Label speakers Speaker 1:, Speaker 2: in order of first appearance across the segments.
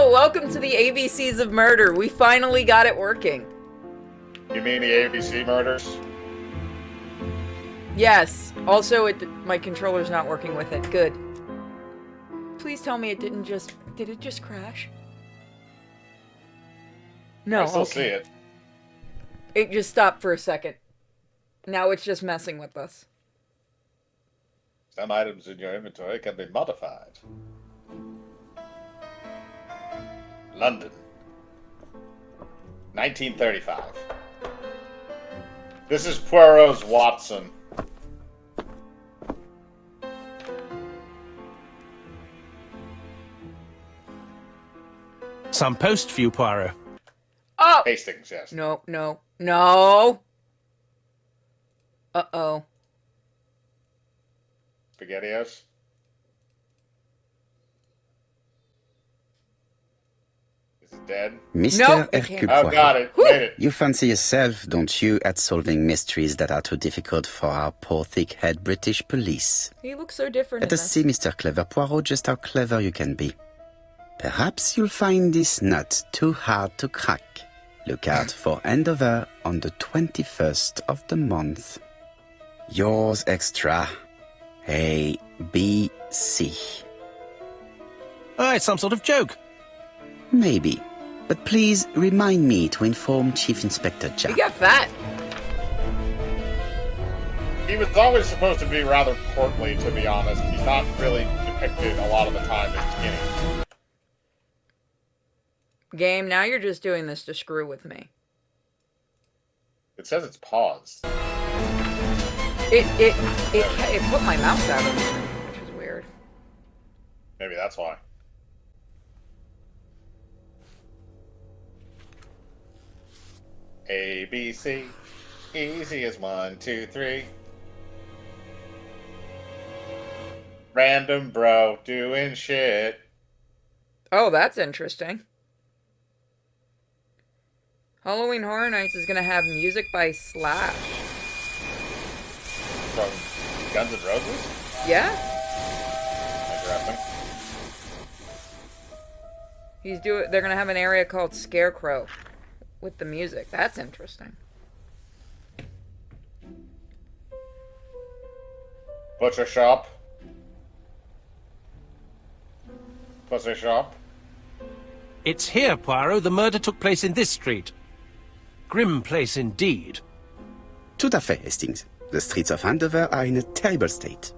Speaker 1: Hello, welcome to the ABCs of Murder. We finally got it working.
Speaker 2: You mean the ABC murders?
Speaker 1: Yes. Also, my controller's not working with it. Good. Please tell me it didn't just... Did it just crash? No,
Speaker 2: I still
Speaker 1: okay.
Speaker 2: see it.
Speaker 1: It just stopped for a second. Now it's just messing with us.
Speaker 2: Some items in your inventory can be modified. London, 1935. This is Poirot's Watson.
Speaker 3: Some post for you, Poirot.
Speaker 1: Oh!
Speaker 2: Hastings, yes.
Speaker 1: No. Uh-oh.
Speaker 2: SpaghettiOs. Is it dead?
Speaker 4: Mr.
Speaker 1: Nope, it
Speaker 4: Hercule
Speaker 1: can't.
Speaker 2: Oh,
Speaker 4: Poirot,
Speaker 2: got it.
Speaker 1: Whew.
Speaker 2: Made it.
Speaker 4: you fancy yourself, don't you, at solving mysteries that are too difficult for our poor thick-head British police?
Speaker 1: He looks so different
Speaker 4: Let
Speaker 1: in
Speaker 4: us
Speaker 1: this.
Speaker 4: see, Mr. Clever Poirot, just how clever you can be. Perhaps you'll find this nut too hard to crack. Look out for Andover on the 21st of the month. Yours extra. A, B, C.
Speaker 3: Oh, it's some sort of joke.
Speaker 4: Maybe. But please remind me to inform Chief Inspector
Speaker 1: He
Speaker 4: Jack.
Speaker 1: got fat.
Speaker 2: He was always supposed to be rather portly, to be honest. He's not really depicted a lot of the time as skinny.
Speaker 1: Game, now you're just doing this to screw with me.
Speaker 2: It says it's paused.
Speaker 1: It put my mouse out of it, which is weird.
Speaker 2: Maybe that's why. A, B, C. Easy as 1, 2, 3. Random bro doing shit.
Speaker 1: Oh, that's interesting. Halloween Horror Nights is gonna have music by Slash.
Speaker 2: From Guns N' Roses?
Speaker 1: Yeah?
Speaker 2: Interesting.
Speaker 1: They're gonna have an area called Scarecrow with the music. That's interesting.
Speaker 2: Butcher shop. Pussy shop.
Speaker 3: It's here, Poirot. The murder took place in this street. Grim place indeed.
Speaker 4: Tout à fait, Hastings. The streets of Andover are in a terrible state.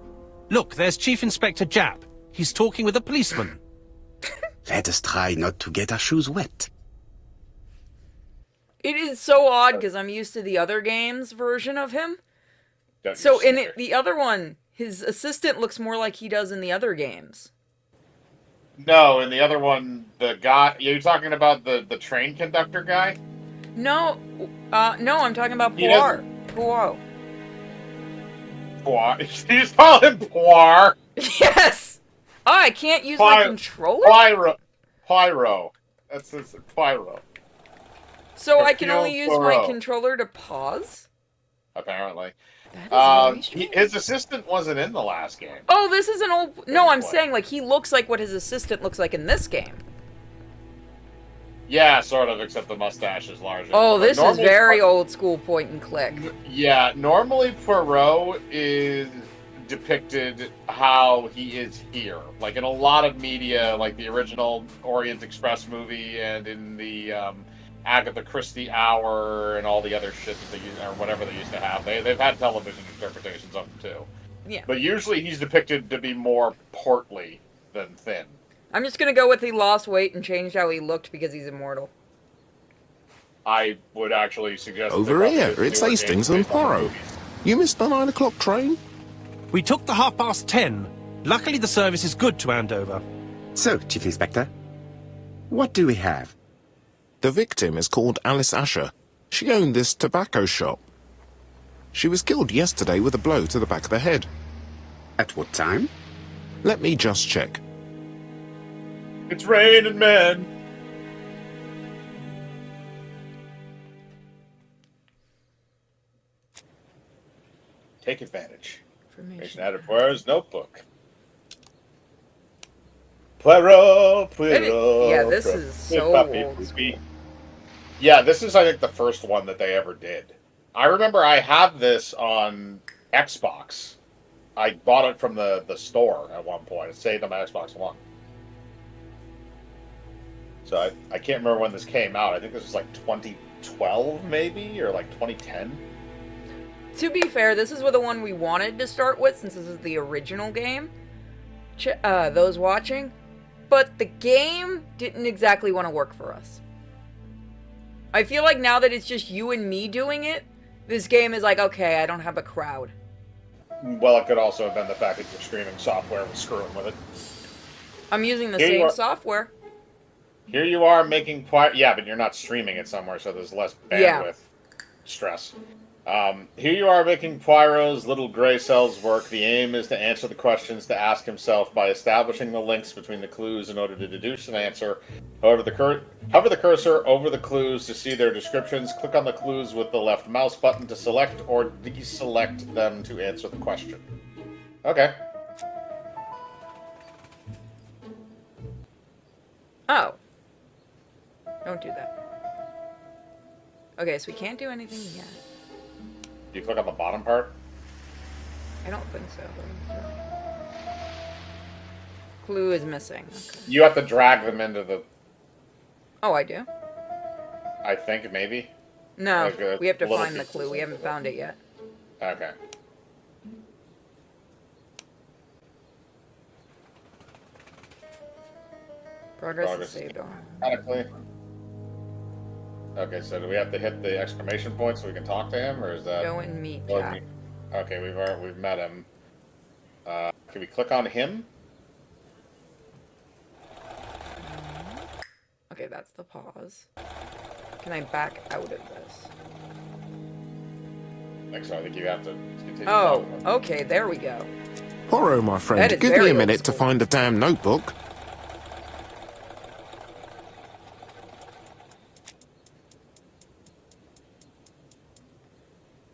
Speaker 3: Look, there's Chief Inspector Japp. He's talking with a policeman.
Speaker 4: Let us try not to get our shoes wet.
Speaker 1: It is so odd because I'm used to the other game's version of him.
Speaker 2: Don't
Speaker 1: So
Speaker 2: you
Speaker 1: in
Speaker 2: snicker.
Speaker 1: the other one, his assistant looks more like he does in the other games.
Speaker 2: No, in the other one, the guy... You're talking about the train conductor guy?
Speaker 1: No, no, I'm talking about
Speaker 2: He
Speaker 1: Poir. Poir.
Speaker 2: Poir. You just call him Poir.
Speaker 1: Yes! Oh, I can't use my controller?
Speaker 2: Pyro. That's his Pyro.
Speaker 1: So I can
Speaker 2: Hercule
Speaker 1: only use my
Speaker 2: Poirot.
Speaker 1: controller to pause?
Speaker 2: Apparently.
Speaker 1: That is really strange.
Speaker 2: His assistant wasn't in the last game.
Speaker 1: Oh, this is an old... No, I'm
Speaker 2: Play.
Speaker 1: saying, like, he looks like what his assistant looks like in this game.
Speaker 2: Yeah, sort of, except the mustache is larger.
Speaker 1: Oh,
Speaker 2: But
Speaker 1: this is
Speaker 2: normally
Speaker 1: very old school point and click.
Speaker 2: Yeah, normally Poirot is depicted how he is here. Like in a lot of media, like the original Orient Express movie and in the Agatha Christie Hour and all the other shit that they use, or whatever they used to have. They've had television interpretations of him too.
Speaker 1: Yeah.
Speaker 2: But usually he's depicted to be more portly than thin.
Speaker 1: I'm just gonna go with he lost weight and changed how he looked because he's immortal.
Speaker 2: I would actually suggest that
Speaker 5: Over
Speaker 2: there probably
Speaker 5: here,
Speaker 2: is
Speaker 5: it's
Speaker 2: newer
Speaker 5: Hastings
Speaker 2: games
Speaker 5: and
Speaker 2: based on the
Speaker 5: Poirot.
Speaker 2: movies.
Speaker 5: You missed the 9 o'clock train?
Speaker 3: We took the 10:30. Luckily, the service is good to Andover.
Speaker 4: So, Chief Inspector, what do we have?
Speaker 5: The victim is called Alice Asher. She owned this tobacco shop. She was killed yesterday with a blow to the back of the head.
Speaker 4: At what time?
Speaker 5: Let me just check.
Speaker 2: It's raining men. Take advantage. Information out of Poirot's notebook. Poirot,
Speaker 1: Yeah, this is so old school.
Speaker 2: Yeah, this is, I think, the first one that they ever did. I remember I have this on Xbox. I bought it from the store at one point. It saved on my Xbox One. So I can't remember when this came out. I think this was like 2012, maybe, or like 2010.
Speaker 1: To be fair, this is the one we wanted to start with, since this is the original game. Those watching. But the game didn't exactly want to work for us. I feel like now that it's just you and me doing it, this game is like, okay, I don't have a crowd.
Speaker 2: Well, it could also have been the fact that your streaming software was screwing with it.
Speaker 1: I'm using the
Speaker 2: Here you
Speaker 1: same
Speaker 2: are.
Speaker 1: software.
Speaker 2: Here you are making... Yeah, but you're not streaming it somewhere, so there's less bandwidth stress. Here you are making Poirot's little gray cells work. The aim is to answer the questions to ask himself by establishing the links between the clues in order to deduce an answer. Hover the cursor over the clues to see their descriptions. Click on the clues with the left mouse button to select or deselect them to answer the question. Okay.
Speaker 1: Oh. Don't do that. Okay, so we can't do anything yet.
Speaker 2: Do you click on the bottom part?
Speaker 1: I don't think so. Clue is missing. Okay.
Speaker 2: You have to drag them into the...
Speaker 1: Oh, I do?
Speaker 2: I think, maybe?
Speaker 1: No,
Speaker 2: Like
Speaker 1: we have to
Speaker 2: little
Speaker 1: find the
Speaker 2: pieces.
Speaker 1: clue. We haven't found it yet.
Speaker 2: Okay.
Speaker 1: Progress is saved on.
Speaker 2: Automatically. Okay, so do we have to hit the exclamation point so we can talk to him, or is that...
Speaker 1: Go and meet
Speaker 2: Oh,
Speaker 1: Jack.
Speaker 2: Okay, we've met him. Can we click on him?
Speaker 1: Okay, that's the pause. Can I back out of this?
Speaker 2: I think so. I think you have to continue.
Speaker 1: Oh, okay, there we go.
Speaker 5: Poirot, my
Speaker 1: That
Speaker 5: friend,
Speaker 1: is
Speaker 5: give
Speaker 1: very
Speaker 5: me a
Speaker 1: old
Speaker 5: minute to
Speaker 1: school.
Speaker 5: find the damn notebook.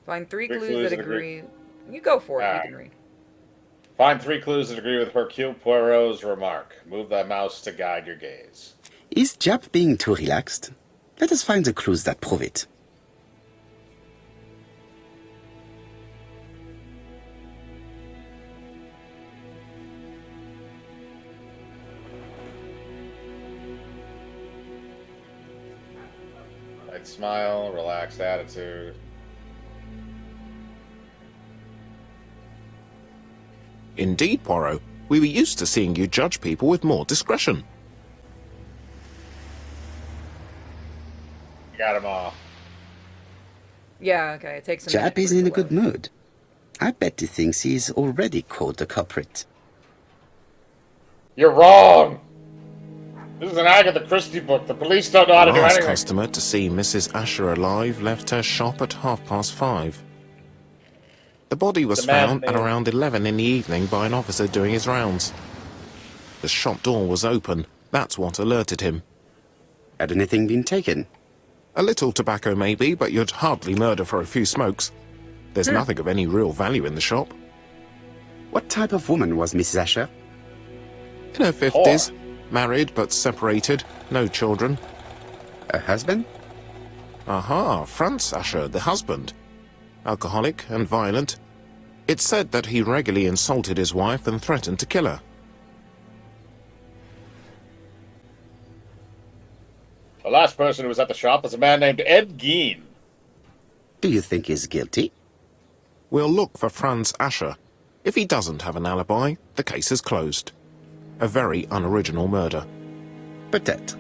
Speaker 1: Find three
Speaker 2: Three
Speaker 1: clues that agree. You go for it. You can read.
Speaker 2: Find 3 clues that agree with Hercule Poirot's remark. Move that mouse to guide your gaze.
Speaker 4: Is Jap being too relaxed? Let us find the clues that prove it.
Speaker 2: Light smile, relaxed attitude.
Speaker 5: Indeed, Poirot. We were used to seeing you judge people with more discretion.
Speaker 2: Got him all.
Speaker 1: Yeah, okay, it takes a
Speaker 4: Jap
Speaker 1: minute
Speaker 4: is
Speaker 1: for it
Speaker 4: in
Speaker 1: to
Speaker 4: a good
Speaker 1: load.
Speaker 4: mood. I bet he thinks he's already caught the culprit.
Speaker 2: You're wrong! This is an Agatha Christie book. The police don't know how to
Speaker 5: The
Speaker 2: do
Speaker 5: last
Speaker 2: anything.
Speaker 5: customer to see Mrs. Asher alive left her shop at 5:30. The body was
Speaker 2: The man
Speaker 5: found at
Speaker 2: named-
Speaker 5: around 11 in the evening by an officer doing his rounds. The shop door was open. That's what alerted him.
Speaker 4: Had anything been taken?
Speaker 5: A little tobacco maybe, but you'd hardly murder for a few smokes. There's nothing of any real value in the shop.
Speaker 4: What type of woman was Mrs. Asher?
Speaker 5: In her 50s, married but separated, no children.
Speaker 4: Her husband?
Speaker 5: Aha, Franz Asher, the husband. Alcoholic and violent. It's said that he regularly insulted his wife and threatened to kill her.
Speaker 2: The last person who was at the shop was a man named Ed Gein.
Speaker 4: Do you think he's guilty?
Speaker 5: We'll look for Franz Asher. If he doesn't have an alibi, the case is closed. A very unoriginal murder.
Speaker 4: Peut-être.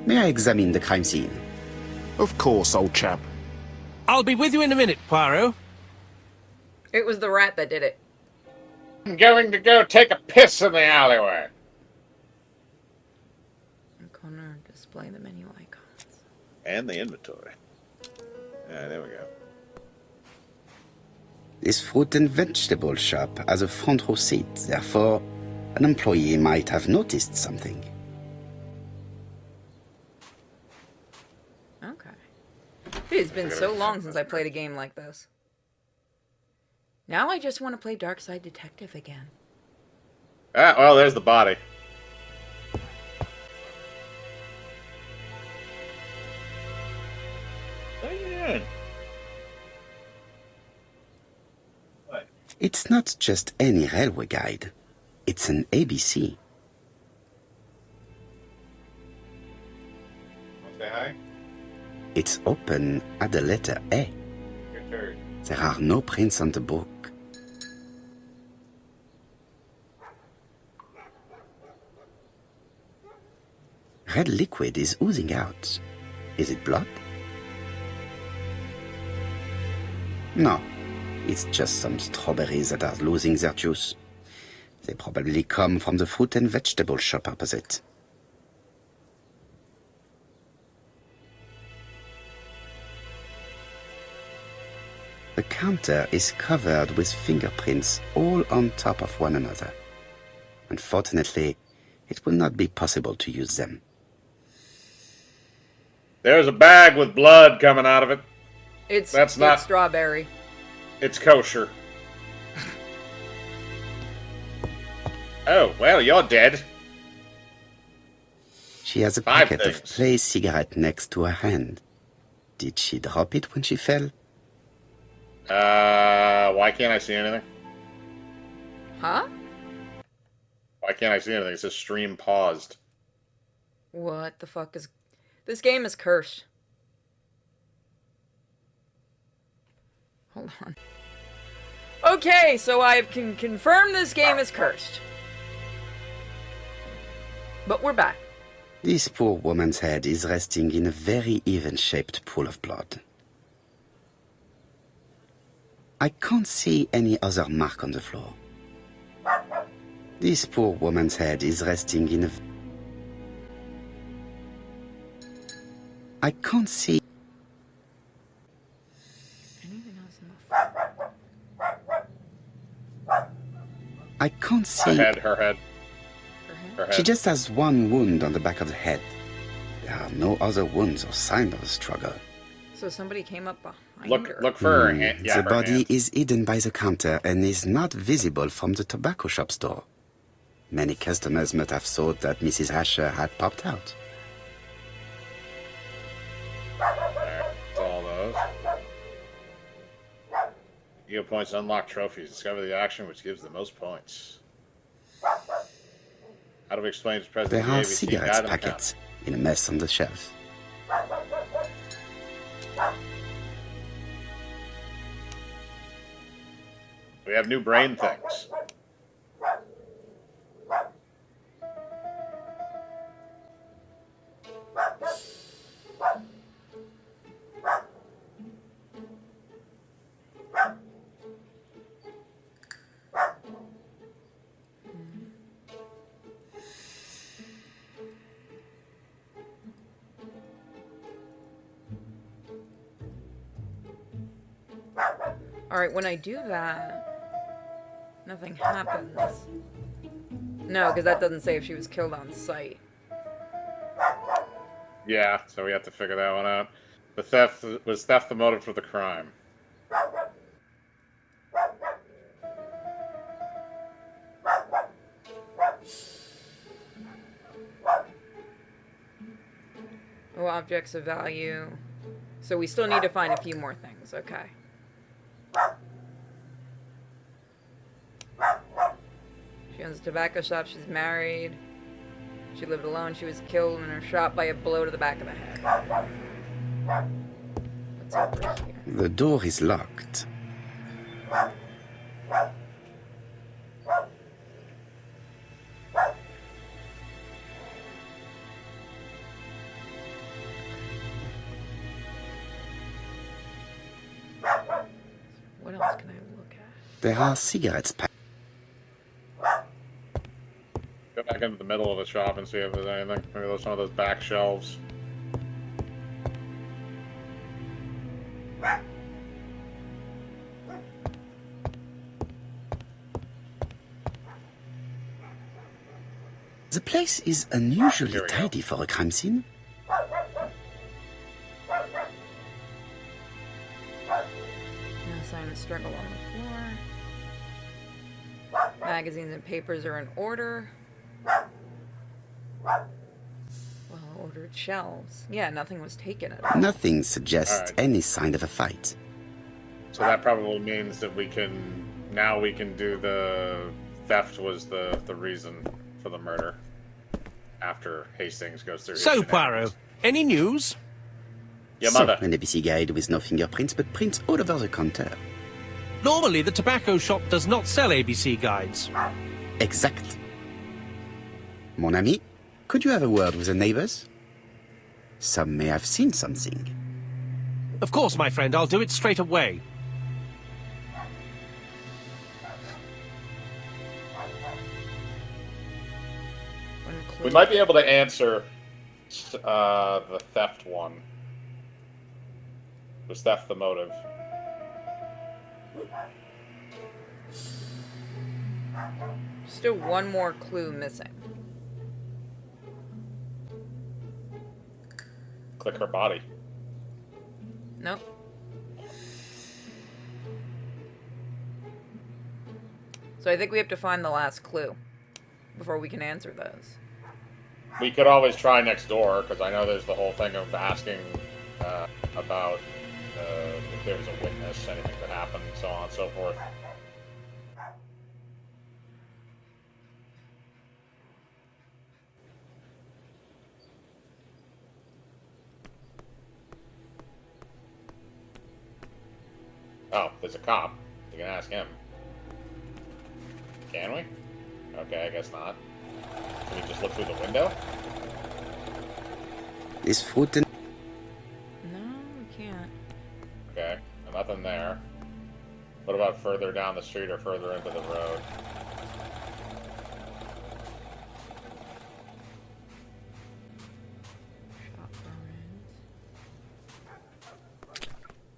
Speaker 4: May I examine the crime scene?
Speaker 5: Of course, old chap.
Speaker 3: I'll be with you in a minute, Poirot.
Speaker 1: It was the rat that did it.
Speaker 2: I'm going to go take a piss in the alleyway.
Speaker 1: In the corner, display the menu icons.
Speaker 2: And the inventory. Yeah, there we go.
Speaker 4: This fruit and vegetable shop has a front row seat, therefore an employee might have noticed something.
Speaker 1: Okay. It's been so long since I played a game like this. Now I just want to play Dark Side Detective again.
Speaker 2: Ah, well, there's the body.
Speaker 4: It's not just any railway guide. It's an ABC.
Speaker 2: Say hi.
Speaker 4: It's open at the letter A.
Speaker 2: Your turn.
Speaker 4: There are no prints on the book. Red liquid is oozing out. Is it blood? No, it's just some strawberries that are losing their juice. They probably come from the fruit and vegetable shop opposite. The counter is covered with fingerprints all on top of one another. Unfortunately, it will not be possible to use them.
Speaker 2: There's a bag with blood coming out of it.
Speaker 1: It's strawberry.
Speaker 2: It's kosher. Oh, well, you're dead.
Speaker 4: She has a packet of play cigarette next to her hand. Did she drop it when she fell?
Speaker 2: Why can't I see anything?
Speaker 1: Huh?
Speaker 2: Why can't I see anything? It says stream paused.
Speaker 1: What the fuck is... This game is cursed. Hold on. Okay, so I can confirm this game is cursed. But we're back.
Speaker 4: This poor woman's head is resting in a very even-shaped pool of blood. I can't see any other mark on the floor. This poor woman's head is resting in a... I can't see...
Speaker 1: Anything else in the floor?
Speaker 4: I can't see...
Speaker 2: Her head.
Speaker 4: She just has one wound on the back of the head. There are no other wounds or signs of a struggle.
Speaker 1: So somebody came up behind her.
Speaker 2: Look for her hand. Yeah,
Speaker 4: the
Speaker 2: her
Speaker 4: body
Speaker 2: hand.
Speaker 4: is hidden by the counter and is not visible from the tobacco shop's door. Many customers must have thought that Mrs. Asher had popped out.
Speaker 2: There's all those. You get points to unlock trophies. Discover the action which gives the most points. How do we explain to President
Speaker 4: There are
Speaker 2: ABC
Speaker 4: cigarettes
Speaker 2: guide
Speaker 4: packets in a mess on the shelf.
Speaker 2: We have new brain things.
Speaker 1: Alright, when I do that, nothing happens. No, because that doesn't say if she was killed on sight.
Speaker 2: Yeah, so we have to figure that one out. The theft was theft the motive for the crime.
Speaker 1: No objects of value. So we still need to find a few more things, okay. She owns a tobacco shop, she's married. She lived alone, she was killed in her shop by a blow to the back of the head. What's over here?
Speaker 4: The door is locked.
Speaker 1: What else can I look at?
Speaker 4: There are cigarettes packed.
Speaker 2: Go back into the middle of the shop and see if there's anything. Maybe there's some of those back shelves.
Speaker 4: The place is unusually
Speaker 2: Here we go.
Speaker 4: tidy for a crime scene.
Speaker 1: No sign of struggle on the floor. Magazines and papers are in order. Well-ordered shelves. Yeah, nothing was taken at all.
Speaker 4: Nothing suggests
Speaker 2: Alright.
Speaker 4: any sign of a fight.
Speaker 2: So that probably means that we can now we can do the theft was the reason for the murder. After Hastings goes through his
Speaker 3: So,
Speaker 2: shenanigans.
Speaker 3: Poirot, any news?
Speaker 2: Your
Speaker 4: So,
Speaker 2: mother.
Speaker 4: an ABC guide with no fingerprints, but prints all over the counter.
Speaker 3: Normally, the tobacco shop does not sell ABC guides.
Speaker 4: Exact. Mon ami, could you have a word with the neighbors? Some may have seen something.
Speaker 3: Of course, my friend, I'll do it straight away.
Speaker 2: We might be able to answer the theft one. Was theft the motive?
Speaker 1: Still one more clue missing.
Speaker 2: Click her body.
Speaker 1: Nope. So I think we have to find the last clue before we can answer those.
Speaker 2: We could always try next door, because I know there's the whole thing of asking about if there was a witness, anything that happened, so on and so forth. Oh, there's a cop. You can ask him. Can we? Okay, I guess not. Can we just look through the window?
Speaker 4: This fruit and...
Speaker 1: No, we can't.
Speaker 2: Okay, nothing there. What about further down the street or further into the road?
Speaker 1: Shop ruins.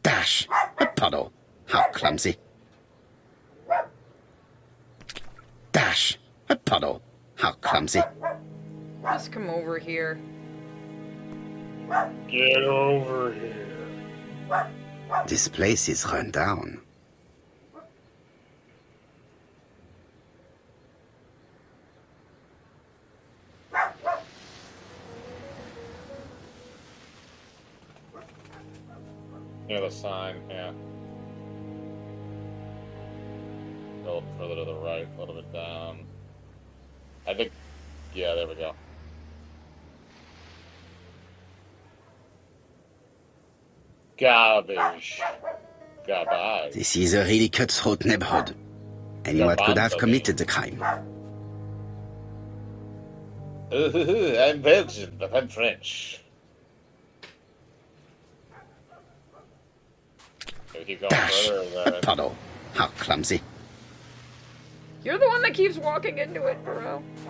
Speaker 4: Dash! A puddle. How clumsy. Dash! A puddle. How clumsy.
Speaker 1: Just come over here.
Speaker 2: Get over here.
Speaker 4: This place is run down.
Speaker 2: Near the sign, yeah. A little further to the right, a little bit down. I think, yeah, there we go. Garbage. Garbage.
Speaker 4: This is a really cutthroat neighborhood. Anyone could have committed the crime.
Speaker 2: I'm Belgian, but I'm French. Can we keep going
Speaker 4: Dash!
Speaker 2: further? Or is
Speaker 4: A
Speaker 2: that it?
Speaker 4: puddle. How clumsy.
Speaker 1: You're the one that keeps walking into it, bro. As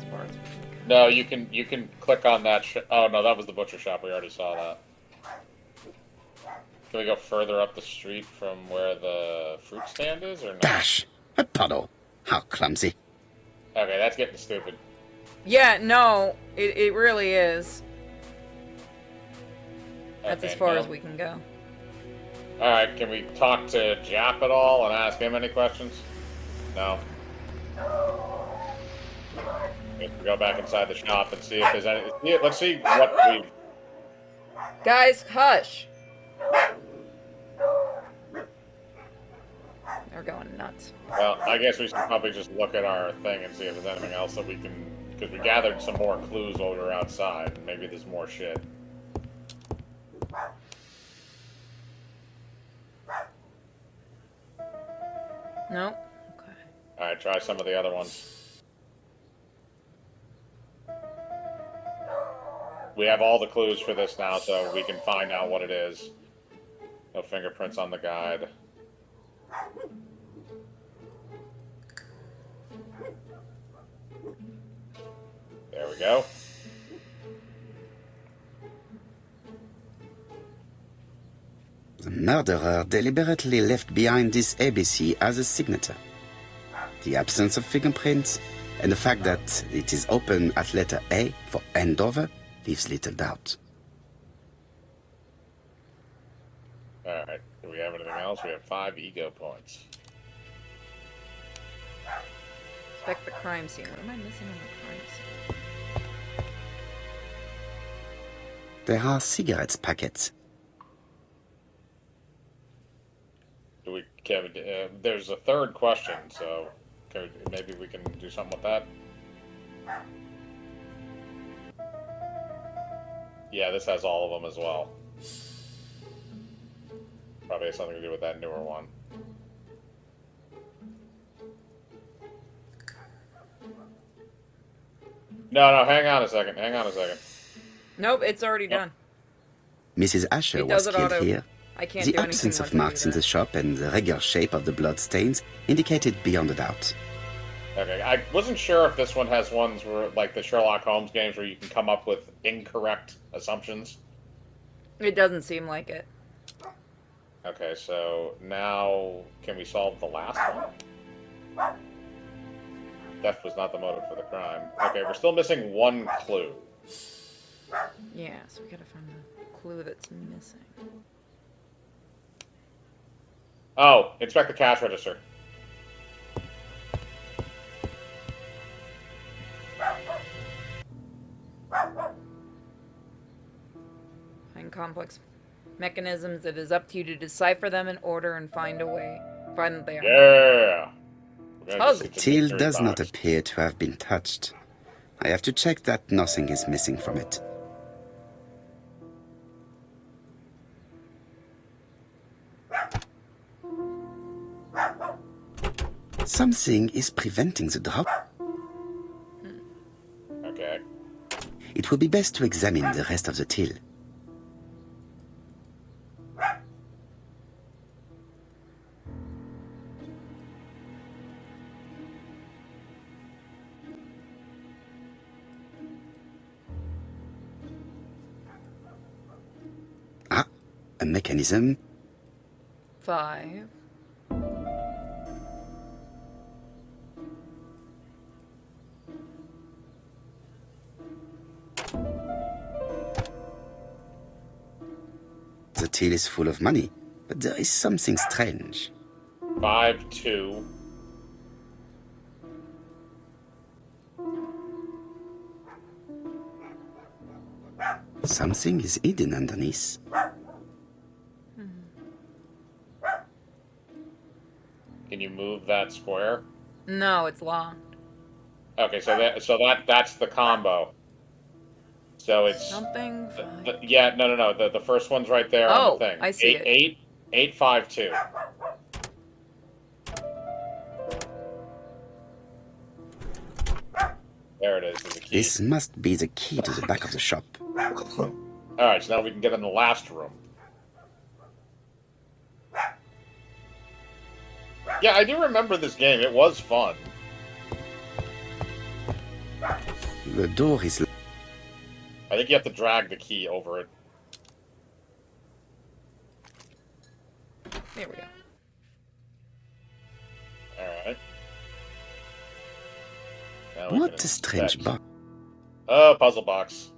Speaker 1: far as we can go.
Speaker 2: No, you can click on that. Oh no, that was the butcher shop. We already saw that. Can we go further up the street from where the fruit stand is, or no?
Speaker 4: Dash! A puddle. How clumsy.
Speaker 2: Okay, that's getting stupid.
Speaker 1: Yeah, no, it really is. That's
Speaker 2: Okay,
Speaker 1: as far
Speaker 2: no.
Speaker 1: as we can go.
Speaker 2: All right, can we talk to Jap at all and ask him any questions? No. We have to go back inside the shop and see if there's any. Yeah, let's see what we've.
Speaker 1: Guys, hush. They're going nuts.
Speaker 2: Well, I guess we should probably just look at our thing and see if there's anything else that we can. Because we gathered some more clues while we were outside. Maybe there's more shit.
Speaker 1: Nope. Okay.
Speaker 2: All right, try some of the other ones. We have all the clues for this now, so we can find out what it is. No fingerprints on the guide. There we go.
Speaker 4: The murderer deliberately left behind this ABC as a signature. The absence of fingerprints and the fact that it is open at letter A for Andover leaves little doubt.
Speaker 2: Alright, do we have anything else? We have 5 ego points.
Speaker 1: Inspect the crime scene. What am I missing on the crime scene?
Speaker 4: There are cigarettes packets.
Speaker 2: Kevin, there's a third question, so maybe we can do something with that. Yeah, this has all of them as well. Probably has something to do with that newer one. No, hang on a second.
Speaker 1: Nope, it's already done.
Speaker 4: Mrs. Asher
Speaker 1: It
Speaker 4: was
Speaker 1: does it
Speaker 4: killed
Speaker 1: auto.
Speaker 4: here.
Speaker 1: I can't
Speaker 4: The
Speaker 1: do anything
Speaker 4: absence of
Speaker 1: once I do
Speaker 4: marks in
Speaker 1: that.
Speaker 4: the shop and the regular shape of the blood stains indicated beyond a doubt.
Speaker 2: Okay, I wasn't sure if this one has ones where, like the Sherlock Holmes games, where you can come up with incorrect assumptions.
Speaker 1: It doesn't seem like it.
Speaker 2: Okay, so now can we solve the last one? Theft was not the motive for the crime. Okay, we're still missing one clue.
Speaker 1: Yeah, so we gotta find the clue that's missing.
Speaker 2: Oh, inspect the cash register.
Speaker 1: Find complex mechanisms. It is up to you to decipher them in order and find a way. Find them there.
Speaker 2: Yeah.
Speaker 1: Puzzle.
Speaker 4: The till does not appear to have been touched. I have to check that nothing is missing from it. Something is preventing the drop.
Speaker 2: Okay.
Speaker 4: It would be best to examine the rest of the till. Ah, a mechanism.
Speaker 1: 5.
Speaker 4: The till is full of money, but there is something strange.
Speaker 2: 5-2.
Speaker 4: Something is hidden underneath.
Speaker 2: Can you move that square?
Speaker 1: No, it's locked.
Speaker 2: Okay, so that's the combo. So it's
Speaker 1: Something.
Speaker 2: yeah, no. The first one's right there on
Speaker 1: Oh,
Speaker 2: the thing.
Speaker 1: I see it.
Speaker 2: 8-5-2. There it is. The key.
Speaker 4: This must be the key to the back of the shop.
Speaker 2: All right, so now we can get in the last room. Yeah, I do remember this game. It was fun.
Speaker 4: The door is...
Speaker 2: I think you have to drag the key over it.
Speaker 1: There we go.
Speaker 2: Alright.
Speaker 4: What a strange box.
Speaker 2: Oh, puzzle box.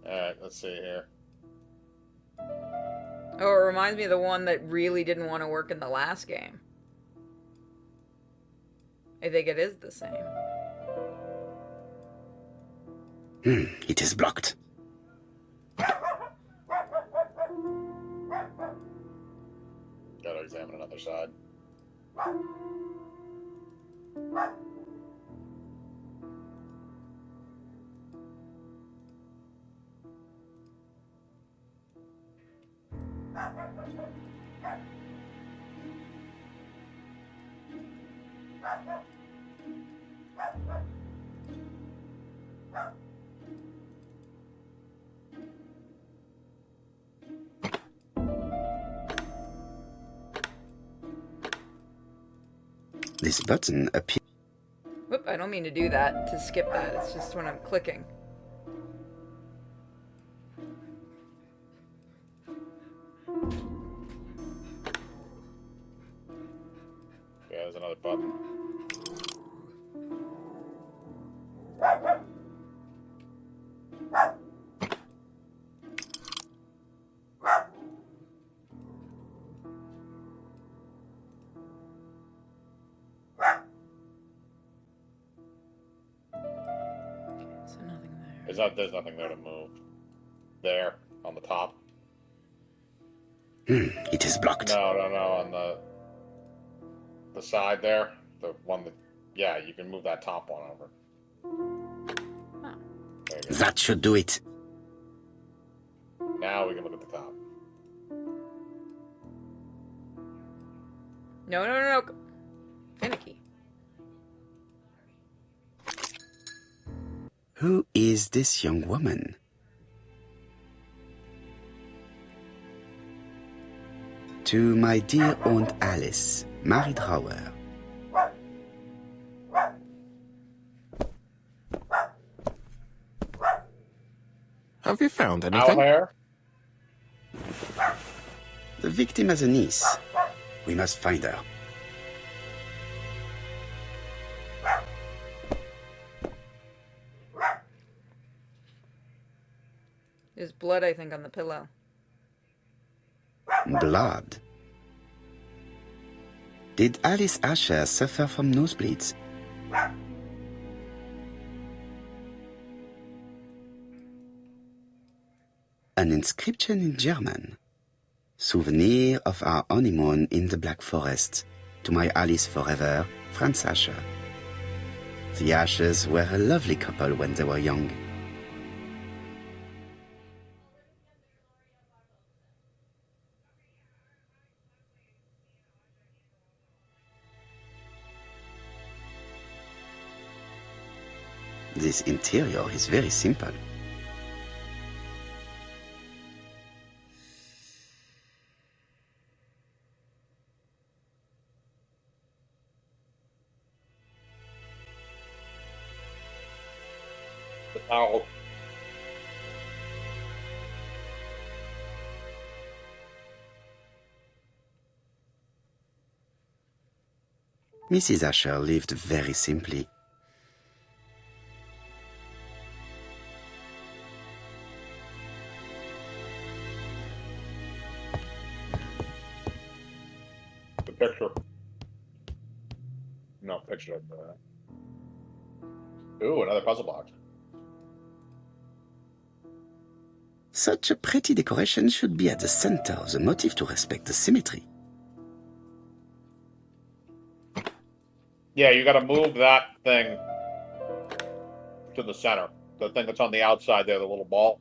Speaker 2: Alright, let's see here.
Speaker 1: Oh, it reminds me of the one that really didn't want to work in the last game. I think it is the same.
Speaker 4: It is blocked.
Speaker 2: Gotta examine another side.
Speaker 4: This button appears...
Speaker 1: Whoop, I don't mean to do that, to skip that. It's just when I'm clicking.
Speaker 2: Yeah, there's another button.
Speaker 1: So nothing there.
Speaker 2: There's nothing there to move. There, on the top.
Speaker 4: It is blocked.
Speaker 2: No, on the side there, the one that, yeah, you can move that top one over. There you go.
Speaker 4: That should do it.
Speaker 2: Now we can look at the top.
Speaker 1: No. Finicky.
Speaker 4: Who is this young woman? To my dear Aunt Alice, married Howard.
Speaker 5: Have you found
Speaker 2: Owl
Speaker 5: anything?
Speaker 2: hair?
Speaker 4: The victim has a niece. We must find her.
Speaker 1: There's blood, I think, on the pillow.
Speaker 4: Blood. Did Alice Asher suffer from nosebleeds? An inscription in German. Souvenir of our honeymoon in the Black Forest. To my Alice forever, Franz Asher. The Ashers were a lovely couple when they were young. This interior is very simple.
Speaker 2: The towel.
Speaker 4: Mrs. Asher lived very simply.
Speaker 2: The picture. No, picture of that. Ooh, another puzzle box.
Speaker 4: Such a pretty decoration should be at the center of the motif to respect the symmetry.
Speaker 2: Yeah, you gotta move that thing to the center. The thing that's on the outside there, the little ball.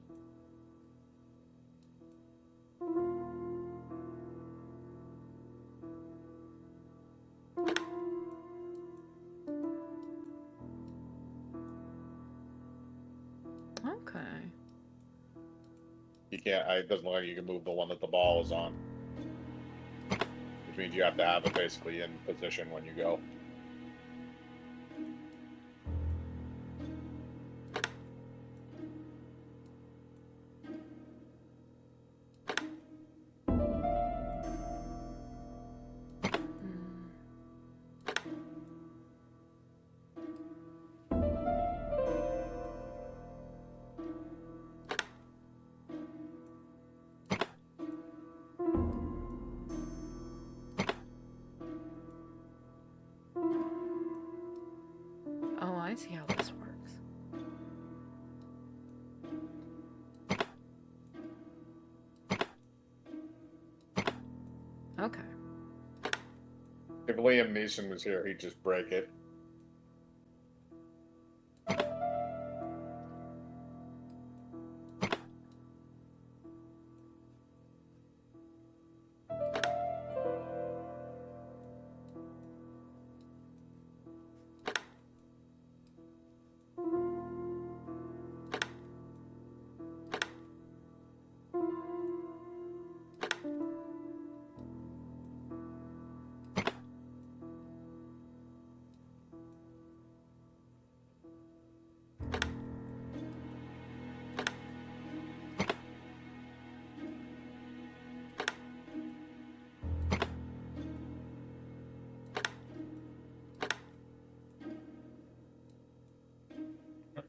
Speaker 1: Okay.
Speaker 2: You can't, it doesn't look like you can move the one that the ball is on. Which means you have to have it basically in position when you go.
Speaker 1: Oh, I see how this works. Okay.
Speaker 2: If Liam Neeson was here, he'd just break it.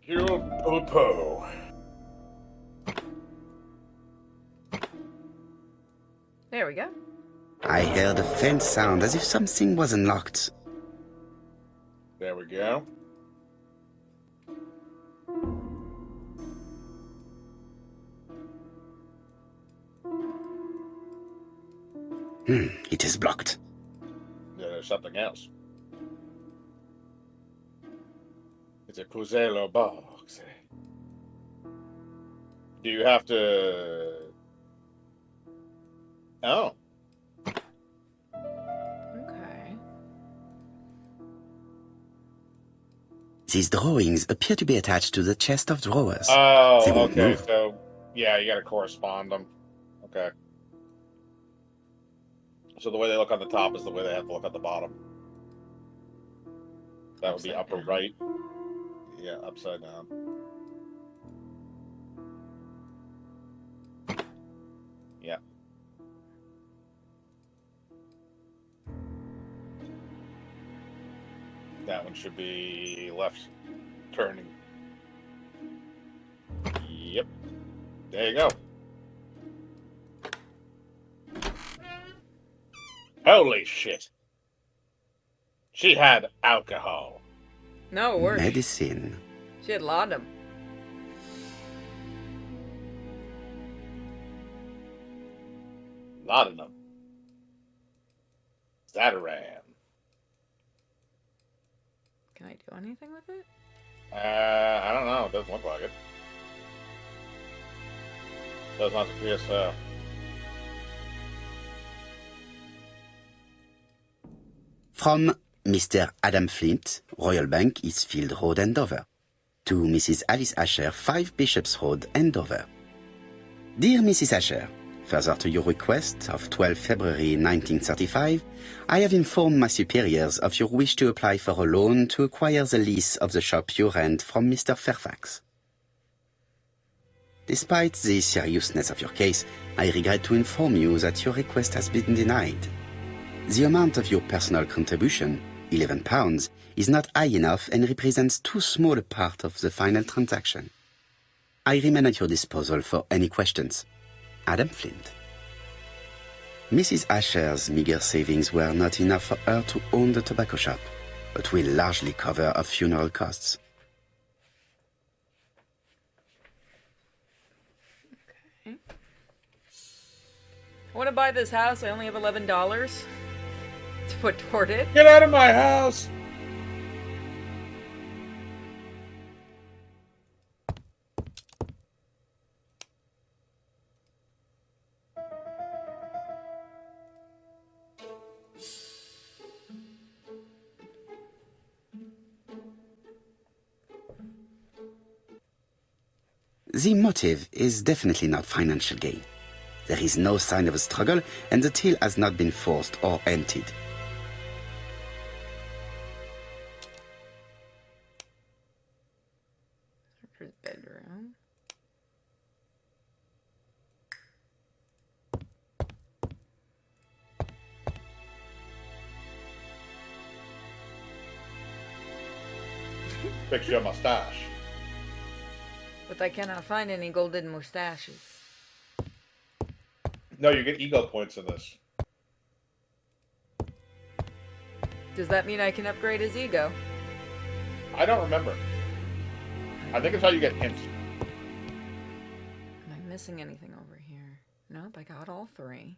Speaker 2: You poo-poo.
Speaker 1: There we go.
Speaker 4: I heard a faint sound as if something was unlocked.
Speaker 2: There we go.
Speaker 4: It is blocked.
Speaker 2: Yeah, there's something else. It's a Cruzello box. Do you have to... Oh.
Speaker 1: Okay.
Speaker 4: These drawings appear to be attached to the chest of drawers.
Speaker 2: Oh,
Speaker 4: They won't
Speaker 2: okay.
Speaker 4: move.
Speaker 2: So, yeah, you got to correspond them. Okay. So the way they look on the top is the way they have to look at the bottom. That would be
Speaker 1: Upside
Speaker 2: upper
Speaker 1: down.
Speaker 2: right. Yeah, upside down. Yeah. That one should be left turning. Yep. There you go. Holy shit. She had alcohol.
Speaker 1: No, worse.
Speaker 4: Medicine.
Speaker 1: She had laudanum.
Speaker 2: Laudanum. Zataran.
Speaker 1: Can I do anything with it?
Speaker 2: I don't know. It doesn't look like it. Does not appear so.
Speaker 4: From Mr. Adam Flint, Royal Bank, Eastfield Road, Andover. To Mrs. Alice Asher, 5 Bishops Road, Andover. Dear Mrs. Asher, further to your request of 12 February 1935, I have informed my superiors of your wish to apply for a loan to acquire the lease of the shop you rent from Mr. Fairfax. Despite the seriousness of your case, I regret to inform you that your request has been denied. The amount of your personal contribution, £11, is not high enough and represents too small a part of the final transaction. I remain at your disposal for any questions. Adam Flint. Mrs. Asher's meager savings were not enough for her to own the tobacco shop, but will largely cover her funeral costs.
Speaker 1: Okay. I want to buy this house. I only have $11 to put toward it.
Speaker 2: Get out of my house!
Speaker 4: The motive is definitely not financial gain. There is no sign of a struggle, and the till has not been forced or emptied.
Speaker 1: His bedroom.
Speaker 2: Fix your mustache.
Speaker 1: But I cannot find any golden mustaches.
Speaker 2: No, you get ego points in this.
Speaker 1: Does that mean I can upgrade his ego?
Speaker 2: I don't remember. I think it's how you get hints.
Speaker 1: Am I missing anything over here? Nope, I got all 3.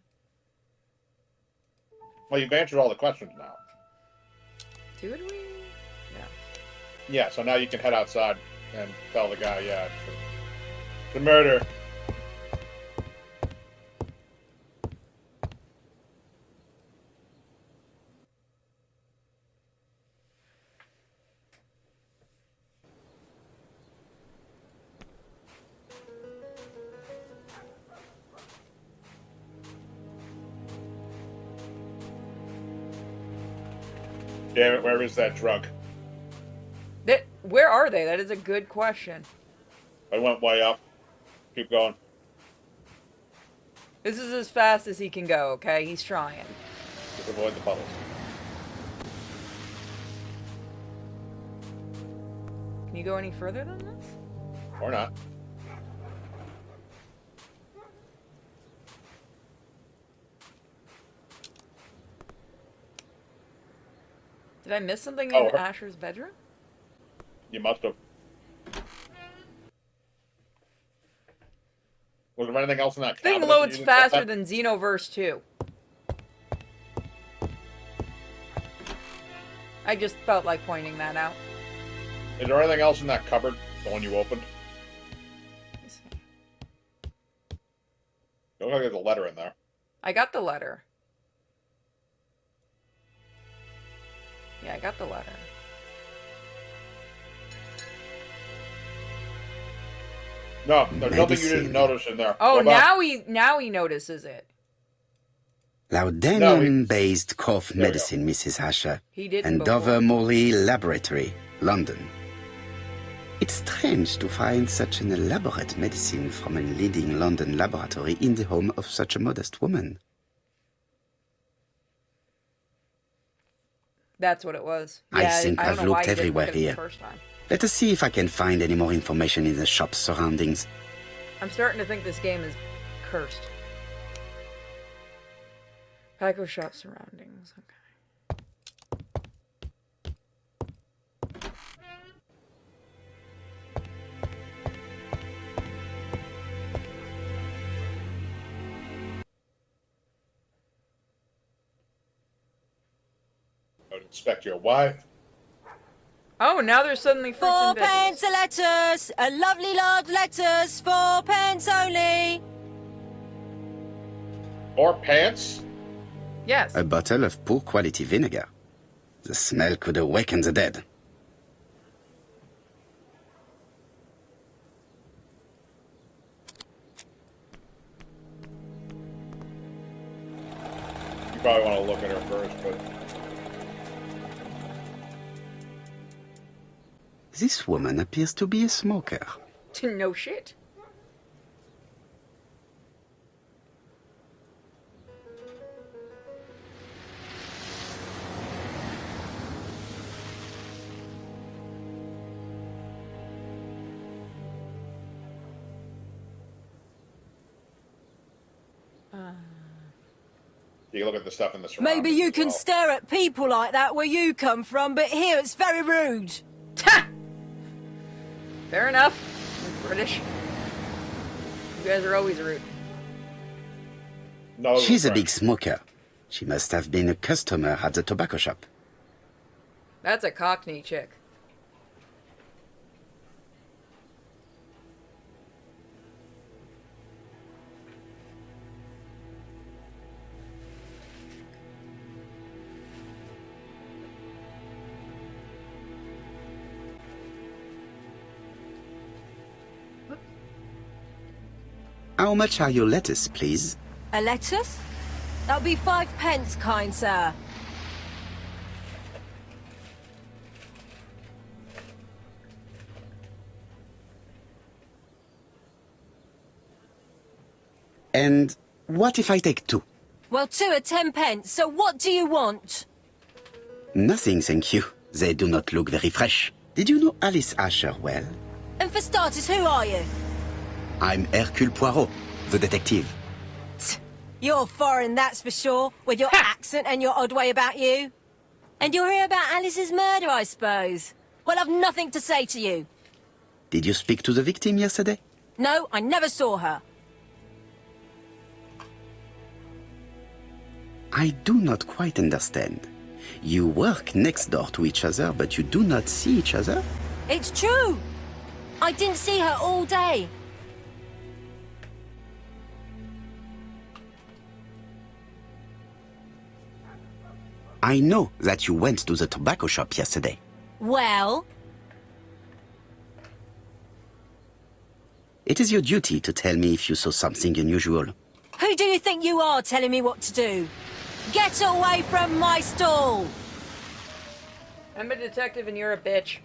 Speaker 2: Well, you've answered all the questions now.
Speaker 1: Did we? Yeah.
Speaker 2: Yeah, so now you can head outside and tell the guy, yeah, it's the murder. Damn it, where is that drunk?
Speaker 1: Where are they? That is a good question.
Speaker 2: I went way up. Keep going.
Speaker 1: This is as fast as he can go, okay? He's trying.
Speaker 2: Just avoid the puddles.
Speaker 1: Can you go any further than this?
Speaker 2: Or not.
Speaker 1: Did I miss something
Speaker 2: Oh,
Speaker 1: in Asher's bedroom?
Speaker 2: You must have. Was there anything else in that
Speaker 1: Thing
Speaker 2: cabinet
Speaker 1: loads
Speaker 2: that you didn't
Speaker 1: faster
Speaker 2: get?
Speaker 1: than Xenoverse 2. I just felt like pointing that out.
Speaker 2: Is there anything else in that cupboard? The one you opened?
Speaker 1: Let me see.
Speaker 2: Looks like there's a letter in there.
Speaker 1: I got the letter. Yeah, I got the letter.
Speaker 2: No, there's nothing you
Speaker 4: Medicine.
Speaker 2: didn't notice in there.
Speaker 1: Oh,
Speaker 2: Go back.
Speaker 1: now he notices it.
Speaker 4: Laudanum-based cough
Speaker 2: There we go.
Speaker 4: medicine, Mrs. Asher.
Speaker 1: He didn't
Speaker 4: And
Speaker 1: before.
Speaker 4: Dover Morley Laboratory, London. It's strange to find such an elaborate medicine from a leading London laboratory in the home of such a modest woman.
Speaker 1: That's what it was.
Speaker 4: I
Speaker 1: Yeah,
Speaker 4: think
Speaker 1: don't
Speaker 4: I've
Speaker 1: know why
Speaker 4: looked
Speaker 1: he didn't
Speaker 4: everywhere
Speaker 1: look at it the
Speaker 4: here.
Speaker 1: first time.
Speaker 4: Let us see if I can find any more information in the shop's surroundings.
Speaker 1: I'm starting to think this game is cursed. Paco shop surroundings. Okay.
Speaker 2: I would expect your wife.
Speaker 1: Oh, now there's suddenly fruits and veggies.
Speaker 6: 4 pence a lettuce, a lovely large lettuce, 4 pence only.
Speaker 2: Or pants?
Speaker 1: Yes.
Speaker 4: A bottle of poor quality vinegar. The smell could awaken the dead.
Speaker 2: You probably want to look at her first, but
Speaker 4: This woman appears to be a smoker.
Speaker 1: No shit.
Speaker 2: you can look at the stuff in the surroundings.
Speaker 6: Maybe you
Speaker 2: as
Speaker 6: can
Speaker 2: well.
Speaker 6: stare at people like that where you come from, but here it's very rude.
Speaker 1: Ha! Fair enough. I'm British. You guys are always rude.
Speaker 2: No,
Speaker 4: She's a
Speaker 2: French.
Speaker 4: big smoker. She must have been a customer at the tobacco shop.
Speaker 1: That's a Cockney chick.
Speaker 4: How much are your lettuce, please?
Speaker 6: A lettuce? That'll be 5 pence, kind sir.
Speaker 4: And what if I take 2?
Speaker 6: Well, 2 are 10 pence, so what do you want?
Speaker 4: Nothing, thank you. They do not look very fresh. Did you know Alice Asher well?
Speaker 6: And for starters, who are you?
Speaker 4: I'm Hercule Poirot, the detective.
Speaker 6: You're foreign, that's for sure, with your accent and your odd way about you. And you're here about Alice's murder, I suppose. Well, I've nothing to say to you.
Speaker 4: Did you speak to the victim yesterday?
Speaker 6: No, I never saw her.
Speaker 4: I do not quite understand. You work next door to each other, but you do not see each other?
Speaker 6: It's true. I didn't see her all day.
Speaker 4: I know that you went to the tobacco shop yesterday.
Speaker 6: Well,
Speaker 4: It is your duty to tell me if you saw something unusual.
Speaker 6: who do you think you are telling me what to do? Get away from my stall!
Speaker 1: I'm a detective and you're a bitch.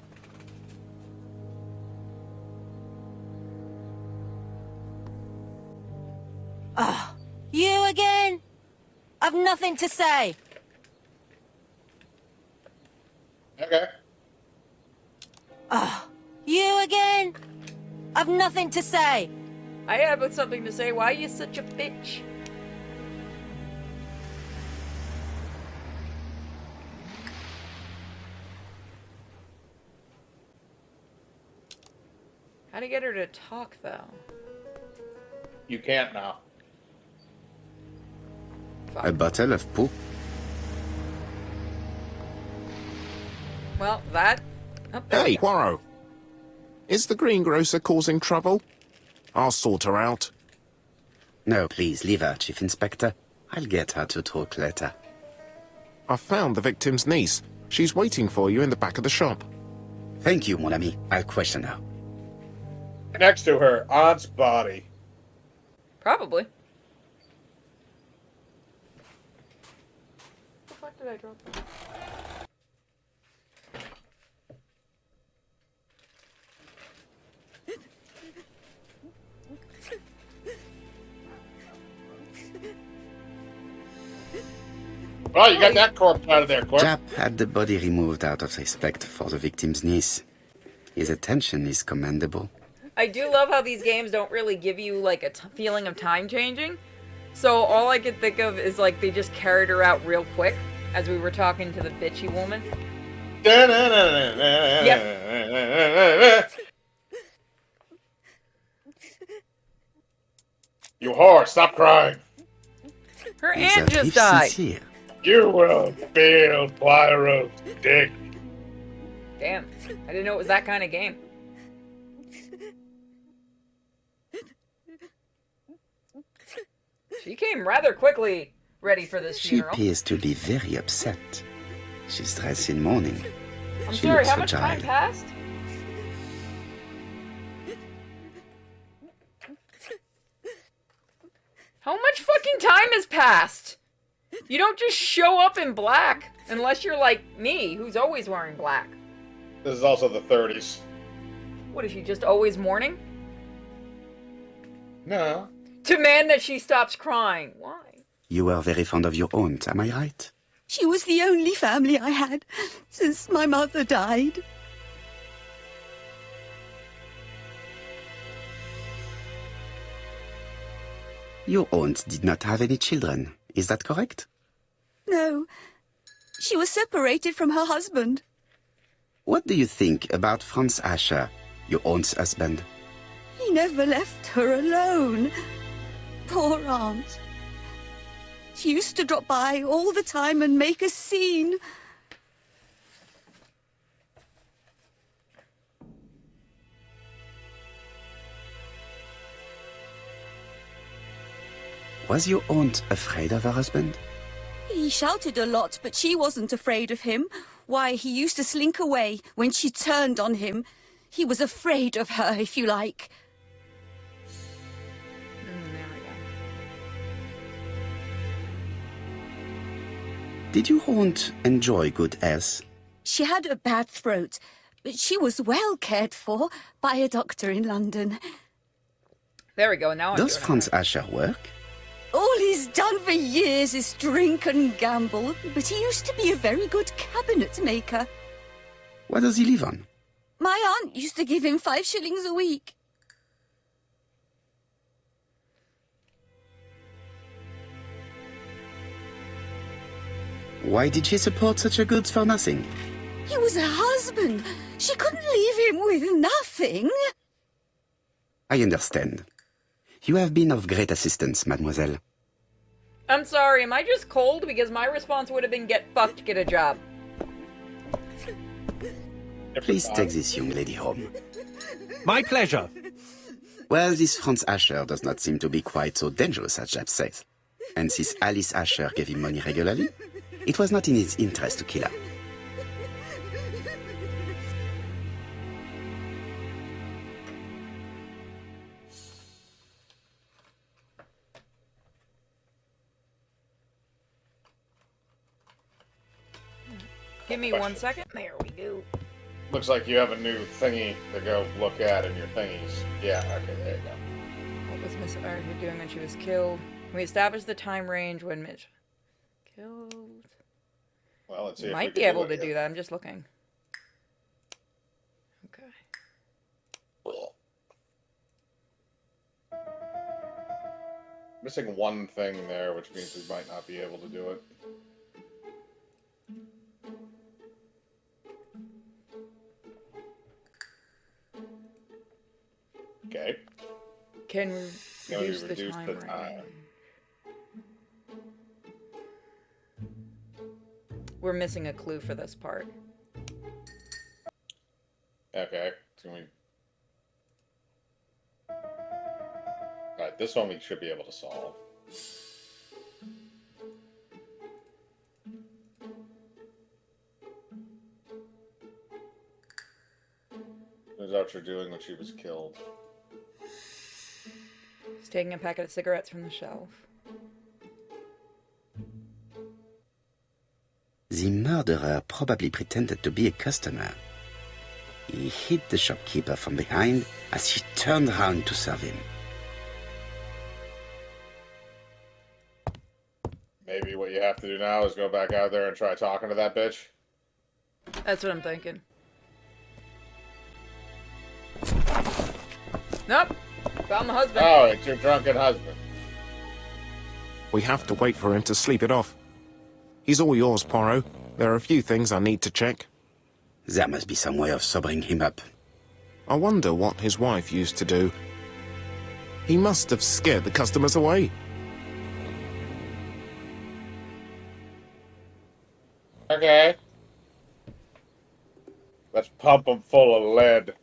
Speaker 6: You again? I've nothing to say.
Speaker 2: Okay.
Speaker 6: You again? I've nothing to say.
Speaker 1: I have something to say. Why are you such a bitch? How to get her to talk, though?
Speaker 2: You can't now.
Speaker 4: A bottle of poo?
Speaker 1: Well, that... Oh, there we
Speaker 5: Hey,
Speaker 1: go.
Speaker 5: Poirot. Is the greengrocer causing trouble? I'll sort her out.
Speaker 4: No, please, leave her, Chief Inspector. I'll get her to talk later.
Speaker 5: I found the victim's niece. She's waiting for you in the back of the shop.
Speaker 4: Thank you, mon ami. I'll question her.
Speaker 2: Next to her, aunt's body.
Speaker 1: Probably. The fuck did I drop that?
Speaker 2: Well, you got that corpse out of there, quick.
Speaker 4: Jap had the body removed out of respect for the victim's niece. His attention is commendable.
Speaker 1: I do love how these games don't really give you, like, a feeling of time changing. So all I could think of is, like, they just carried her out real quick as we were talking to the bitchy woman.
Speaker 2: You whore, stop crying.
Speaker 1: Her
Speaker 4: He's
Speaker 1: aunt
Speaker 4: a
Speaker 1: just
Speaker 4: thief
Speaker 1: died.
Speaker 4: sincere.
Speaker 2: You will feel Poirot's dick.
Speaker 1: Damn. I didn't know it was that kind of game. She came rather quickly ready for this
Speaker 4: She
Speaker 1: funeral.
Speaker 4: appears to be very upset. She's dressed in mourning.
Speaker 1: I'm
Speaker 4: She
Speaker 1: sorry,
Speaker 4: looks
Speaker 1: how much time
Speaker 4: fragile.
Speaker 1: passed? How much fucking time has passed? You don't just show up in black unless you're like me, who's always wearing black.
Speaker 2: This is also the 30s.
Speaker 1: What is she, just always mourning?
Speaker 2: No.
Speaker 1: Demand that she stops crying. Why?
Speaker 4: You were very fond of your aunt, am I right?
Speaker 7: She was the only family I had since my mother died.
Speaker 4: Your aunt did not have any children, is that correct?
Speaker 7: No, she was separated from her husband.
Speaker 4: What do you think about Franz Asher, your aunt's husband?
Speaker 7: He never left her alone. Poor aunt. She used to drop by all the time and make a scene.
Speaker 4: Was your aunt afraid of her husband?
Speaker 7: He shouted a lot, but she wasn't afraid of him. Why, he used to slink away when she turned on him. He was afraid of her, if you like.
Speaker 1: There we go.
Speaker 4: Did your aunt enjoy good health?
Speaker 7: She had a bad throat, but she was well cared for by a doctor in London.
Speaker 1: There we go, now I'm
Speaker 4: Does
Speaker 1: doing
Speaker 4: Franz
Speaker 1: it.
Speaker 4: Asher work?
Speaker 7: All he's done for years is drink and gamble, but he used to be a very good cabinet maker.
Speaker 4: What does he live on?
Speaker 7: My aunt used to give him 5 shillings a week.
Speaker 4: Why did she support such a goods for nothing?
Speaker 7: He was her husband. She couldn't leave him with nothing.
Speaker 4: I understand. You have been of great assistance, mademoiselle.
Speaker 1: I'm sorry, am I just cold? Because my response would have been get fucked, get a job.
Speaker 4: Please take this young lady home.
Speaker 3: My pleasure.
Speaker 4: Well, this Franz Asher does not seem to be quite so dangerous as Jap says. And since Alice Asher gave him money regularly, it was not in his interest to kill her.
Speaker 1: Give me 1 second. There we go.
Speaker 2: Looks like you have a new thingy to go look at in your thingies. Yeah, okay, there you go.
Speaker 1: What was Miss Arthur doing when she was killed? We established the time range when Mitch killed.
Speaker 2: Well, let's see. if we
Speaker 1: Might
Speaker 2: can
Speaker 1: be able
Speaker 2: it
Speaker 1: to
Speaker 2: here.
Speaker 1: do that. I'm just looking. Okay.
Speaker 2: Missing one thing there, which means we might not be able to do it. Okay.
Speaker 1: Can we
Speaker 2: No, you
Speaker 1: reduce the
Speaker 2: reduce
Speaker 1: time
Speaker 2: the
Speaker 1: range?
Speaker 2: time.
Speaker 1: We're missing a clue for this part.
Speaker 2: Okay. Alright, this one we should be able to solve. Turns out you're doing when she was killed.
Speaker 1: He's taking a packet of cigarettes from the shelf.
Speaker 4: The murderer probably pretended to be a customer. He hit the shopkeeper from behind as she turned around to serve him.
Speaker 2: Maybe what you have to do now is go back out there and try talking to that bitch.
Speaker 1: That's what I'm thinking. Nope. Found the husband.
Speaker 2: Oh, it's your drunken husband.
Speaker 5: We have to wait for him to sleep it off. He's all yours, Poirot. There are a few things I need to check.
Speaker 4: There must be some way of sobering him up.
Speaker 5: I wonder what his wife used to do. He must have scared the customers away.
Speaker 2: Okay. Let's pump him full of lead.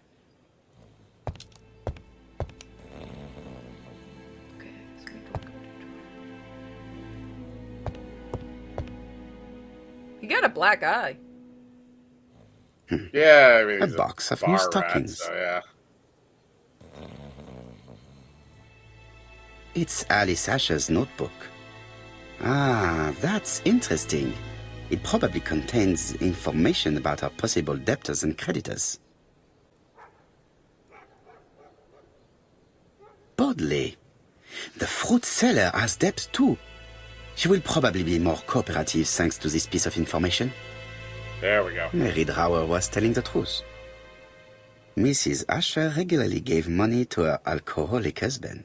Speaker 1: Okay, so we go to You got a black eye.
Speaker 2: Yeah, I mean,
Speaker 4: A
Speaker 2: he's
Speaker 4: box of
Speaker 2: bar
Speaker 4: new
Speaker 2: rat,
Speaker 4: stockings.
Speaker 2: so yeah.
Speaker 4: It's Alice Asher's notebook. Ah, that's interesting. It probably contains information about our possible debtors and creditors. Bodley. The fruit seller has debts too. She will probably be more cooperative thanks to this piece of information.
Speaker 2: There we go.
Speaker 4: Mary Drower was telling the truth. Mrs. Asher regularly gave money to her alcoholic husband.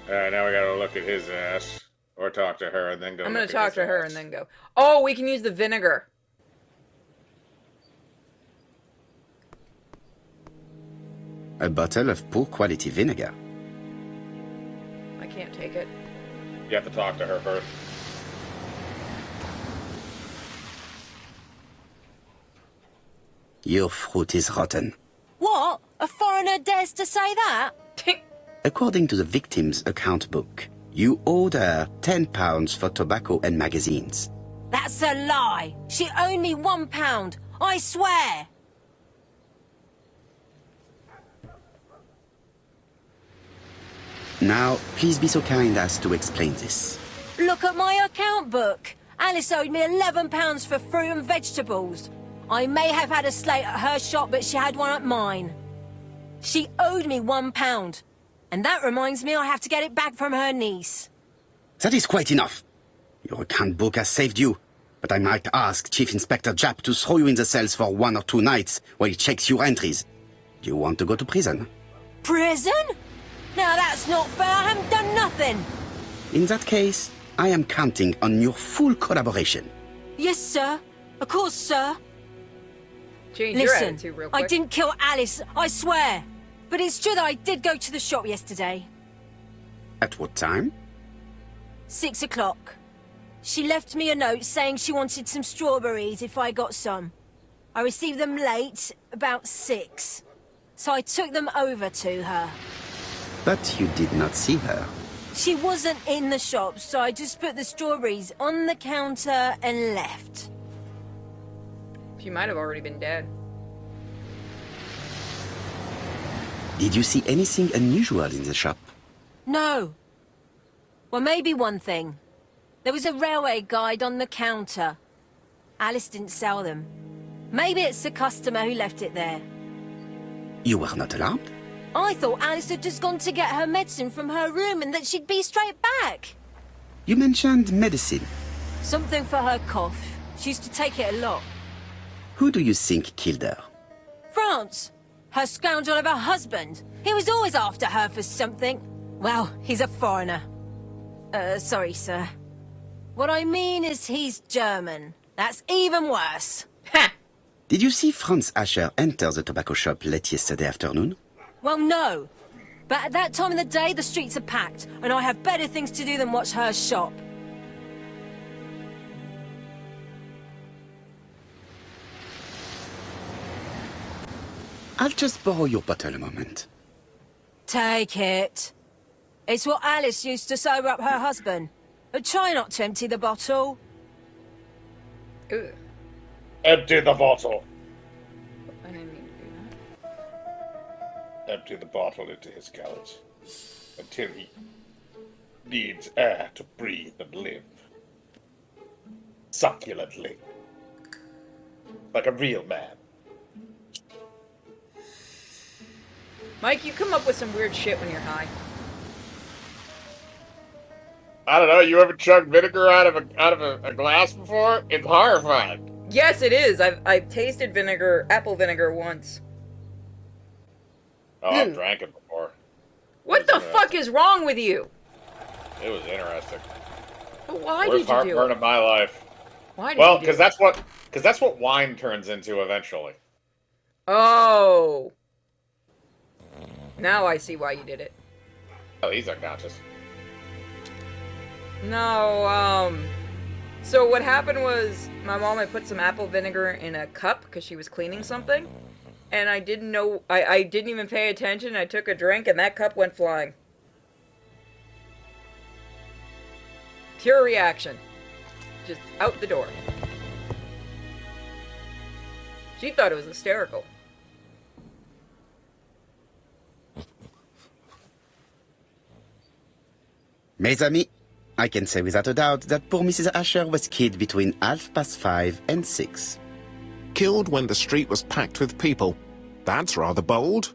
Speaker 2: Alright, now we gotta look at his ass. Or talk to her and then go.
Speaker 1: I'm gonna
Speaker 2: look at
Speaker 1: talk
Speaker 2: his
Speaker 1: to her
Speaker 2: ass.
Speaker 1: and then go. Oh, we can use the vinegar.
Speaker 4: A bottle of poor quality vinegar.
Speaker 1: I can't take it.
Speaker 2: You have to talk to her first.
Speaker 4: Your fruit is rotten.
Speaker 6: What? A foreigner dares to say that?
Speaker 4: According to the victim's account book, you owed her £10 for tobacco and magazines.
Speaker 6: That's a lie. She owed me £1. I swear.
Speaker 4: Now, please be so kind as to explain this.
Speaker 6: Look at my account book. Alice owed me £11 for fruit and vegetables. I may have had a slate at her shop, but she had one at mine. She owed me £1. And that reminds me I have to get it back from her niece.
Speaker 4: That is quite enough. Your account book has saved you, but I might ask Chief Inspector Japp to throw you in the cells for 1 or 2 nights while he checks your entries. Do you want to go to prison?
Speaker 6: Prison? Now that's not fair. I haven't done nothing.
Speaker 4: In that case, I am counting on your full collaboration.
Speaker 6: Yes, sir. Of course, sir.
Speaker 1: Change your
Speaker 6: Listen,
Speaker 1: attitude real quick.
Speaker 6: I didn't kill Alice, I swear. But it's true that I did go to the shop yesterday.
Speaker 4: At what time?
Speaker 6: 6 o'clock. She left me a note saying she wanted some strawberries if I got some. I received them late, about 6. So I took them over to her.
Speaker 4: But you did not see her.
Speaker 6: She wasn't in the shop, so I just put the strawberries on the counter and left.
Speaker 1: She might have already been dead.
Speaker 4: Did you see anything unusual in the shop?
Speaker 6: No. Well, maybe one thing. There was a railway guide on the counter. Alice didn't sell them. Maybe it's the customer who left it there.
Speaker 4: You were not alarmed?
Speaker 6: I thought Alice had just gone to get her medicine from her room and that she'd be straight back.
Speaker 4: You mentioned medicine.
Speaker 6: Something for her cough. She used to take it a lot.
Speaker 4: Who do you think killed her?
Speaker 6: France. Her scoundrel of a husband. He was always after her for something. Well, he's a foreigner. Sorry, sir. What I mean is he's German. That's even worse.
Speaker 1: Ha!
Speaker 4: Did you see Franz Asher enter the tobacco shop late yesterday afternoon?
Speaker 6: Well, no. But at that time of the day, the streets are packed, and I have better things to do than watch her shop.
Speaker 4: I'll just borrow your bottle a moment.
Speaker 6: Take it. It's what Alice used to sober up her husband. But try not to empty the bottle.
Speaker 1: Ugh.
Speaker 2: Empty the bottle.
Speaker 1: I didn't mean to do that.
Speaker 2: Empty the bottle into his gullet until he needs air to breathe and live. Succulently. Like a real man.
Speaker 1: Mike, you come up with some weird shit when you're high.
Speaker 2: I don't know, you ever chugged vinegar out of a glass before? It's horrifying.
Speaker 1: Yes, it is. I've tasted vinegar, apple vinegar once.
Speaker 2: Oh, I've drank it before.
Speaker 1: What the fuck is wrong with you?
Speaker 2: It was interesting.
Speaker 1: But why
Speaker 2: Worst
Speaker 1: did you do
Speaker 2: heartburn
Speaker 1: it?
Speaker 2: of my life.
Speaker 1: Why did
Speaker 2: Well,
Speaker 1: you do
Speaker 2: because that's what wine turns into eventually.
Speaker 1: Oh. Now I see why you did it.
Speaker 2: Oh, he's unconscious.
Speaker 1: No, so what happened was my mom had put some apple vinegar in a cup because she was cleaning something, and I didn't know, I didn't even pay attention. I took a drink and that cup went flying. Pure reaction. Just out the door. She thought it was hysterical.
Speaker 4: Mes amis, I can say without a doubt that poor Mrs. Asher was killed between 5:30 and 6.
Speaker 5: Killed when the street was packed with people. That's rather bold.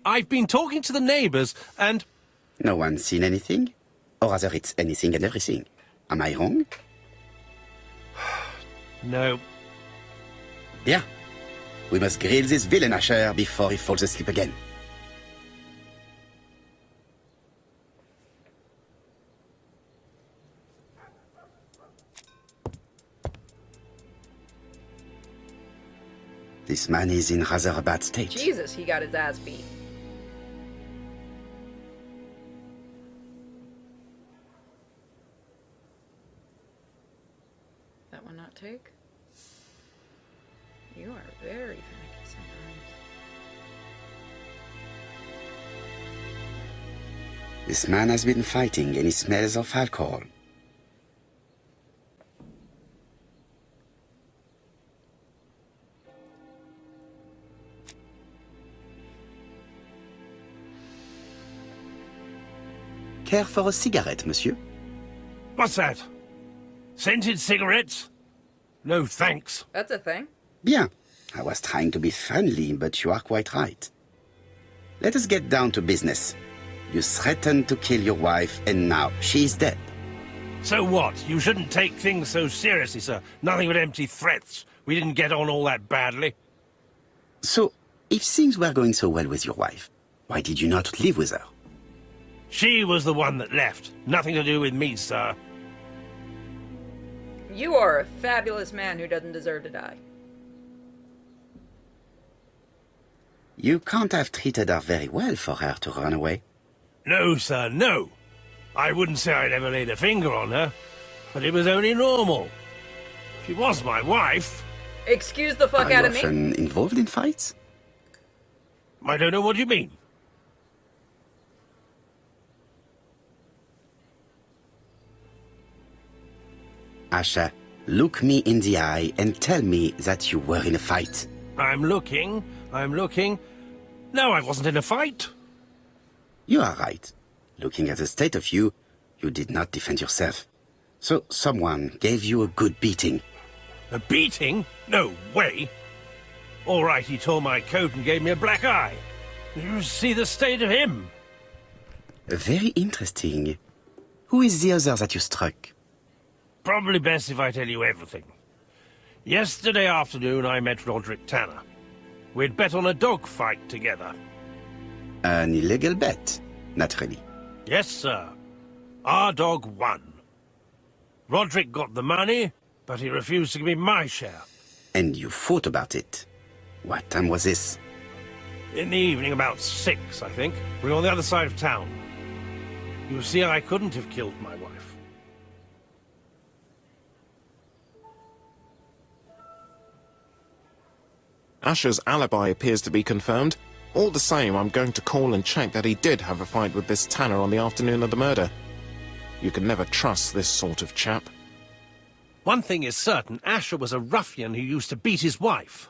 Speaker 3: I've been talking to the neighbours, and...
Speaker 4: No one's seen anything? Or rather, it's anything and everything. Am I wrong?
Speaker 3: No.
Speaker 4: Bien. We must grill this villain Asher before he falls asleep again. This man is in rather a bad state.
Speaker 1: Jesus, he got his ass beat. That one not take? You are very finicky sometimes.
Speaker 4: This man has been fighting and he smells of alcohol. Care for a cigarette, monsieur?
Speaker 3: What's that? Scented cigarettes? No thanks.
Speaker 1: That's a thing.
Speaker 4: Bien. I was trying to be friendly, but you are quite right. Let us get down to business. You threatened to kill your wife, and now she is dead.
Speaker 3: So what? You shouldn't take things so seriously, sir. Nothing but empty threats. We didn't get on all that badly.
Speaker 4: So, if things were going so well with your wife, why did you not live with her?
Speaker 3: She was the one that left. Nothing to do with me, sir.
Speaker 1: You are a fabulous man who doesn't deserve to die.
Speaker 4: You can't have treated her very well for her to run away.
Speaker 3: No, sir, no. I wouldn't say I'd ever laid a finger on her, but it was only normal. She was my wife.
Speaker 1: Excuse the fuck
Speaker 4: Are you
Speaker 1: out of me.
Speaker 4: often involved in fights?
Speaker 3: I don't know what you mean.
Speaker 4: Asha, look me in the eye and tell me that you were in a fight.
Speaker 3: I'm looking. No, I wasn't in a fight.
Speaker 4: You are right. Looking at the state of you, you did not defend yourself. So someone gave you a good beating.
Speaker 3: A beating? No way. All right, he tore my coat and gave me a black eye. You see the state of him.
Speaker 4: Very interesting. Who is the other that you struck?
Speaker 3: Probably best if I tell you everything. Yesterday afternoon, I met Roderick Tanner. We'd bet on a dog fight together.
Speaker 4: An illegal bet, naturally.
Speaker 3: Yes, sir. Our dog won. Roderick got the money, but he refused to give me my share.
Speaker 4: And you fought about it. What time was this?
Speaker 3: In the evening, about 6, I think. We were on the other side of town. You see, I couldn't have killed my wife.
Speaker 5: Asher's alibi appears to be confirmed. All the same, I'm going to call and check that he did have a fight with this Tanner on the afternoon of the murder. You can never trust this sort of chap.
Speaker 3: One thing is certain, Asher was a ruffian who used to beat his wife.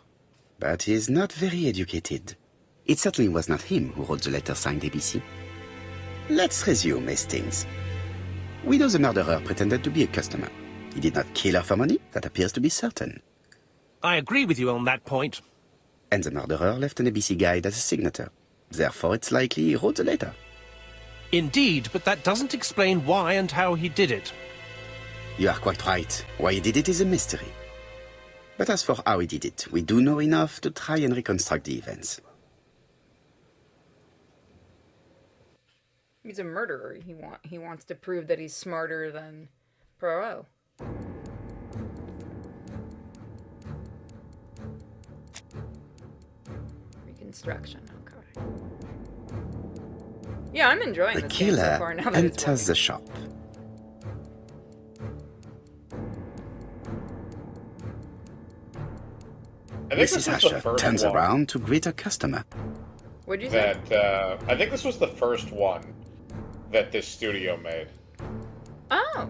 Speaker 4: But he is not very educated. It certainly was not him who wrote the letter signed ABC. Let's resume, Hastings. We know the murderer pretended to be a customer. He did not kill her for money, that appears to be certain.
Speaker 3: I agree with you on that point.
Speaker 4: And the murderer left an ABC guide as a signature. Therefore, it's likely he wrote the letter.
Speaker 3: Indeed, but that doesn't explain why and how he did it.
Speaker 4: You are quite right. Why he did it is a mystery. But as for how he did it, we do know enough to try and reconstruct the events.
Speaker 1: He's a murderer. He wants to prove that he's smarter than Poirot. Reconstruction, okay. Yeah, I'm enjoying
Speaker 4: The
Speaker 1: this game so
Speaker 4: killer
Speaker 1: far now that it's
Speaker 4: enters
Speaker 1: working.
Speaker 4: the shop.
Speaker 2: I think
Speaker 4: Mrs.
Speaker 2: this was the
Speaker 4: Asher
Speaker 2: first
Speaker 4: turns
Speaker 2: one
Speaker 4: around to greet her customer.
Speaker 1: What'd you say?
Speaker 2: that I think this was the first one that this studio made.
Speaker 1: Oh.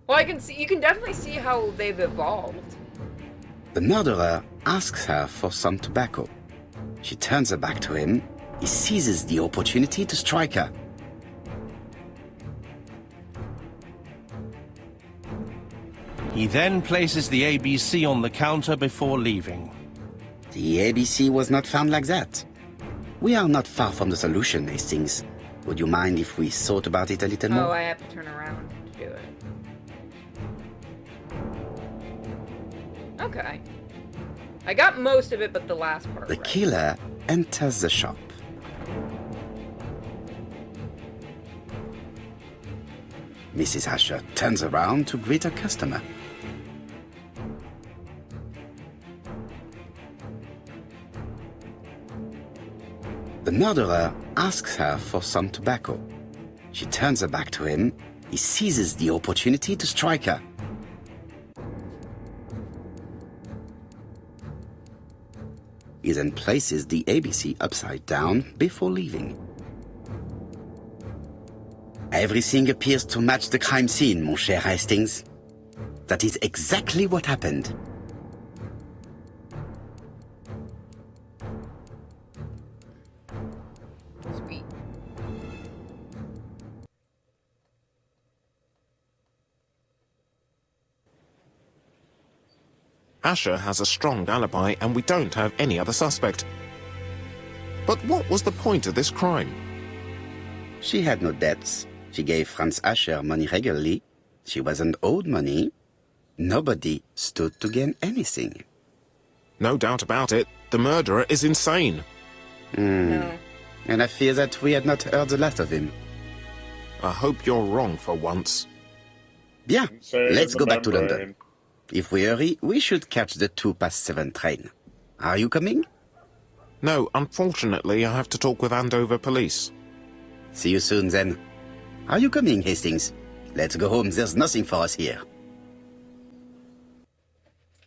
Speaker 1: Well, you can definitely see how they've evolved.
Speaker 4: The murderer asks her for some tobacco. She turns her back to him. He seizes the opportunity to strike her.
Speaker 3: He then places the ABC on the counter before leaving.
Speaker 4: The ABC was not found like that. We are not far from the solution, Hastings. Would you mind if we thought about it a little more?
Speaker 1: Oh, I have to turn around to do it. Okay. I got most of it, but the last part.
Speaker 4: The
Speaker 1: right.
Speaker 4: killer enters the shop. Mrs. Asher turns around to greet her customer. The murderer asks her for some tobacco. She turns her back to him. He seizes the opportunity to strike her. He then places the ABC upside down before leaving. Everything appears to match the crime scene, mon cher Hastings. That is exactly what happened.
Speaker 1: Sweet.
Speaker 5: Asher has a strong alibi and we don't have any other suspect. But what was the point of this crime?
Speaker 4: She had no debts. She gave Franz Asher money regularly. She wasn't owed money. Nobody stood to gain anything.
Speaker 5: No doubt about it, the murderer is insane.
Speaker 1: No.
Speaker 4: And I fear that we had not heard the last of him.
Speaker 5: I hope you're wrong for once.
Speaker 4: Bien,
Speaker 2: Insane
Speaker 4: let's
Speaker 2: in
Speaker 4: go
Speaker 2: the
Speaker 4: back to
Speaker 2: membrane.
Speaker 4: London. If we hurry, we should catch the 7:02 train. Are you coming?
Speaker 5: No, unfortunately, I have to talk with Andover police.
Speaker 4: See you soon, then. Are you coming, Hastings? Let's go home. There's nothing for us here.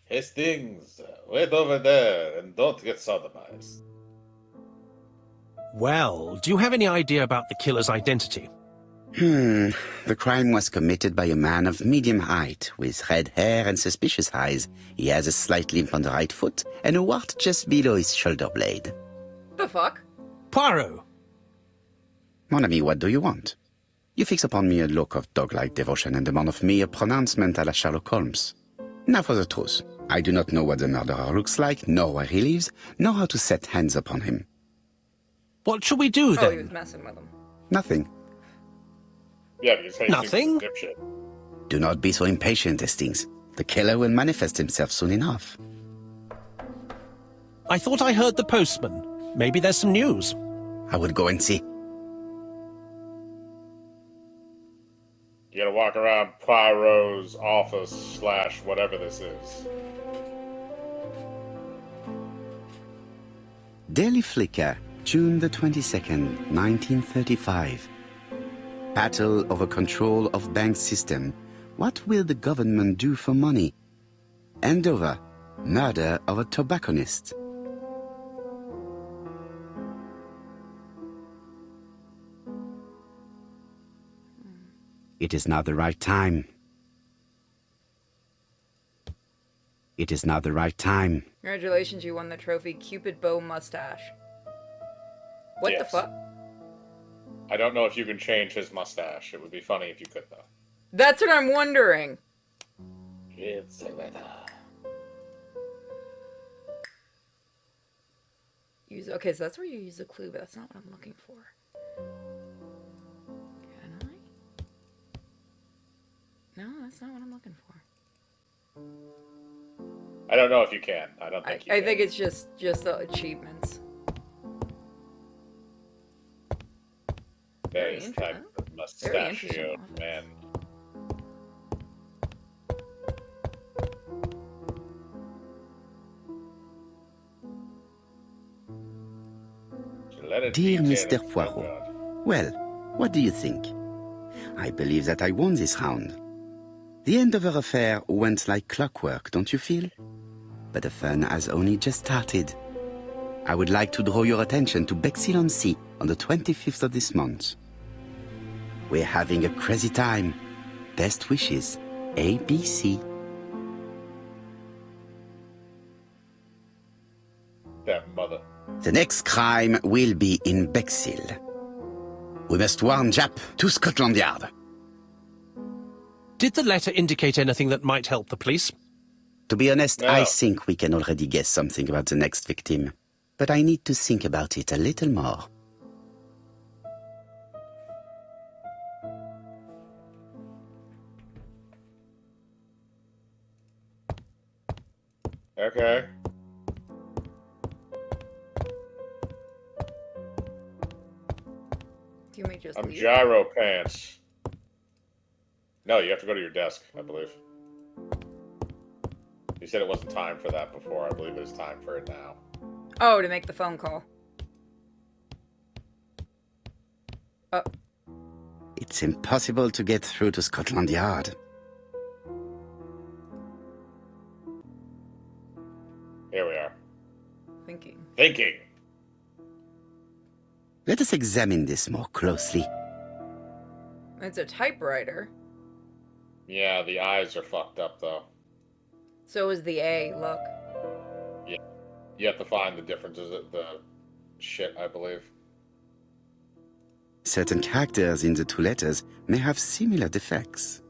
Speaker 2: Hastings, wait over there and don't get sodomized.
Speaker 3: Well, do you have any idea about the killer's identity?
Speaker 4: The crime was committed by a man of medium height, with red hair and suspicious eyes. He has a slight limp on the right foot, and a wart just below his shoulder blade.
Speaker 1: The fuck?
Speaker 3: Poirot!
Speaker 4: Mon ami, what do you want? You fix upon me a look of dog-like devotion and demand of me a pronouncement à la Sherlock Holmes. Now for the truth. I do not know what the murderer looks like, nor where he lives, nor how to set hands upon him.
Speaker 3: What shall we do,
Speaker 1: Oh, he was
Speaker 3: then?
Speaker 1: messing with him.
Speaker 4: Nothing.
Speaker 2: Yeah, because Hastings
Speaker 3: Nothing?
Speaker 2: is a dipshit.
Speaker 4: Do not be so impatient, Hastings. The killer will manifest himself soon enough.
Speaker 3: I thought I heard the postman. Maybe there's some news.
Speaker 4: I will go and see.
Speaker 2: You gotta walk around Poirot's office / whatever this is.
Speaker 4: Daily Flicker, June the 22nd, 1935. Battle over control of bank system. What will the government do for money? Andover, murder of a tobacconist. It is now the right time. It is now the right time.
Speaker 1: Congratulations, you won the trophy Cupid Bow Mustache. What the
Speaker 2: Yes.
Speaker 1: fuck?
Speaker 2: I don't know if you can change his mustache. It would be funny if you could, though.
Speaker 1: That's what I'm wondering.
Speaker 2: It's Agatha.
Speaker 1: Okay, so that's where you use the clue, but that's not what I'm looking for. Can I? No, that's not what I'm looking for.
Speaker 2: I don't know if you can. I don't think you
Speaker 1: I
Speaker 2: can.
Speaker 1: think it's just achievements. Very
Speaker 2: There's type
Speaker 1: interesting.
Speaker 2: of
Speaker 1: Very interesting
Speaker 2: mustachioed
Speaker 1: office.
Speaker 2: man.
Speaker 4: Dear Mr. Poirot, well, what do you think? I believe that I won this round. The Andover affair went like clockwork, don't you feel? But the fun has only just started. I would like to draw your attention to Bexhill-on-Sea on the 25th of this month. We're having a crazy time. Best wishes, ABC.
Speaker 2: That mother.
Speaker 4: The next crime will be in Bexhill. We must warn Jap to Scotland Yard.
Speaker 3: Did the letter indicate anything that might help the police?
Speaker 4: To be honest,
Speaker 2: No.
Speaker 4: I think we can already guess something about the next victim. But I need to think about it a little more.
Speaker 2: Okay.
Speaker 1: You may just
Speaker 2: I'm
Speaker 1: leave.
Speaker 2: gyro pants. No, you have to go to your desk, I believe. You said it wasn't time for that before. I believe it's time for it now.
Speaker 1: Oh, to make the phone call. Oh,
Speaker 4: It's impossible to get through to Scotland Yard.
Speaker 2: Here we are.
Speaker 1: thinking.
Speaker 2: Thinking.
Speaker 4: Let us examine this more closely.
Speaker 1: It's a typewriter.
Speaker 2: Yeah, the eyes are fucked up, though.
Speaker 1: So is the A. Look.
Speaker 2: You have to find the differences of the shit, I believe.
Speaker 4: Certain characters in the two letters may have similar defects.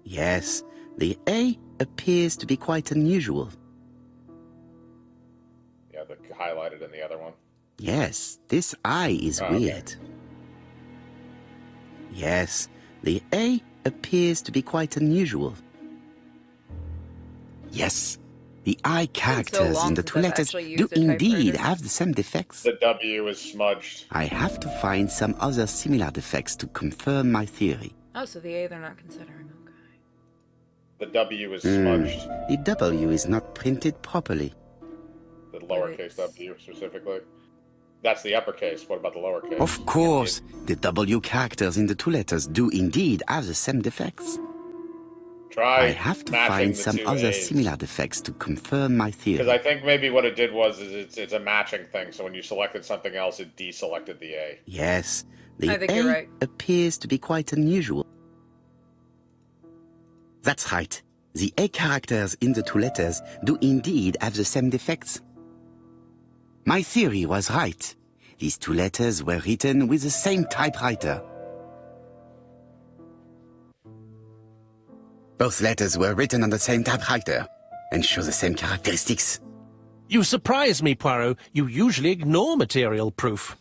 Speaker 4: Yes, the A appears to be quite unusual.
Speaker 2: Yeah, the highlighted in the other one.
Speaker 4: Yes, this I is
Speaker 2: Okay.
Speaker 4: weird. Yes, the A appears to be quite unusual. Yes, the I characters
Speaker 1: long
Speaker 4: in the
Speaker 1: since
Speaker 4: two
Speaker 1: I've
Speaker 4: letters
Speaker 1: actually
Speaker 4: do
Speaker 1: used a
Speaker 4: indeed
Speaker 1: typewriter.
Speaker 4: have the same defects.
Speaker 2: The W is smudged.
Speaker 4: I have to find some other similar defects to confirm my theory.
Speaker 1: Oh, so the A they're not considering. Okay.
Speaker 2: The W is
Speaker 4: Hmm.
Speaker 2: smudged.
Speaker 4: The W is not printed properly.
Speaker 2: The lowercase W specifically. That's the uppercase. What about the lowercase?
Speaker 4: Of course, the W characters in the two letters do indeed have the same defects.
Speaker 2: Try
Speaker 4: I have to
Speaker 2: matching
Speaker 4: find
Speaker 2: the
Speaker 4: some
Speaker 2: two
Speaker 4: other
Speaker 2: A's.
Speaker 4: similar defects to confirm my
Speaker 2: Because
Speaker 4: theory.
Speaker 2: I think maybe what it did was it's a matching thing. So when you selected something else, it deselected the A.
Speaker 4: Yes, the
Speaker 1: I think
Speaker 4: A
Speaker 1: you're right.
Speaker 4: appears to be quite unusual. That's right. The A characters in the two letters do indeed have the same defects. My theory was right. These two letters were written with the same typewriter. Both letters were written on the same typewriter and show the same characteristics.
Speaker 3: You surprise me, Poirot. You usually ignore material proof.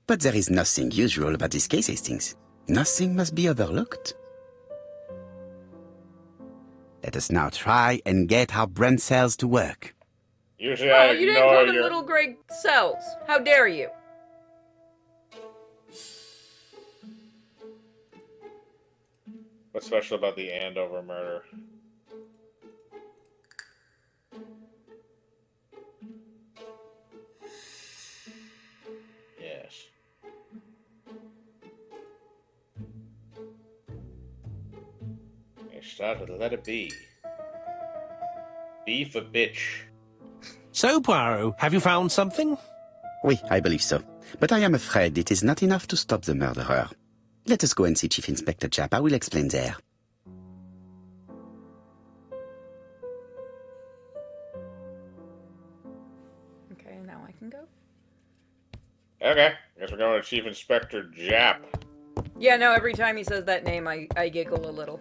Speaker 4: But there is nothing usual about this case, Hastings. Nothing must be overlooked. Let us now try and get our brain cells to work.
Speaker 2: Usually
Speaker 1: Oh,
Speaker 2: I
Speaker 1: you didn't
Speaker 2: ignore
Speaker 1: call them
Speaker 2: your...
Speaker 1: little gray cells. How dare you?
Speaker 2: What's special about the Andover murder? Yes. You start with the letter B. B for bitch.
Speaker 3: So, Poirot, have you found something?
Speaker 4: Oui, I believe so. But I am afraid it is not enough to stop the murderer. Let us go and see Chief Inspector Japp. I will explain there.
Speaker 1: Okay, now I can go.
Speaker 2: Okay, I guess we're going to Chief Inspector Japp.
Speaker 1: Yeah, no, every time he says that name, I giggle a little.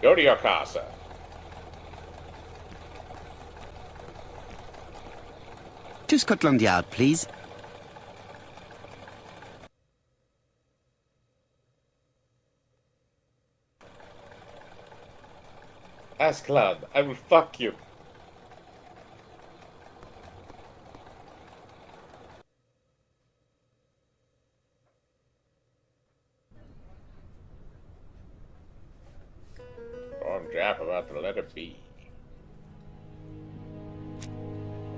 Speaker 2: Go to your casa.
Speaker 4: To Scotland Yard, please.
Speaker 2: Ascalon, I will fuck you. Storm Japp about to let it be.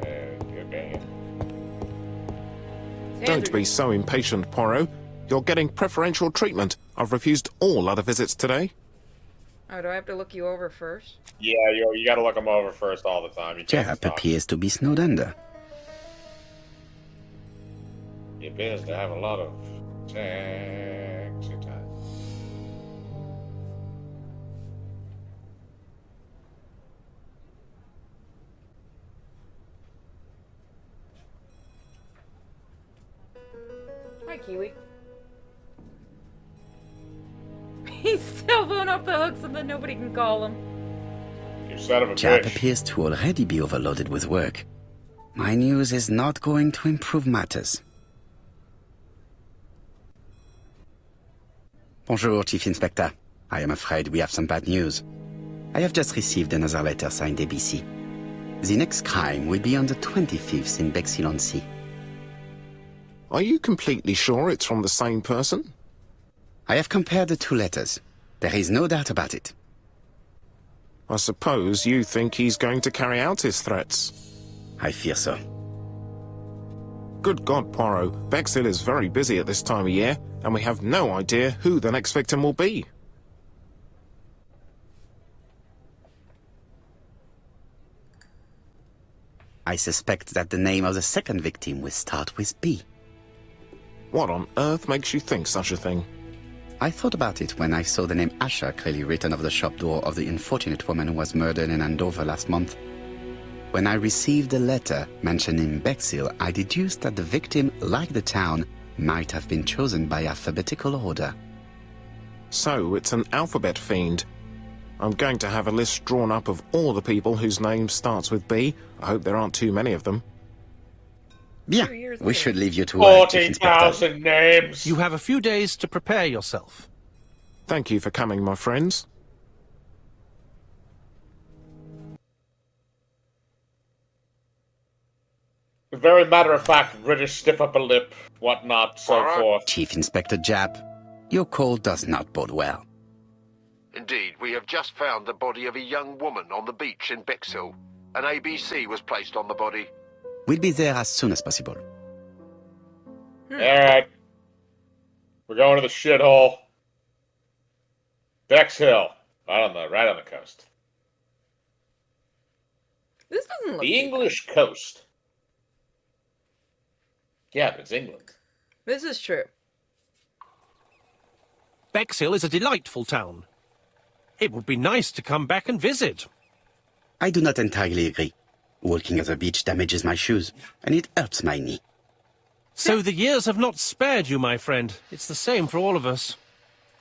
Speaker 2: Okay.
Speaker 5: Don't be so impatient, Poirot. You're getting preferential treatment. I've refused all other visits today.
Speaker 1: Oh, do I have to look you over first?
Speaker 2: Yeah, you gotta look them over first all the time. You can't
Speaker 4: Japp
Speaker 2: stop.
Speaker 4: appears to be snowed under.
Speaker 2: He appears to have a lot of sexy time.
Speaker 1: Hi, Kiwi. He's still blowing off the hook so that nobody can call him.
Speaker 2: You son of a
Speaker 4: Japp
Speaker 2: bitch.
Speaker 4: appears to already be overloaded with work. My news is not going to improve matters. Bonjour, Chief Inspector. I am afraid we have some bad news. I have just received another letter signed ABC. The next crime will be on the 25th in Bexhill-on-Sea.
Speaker 5: Are you completely sure it's from the same person?
Speaker 4: I have compared the two letters. There is no doubt about it.
Speaker 5: I suppose you think he's going to carry out his threats.
Speaker 4: I fear so.
Speaker 5: Good God, Poirot. Bexhill is very busy at this time of year, and we have no idea who the next victim will be.
Speaker 4: I suspect that the name of the second victim will start with B.
Speaker 5: What on earth makes you think such a thing?
Speaker 4: I thought about it when I saw the name Asher clearly written over the shop door of the unfortunate woman who was murdered in Andover last month. When I received a letter mentioning Bexhill, I deduced that the victim, like the town, might have been chosen by alphabetical order.
Speaker 5: So it's an alphabet fiend. I'm going to have a list drawn up of all the people whose name starts with B. I hope there aren't too many of them.
Speaker 4: Bien, we should leave you to work, Chief Inspector.
Speaker 2: 40,000 names!
Speaker 3: You have a few days to prepare yourself.
Speaker 5: Thank you for coming, my friends.
Speaker 2: Very matter-of-fact, British stiff upper lip, whatnot, so forth.
Speaker 4: Chief Inspector Japp, your call does not bode well.
Speaker 8: Indeed, we have just found the body of a young woman on the beach in Bexhill. An ABC was placed on the body.
Speaker 4: We'll be there as soon as possible.
Speaker 2: Alright. We're going to the shithole. Bexhill. Right on the coast.
Speaker 1: This doesn't look
Speaker 2: The
Speaker 1: too
Speaker 2: English coast. Yeah, but it's England.
Speaker 1: bad. This is true.
Speaker 3: Bexhill is a delightful town. It would be nice to come back and visit.
Speaker 4: I do not entirely agree. Walking at the beach damages my shoes, and it hurts my knee.
Speaker 3: So the years have not spared you, my friend. It's the same for all of us.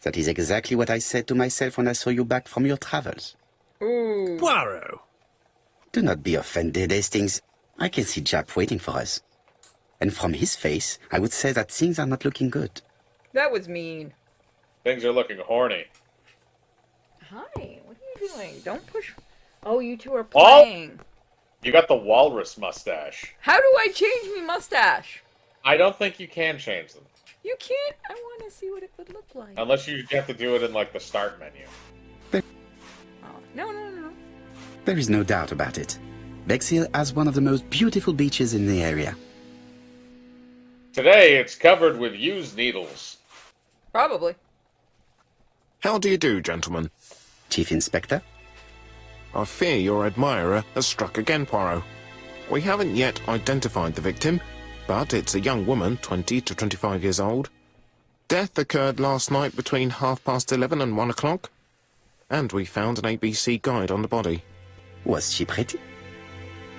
Speaker 4: That is exactly what I said to myself when I saw you back from your travels.
Speaker 1: Ooh.
Speaker 3: Poirot.
Speaker 4: Do not be offended, Hastings. I can see Japp waiting for us. And from his face, I would say that things are not looking good.
Speaker 1: That was mean.
Speaker 2: Things are looking horny.
Speaker 1: Hi, what are you doing? Don't push. Oh, you two are
Speaker 2: Oh!
Speaker 1: playing.
Speaker 2: You got the walrus mustache.
Speaker 1: How do I change my mustache?
Speaker 2: I don't think you can change them.
Speaker 1: You can't. I want to see what it would look like.
Speaker 2: Unless you have to do it in, like, the start menu.
Speaker 1: Oh, no.
Speaker 4: There is no doubt about it. Bexhill has one of the most beautiful beaches in the area.
Speaker 2: Today, it's covered with used needles.
Speaker 1: Probably.
Speaker 5: How do you do, gentlemen?
Speaker 4: Chief Inspector,
Speaker 5: I fear your admirer has struck again, Poirot. We haven't yet identified the victim, but it's a young woman, 20 to 25 years old. Death occurred last night between 11:30 and 1 o'clock, and we found an ABC guide on the body.
Speaker 4: Was she pretty?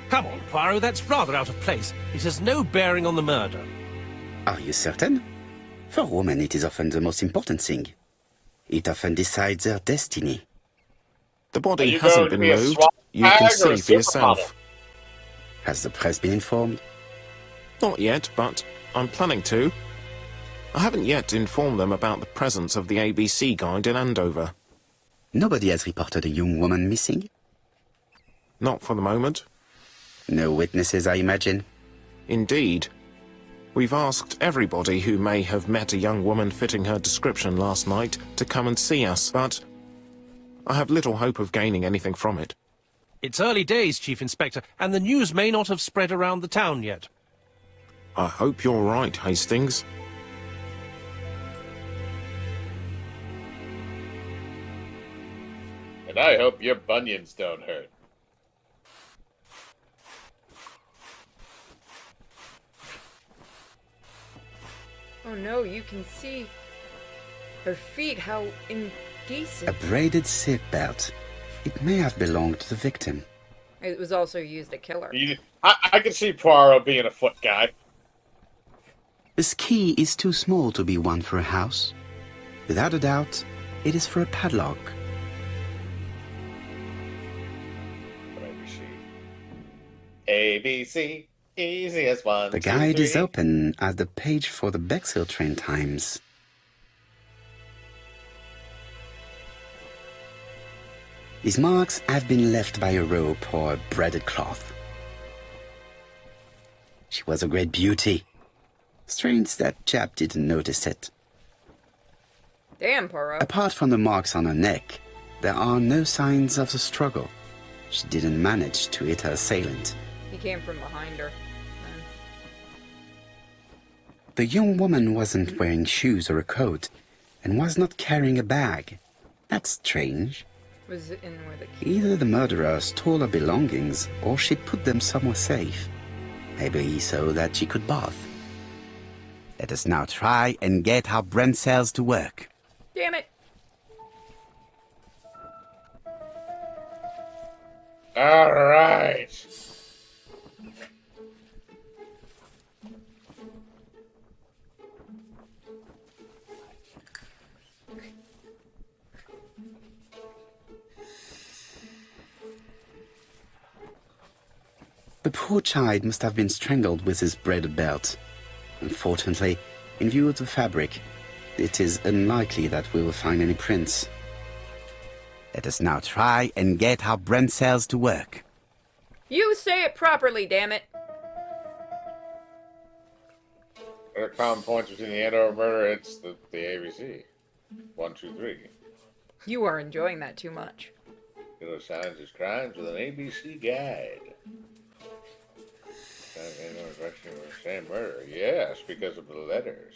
Speaker 3: Come on, Poirot, that's rather out of place. It has no bearing on the murder.
Speaker 4: Are you certain? For women, it is often the most important thing. It often decides their destiny.
Speaker 5: The body
Speaker 2: Are you
Speaker 5: hasn't
Speaker 2: going to
Speaker 5: been
Speaker 2: be a
Speaker 5: moved.
Speaker 2: swap
Speaker 5: You can
Speaker 2: bag or
Speaker 5: see
Speaker 2: a
Speaker 5: for yourself.
Speaker 4: Has the press been informed?
Speaker 5: Not yet, but I'm planning to. I haven't yet informed them about the presence of the ABC guide in Andover.
Speaker 4: Nobody has reported a young woman missing?
Speaker 5: Not for the moment.
Speaker 4: No witnesses, I imagine.
Speaker 5: Indeed. We've asked everybody who may have met a young woman fitting her description last night to come and see us, but I have little hope of gaining anything from it.
Speaker 3: It's early days, Chief Inspector, and the news may not have spread around the town yet.
Speaker 5: I hope you're right, Hastings.
Speaker 2: And I hope your bunions don't hurt.
Speaker 1: Oh no, you can see her feet, how indecent.
Speaker 4: A braided seat belt. It may have belonged to the victim.
Speaker 1: It was also used to kill her.
Speaker 2: I can see Poirot being a foot guy.
Speaker 4: This key is too small to be one for a house. Without a doubt, it is for a padlock.
Speaker 2: ABC, easy as one.
Speaker 4: The
Speaker 2: 2,
Speaker 4: guide is
Speaker 2: 3.
Speaker 4: open at the page for the Bexhill train times. These marks have been left by a rope or a braided cloth. She was a great beauty. Strange that chap didn't notice it.
Speaker 1: Damn, Poirot.
Speaker 4: Apart from the marks on her neck, there are no signs of the struggle. She didn't manage to hit her assailant.
Speaker 1: He came from behind her. Then.
Speaker 4: The young woman wasn't wearing shoes or a coat, and was not carrying a bag. That's strange.
Speaker 1: Was it in where the key?
Speaker 4: Either the murderer stole her belongings, or she put them somewhere safe. Maybe so that she could bath. Let us now try and get our brain cells to work.
Speaker 1: Damn it!
Speaker 2: All right.
Speaker 4: The poor child must have been strangled with his braided belt. Unfortunately, in view of the fabric, it is unlikely that we will find any prints. Let us now try and get our brain cells to work.
Speaker 1: You say it properly, damn it!
Speaker 2: What are common points between the Andover murder? It's the ABC. 1, 2, 3.
Speaker 1: You are enjoying that too much.
Speaker 2: Killer signs his crimes with an ABC guide. Same murder. Yes, because of the letters.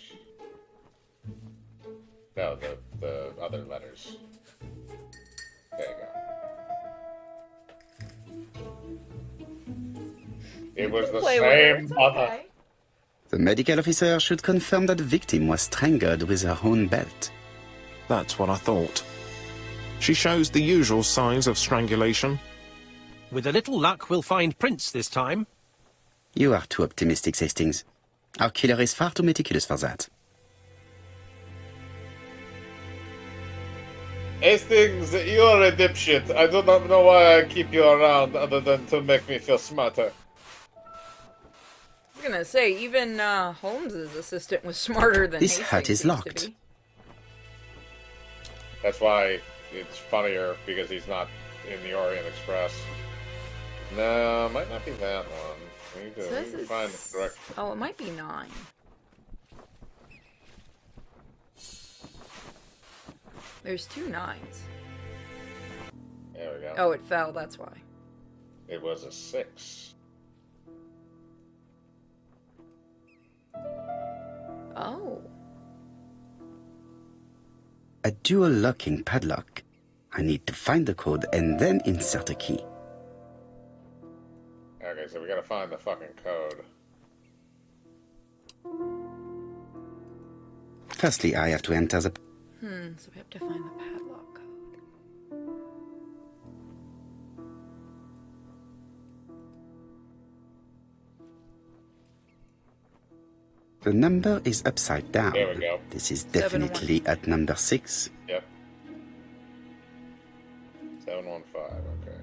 Speaker 2: No, the other letters. There you go. It was the
Speaker 1: Play with her,
Speaker 2: same
Speaker 1: it's
Speaker 2: mother.
Speaker 1: okay.
Speaker 4: The medical officer should confirm that the victim was strangled with her own belt.
Speaker 5: That's what I thought. She shows the usual signs of strangulation.
Speaker 3: With a little luck, we'll find prints this time.
Speaker 4: You are too optimistic, Hastings. Our killer is far too meticulous for that.
Speaker 2: Hastings, you're a dipshit. I do not know why I keep you around other than to make me feel smarter.
Speaker 1: I was gonna say, even Holmes's assistant was smarter than
Speaker 4: This
Speaker 1: Hastings
Speaker 4: hut is
Speaker 1: seems to
Speaker 4: locked.
Speaker 1: be.
Speaker 2: That's why it's funnier, because he's not in the Orient Express. No, might not be that one. We need to,
Speaker 1: Says
Speaker 2: we need to find the correct...
Speaker 1: Oh, it might be 9. There's 2 9s.
Speaker 2: There we go.
Speaker 1: Oh, it fell, that's why.
Speaker 2: It was a 6.
Speaker 1: Oh.
Speaker 4: A dual locking padlock. I need to find the code and then insert a key.
Speaker 2: Okay, so we gotta find the fucking code.
Speaker 4: Firstly, I have to enter the...
Speaker 1: So we have to find the padlock code.
Speaker 4: The number is upside down.
Speaker 2: There we go.
Speaker 4: This is definitely at number 6.
Speaker 2: Yep. 715, okay.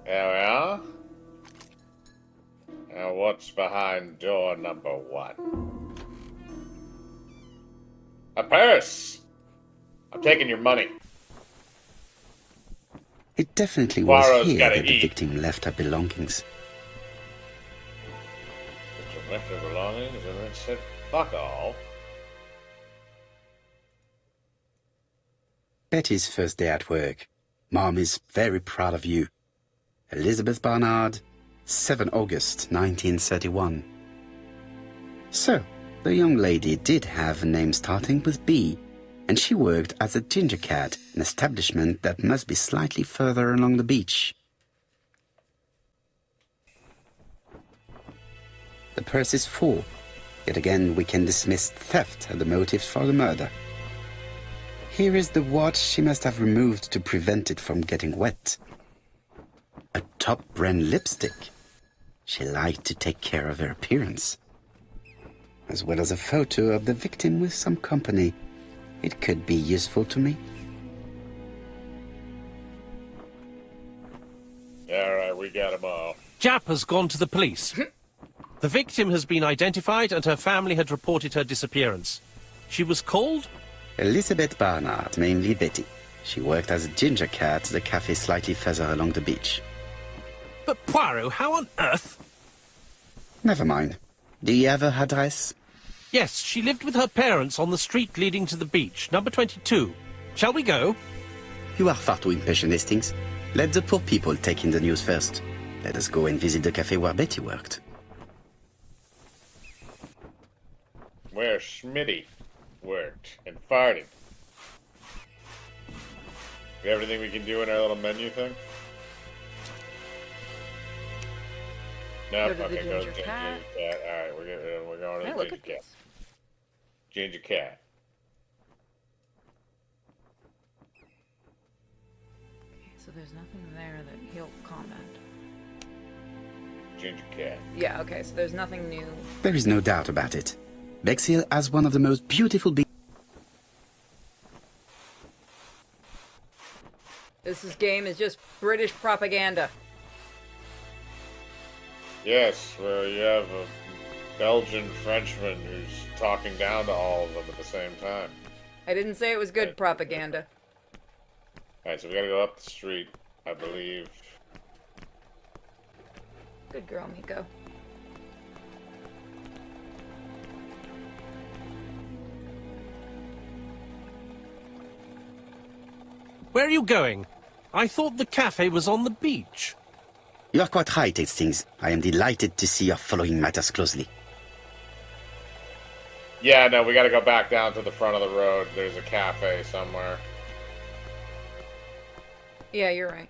Speaker 2: There we are. Now what's behind door number 1? A purse! I'm taking your money.
Speaker 4: It definitely was
Speaker 2: Poirot's
Speaker 4: here
Speaker 2: gotta
Speaker 4: that the
Speaker 2: eat.
Speaker 4: victim left her belongings.
Speaker 2: Victim left her belongings and then said, fuck all.
Speaker 4: Betty's first day at work. Mom is very proud of you. Elizabeth Barnard, 7 August 1931. So, the young lady did have a name starting with B, and she worked as a ginger cat, an establishment that must be slightly further along the beach. The purse is full. Yet again, we can dismiss theft as the motive for the murder. Here is the watch she must have removed to prevent it from getting wet. A top-brand lipstick. She liked to take care of her appearance. As well as a photo of the victim with some company. It could be useful to me.
Speaker 2: Alright, we got them all.
Speaker 3: Jap has gone to the police. The victim has been identified and her family had reported her disappearance. She was called?
Speaker 4: Elizabeth Barnard, mainly Betty. She worked as a ginger cat at the cafe slightly further along the beach.
Speaker 3: But Poirot, how on earth?
Speaker 4: Never mind. Do you have her address?
Speaker 3: Yes, she lived with her parents on the street leading to the beach, number 22. Shall we go?
Speaker 4: You are far too impatient, Hastings. Let the poor people take in the news first. Let us go and visit the cafe where Betty worked.
Speaker 2: Where Schmitty worked and farted. We have everything we can do in our little menu thing? No,
Speaker 1: Go to the
Speaker 2: okay, go to
Speaker 1: ginger
Speaker 2: the ginger
Speaker 1: cat.
Speaker 2: cat. Alright, we're going to
Speaker 1: Hey,
Speaker 2: the
Speaker 1: look
Speaker 2: ginger
Speaker 1: at
Speaker 2: cat.
Speaker 1: this.
Speaker 2: Ginger cat.
Speaker 1: Okay, so there's nothing there that he'll comment.
Speaker 2: Ginger cat.
Speaker 1: Yeah, okay, so there's nothing new.
Speaker 4: There is no doubt about it. Bexhill has one of the most beautiful beaches.
Speaker 1: Game is just British propaganda.
Speaker 2: Yes, where you have a Belgian Frenchman who's talking down to all of them at the same time.
Speaker 1: I didn't say it was good propaganda.
Speaker 2: Alright, so we gotta go up the street, I believe.
Speaker 1: Good girl, Miko.
Speaker 3: Where are you going? I thought the cafe was on the beach.
Speaker 4: You are quite right, Hastings. I am delighted to see you are following matters closely.
Speaker 2: Yeah, no, we gotta go back down to the front of the road. There's a cafe somewhere.
Speaker 1: Yeah, you're right.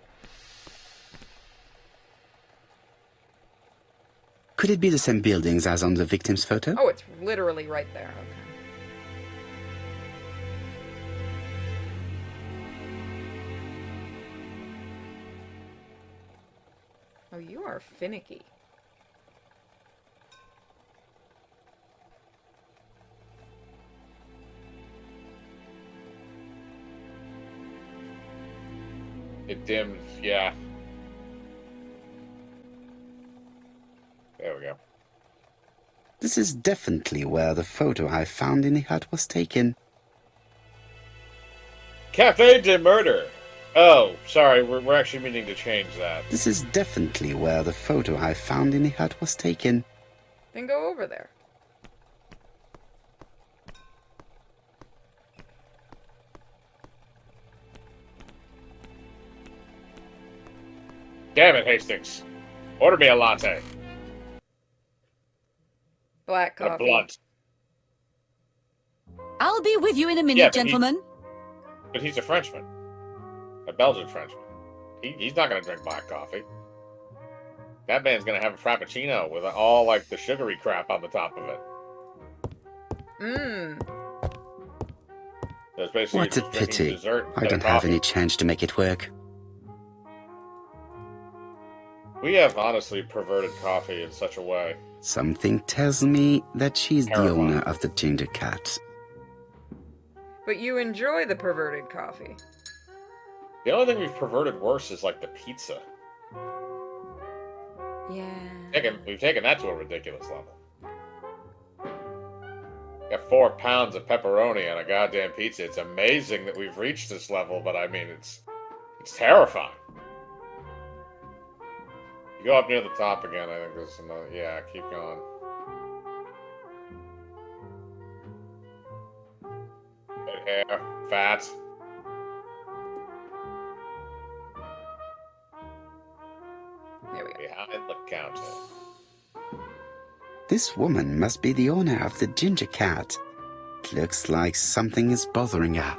Speaker 4: Could it be the same buildings as on the victim's photo?
Speaker 1: Oh, it's literally right there. Okay. Oh, you are finicky.
Speaker 2: It dims, yeah. There we go.
Speaker 4: This is definitely where the photo I found in the hut was taken.
Speaker 2: Cafe de Murder. Oh, sorry, we're actually meaning to change that.
Speaker 4: This is definitely where the photo I found in the hut was taken.
Speaker 1: Then go over there.
Speaker 2: Damn it, Hastings. Order me a latte.
Speaker 1: Black
Speaker 2: And a
Speaker 1: coffee.
Speaker 2: blunt.
Speaker 7: I'll be with you in a minute,
Speaker 2: Yeah, but
Speaker 7: gentlemen.
Speaker 2: But he's a Frenchman. A Belgian Frenchman. He's not going to drink black coffee. That man's going to have a frappuccino with all, like, the sugary crap on the top of it.
Speaker 1: Mmm.
Speaker 2: So it's basically
Speaker 4: What a
Speaker 2: just drinking
Speaker 4: pity.
Speaker 2: dessert
Speaker 4: I
Speaker 2: instead of
Speaker 4: don't have
Speaker 2: coffee.
Speaker 4: any change to make it work.
Speaker 2: We have honestly perverted coffee in such a way.
Speaker 4: Something tells me that she's the
Speaker 2: Terrifying.
Speaker 4: owner of the ginger cat.
Speaker 1: But you enjoy the perverted coffee.
Speaker 2: The only thing we've perverted worse is, like, the pizza.
Speaker 1: Yeah.
Speaker 2: We've taken that to a ridiculous level. Got 4 pounds of pepperoni on a goddamn pizza. It's amazing that we've reached this level, but I mean, it's terrifying. You go up near the top again, I think there's another. Yeah, keep going. Red hair, fat.
Speaker 1: There we go.
Speaker 2: Behind the counter.
Speaker 4: This woman must be the owner of the ginger cat. It looks like something is bothering her.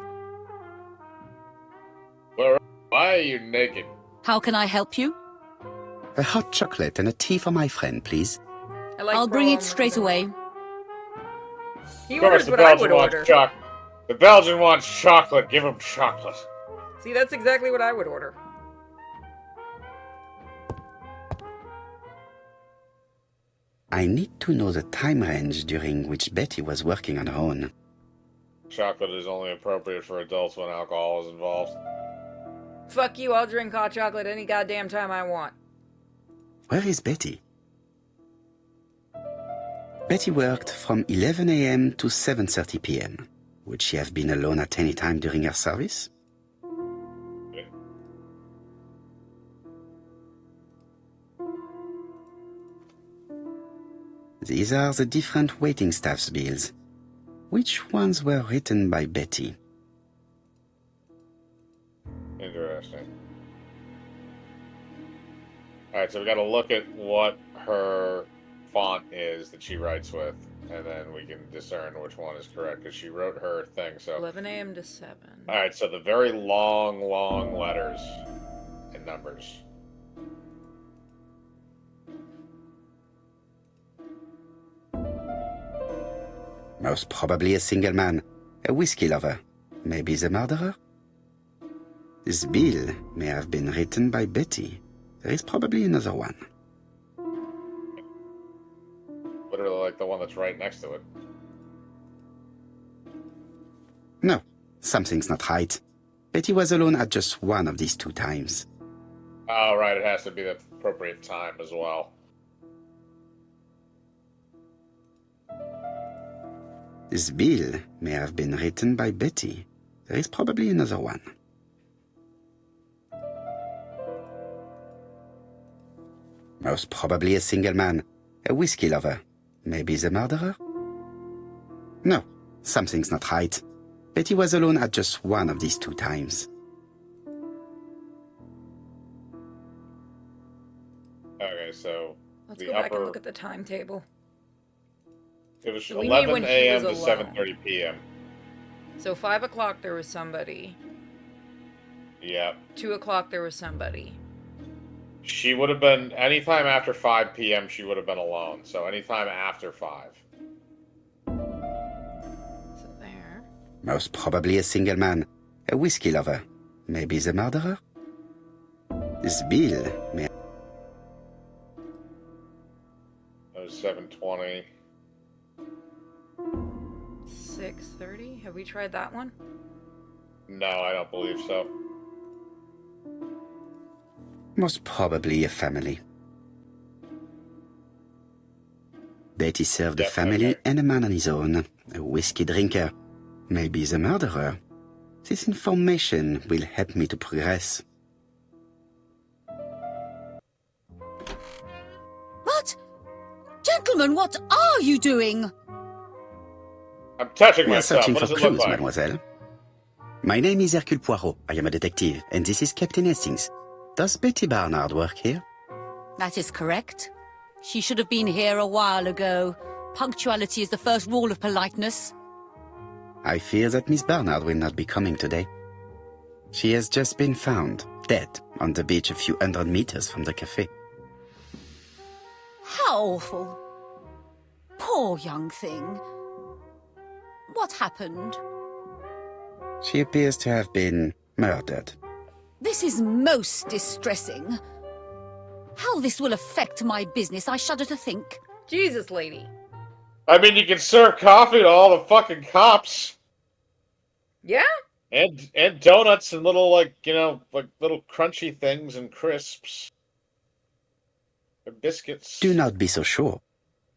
Speaker 2: Why are you naked?
Speaker 7: How can I help you?
Speaker 4: A hot chocolate and a tea for my friend, please.
Speaker 1: I like
Speaker 7: I'll bring it
Speaker 1: raw
Speaker 7: straight
Speaker 1: milk.
Speaker 7: away.
Speaker 1: He
Speaker 2: Of course,
Speaker 1: orders
Speaker 2: the
Speaker 1: what I would
Speaker 2: Belgian wants
Speaker 1: order.
Speaker 2: chocolate. The Belgian wants chocolate. Give him chocolate.
Speaker 1: See, that's exactly what I would order.
Speaker 4: I need to know the time range during which Betty was working on her own.
Speaker 2: Chocolate is only appropriate for adults when alcohol is involved.
Speaker 1: Fuck you, I'll drink hot chocolate any goddamn time I want.
Speaker 4: Where is Betty? Betty worked from 11 a.m. to 7:30 p.m. Would she have been alone at any time during her service? These are the different waiting staff's bills. Which ones were written by Betty?
Speaker 2: Interesting. Alright, so we gotta look at what her font is that she writes with, and then we can discern which one is correct, because she wrote her thing, so...
Speaker 1: 11 a.m. to 7.
Speaker 2: Alright, so the very long, long letters and numbers.
Speaker 4: Most probably a single man, a whiskey lover, maybe the murderer. This bill may have been written by Betty. There is probably another one.
Speaker 2: Literally like the one that's right next to it.
Speaker 4: No, something's not right. Betty was alone at just one of these 2 times.
Speaker 2: Oh, right, it has to be the appropriate time as well.
Speaker 4: This bill may have been written by Betty. There is probably another one. Most probably a single man, a whiskey lover, maybe the murderer. No, something's not right. Betty was alone at just one of these 2 times.
Speaker 2: Okay, so
Speaker 1: Let's
Speaker 2: the
Speaker 1: go back
Speaker 2: upper...
Speaker 1: and look at the timetable.
Speaker 2: It was
Speaker 1: We need
Speaker 2: 11
Speaker 1: when she
Speaker 2: a.m.
Speaker 1: was
Speaker 2: to
Speaker 1: alone.
Speaker 2: 7:30 p.m.
Speaker 1: So 5 o'clock there was somebody.
Speaker 2: Yeah.
Speaker 1: 2 o'clock there was somebody.
Speaker 2: She would have been... Anytime after 5 p.m., she would have been alone. So anytime after 5.
Speaker 1: So there.
Speaker 4: Most probably a single man, a whiskey lover, maybe the murderer. This bill may...
Speaker 2: That was 7:20.
Speaker 1: 6:30? Have we tried that one?
Speaker 2: No, I don't believe so.
Speaker 4: Most probably a family. Betty served a
Speaker 2: Yep,
Speaker 4: family
Speaker 2: okay.
Speaker 4: and a man on his own, a whiskey drinker, maybe the murderer. This information will help me to progress.
Speaker 7: What? Gentlemen, what are you doing?
Speaker 2: I'm touching
Speaker 4: We are
Speaker 2: myself.
Speaker 4: searching
Speaker 2: What
Speaker 4: for
Speaker 2: does it look
Speaker 4: clues,
Speaker 2: like?
Speaker 4: mademoiselle. My name is Hercule Poirot. I am a detective, and this is Captain Hastings. Does Betty Barnard work here?
Speaker 7: That is correct. She should have been here a while ago. Punctuality is the first rule of politeness.
Speaker 4: I fear that Miss Barnard will not be coming today. She has just been found, dead, on the beach a few hundred meters from the cafe.
Speaker 7: How awful. Poor young thing. What happened?
Speaker 4: She appears to have been murdered.
Speaker 7: This is most distressing. How this will affect my business, I shudder to think.
Speaker 1: Jesus, lady.
Speaker 2: I mean, you can serve coffee to all the fucking cops.
Speaker 1: Yeah?
Speaker 2: And donuts and little, like, you know, like little crunchy things and crisps. And biscuits.
Speaker 4: Do not be so sure.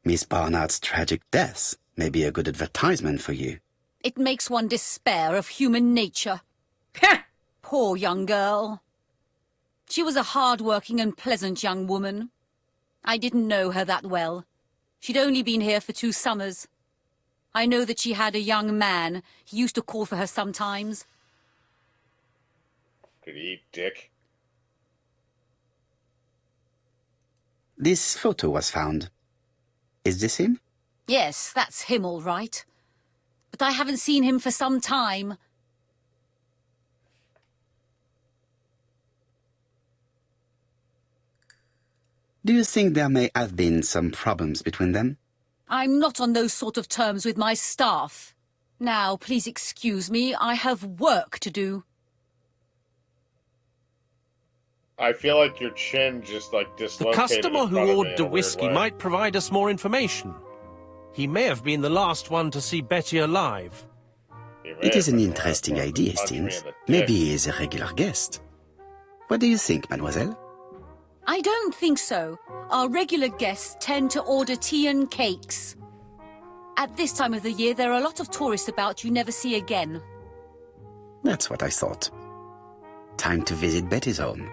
Speaker 4: Miss Barnard's tragic death may be a good advertisement for you.
Speaker 7: It makes one despair of human nature. Poor young girl. She was a hard-working and pleasant young woman. I didn't know her that well. She'd only been here for 2 summers. I know that she had a young man. He used to call for her sometimes.
Speaker 2: Could he eat dick?
Speaker 4: This photo was found. Is this him?
Speaker 7: Yes, that's him all right. But I haven't seen him for some time.
Speaker 4: Do you think there may have been some problems between them?
Speaker 7: I'm not on those sort of terms with my staff. Now, please excuse me, I have work to do.
Speaker 2: I feel like your chin just, like,
Speaker 3: The
Speaker 2: dislocated.
Speaker 3: customer
Speaker 2: in
Speaker 3: who
Speaker 2: front of me
Speaker 3: ordered
Speaker 2: in
Speaker 3: the
Speaker 2: a weird
Speaker 3: whiskey
Speaker 2: way.
Speaker 3: might provide us more information. He may have been the last one to see Betty alive.
Speaker 2: He may
Speaker 4: It is
Speaker 2: have
Speaker 4: an
Speaker 2: been
Speaker 4: interesting
Speaker 2: the last one to
Speaker 4: idea,
Speaker 2: punch me in
Speaker 4: Hastings.
Speaker 2: the dick.
Speaker 4: Maybe he is a regular guest. What do you think, mademoiselle?
Speaker 7: I don't think so. Our regular guests tend to order tea and cakes. At this time of the year, there are a lot of tourists about you never see again.
Speaker 4: That's what I thought. Time to visit Betty's home.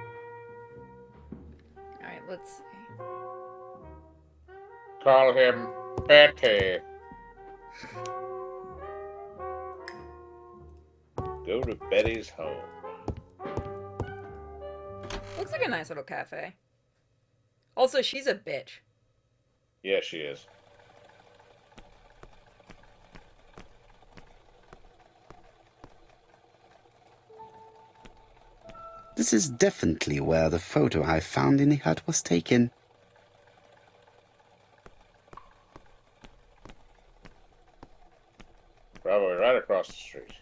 Speaker 1: Alright, let's see.
Speaker 2: Call him Betty. Go to Betty's home.
Speaker 1: Looks like a nice little cafe. Also, she's a bitch.
Speaker 2: Yeah, she is.
Speaker 4: This is definitely where the photo I found in the hut was taken.
Speaker 2: Probably right across the street.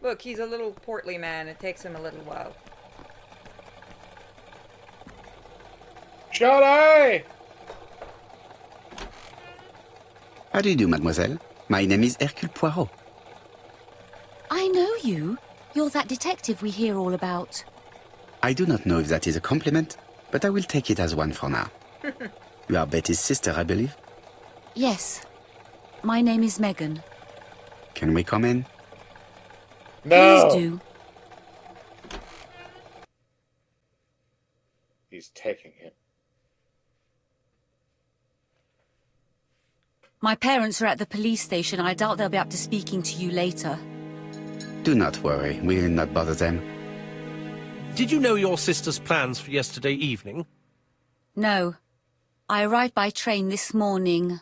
Speaker 1: Look, he's a little portly man. It takes him a little while.
Speaker 2: Shut eye!
Speaker 4: How do you do, mademoiselle? My name is Hercule Poirot.
Speaker 7: I know you. You're that detective we hear all about.
Speaker 4: I do not know if that is a compliment, but I will take it as one for now. You are Betty's sister, I believe.
Speaker 7: Yes. My name is Megan.
Speaker 4: Can we come in?
Speaker 2: No!
Speaker 7: Please do.
Speaker 2: He's taking him.
Speaker 7: My parents are at the police station. I doubt they'll be up to speaking to you later.
Speaker 4: Do not worry, we will not bother them.
Speaker 3: Did you know your sister's plans for yesterday evening?
Speaker 7: No. I arrived by train this morning.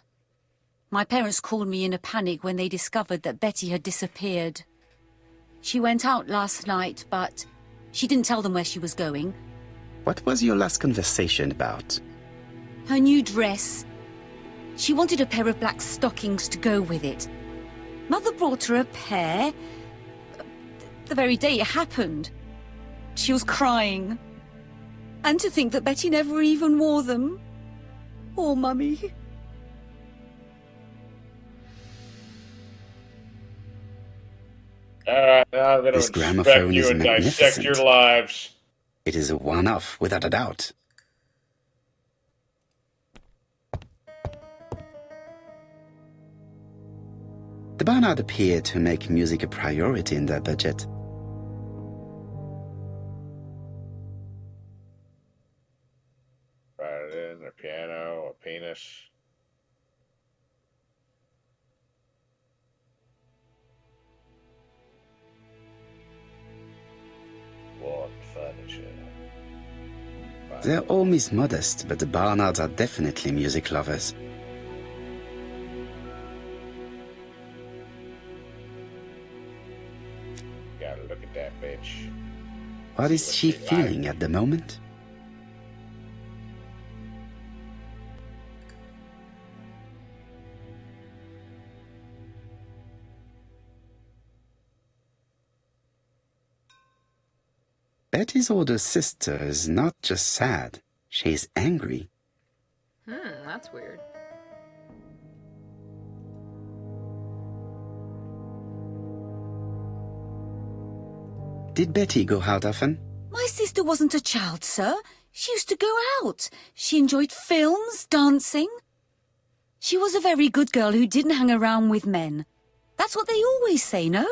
Speaker 7: My parents called me in a panic when they discovered that Betty had disappeared. She went out last night, but she didn't tell them where she was going.
Speaker 4: What was your last conversation about?
Speaker 7: Her new dress. She wanted a pair of black stockings to go with it. Mother brought her a pair. The very day it happened. She was crying. And to think that Betty never even wore them. Oh, Mummy.
Speaker 2: Alright, now I'm gonna
Speaker 4: This
Speaker 2: inspect
Speaker 4: gramophone
Speaker 2: you
Speaker 4: is
Speaker 2: and dissect
Speaker 4: magnificent.
Speaker 2: your lives.
Speaker 4: It is a one-off, without a doubt. The Barnard appeared to make music a priority in their budget.
Speaker 2: Violin, a piano, a penis.
Speaker 4: They're all Miss Modest, but the Barnards are definitely music lovers.
Speaker 2: Gotta look at that bitch.
Speaker 4: What is she feeling at the moment? Betty's older sister is not just sad, she's angry.
Speaker 1: That's weird.
Speaker 4: Did Betty go out often?
Speaker 7: My sister wasn't a child, sir. She used to go out. She enjoyed films, dancing. She was a very good girl who didn't hang around with men. That's what they always say, no?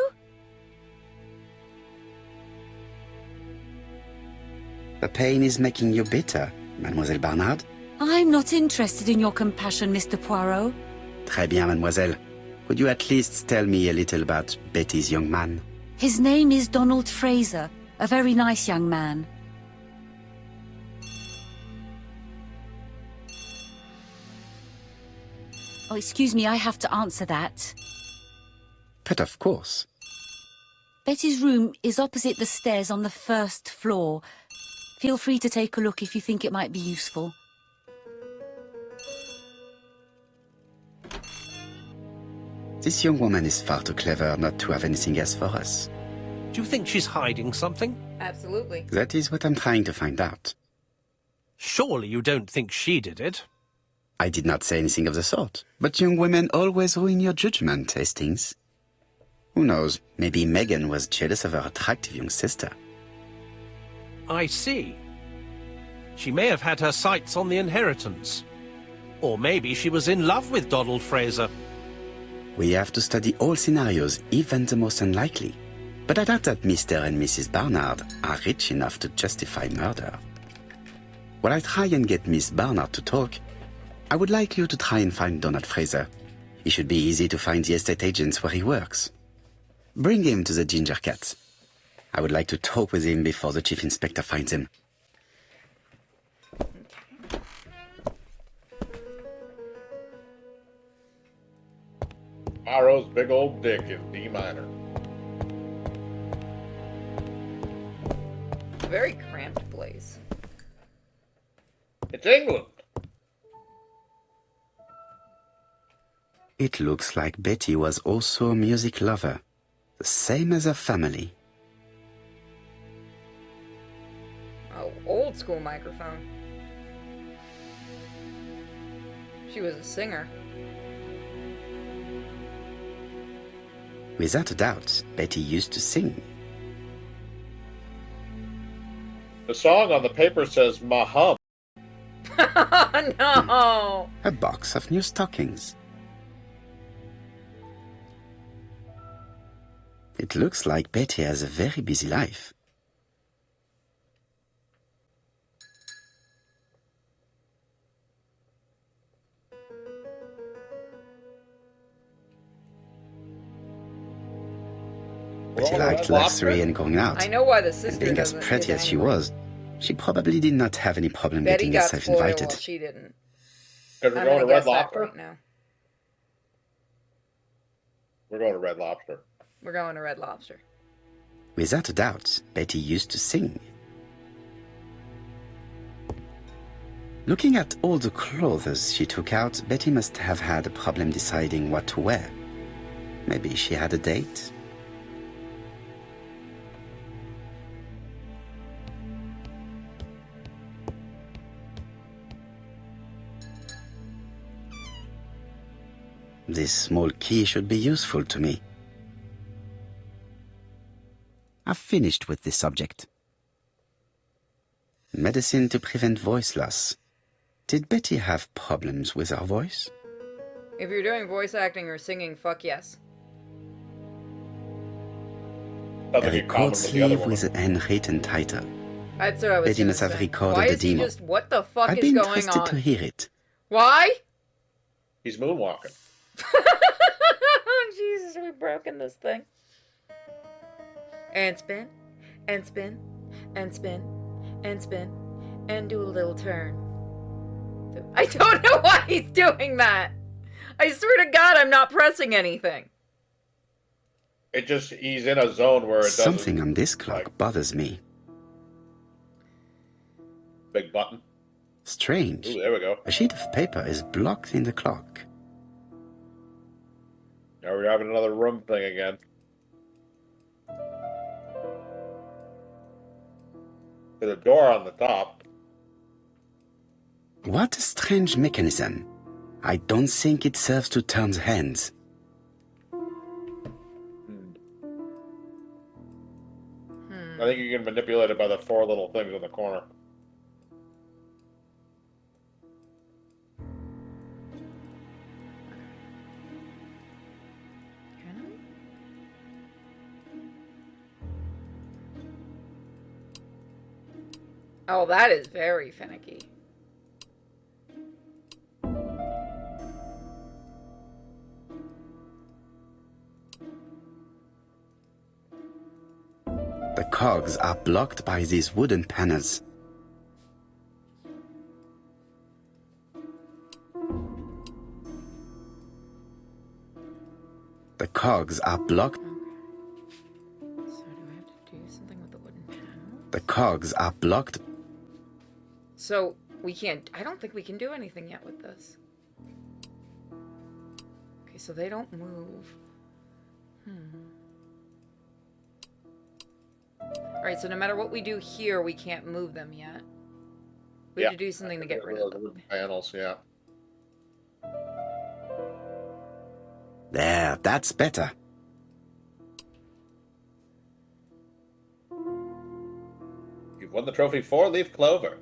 Speaker 4: The pain is making you bitter, Mademoiselle Barnard.
Speaker 7: I'm not interested in your compassion, Mr. Poirot.
Speaker 4: Très bien, mademoiselle. Could you at least tell me a little about Betty's young man?
Speaker 7: His name is Donald Fraser, a very nice young man. Oh, excuse me, I have to answer that.
Speaker 4: But of course.
Speaker 7: Betty's room is opposite the stairs on the first floor. Feel free to take a look if you think it might be useful.
Speaker 4: This young woman is far too clever not to have anything else for us.
Speaker 3: Do you think she's hiding something?
Speaker 1: Absolutely.
Speaker 4: That is what I'm trying to find out.
Speaker 3: Surely you don't think she did it?
Speaker 4: I did not say anything of the sort. But young women always ruin your judgment, Hastings. Who knows, maybe Megan was jealous of her attractive young sister.
Speaker 3: I see. She may have had her sights on the inheritance. Or maybe she was in love with Donald Fraser.
Speaker 4: We have to study all scenarios, even the most unlikely. But I doubt that Mr. and Mrs. Barnard are rich enough to justify murder. While I try and get Miss Barnard to talk, I would like you to try and find Donald Fraser. It should be easy to find the estate agents where he works. Bring him to the Ginger Cat. I would like to talk with him before the Chief Inspector finds him.
Speaker 2: Poirot's big old dick in D minor.
Speaker 1: A very cramped place.
Speaker 2: It's England.
Speaker 4: It looks like Betty was also a music lover, the same as her family.
Speaker 1: Oh, old school microphone. She was a singer.
Speaker 4: Without a doubt, Betty used to sing.
Speaker 2: The song on the paper says Mahum.
Speaker 1: No!
Speaker 4: A box of new stockings. It looks like Betty has a very busy life. Betty liked luxury and going out.
Speaker 1: I know why the
Speaker 4: And
Speaker 1: sister
Speaker 4: being as
Speaker 1: doesn't
Speaker 4: pretty
Speaker 1: get
Speaker 4: as she
Speaker 1: anywhere.
Speaker 4: was, she probably did not have any problem
Speaker 1: Betty
Speaker 4: getting
Speaker 1: got
Speaker 4: herself
Speaker 1: spoiled
Speaker 4: invited.
Speaker 1: while she didn't.
Speaker 2: Because we're
Speaker 1: I'm
Speaker 2: going to
Speaker 1: gonna
Speaker 2: Red
Speaker 1: guess that
Speaker 2: Lobster?
Speaker 1: right now.
Speaker 2: We're going to Red Lobster.
Speaker 1: We're going to Red Lobster.
Speaker 4: Without a doubt, Betty used to sing. Looking at all the clothes she took out, Betty must have had a problem deciding what to wear. Maybe she had a date? This small key should be useful to me. I've finished with this subject. Medicine to prevent voice loss. Did Betty have problems with her voice?
Speaker 1: If you're doing voice acting or singing, fuck yes.
Speaker 2: Sounds
Speaker 4: A
Speaker 2: like a
Speaker 4: record
Speaker 2: common with the other
Speaker 4: sleeve
Speaker 2: woman.
Speaker 4: with an handwritten title.
Speaker 1: That's what I was
Speaker 4: Betty
Speaker 1: gonna
Speaker 4: must have
Speaker 1: say.
Speaker 4: recorded
Speaker 1: Why
Speaker 4: the
Speaker 1: is he
Speaker 4: demo.
Speaker 1: just, what the fuck
Speaker 4: I'd
Speaker 1: is
Speaker 4: be
Speaker 1: going
Speaker 4: interested
Speaker 1: on?
Speaker 4: to hear it.
Speaker 1: Why?
Speaker 2: He's moonwalking.
Speaker 1: Jesus, we've broken this thing. And spin, and spin, and spin, and spin, And do a little turn. I don't know why he's doing that. I swear to God, I'm not pressing anything.
Speaker 2: He's in a zone where it doesn't...
Speaker 4: Something on this clock bothers me.
Speaker 2: Big button.
Speaker 4: Strange.
Speaker 2: Ooh, there we go.
Speaker 4: A sheet of paper is blocked in the clock.
Speaker 2: Now we're having another room thing again. There's a door on the top.
Speaker 4: What a strange mechanism. I don't think it serves to turn the hands.
Speaker 2: I think you can manipulate it by the 4 little things in the corner.
Speaker 1: Oh, that is very finicky.
Speaker 4: The cogs are blocked by these wooden panels. The cogs are blocked.
Speaker 1: Okay. So do I have to do something with the wooden panel?
Speaker 4: The cogs are blocked.
Speaker 1: So we can't... I don't think we can do anything yet with this. Okay, so they don't move. Alright, so no matter what we do here, we can't move them yet. We have to do something to get rid of them.
Speaker 2: Panels, yeah.
Speaker 4: There, that's better.
Speaker 2: You've won the trophy 4-leaf clover.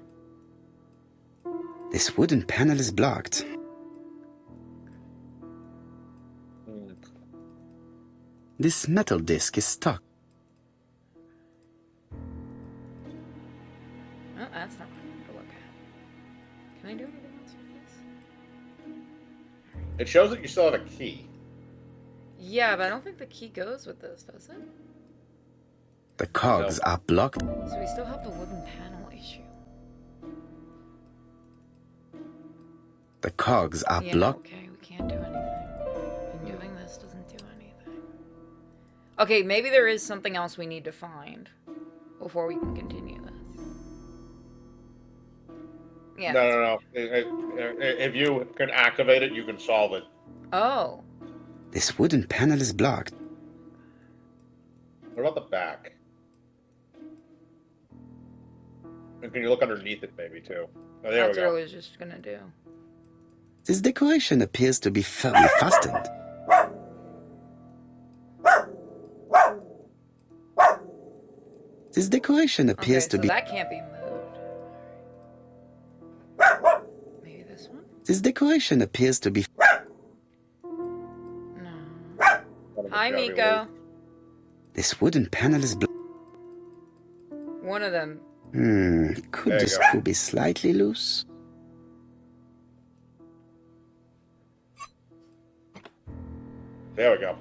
Speaker 4: This wooden panel is blocked. This metal disc is stuck.
Speaker 1: Oh, that's not what I wanted to look at. Can I do anything else with this?
Speaker 2: It shows that you still have a key.
Speaker 1: Yeah, but I don't think the key goes with this, does it?
Speaker 4: The cogs are blocked.
Speaker 1: So we still have the wooden panel issue.
Speaker 4: The cogs are
Speaker 1: Yeah,
Speaker 4: blocked.
Speaker 1: okay, we can't do anything. And doing this doesn't do anything. Okay, maybe there is something else we need to find before we can continue this. Yeah.
Speaker 2: No. If you can activate it, you can solve it.
Speaker 1: Oh.
Speaker 4: This wooden panel is blocked.
Speaker 2: What about the back? And can you look underneath it maybe too? Oh, there
Speaker 1: That's
Speaker 2: we
Speaker 1: what I
Speaker 2: go.
Speaker 1: was just gonna do.
Speaker 4: This decoration appears to be firmly fastened. This decoration appears
Speaker 1: Okay,
Speaker 4: to
Speaker 1: so
Speaker 4: be...
Speaker 1: that can't be moved. Maybe this one?
Speaker 4: This decoration appears to be...
Speaker 1: No. Hi, Miko.
Speaker 4: This wooden panel is blocked.
Speaker 1: One of them.
Speaker 4: Could
Speaker 2: There
Speaker 4: the
Speaker 2: you go.
Speaker 4: screw be slightly loose?
Speaker 2: There we go.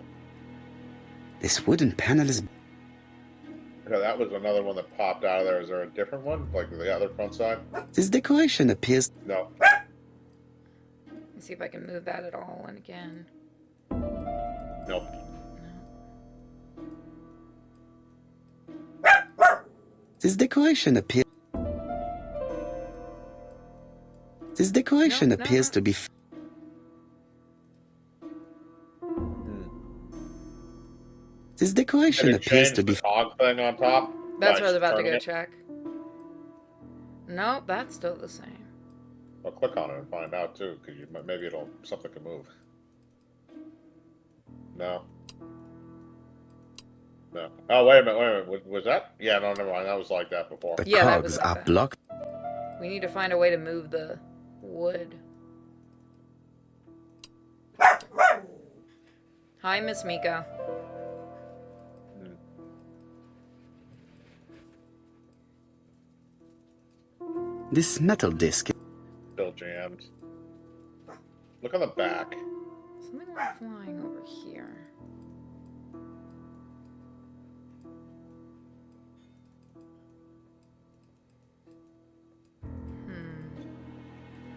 Speaker 4: This wooden panel is...
Speaker 2: Okay, that was another one that popped out of there. Is there a different one? Like the other front side?
Speaker 4: This decoration appears...
Speaker 2: No.
Speaker 1: Let me see if I can move that at all. And again.
Speaker 2: Nope.
Speaker 4: This decoration appears... This decoration
Speaker 1: No,
Speaker 4: appears to be... This decoration
Speaker 2: Did it
Speaker 4: appears
Speaker 2: change
Speaker 4: to be...
Speaker 2: the cog thing on top?
Speaker 1: That's
Speaker 2: Nice.
Speaker 1: where I was about to
Speaker 2: Turning
Speaker 1: go
Speaker 2: it.
Speaker 1: check. Nope, that's still the same.
Speaker 2: Well, click on it and find out too, because maybe something can move. No. No. Oh, wait a minute. Was that? Yeah, no, never mind. That was like that before.
Speaker 4: The
Speaker 1: Yeah, that was
Speaker 4: cogs
Speaker 1: like
Speaker 4: are
Speaker 1: that.
Speaker 4: blocked.
Speaker 1: We need to find a way to move the wood. Hi, Miss Miko.
Speaker 4: This metal disc...
Speaker 2: Still jammed. Look on the back.
Speaker 1: Something went flying over here.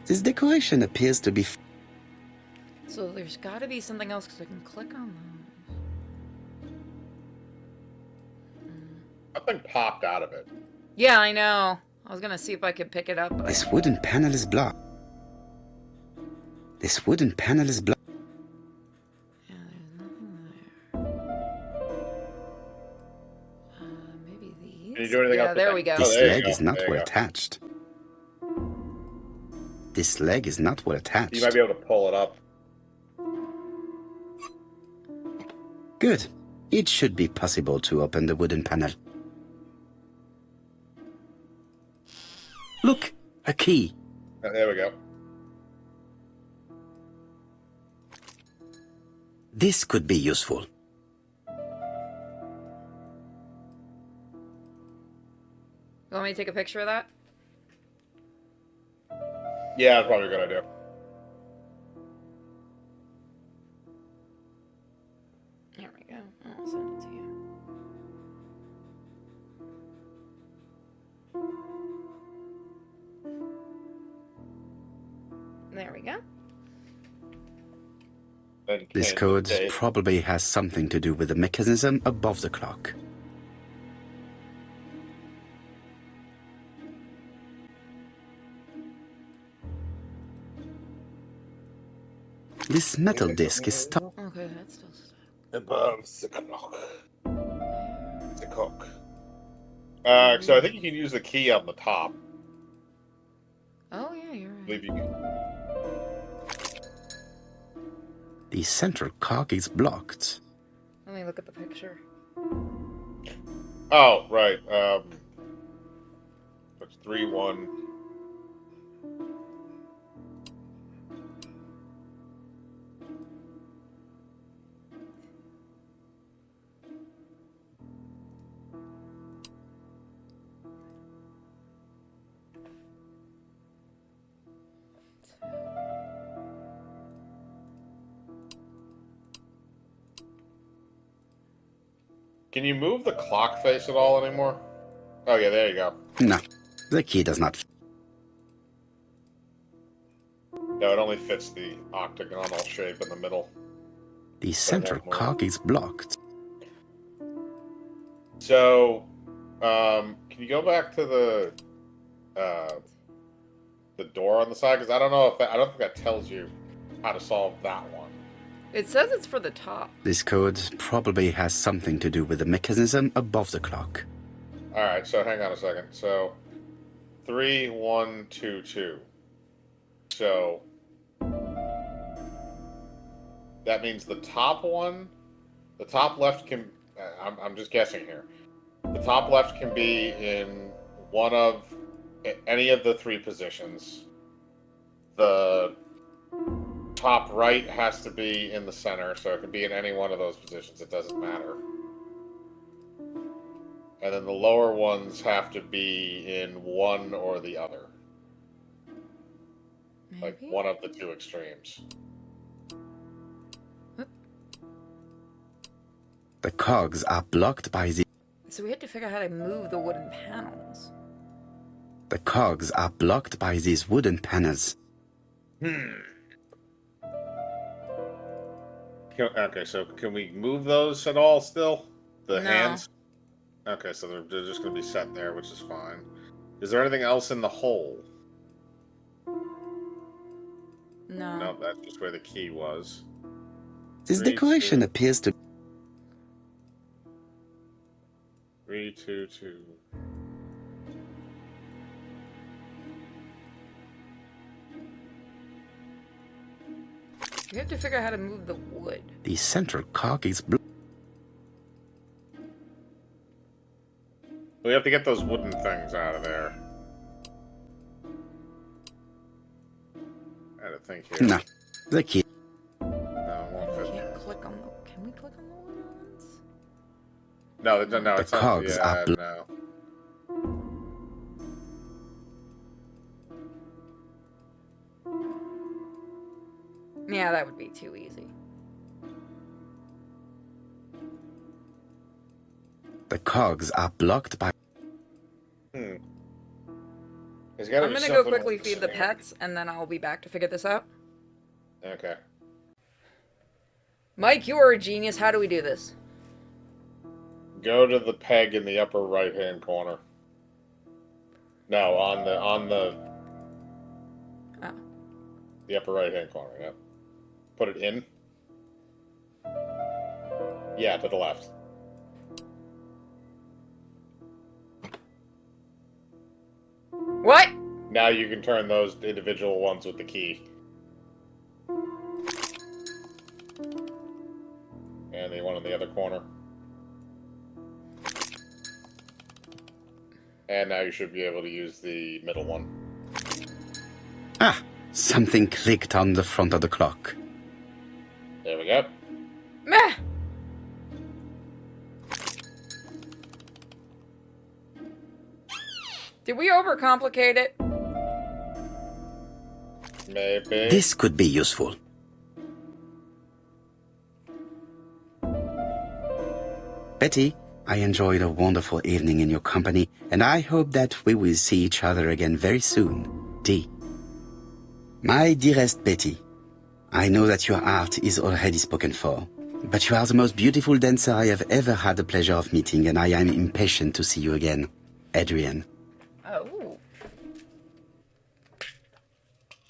Speaker 4: This decoration appears to be...
Speaker 1: So there's got to be something else because I can click on those.
Speaker 2: Something popped out of it.
Speaker 1: Yeah, I know. I was gonna see if I could pick it up. But
Speaker 4: This wooden panel is blocked. This wooden panel is blocked.
Speaker 1: yeah, there's nothing there. Maybe these.
Speaker 2: Can you do anything
Speaker 1: Yeah,
Speaker 2: else?
Speaker 1: there we go.
Speaker 4: This
Speaker 2: there you
Speaker 4: leg
Speaker 2: go.
Speaker 4: is not
Speaker 2: There you
Speaker 4: well
Speaker 2: go.
Speaker 4: attached. This leg is not well attached.
Speaker 2: You might be able to pull it up.
Speaker 4: Good. It should be possible to open the wooden panel. Look! A key.
Speaker 2: There we go.
Speaker 4: This could be useful.
Speaker 1: You want me to take a picture of that?
Speaker 2: Yeah, that's probably a good idea.
Speaker 1: There we go. I'll send it to you. There we go.
Speaker 2: Then
Speaker 4: This
Speaker 2: can
Speaker 4: code
Speaker 2: they-
Speaker 4: probably has something to do with the mechanism above the clock. This metal disc is stuck.
Speaker 1: Okay, that's still stuck.
Speaker 2: above the clock. The cock. So I think you can use the key on the top.
Speaker 1: Oh yeah, you're
Speaker 2: I
Speaker 1: right.
Speaker 2: believe you can.
Speaker 4: The central cock is blocked.
Speaker 1: Let me look at the picture.
Speaker 2: Oh, right. That's 3-1. Can you move the clock face at all anymore? Oh yeah, there you go.
Speaker 4: No, the key does not.
Speaker 2: No, it only fits the octagonal shape in the middle.
Speaker 4: The central cock is blocked.
Speaker 2: So, can you go back to the door on the side? Because I don't know if I don't think that tells you how to solve that one.
Speaker 1: It says it's for the top.
Speaker 4: This code probably has something to do with the mechanism above the clock.
Speaker 2: All right, so hang on a second. So, 3, 1, 2, 2. So that means the top one, the top left can. I'm just guessing here. The top left can be in one of any of the 3 positions. The top right has to be in the center, so it can be in any one of those positions. It doesn't matter. And then the lower ones have to be in one or the other.
Speaker 1: Maybe?
Speaker 2: Like one of the 2 extremes.
Speaker 4: The cogs are blocked by the...
Speaker 1: So we had to figure out how to move the wooden panels.
Speaker 4: The cogs are blocked by these wooden panels.
Speaker 2: Okay, so can we move those at all still? The
Speaker 1: No.
Speaker 2: hands? Okay, so they're just going to be set there, which is fine. Is there anything else in the hole?
Speaker 1: No.
Speaker 2: No, that's just where the key was.
Speaker 4: This
Speaker 2: 3,
Speaker 4: decoration
Speaker 2: 2.
Speaker 4: appears to...
Speaker 2: 3, 2, 2.
Speaker 1: We have to figure out how to move the wood.
Speaker 4: The central cock is blocked.
Speaker 2: We have to get those wooden things out of there. I had to think here.
Speaker 4: No, the key...
Speaker 2: No, it won't
Speaker 1: I
Speaker 2: fit
Speaker 1: can't
Speaker 2: there.
Speaker 1: click on the... Can we click on the wooden ones?
Speaker 2: No,
Speaker 4: The
Speaker 2: it's not.
Speaker 4: cogs
Speaker 2: Yeah,
Speaker 4: are blo-
Speaker 2: no.
Speaker 1: Yeah, that would be too easy.
Speaker 4: The cogs are blocked by...
Speaker 2: It There's gotta
Speaker 1: I'm
Speaker 2: be
Speaker 1: gonna go
Speaker 2: something
Speaker 1: quickly
Speaker 2: with
Speaker 1: feed the
Speaker 2: this.
Speaker 1: pets, and then I'll be back to figure this out.
Speaker 2: Okay.
Speaker 1: Mike, you are a genius. How do we do this?
Speaker 2: Go to the peg in the upper right-hand corner. No, on the
Speaker 1: Oh.
Speaker 2: the upper right-hand corner. Yep. Put it in. Yeah, to the left.
Speaker 1: What?
Speaker 2: Now you can turn those individual ones with the key. And the one in the other corner. And now you should be able to use the middle one.
Speaker 4: Ah, something clicked on the front of the clock.
Speaker 2: There we go.
Speaker 1: Meh! Did we overcomplicate it?
Speaker 2: Maybe.
Speaker 4: This could be useful. Betty, I enjoyed a wonderful evening in your company, and I hope that we will see each other again very soon. D. My dearest Betty, I know that your art is already spoken for, but you are the most beautiful dancer I have ever had the pleasure of meeting, and I am impatient to see you again. Adrian.
Speaker 1: Oh.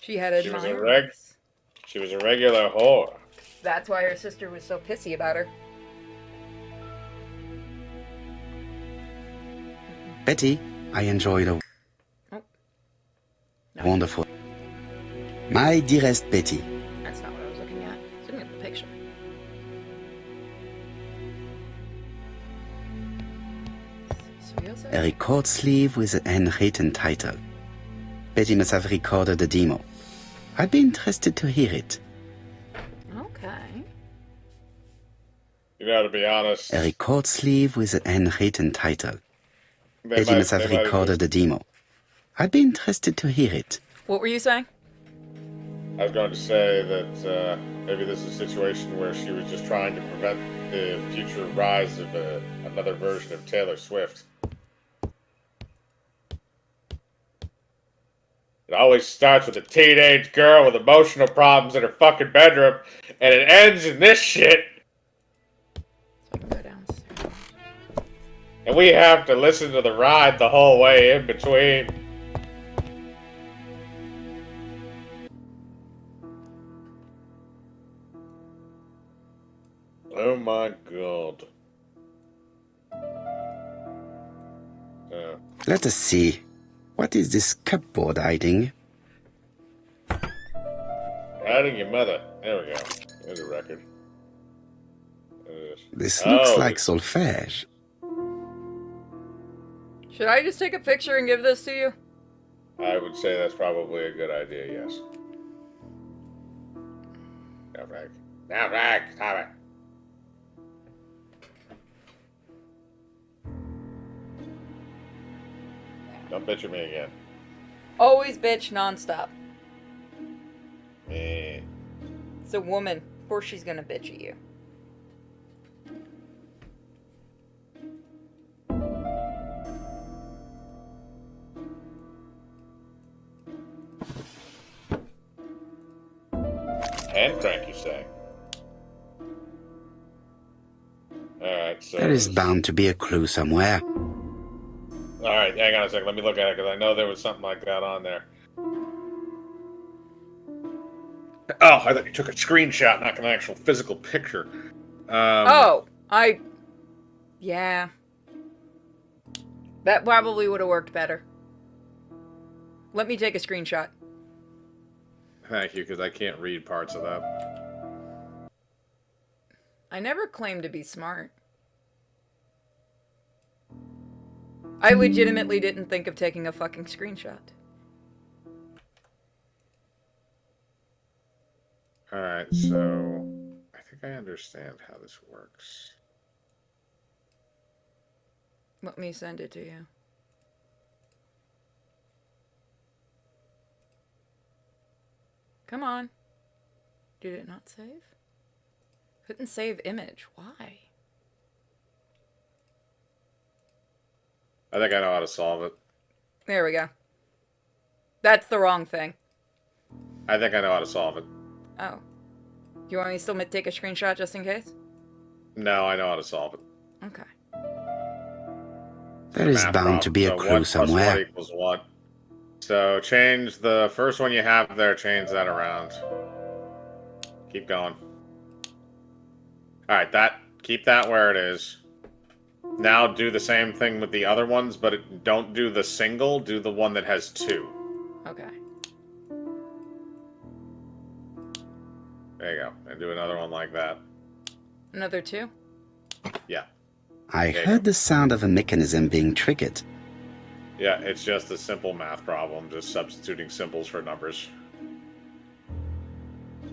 Speaker 1: She had
Speaker 2: She was a
Speaker 1: admirers.
Speaker 2: She was a regular whore.
Speaker 1: That's why her sister was so pissy about her.
Speaker 4: Betty, I enjoyed a
Speaker 1: No.
Speaker 4: wonderful... My dearest Betty,
Speaker 1: That's not what I was looking at. I was looking at the picture.
Speaker 4: a record sleeve with an handwritten title. Betty must have recorded the demo. I'd be interested to hear it.
Speaker 1: Okay.
Speaker 2: You know, to be honest,
Speaker 4: A record sleeve with a handwritten title.
Speaker 2: they
Speaker 4: Betty must have
Speaker 2: they might
Speaker 4: recorded the demo. I'd be interested to hear it.
Speaker 1: What were you saying?
Speaker 2: I was going to say that maybe this is a situation where she was just trying to prevent the future rise of another version of Taylor Swift. It always starts with a teenage girl with emotional problems in her fucking bedroom, and it ends in this shit.
Speaker 1: So I can go downstairs.
Speaker 2: And we have to listen to the ride the whole way in between. Oh my god.
Speaker 4: Let us see. What is this cupboard hiding?
Speaker 2: Riding your mother. There we go. There's a record.
Speaker 4: This looks
Speaker 2: Oh,
Speaker 4: like solfège.
Speaker 1: Should I just take a picture and give this to you?
Speaker 2: I would say that's probably a good idea, yes. Now, Frank. Now, Frank, stop it. Don't bitch at me again.
Speaker 1: Always bitch nonstop.
Speaker 2: Eh.
Speaker 1: It's a woman. Of course she's gonna bitch at you.
Speaker 2: Hand crank, you say? Alright, so...
Speaker 4: There is bound to be a clue somewhere.
Speaker 2: Alright, hang on a second. Let me look at it, because I know there was something like that on there. Oh, I thought you took a screenshot, not an actual physical picture.
Speaker 1: Yeah. That probably would have worked better. Let me take a screenshot.
Speaker 2: Thank you, because I can't read parts of that.
Speaker 1: I never claimed to be smart. I legitimately didn't think of taking a fucking screenshot.
Speaker 2: Alright, so... I think I understand how this works.
Speaker 1: Let me send it to you. Come on. Did it not save? Couldn't save image. Why?
Speaker 2: I think I know how to solve it.
Speaker 1: There we go. That's the wrong thing.
Speaker 2: I think I know how to solve it.
Speaker 1: Oh. Do you want me to still take a screenshot just in case?
Speaker 2: No, I know how to solve it.
Speaker 1: Okay.
Speaker 4: There is
Speaker 2: Math
Speaker 4: bound to
Speaker 2: problem.
Speaker 4: be a
Speaker 2: So
Speaker 4: clue
Speaker 2: 1 + 1
Speaker 4: somewhere.
Speaker 2: equals what? So change the first one you have there, change that around. Keep going. Alright, keep that where it is. Now do the same thing with the other ones, but don't do the single, do the one that has 2.
Speaker 1: Okay.
Speaker 2: There you go. And do another one like that.
Speaker 1: Another 2?
Speaker 2: Yeah.
Speaker 4: I
Speaker 2: There you
Speaker 4: heard
Speaker 2: go.
Speaker 4: the sound of a mechanism being triggered.
Speaker 2: Yeah, it's just a simple math problem, just substituting symbols for numbers.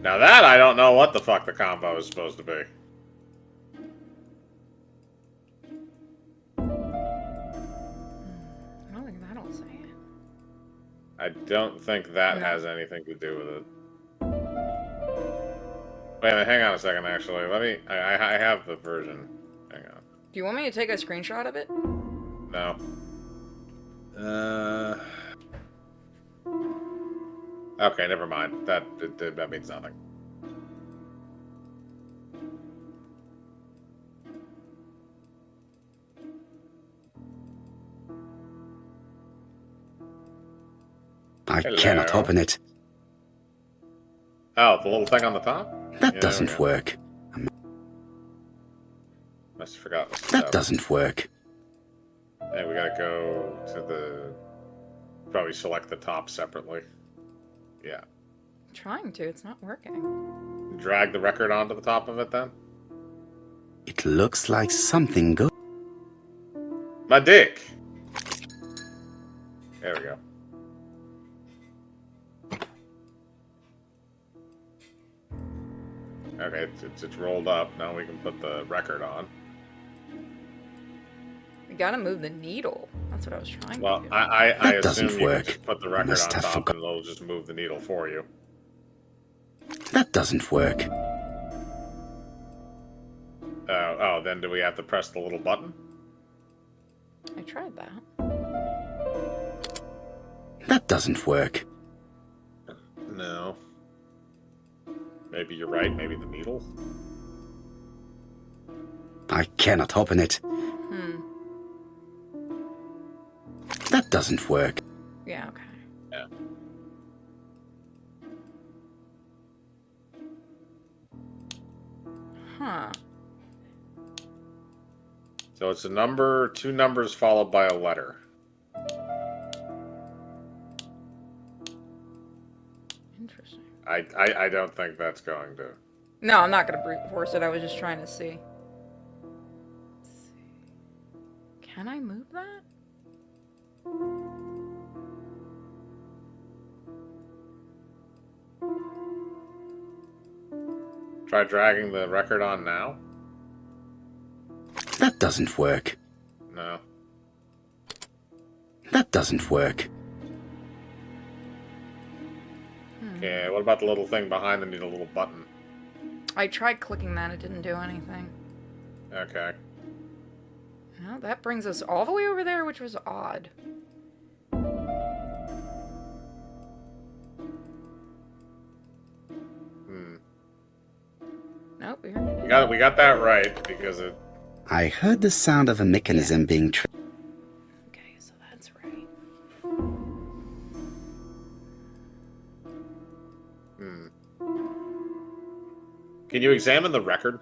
Speaker 2: Now that I don't know what the fuck the combo is supposed to be.
Speaker 1: I don't think that'll say it.
Speaker 2: I don't think that
Speaker 1: No.
Speaker 2: has anything to do with it. Wait a minute, hang on a second, actually. Let me... I have the version. Hang on.
Speaker 1: Do you want me to take a screenshot of it?
Speaker 2: No. Okay, never mind. That means nothing.
Speaker 4: I
Speaker 2: Hello.
Speaker 4: cannot open it.
Speaker 2: Oh, the little thing on the top?
Speaker 4: That
Speaker 2: Yeah,
Speaker 4: doesn't
Speaker 2: there we go.
Speaker 4: work.
Speaker 2: Must have forgotten.
Speaker 4: That doesn't work.
Speaker 2: Hey, we gotta go to the... Probably select the top separately. Yeah.
Speaker 1: I'm trying to, it's not working.
Speaker 2: Drag the record onto the top of it, then?
Speaker 4: It looks like something goes.
Speaker 2: My dick! There we go. Okay, it's rolled up. Now we can put the record on.
Speaker 1: We gotta move the needle. That's what I was trying
Speaker 2: Well,
Speaker 1: to do.
Speaker 2: I
Speaker 4: That doesn't
Speaker 2: assume you
Speaker 4: work.
Speaker 2: can just put the record
Speaker 4: Must
Speaker 2: on
Speaker 4: have
Speaker 2: top
Speaker 4: forgot-
Speaker 2: and it'll just move the needle for you.
Speaker 4: That doesn't work.
Speaker 2: Oh, then do we have to press the little button?
Speaker 1: I tried that.
Speaker 4: That doesn't work.
Speaker 2: No. Maybe you're right, maybe the needle?
Speaker 4: I cannot open it. That doesn't work.
Speaker 1: Yeah, okay.
Speaker 2: Yeah.
Speaker 1: Huh.
Speaker 2: So it's a number, 2 numbers followed by a letter.
Speaker 1: Interesting.
Speaker 2: I don't think that's going to...
Speaker 1: No, I'm not gonna brute force it. I was just trying to see. Let's see. Can I move that?
Speaker 2: Try dragging the record on now?
Speaker 4: That doesn't work.
Speaker 2: No.
Speaker 4: That doesn't work.
Speaker 2: Okay, what about the little thing behind the needle, little button?
Speaker 1: I tried clicking that. It didn't do anything.
Speaker 2: Okay.
Speaker 1: Well, that brings us all the way over there, which was odd. Nope, we already did.
Speaker 2: We got that right, because it...
Speaker 4: I heard the sound of a mechanism being triggered.
Speaker 1: Okay, so that's right.
Speaker 2: Can you examine the record?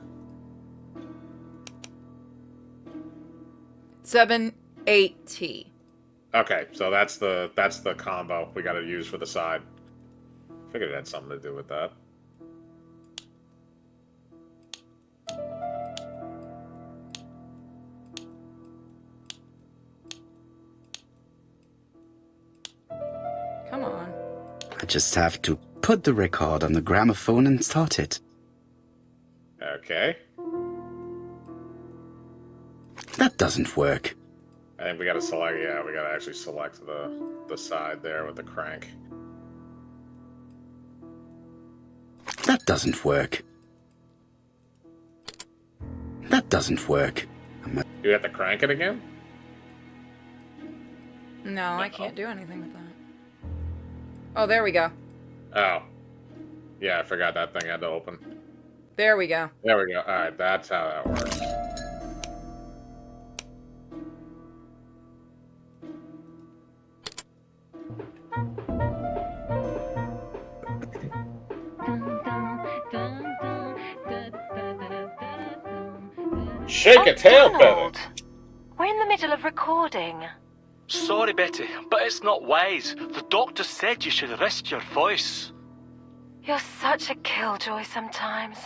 Speaker 1: 7-8T.
Speaker 2: Okay, so that's the combo we gotta use for the side. Figured it had something to do with that.
Speaker 1: Come on.
Speaker 4: I just have to put the record on the gramophone and start it.
Speaker 2: Okay.
Speaker 4: That doesn't work.
Speaker 2: I think we gotta select, yeah, we gotta actually select the side there with the crank.
Speaker 4: That doesn't work. That doesn't work.
Speaker 2: Do you have to crank it again?
Speaker 1: No, I can't do anything with that. Oh, there we go.
Speaker 2: Oh. Yeah, I forgot that thing had to open.
Speaker 1: There we go.
Speaker 2: There we go. Alright, that's how that works. Shake a tail feather.
Speaker 9: Donald, we're in the middle of recording.
Speaker 10: Sorry, Betty, but it's not wise. The doctor said you should rest your voice.
Speaker 9: You're such a killjoy sometimes.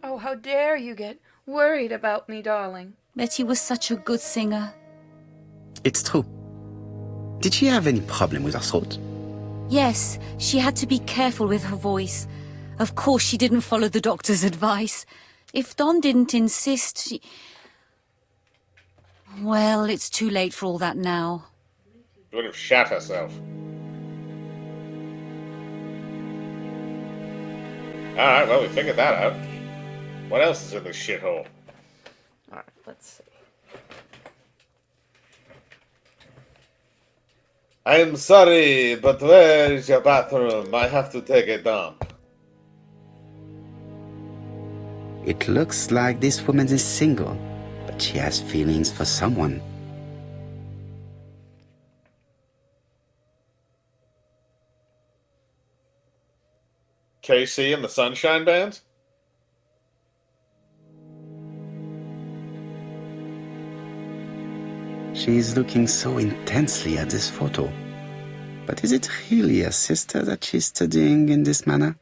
Speaker 1: Oh, how dare you get worried about me, darling.
Speaker 7: Betty was such a good singer.
Speaker 4: It's true. Did she have any problem with her throat?
Speaker 7: Yes, she had to be careful with her voice. Of course, she didn't follow the doctor's advice. If Don didn't insist, she... Well, it's too late for all that now.
Speaker 2: She would have shot herself. Alright, well, we figured that out. What else is in this shithole?
Speaker 1: Alright, let's see.
Speaker 2: I'm sorry, but where is your bathroom? I have to take a dump.
Speaker 4: It looks like this woman is single, but she has feelings for someone.
Speaker 2: KC and the Sunshine Band?
Speaker 4: She is looking so intensely at this photo. But is it really a sister that she's studying in this manner?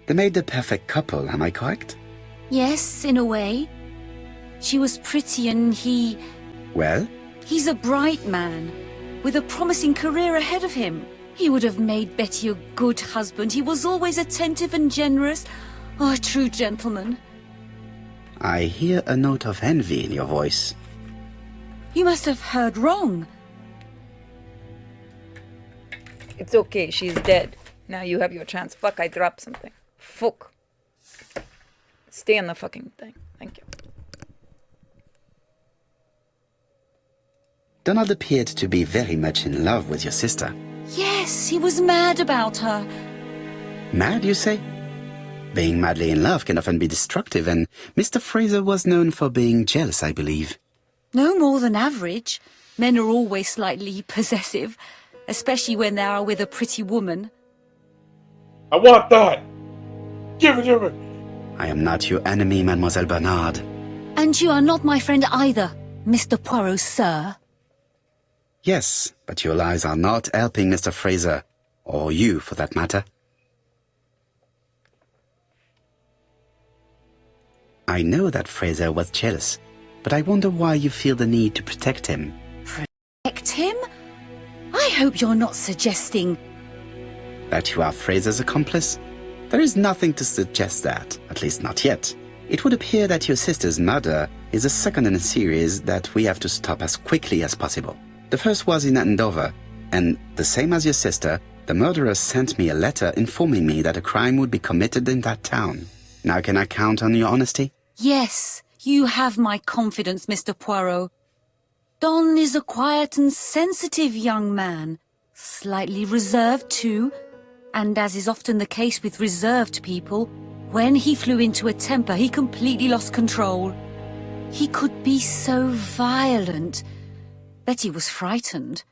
Speaker 4: They made the perfect couple, am I correct?
Speaker 7: Yes, in a way. She was pretty and he...
Speaker 4: Well?
Speaker 7: He's a bright man, with a promising career ahead of him. He would have made Betty a good husband. He was always attentive and generous. Oh, a true gentleman.
Speaker 4: I hear a note of envy in your voice.
Speaker 7: You must have heard wrong.
Speaker 1: It's okay, she's dead. Now you have your chance. Fuck, I dropped something. Fuck. Stay on the fucking thing. Thank you.
Speaker 4: Donald appeared to be very much in love with your sister.
Speaker 7: Yes, he was mad about her.
Speaker 4: Mad, you say? Being madly in love can often be destructive, and Mr. Fraser was known for being jealous, I believe.
Speaker 7: No more than average. Men are always slightly possessive, especially when they are with a pretty woman.
Speaker 2: I want that! Give it to me!
Speaker 4: I am not your enemy, Mademoiselle Bernard.
Speaker 7: And you are not my friend either, Mr. Poirot, sir.
Speaker 4: Yes, but your lies are not helping Mr. Fraser, or you for that matter. I know that Fraser was jealous, but I wonder why you feel the need to protect him.
Speaker 7: Protect him? I hope you're not suggesting...
Speaker 4: That you are Fraser's accomplice? There is nothing to suggest that, at least not yet. It would appear that your sister's murder is the second in a series that we have to stop as quickly as possible. The first was in Andover, and the same as your sister, the murderer sent me a letter informing me that a crime would be committed in that town. Now can I count on your honesty?
Speaker 7: Yes, you have my confidence, Mr. Poirot. Don is a quiet and sensitive young man, slightly reserved too, and as is often the case with reserved people, when he flew into a temper, he completely lost control. He could be so violent. Betty was frightened.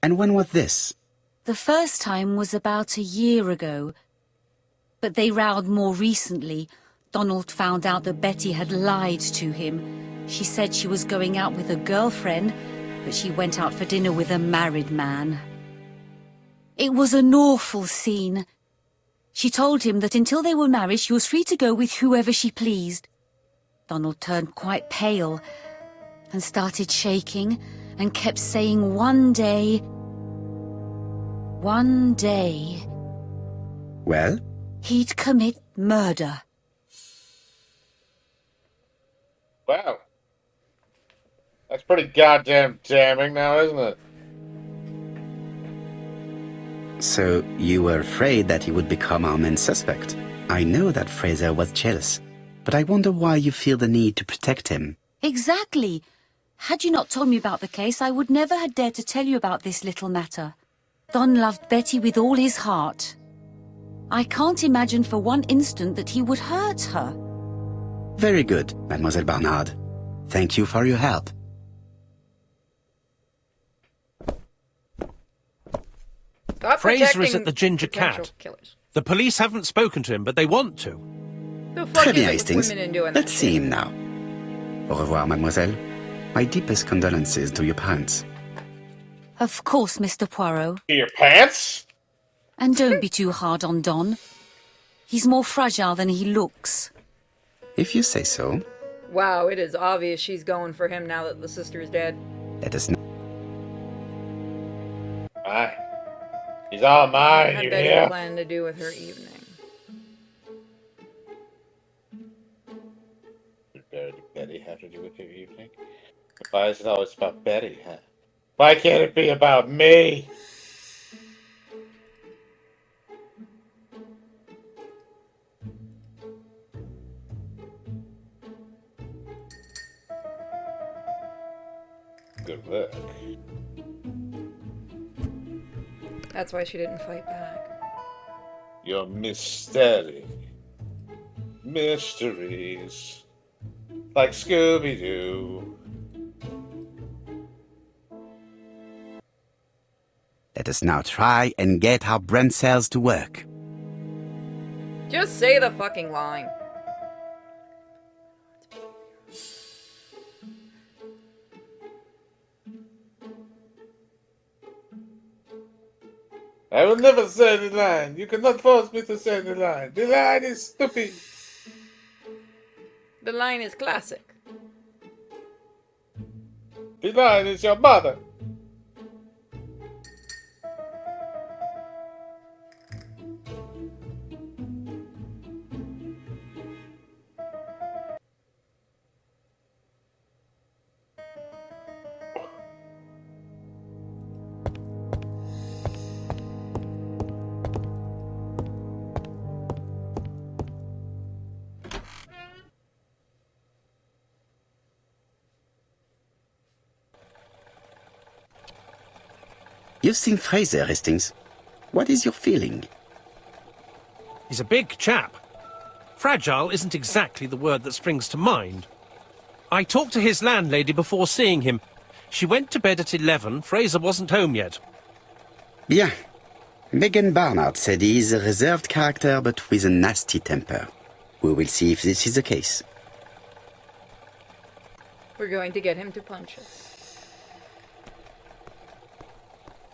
Speaker 4: And when was this?
Speaker 7: The first time was about a year ago. But they rowed more recently. Donald found out that Betty had lied to him. She said she was going out with a girlfriend, but she went out for dinner with a married man. It was an awful scene. She told him that until they were married, she was free to go with whoever she pleased. Donald turned quite pale and started shaking and kept saying one day...
Speaker 4: Well?
Speaker 7: He'd commit murder.
Speaker 2: Wow. That's pretty goddamn damning now, isn't it?
Speaker 4: So you were afraid that he would become our main suspect. I know that Fraser was jealous, but I wonder why you feel the need to protect him.
Speaker 7: Exactly. Had you not told me about the case, I would never have dared to tell you about this little matter. Don loved Betty with all his heart. I can't imagine for one instant that he would hurt her.
Speaker 4: Very good, Mademoiselle Barnard. Thank you for your help.
Speaker 1: Stop
Speaker 3: Fraser is
Speaker 1: protecting
Speaker 3: at the Ginger
Speaker 1: potential
Speaker 3: Cat.
Speaker 1: killers.
Speaker 3: The police haven't spoken to him, but they want to.
Speaker 1: The fuck
Speaker 4: Très
Speaker 1: is
Speaker 4: bien,
Speaker 1: it with
Speaker 4: Hastings.
Speaker 1: women and doing
Speaker 4: Let's
Speaker 1: that
Speaker 4: see
Speaker 1: shit?
Speaker 4: him now. Au revoir, mademoiselle. My deepest condolences to your parents.
Speaker 7: Of course, Mr. Poirot.
Speaker 2: Your pants?
Speaker 7: And don't be too hard on Don. He's more fragile than he looks.
Speaker 4: If you say so,
Speaker 1: Wow, it is obvious she's going for him now that the sister is dead.
Speaker 4: let us know.
Speaker 2: Mine. He's all mine,
Speaker 1: What
Speaker 2: you
Speaker 1: Betty
Speaker 2: hear?
Speaker 1: plan to do with her evening?
Speaker 2: What Betty have to do with your evening? Why is it always about Betty, huh? Why can't it be about me? Good work.
Speaker 1: That's why she didn't fight back.
Speaker 2: Your mystery. Mysteries. Like Scooby-Doo.
Speaker 4: Let us now try and get our brain cells to work.
Speaker 1: Just say the fucking line.
Speaker 2: I will never say the line. You cannot force me to say the line. The line is stupid.
Speaker 1: The line is classic.
Speaker 2: The line is your mother.
Speaker 4: You've seen Fraser, Hastings. What is your feeling?
Speaker 3: He's a big chap. Fragile isn't exactly the word that springs to mind. I talked to his landlady before seeing him. She went to bed at 11. Fraser wasn't home yet.
Speaker 4: Bien. Megan Barnard said he is a reserved character but with a nasty temper. We will see if this is the case.
Speaker 1: We're going to get him to punch us.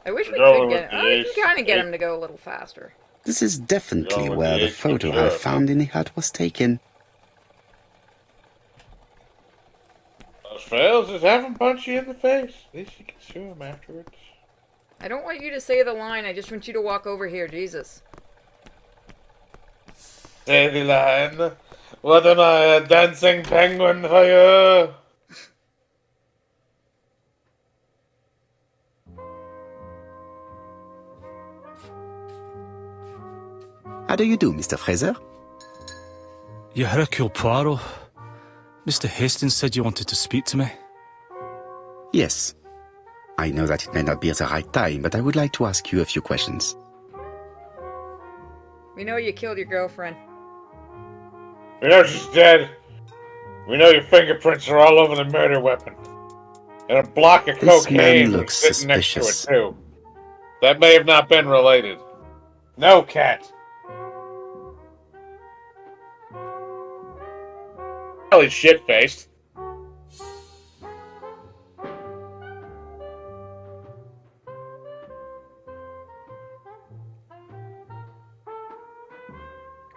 Speaker 1: I wish we
Speaker 2: No,
Speaker 1: could get him. We
Speaker 2: it's-
Speaker 1: can kind of get him to go a little faster.
Speaker 4: This is definitely
Speaker 2: Yeah,
Speaker 4: where the
Speaker 2: it's
Speaker 4: photo
Speaker 2: sure.
Speaker 4: I found in the hut was taken.
Speaker 2: Those fails just have him punch you in the face. At least you can sue him afterwards.
Speaker 1: I don't want you to say the line. I just want you to walk over here, Jesus.
Speaker 2: Say the line. What am I, a dancing penguin for you?
Speaker 4: How do you do, Mr. Fraser?
Speaker 11: You Hercule Poirot? Mr. Hastings said you wanted to speak to me.
Speaker 4: Yes. I know that it may not be the right time, but I would like to ask you a few questions.
Speaker 1: We know you killed your girlfriend.
Speaker 2: We know she's dead. We know your fingerprints are all over the murder weapon. And a block of
Speaker 4: This
Speaker 2: cocaine
Speaker 4: man
Speaker 2: was
Speaker 4: looks
Speaker 2: sitting next
Speaker 4: suspicious.
Speaker 2: to it, too. That may have not been related. No, Cat. Really shit-faced.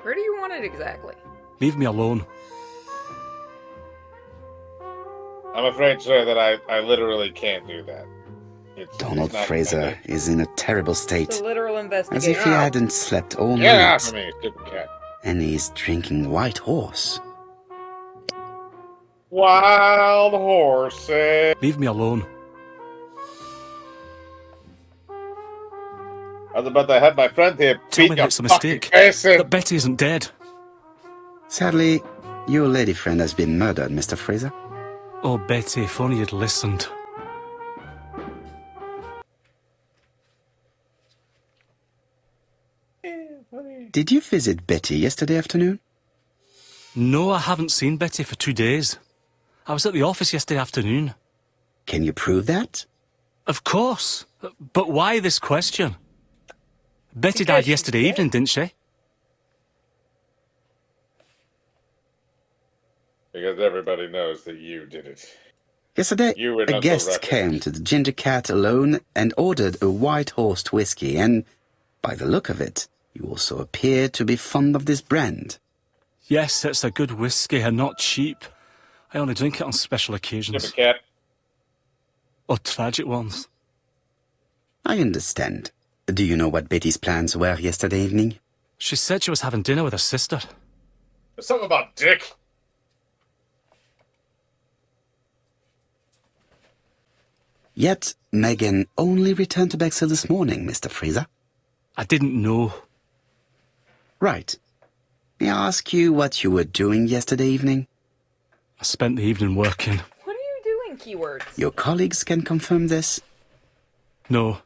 Speaker 1: Where do you want it exactly?
Speaker 11: Leave me alone.
Speaker 2: I'm afraid, sir, that I literally can't do that.
Speaker 4: Donald
Speaker 2: it's not
Speaker 4: Fraser
Speaker 2: connected.
Speaker 4: is in a terrible state,
Speaker 1: It's a literal
Speaker 4: as
Speaker 1: investigation.
Speaker 4: if he hadn't slept all
Speaker 2: Get
Speaker 4: night,
Speaker 2: off of me, stupid cat.
Speaker 4: and he's drinking white horse.
Speaker 2: Wild horses.
Speaker 11: Leave me alone.
Speaker 2: I was about to have my friend here
Speaker 11: Tell
Speaker 2: beat
Speaker 11: me
Speaker 2: your
Speaker 11: that's a
Speaker 2: fucking
Speaker 11: mistake.
Speaker 2: face in.
Speaker 11: That Betty isn't dead.
Speaker 4: Sadly, Your lady friend has been murdered, Mr. Fraser.
Speaker 11: Oh, Betty, if only you'd listened.
Speaker 4: Did you visit Betty yesterday afternoon?
Speaker 11: No, I haven't seen Betty for 2 days. I was at the office yesterday afternoon.
Speaker 4: Can you prove that?
Speaker 11: Of course. But why this question? Betty
Speaker 1: Because
Speaker 11: died
Speaker 1: she's
Speaker 11: yesterday
Speaker 1: dead.
Speaker 11: evening, didn't she?
Speaker 2: Because everybody knows that you did it.
Speaker 4: Yesterday,
Speaker 2: You were
Speaker 4: a
Speaker 2: not the
Speaker 4: guest
Speaker 2: record.
Speaker 4: came to the Ginger Cat alone and ordered a White Horse whiskey, and by the look of it, you also appear to be fond of this brand.
Speaker 11: Yes, it's a good whiskey and not cheap. I only drink it on special occasions.
Speaker 2: Jimmy Cat.
Speaker 11: Or tragic ones.
Speaker 4: I understand. Do you know what Betty's plans were yesterday evening?
Speaker 11: She said she was having dinner with her sister.
Speaker 2: There's something about Dick.
Speaker 4: Yet, Megan only returned to Bexhill this morning, Mr. Fraser.
Speaker 11: I didn't know.
Speaker 4: Right. May I ask you what you were doing yesterday evening?
Speaker 11: I spent the evening working.
Speaker 1: What are you doing, keywords?
Speaker 4: Your colleagues can confirm this.
Speaker 11: No,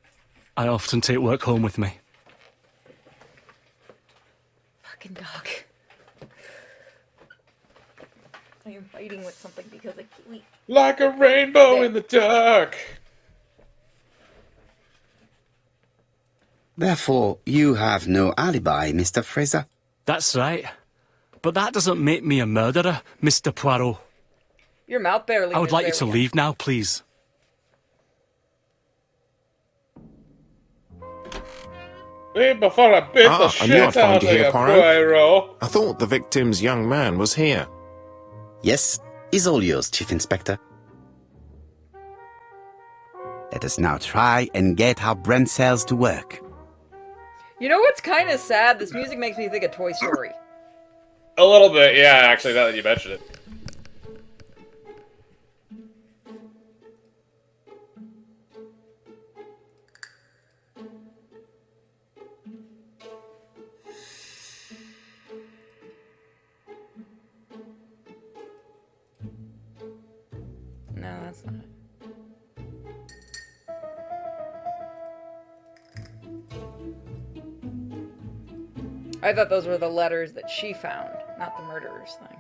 Speaker 11: I often take work home with me.
Speaker 1: Fucking dog. I am fighting with something because I keep...
Speaker 2: Like a rainbow in the dark.
Speaker 4: Therefore, you have no alibi, Mr. Fraser.
Speaker 11: That's right. But that doesn't make me a murderer, Mr. Poirot.
Speaker 1: Your mouth barely
Speaker 11: I would
Speaker 1: moves
Speaker 11: like you
Speaker 1: there
Speaker 11: to
Speaker 1: we go.
Speaker 11: leave now, please.
Speaker 2: Leave before I beat the
Speaker 5: I knew I'd
Speaker 2: shit
Speaker 5: find
Speaker 2: out
Speaker 5: you
Speaker 2: of
Speaker 5: here,
Speaker 2: you,
Speaker 5: Poirot.
Speaker 2: Poirot.
Speaker 5: I thought the victim's young man was here.
Speaker 4: Yes, is all yours, Chief Inspector. Let us now try and get our brain cells to work.
Speaker 1: You know what's kind of sad? This music makes me think of Toy Story.
Speaker 2: A little bit, yeah, actually, now that you mention it.
Speaker 1: No, that's not it. I thought those were the letters that she found, not the murderer's thing.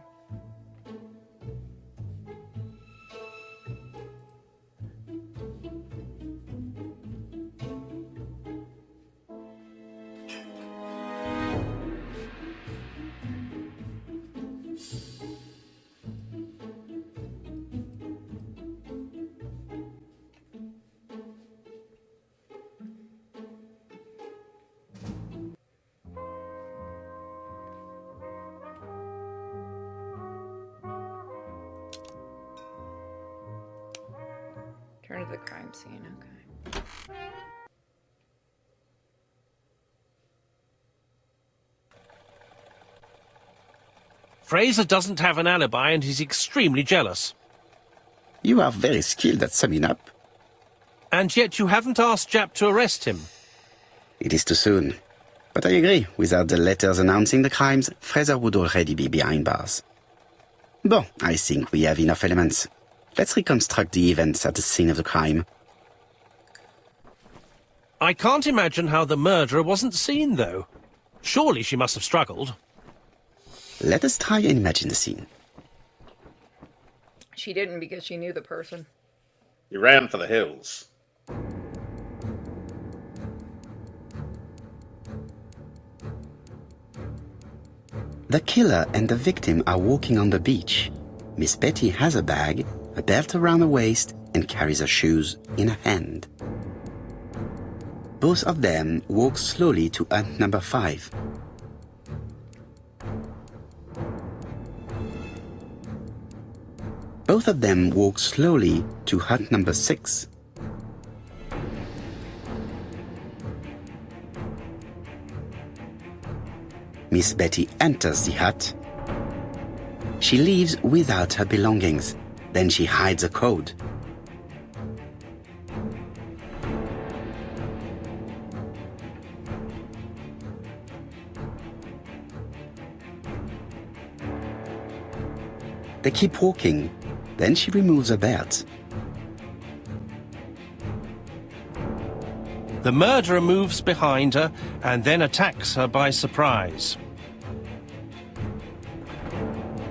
Speaker 1: Turn to the crime scene, okay.
Speaker 3: Fraser doesn't have an alibi and he's extremely jealous.
Speaker 4: You are very skilled at summing up.
Speaker 3: And yet you haven't asked Japp to arrest him.
Speaker 4: It is too soon. But I agree, without the letters announcing the crimes, Fraser would already be behind bars. Bon, I think we have enough elements. Let's reconstruct the events at the scene of the crime.
Speaker 3: I can't imagine how the murderer wasn't seen, though. Surely she must have struggled.
Speaker 4: Let us try and imagine the scene.
Speaker 1: She didn't because she knew the person.
Speaker 2: You ran for the hills.
Speaker 4: The killer and the victim are walking on the beach. Miss Betty has a bag, a belt around her waist, and carries her shoes in her hand. Both of them walk slowly to hut number 5. Both of them walk slowly to hut number 6. Miss Betty enters the hut. She leaves without her belongings. Then she hides a code. They keep walking. Then she removes her belt.
Speaker 3: The murderer moves behind her and then attacks her by surprise.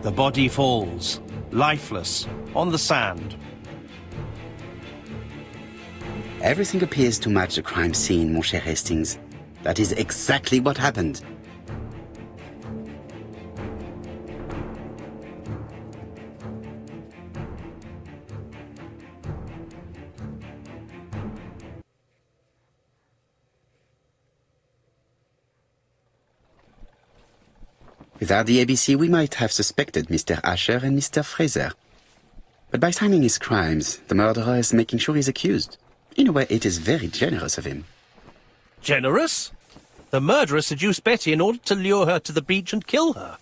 Speaker 3: The body falls, lifeless, on the sand.
Speaker 4: Everything appears to match the crime scene, mon cher Hastings. That is exactly what happened. Without the ABC, we might have suspected Mr. Asher and Mr. Fraser. But by signing his crimes, the murderer is making sure he's accused. In a way, it is very generous of him.
Speaker 3: Generous? The murderer seduced Betty in order to lure her to the beach and kill her.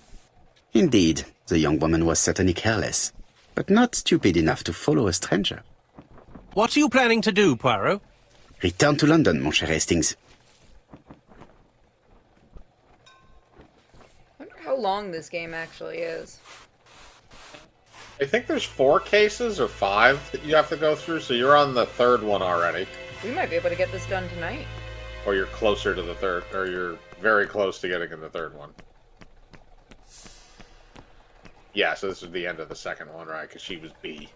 Speaker 4: Indeed, the young woman was certainly careless, but not stupid enough to follow a stranger.
Speaker 3: What are you planning to do, Poirot?
Speaker 4: Return to London, mon cher Hastings.
Speaker 1: I wonder how long this game actually is.
Speaker 2: I think there's 4 cases or 5 that you have to go through, so you're on the 3rd one already.
Speaker 1: We might be able to get this done tonight.
Speaker 2: Or you're closer to the 3rd, or you're very close to getting in the 3rd one. Yeah, so this is the end of the 2nd one, right? Because she was B.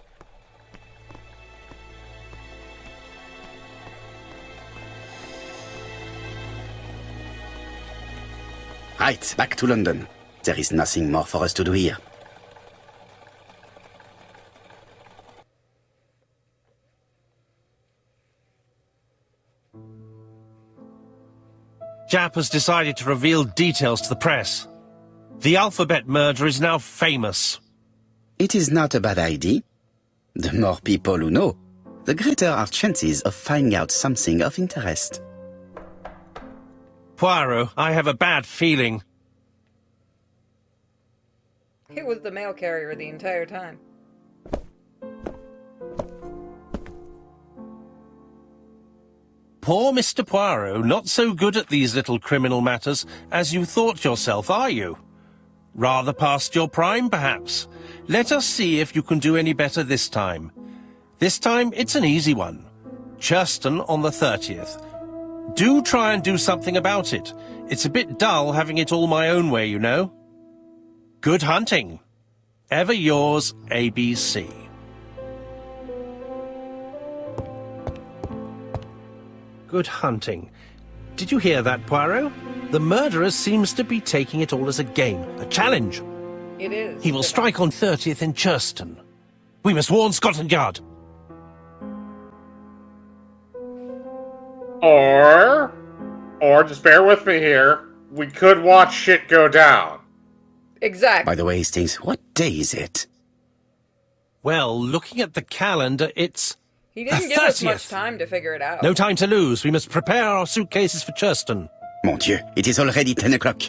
Speaker 4: Right, back to London. There is nothing more for us to do here.
Speaker 3: Japp has decided to reveal details to the press. The alphabet murder is now famous.
Speaker 4: It is not a bad idea. The more people who know, the greater our chances of finding out something of interest.
Speaker 3: Poirot, I have a bad feeling.
Speaker 1: It was the mail carrier the entire time.
Speaker 3: Poor Mr. Poirot, not so good at these little criminal matters as you thought yourself, are you? Rather past your prime, perhaps. Let us see if you can do any better this time. This time, it's an easy one. Churston on the 30th. Do try and do something about it. It's a bit dull having it all my own way, you know. Good hunting. Ever yours, ABC. Good hunting. Did you hear that, Poirot? The murderer seems to be taking it all as a game, a challenge.
Speaker 1: It is.
Speaker 3: He will strike on 30th in Churston. We must warn Scotland Yard.
Speaker 2: Or just bear with me here, we could watch shit go down.
Speaker 1: Exactly.
Speaker 4: By the way, Hastings, what day is it?
Speaker 3: Well, looking at the calendar, it's...
Speaker 1: He didn't give us much time to figure it out.
Speaker 3: No time to lose. We must prepare our suitcases for Churston.
Speaker 4: Mon Dieu, it is already 10 o'clock.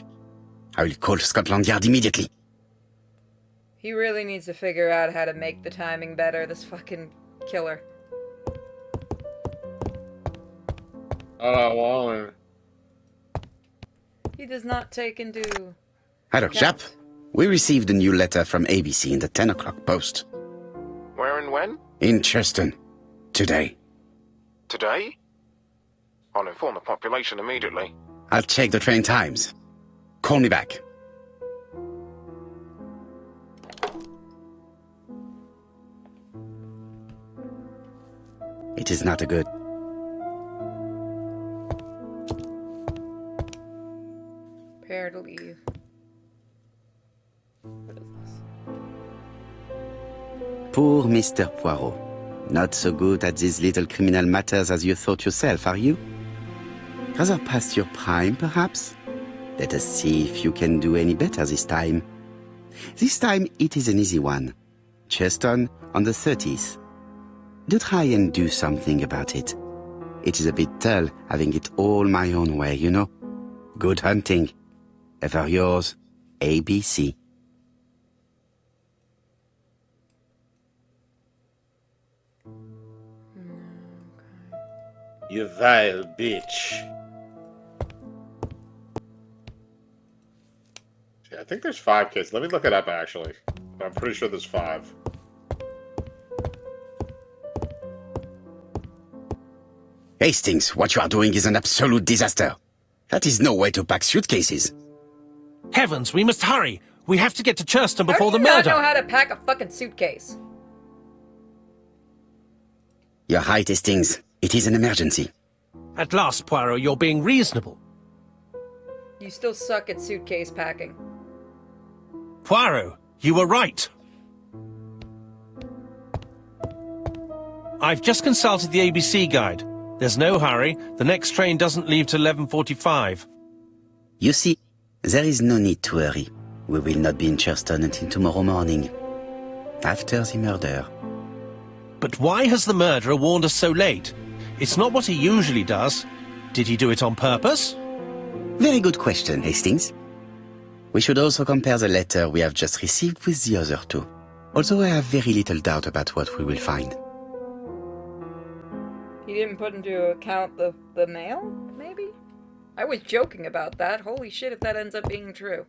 Speaker 4: I will call Scotland Yard immediately.
Speaker 1: He really needs to figure out how to make the timing better, this fucking killer.
Speaker 2: Well,
Speaker 1: He does not take into...
Speaker 4: Hello, Japp. We received a new letter from ABC in the 10 o'clock post.
Speaker 5: Where and when?
Speaker 4: In Churston. Today.
Speaker 5: Today? I'll inform the population immediately.
Speaker 4: I'll check the train times. Call me back. It is not a good...
Speaker 1: Prepare to leave. What is this?
Speaker 4: Poor Mr. Poirot. Not so good at these little criminal matters as you thought yourself, are you? Rather past your prime, perhaps? Let us see if you can do any better this time. This time it is an easy one. Churston on the 30th. Do try and do something about it. It is a bit dull having it all my own way, you know. Good hunting. Ever yours, ABC.
Speaker 2: You vile bitch. I think there's 5 kids. Let me look it up, actually. I'm pretty sure there's 5.
Speaker 4: Hastings, what you are doing is an absolute disaster. That is no way to pack suitcases.
Speaker 3: Heavens, we must hurry! We have to get to Churston
Speaker 1: How
Speaker 3: before
Speaker 1: do
Speaker 3: the
Speaker 1: you not
Speaker 3: murder!
Speaker 1: know how to pack a fucking suitcase?
Speaker 4: You're right, Hastings. It is an emergency.
Speaker 3: At last, Poirot, you're being reasonable.
Speaker 1: You still suck at suitcase packing.
Speaker 3: Poirot, you were right. I've just consulted the ABC guide. There's no hurry. The next train doesn't leave till 11:45.
Speaker 4: You see, there is no need to hurry. We will not be in Churston until tomorrow morning. After the murder.
Speaker 3: But why has the murderer warned us so late? It's not what he usually does. Did he do it on purpose?
Speaker 4: Very good question, Hastings. We should also compare the letter we have just received with the other 2. Although I have very little doubt about what we will find.
Speaker 1: He didn't put into account the mail, maybe? I was joking about that. Holy shit if that ends up being true.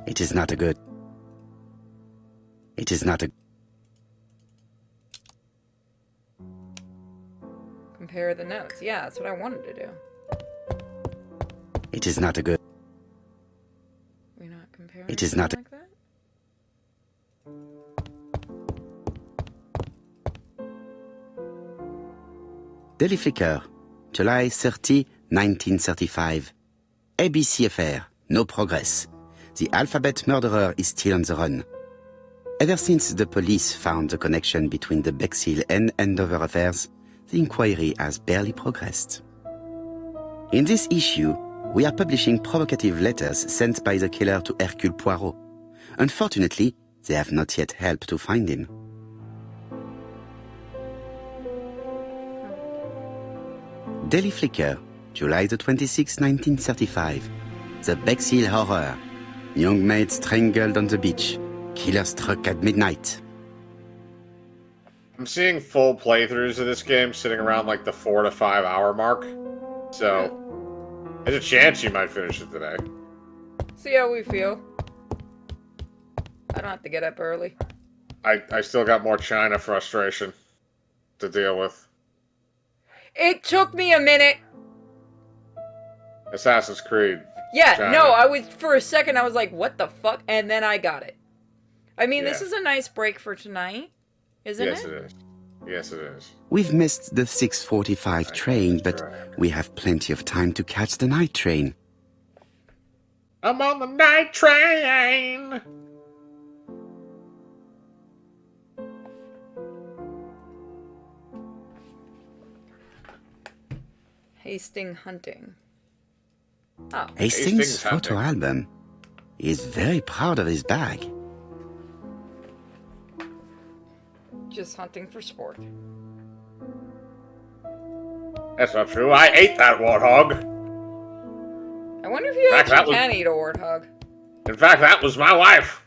Speaker 4: It is not a...
Speaker 1: Compare the notes. Yeah, that's what I wanted to do.
Speaker 4: It is not a good...
Speaker 1: We're not comparing
Speaker 4: It is not a...
Speaker 1: like that?
Speaker 4: Daily Flicker, July 30, 1935. ABC affair, no progress. The alphabet murderer is still on the run. Ever since the police found the connection between the Bexhill and Andover affairs, the inquiry has barely progressed. In this issue, we are publishing provocative letters sent by the killer to Hercule Poirot. Unfortunately, they have not yet helped to find him. Daily Flicker, July the 26th, 1935. The Bexhill Horror. Young maid strangled on the beach. Killer struck at midnight.
Speaker 2: I'm seeing full playthroughs of this game sitting around like the 4 to 5 hour mark. So, there's a chance you might finish it today.
Speaker 1: See how we feel. I don't have to get up early.
Speaker 2: I still got more China frustration to deal with.
Speaker 1: It took me a minute.
Speaker 2: Assassin's Creed.
Speaker 1: Yeah,
Speaker 2: China.
Speaker 1: no, I was, for a second, I was like, what the fuck? And then I got it. I mean, this
Speaker 2: Yeah.
Speaker 1: is a nice break for tonight, isn't
Speaker 2: Yes,
Speaker 1: it?
Speaker 2: it is. Yes, it is.
Speaker 4: We've missed the 6:45 train, but we have plenty of time to catch the night train.
Speaker 2: I'm on the night train!
Speaker 1: Hastings hunting. Oh.
Speaker 4: Hastings'
Speaker 2: hunting.
Speaker 4: photo album. He is very proud of his bag.
Speaker 1: Just hunting for sport.
Speaker 2: That's not true. I ate that warthog.
Speaker 1: I wonder if you
Speaker 2: fact,
Speaker 1: actually
Speaker 2: that
Speaker 1: can eat a warthog.
Speaker 2: In fact, that was my wife.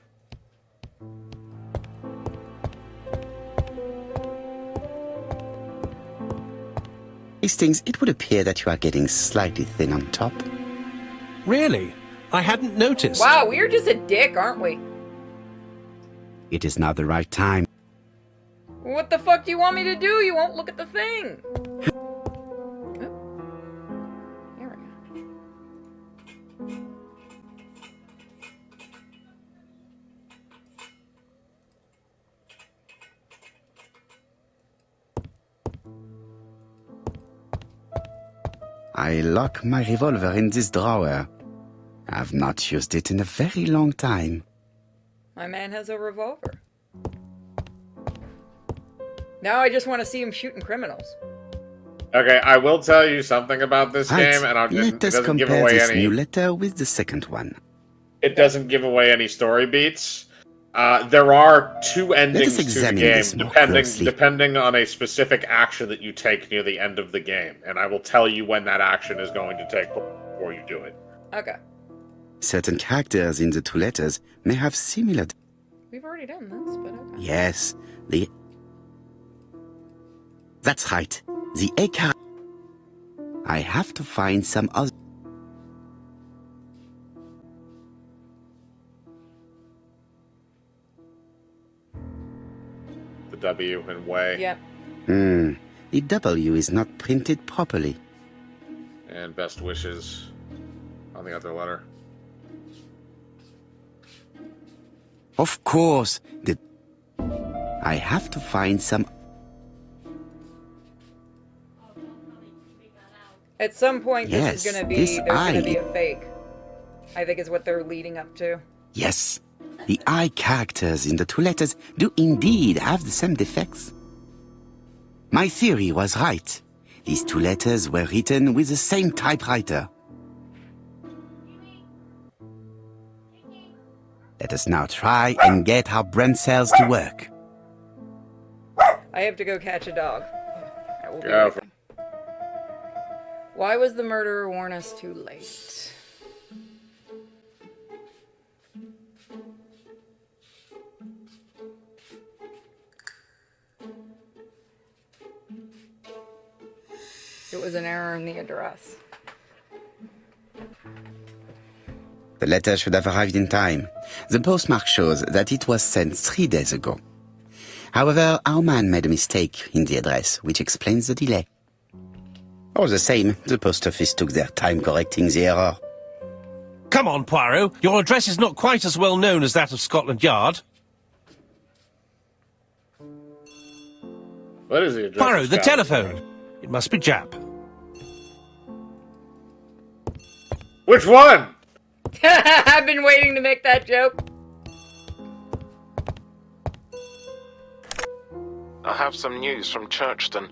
Speaker 4: Hastings, it would appear that you are getting slightly thin on top.
Speaker 3: Really? I hadn't noticed.
Speaker 1: Wow, we're just a dick, aren't we?
Speaker 4: It is not the right time.
Speaker 1: What the fuck do you want me to do? You won't look at the thing. Oh. There we go.
Speaker 4: I lock my revolver in this drawer. I've not used it in a very long time.
Speaker 1: My man has a revolver. Now I just want to see him shooting criminals.
Speaker 2: Okay, I will tell you something about this
Speaker 4: Right,
Speaker 2: game, and it
Speaker 4: let us
Speaker 2: doesn't give
Speaker 4: compare
Speaker 2: away
Speaker 4: this
Speaker 2: any.
Speaker 4: new letter with the second one.
Speaker 2: It doesn't give away any story beats. There are 2 endings to the
Speaker 4: examine
Speaker 2: game,
Speaker 4: this more closely.
Speaker 2: depending on a specific action that you take near the end of the game, and I will tell you when that action is going to take before you do it.
Speaker 1: Okay.
Speaker 4: Certain characters in the 2 letters may have similar...
Speaker 1: We've already done this, but okay.
Speaker 4: Yes, the... that's right. The A character. I have to find some other...
Speaker 2: The W in way.
Speaker 1: Yep.
Speaker 4: The W is not printed properly.
Speaker 2: And best wishes on the other letter.
Speaker 4: Of course, I have to find some...
Speaker 1: At some point,
Speaker 4: Yes,
Speaker 1: this is gonna be
Speaker 4: this
Speaker 1: there's gonna be
Speaker 4: I-
Speaker 1: a fake. I think is what they're leading up to.
Speaker 4: Yes, the I characters in the two letters do indeed have the same defects. My theory was right. These two letters were written with the same typewriter. Let us now try and get our brain cells to work.
Speaker 1: I have to go catch a dog. I will be
Speaker 2: Go
Speaker 1: right
Speaker 2: for-
Speaker 1: back. Why was the murderer warn us too late? It was an error in the address.
Speaker 4: The letter should have arrived in time. The postmark shows that it was sent 3 days ago. However, our man made a mistake in the address, which explains the delay. All the same, the post office took their time correcting the error.
Speaker 3: Come on, Poirot. Your address is not quite as well known as that of Scotland Yard.
Speaker 2: What is the address?
Speaker 3: Poirot,
Speaker 2: of
Speaker 3: the
Speaker 2: Scotland
Speaker 3: telephone.
Speaker 2: Yard?
Speaker 3: It must be Jap.
Speaker 2: Which one?
Speaker 1: I've been waiting to make that joke.
Speaker 5: I have some news from Churchton.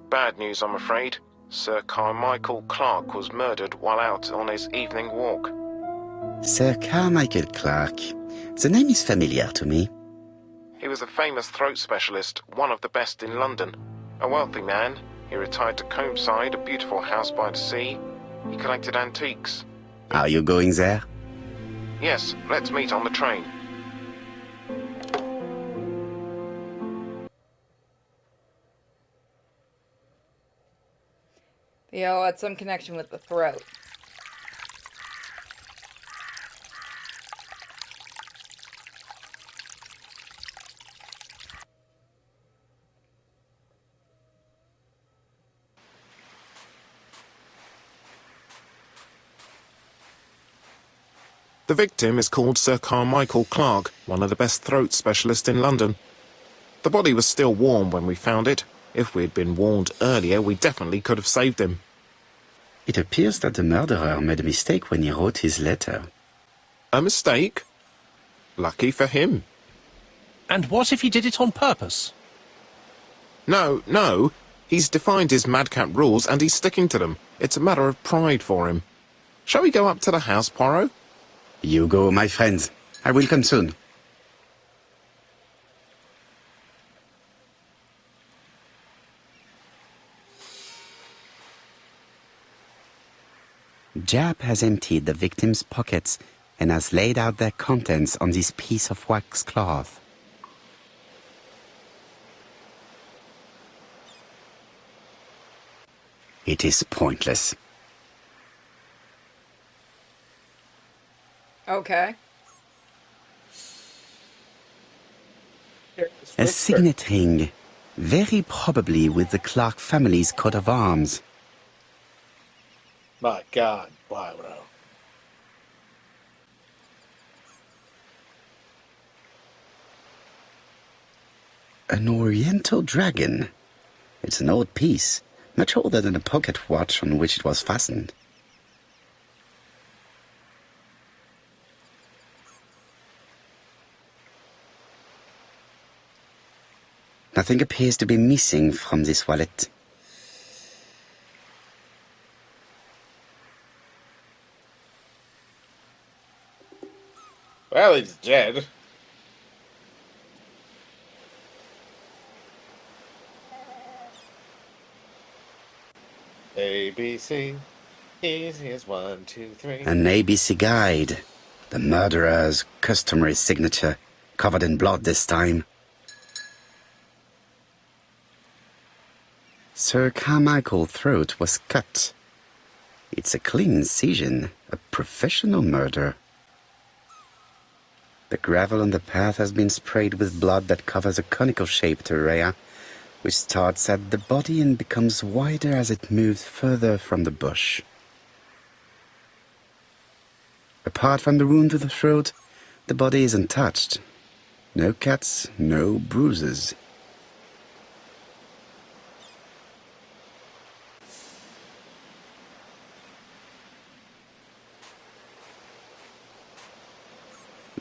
Speaker 5: Bad news, I'm afraid. Sir Carmichael Clark was murdered while out on his evening walk.
Speaker 4: Sir Carmichael Clark. The name is familiar to me.
Speaker 5: He was a famous throat specialist, one of the best in London. A wealthy man, he retired to Combside, a beautiful house by the sea. He collected antiques.
Speaker 4: Are you going there?
Speaker 5: Yes, let's meet on the train.
Speaker 1: The L had some connection with the throat.
Speaker 5: The victim is called Sir Carmichael Clark, one of the best throat specialists in London. The body was still warm when we found it. If we'd been warned earlier, we definitely could have saved him.
Speaker 4: It appears that the murderer made a mistake when he wrote his letter.
Speaker 5: A mistake? Lucky for him.
Speaker 3: And what if he did it on purpose?
Speaker 5: No. He's defined his madcap rules and he's sticking to them. It's a matter of pride for him. Shall we go up to the house, Poirot?
Speaker 4: You go, my friends. I will come soon. Jap has emptied the victim's pockets and has laid out their contents on this piece of wax cloth. It is pointless.
Speaker 1: Okay.
Speaker 4: A signet ring, very probably with the Clark family's coat of arms.
Speaker 2: My God, Poirot.
Speaker 4: An oriental dragon. It's an old piece, much older than the pocket watch on which it was fastened. Nothing appears to be missing from this wallet.
Speaker 2: Well, he's dead. ABC. Easy as 1, 2, 3.
Speaker 4: An ABC guide. The murderer's customary signature, covered in blood this time. Sir Carmichael's throat was cut. It's a clean incision, a professional murder. The gravel on the path has been sprayed with blood that covers a conical-shaped area, which starts at the body and becomes wider as it moves further from the bush. Apart from the wound to the throat, the body is untouched. No cuts, no bruises.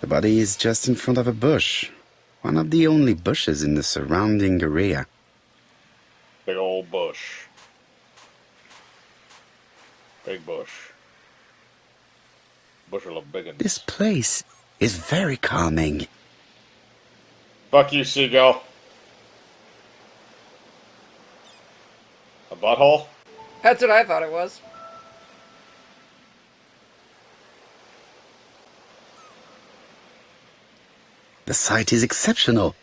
Speaker 4: The body is just in front of a bush, one of the only bushes in the surrounding area.
Speaker 2: Big old bush. Big bush. Bushel of biggins.
Speaker 4: This place is very calming.
Speaker 2: Fuck you, seagull. A butthole?
Speaker 1: That's what I thought it was.
Speaker 4: The site is exceptional.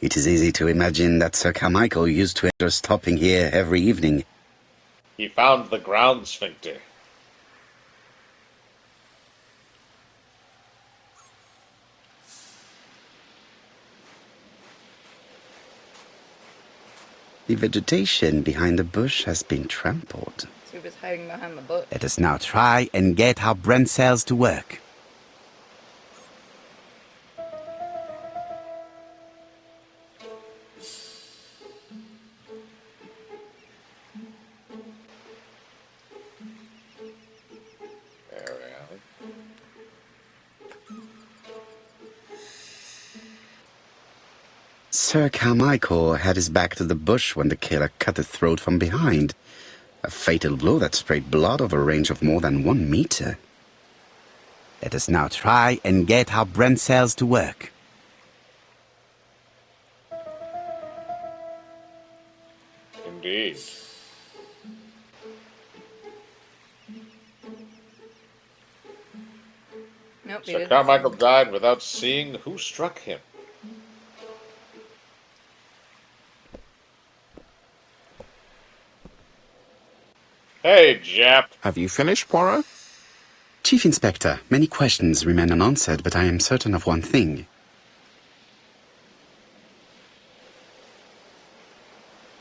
Speaker 4: It is easy to imagine that Sir Carmichael used to enjoy stopping here every evening.
Speaker 2: He found the ground sphincter.
Speaker 4: The vegetation behind the bush has been trampled.
Speaker 1: So he was hiding behind the bush.
Speaker 4: Let us now try and get our brain cells to work.
Speaker 2: There we are.
Speaker 4: Sir Carmichael had his back to the bush when the killer cut his throat from behind. A fatal blow that sprayed blood over a range of more than 1 meter. Let us now try and get our brain cells to work.
Speaker 2: Indeed.
Speaker 1: Nope, he
Speaker 2: Sir
Speaker 1: didn't.
Speaker 2: Carmichael died without seeing who struck him. Hey, Jap.
Speaker 5: Have you finished, Poirot?
Speaker 4: Chief Inspector, many questions remain unanswered, but I am certain of one thing.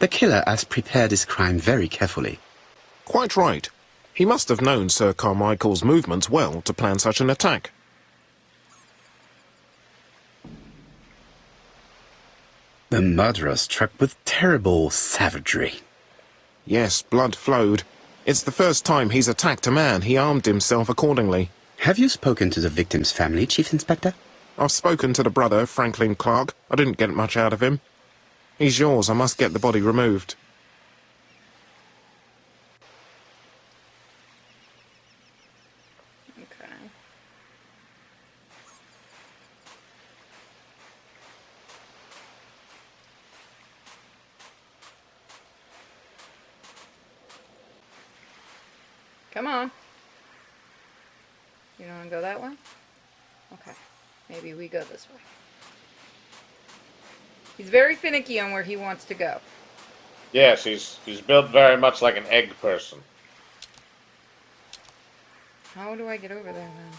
Speaker 4: The killer has prepared his crime very carefully.
Speaker 5: Quite right. He must have known Sir Carmichael's movements well to plan such an attack.
Speaker 4: The murderer struck with terrible savagery.
Speaker 5: Yes, blood flowed. It's the first time he's attacked a man. He armed himself accordingly.
Speaker 4: Have you spoken to the victim's family, Chief Inspector?
Speaker 5: I've spoken to the brother, Franklin Clark. I didn't get much out of him. He's yours. I must get the body removed.
Speaker 1: Okay. Come on. You don't want to go that way? Okay. Maybe we go this way. He's very finicky on where he wants to go.
Speaker 2: Yes, he's built very much like an egg person.
Speaker 1: How do I get over there then?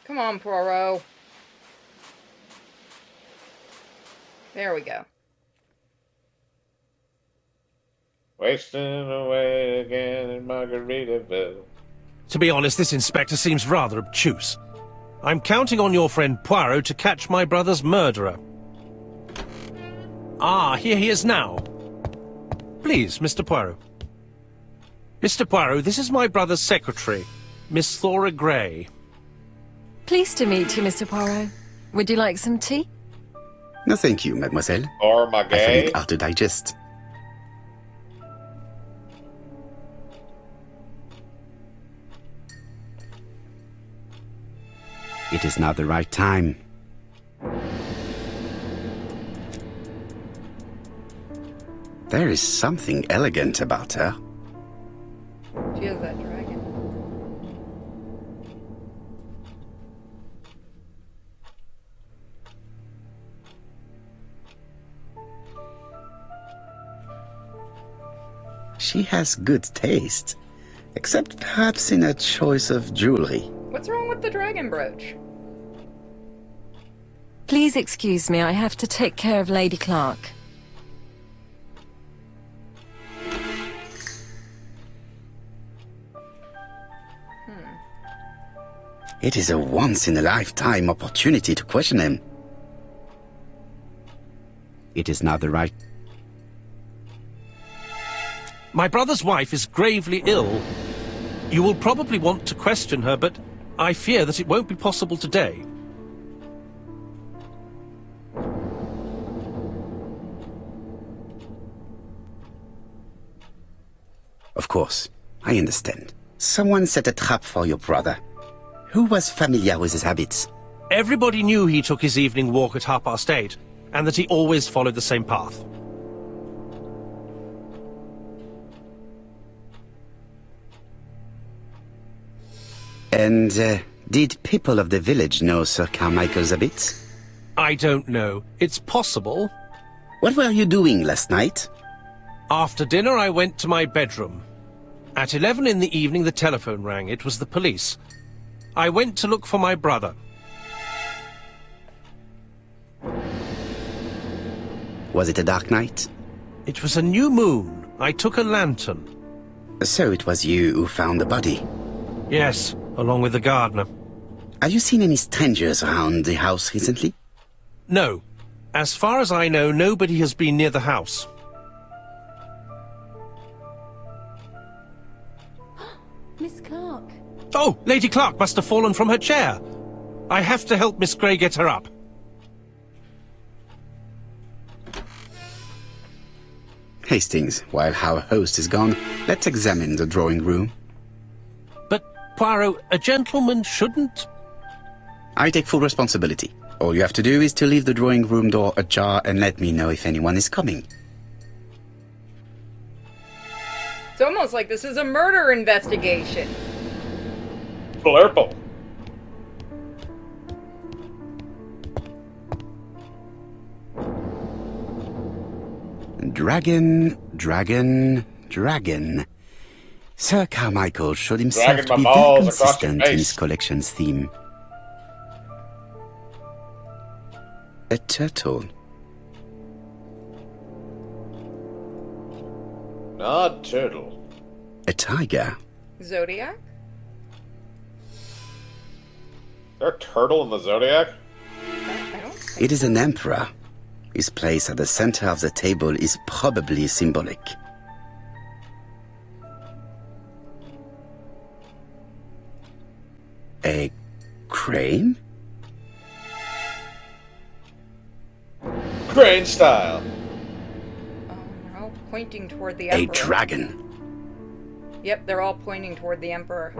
Speaker 1: Come on, Poirot. There we go.
Speaker 2: Wasting away again in Margaritaville.
Speaker 3: To be honest, this inspector seems rather obtuse. I'm counting on your friend Poirot to catch my brother's murderer. Ah, here he is now. Please, Mr. Poirot. Mr. Poirot, this is my brother's secretary, Miss Thora Gray.
Speaker 12: Pleased to meet you, Mr. Poirot. Would you like some tea?
Speaker 4: No, thank you, mademoiselle.
Speaker 2: Or my
Speaker 4: I find
Speaker 2: gay.
Speaker 4: it hard to digest. It is not the right time. There is something elegant about her.
Speaker 1: She has that dragon.
Speaker 4: She has good taste, except perhaps in her choice of jewelry.
Speaker 1: What's wrong with the dragon brooch?
Speaker 12: Please excuse me, I have to take care of Lady Clark.
Speaker 4: It is a once-in-a-lifetime opportunity to question him. It is not the right...
Speaker 3: My brother's wife is gravely ill. You will probably want to question her, but I fear that it won't be possible today.
Speaker 4: Of course, I understand. Someone set a trap for your brother. Who was familiar with his habits?
Speaker 3: Everybody knew he took his evening walk at 8:30, and that he always followed the same path.
Speaker 4: And did people of the village know Sir Carmichael's habits?
Speaker 3: I don't know. It's possible.
Speaker 4: What were you doing last night?
Speaker 3: After dinner, I went to my bedroom. At 11 in the evening, the telephone rang. It was the police. I went to look for my brother.
Speaker 4: Was it a dark night?
Speaker 3: It was a new moon. I took a lantern.
Speaker 4: So it was you who found the body?
Speaker 3: Yes, along with the gardener.
Speaker 4: Have you seen any strangers around the house recently?
Speaker 3: No. As far as I know, nobody has been near the house.
Speaker 12: Miss Clark.
Speaker 3: Oh, Lady Clark must have fallen from her chair. I have to help Miss Grey get her up.
Speaker 4: Hastings, while our host is gone, let's examine the drawing room.
Speaker 3: But, Poirot, a gentleman shouldn't...
Speaker 4: I take full responsibility. All you have to do is to leave the drawing room door ajar and let me know if anyone is coming.
Speaker 1: It's almost like this is a murder investigation.
Speaker 2: Blurple.
Speaker 4: Dragon, dragon, dragon. Sir Carmichael showed himself
Speaker 2: Dragging
Speaker 4: to
Speaker 2: my
Speaker 4: be very
Speaker 2: balls across your
Speaker 4: consistent in
Speaker 2: face.
Speaker 4: his collection's theme. A turtle.
Speaker 2: Not turtle.
Speaker 4: A tiger.
Speaker 1: Zodiac?
Speaker 2: Is there a turtle in the Zodiac?
Speaker 1: I don't think
Speaker 4: It is an emperor. His place at the center of the table is probably symbolic. A crane?
Speaker 2: Crane style.
Speaker 1: they're all pointing toward the
Speaker 4: A
Speaker 1: Emperor.
Speaker 4: dragon.
Speaker 1: Yep, they're all pointing toward the Emperor.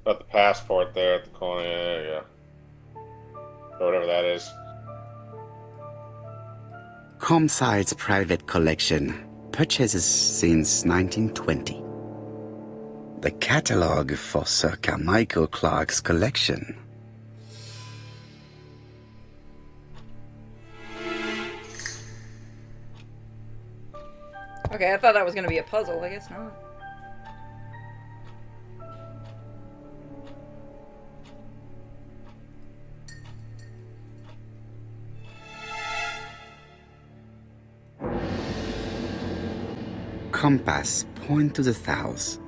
Speaker 2: Got the passport there at the corner. Yeah. Or whatever that is.
Speaker 4: Comside's private collection. Purchases since 1920. The catalogue for Sir Carmichael Clark's collection.
Speaker 1: Okay, I thought that was going to be a puzzle. I guess not.
Speaker 4: Compass, point to the south.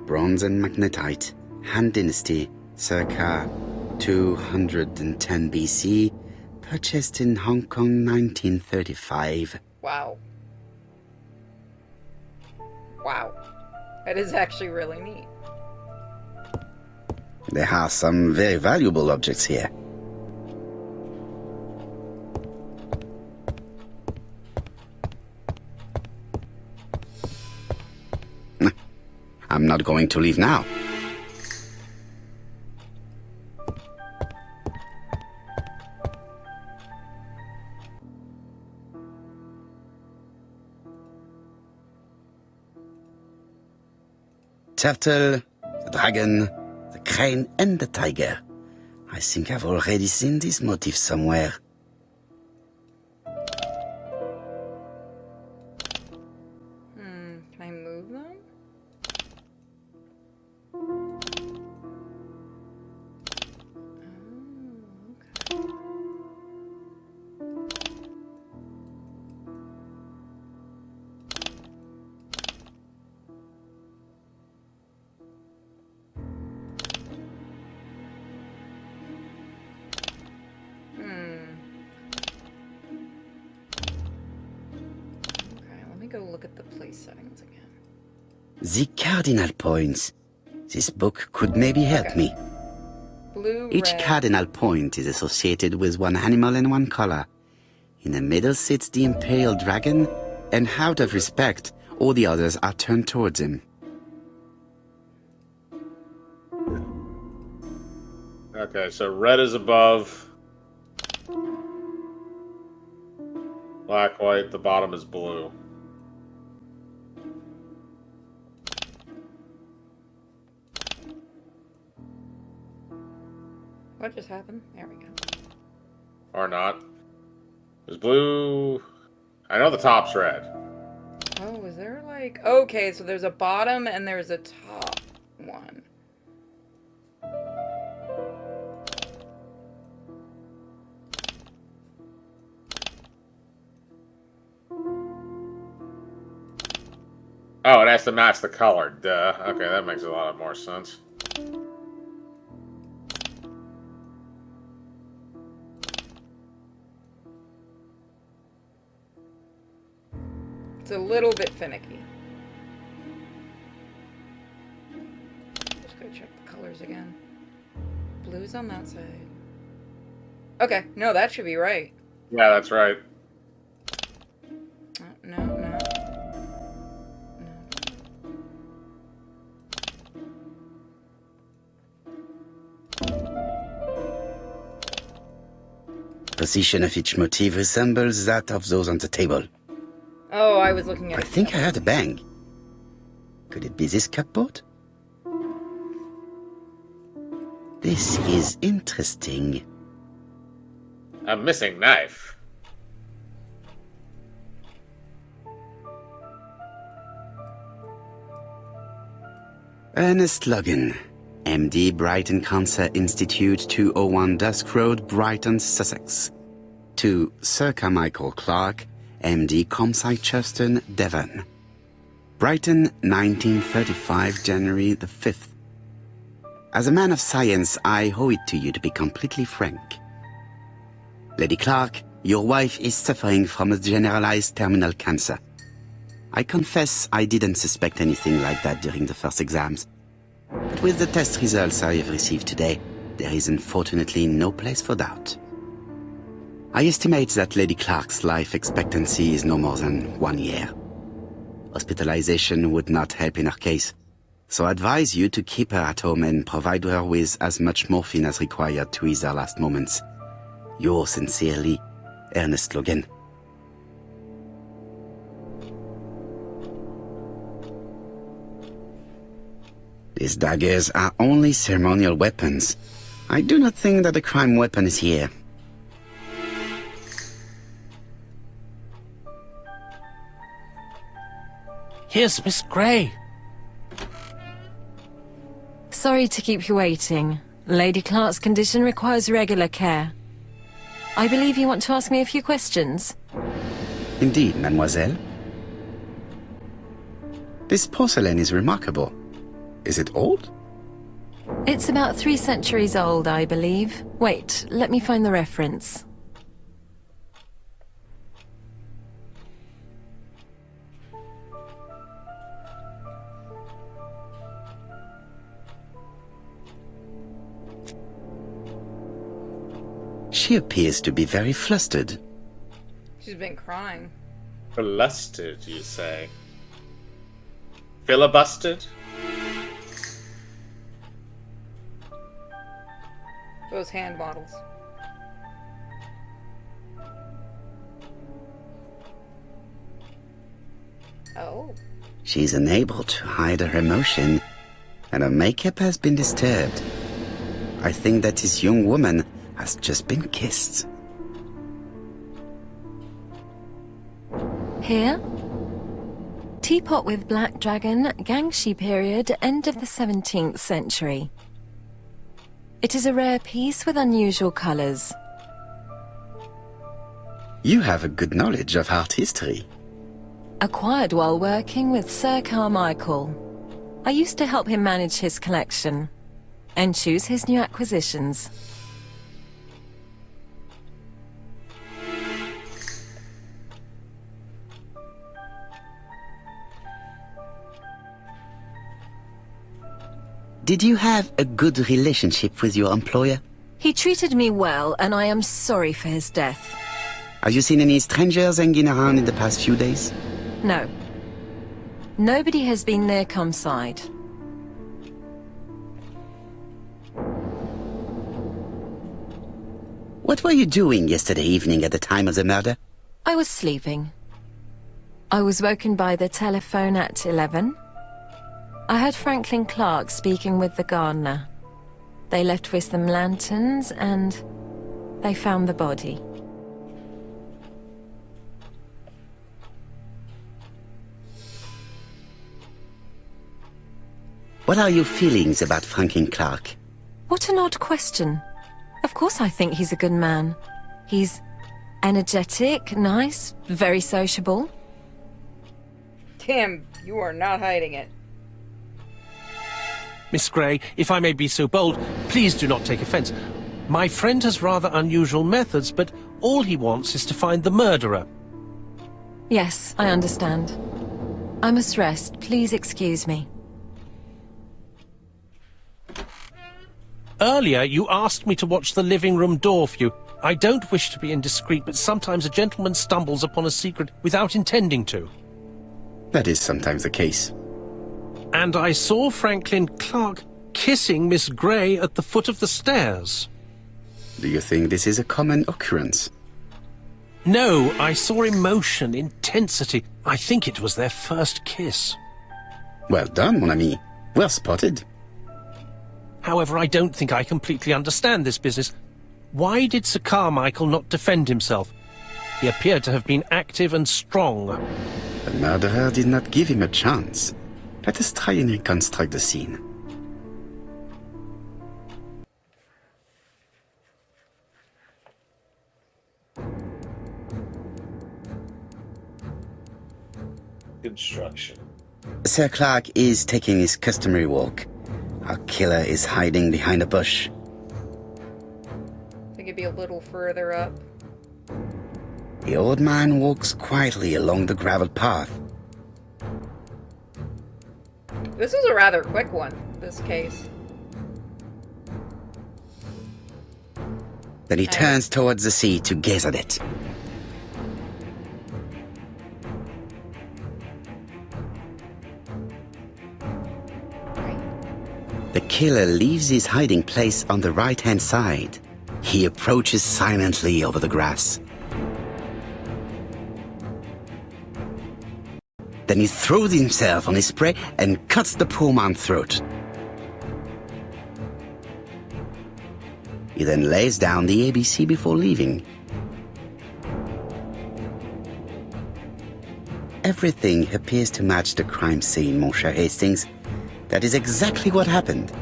Speaker 4: Bronze and magnetite, Han Dynasty, circa 210 BC, purchased in Hong Kong 1935.
Speaker 1: Wow. Wow. That is actually really neat.
Speaker 4: There are some very valuable objects here. I'm not going to leave now. Turtle, the dragon, the crane, and the tiger. I think I've already seen this motif somewhere.
Speaker 1: me go look at the place settings again.
Speaker 4: The cardinal points. This book could maybe help me.
Speaker 1: Blue,
Speaker 4: Each
Speaker 1: red.
Speaker 4: cardinal point is associated with one animal and one color. In the middle sits the imperial dragon, and out of respect, all the others are turned towards him.
Speaker 2: Okay, so red is above. Black, white, the bottom is blue.
Speaker 1: What just happened? There we go.
Speaker 2: Or not. There's blue. I know the top's red.
Speaker 1: Oh, is there like... Okay, so there's a bottom and there's a top one.
Speaker 2: Oh, it has to match the color. Duh. Okay, that makes a lot more sense.
Speaker 1: It's a little bit finicky. Just go check the colors again. Blue's on that side. Okay, no, that should be right.
Speaker 2: Yeah, that's right.
Speaker 1: Oh, no, no.
Speaker 4: Position of each motif resembles that of those on the table.
Speaker 1: Oh, I was looking at...
Speaker 4: I think I heard a bang. Could it be this cupboard? This is interesting.
Speaker 2: A missing knife.
Speaker 4: Ernest Logan, MD, Brighton Cancer Institute, 201 Dusk Road, Brighton, Sussex. To Sir Carmichael Clark, MD, Comside Churton, Devon. Brighton, 1935, January the 5th. As a man of science, I owe it to you to be completely frank. Lady Clark, your wife is suffering from a generalized terminal cancer. I confess I didn't suspect anything like that during the first exams. But with the test results I have received today, there is unfortunately no place for doubt. I estimate that Lady Clark's life expectancy is no more than 1 year. Hospitalization would not help in her case, so I advise you to keep her at home and provide her with as much morphine as required to ease her last moments. Yours sincerely, Ernest Logan. These daggers are only ceremonial weapons. I do not think that a crime weapon is here.
Speaker 3: Here's Miss Grey.
Speaker 12: Sorry to keep you waiting. Lady Clark's condition requires regular care. I believe you want to ask me a few questions.
Speaker 4: Indeed, mademoiselle. This porcelain is remarkable. Is it old?
Speaker 12: It's about 3 centuries old, I believe. Wait, let me find the reference.
Speaker 4: She appears to be very flustered.
Speaker 1: She's been crying.
Speaker 2: Flustered, you say? Filibustered?
Speaker 1: Those hand models. Oh.
Speaker 4: She's unable to hide her emotion, and her makeup has been disturbed. I think that this young woman has just been kissed.
Speaker 12: Here? Teapot with black dragon, Gangshi period, end of the 17th century. It is a rare piece with unusual colours.
Speaker 4: You have a good knowledge of art history.
Speaker 12: Acquired while working with Sir Carmichael. I used to help him manage his collection and choose his new acquisitions.
Speaker 4: Did you have a good relationship with your employer?
Speaker 12: He treated me well, and I am sorry for his death.
Speaker 4: Have you seen any strangers hanging around in the past few days?
Speaker 12: No. Nobody has been near Comside.
Speaker 4: What were you doing yesterday evening at the time of the murder?
Speaker 12: I was sleeping. I was woken by the telephone at 11. I heard Franklin Clark speaking with the gardener. They left with some lanterns and they found the body.
Speaker 4: What are your feelings about Franklin Clark?
Speaker 12: What an odd question. Of course I think he's a good man. He's energetic, nice, very sociable.
Speaker 1: Tim, you are not hiding it.
Speaker 3: Miss Grey, if I may be so bold, please do not take offence. My friend has rather unusual methods, but all he wants is to find the murderer.
Speaker 12: Yes, I understand. I must rest. Please excuse me.
Speaker 3: Earlier, you asked me to watch the living room door for you. I don't wish to be indiscreet, but sometimes a gentleman stumbles upon a secret without intending to.
Speaker 4: That is sometimes the case.
Speaker 3: And I saw Franklin Clark kissing Miss Grey at the foot of the stairs.
Speaker 4: Do you think this is a common occurrence?
Speaker 3: No, I saw emotion, intensity. I think it was their first kiss.
Speaker 4: Well done, mon ami. Well spotted.
Speaker 3: However, I don't think I completely understand this business. Why did Sir Carmichael not defend himself? He appeared to have been active and strong.
Speaker 4: The murderer did not give him a chance. Let us try and reconstruct the scene.
Speaker 2: Construction.
Speaker 4: Sir Clark is taking his customary walk. Our killer is hiding behind a bush.
Speaker 1: I think it'd be a little further up.
Speaker 4: The old man walks quietly along the gravel path.
Speaker 1: This is a rather quick one, this case.
Speaker 4: Then he turns towards the sea to gaze at it. The killer leaves his hiding place on the right-hand side. He approaches silently over the grass. Then he throws himself on his prey and cuts the poor man's throat. He then lays down the ABC before leaving. Everything appears to match the crime scene, mon cher Hastings. That is exactly what happened.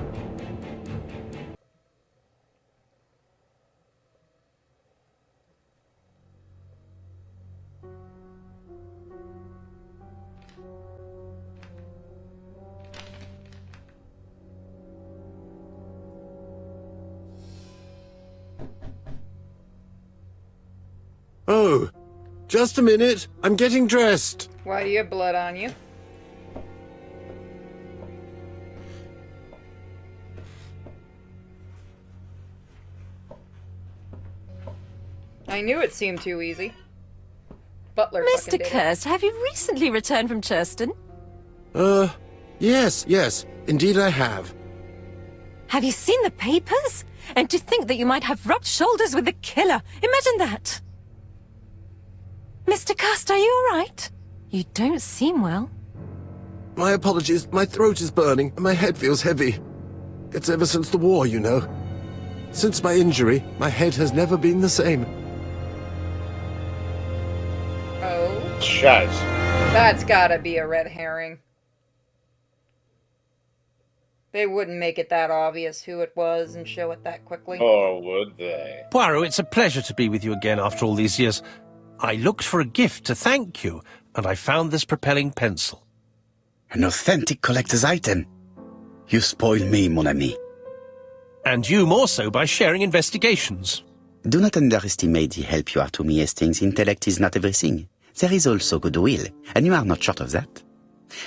Speaker 5: Oh, just a minute. I'm getting dressed.
Speaker 1: Why do you have blood on you? I knew it seemed too easy. Butler
Speaker 12: Mr.
Speaker 1: fucking did it.
Speaker 12: Kirst, have you recently returned from Churston?
Speaker 5: Yes, indeed I have.
Speaker 12: Have you seen the papers? And to think that you might have rubbed shoulders with the killer. Imagine that. Mr. Kirst, are you all right? You don't seem well.
Speaker 5: My apologies, my throat is burning and my head feels heavy. It's ever since the war, you know. Since my injury, my head has never been the same.
Speaker 1: Oh.
Speaker 2: Shaz.
Speaker 1: That's gotta be a red herring. They wouldn't make it that obvious who it was and show it that quickly.
Speaker 2: Or would they?
Speaker 3: Poirot, it's a pleasure to be with you again after all these years. I looked for a gift to thank you, and I found this propelling pencil.
Speaker 4: An authentic collector's item. You spoil me, mon ami.
Speaker 3: And you more so by sharing investigations.
Speaker 4: Do not underestimate the help you are to me, Hastings. Intellect is not everything. There is also goodwill, and you are not short of that.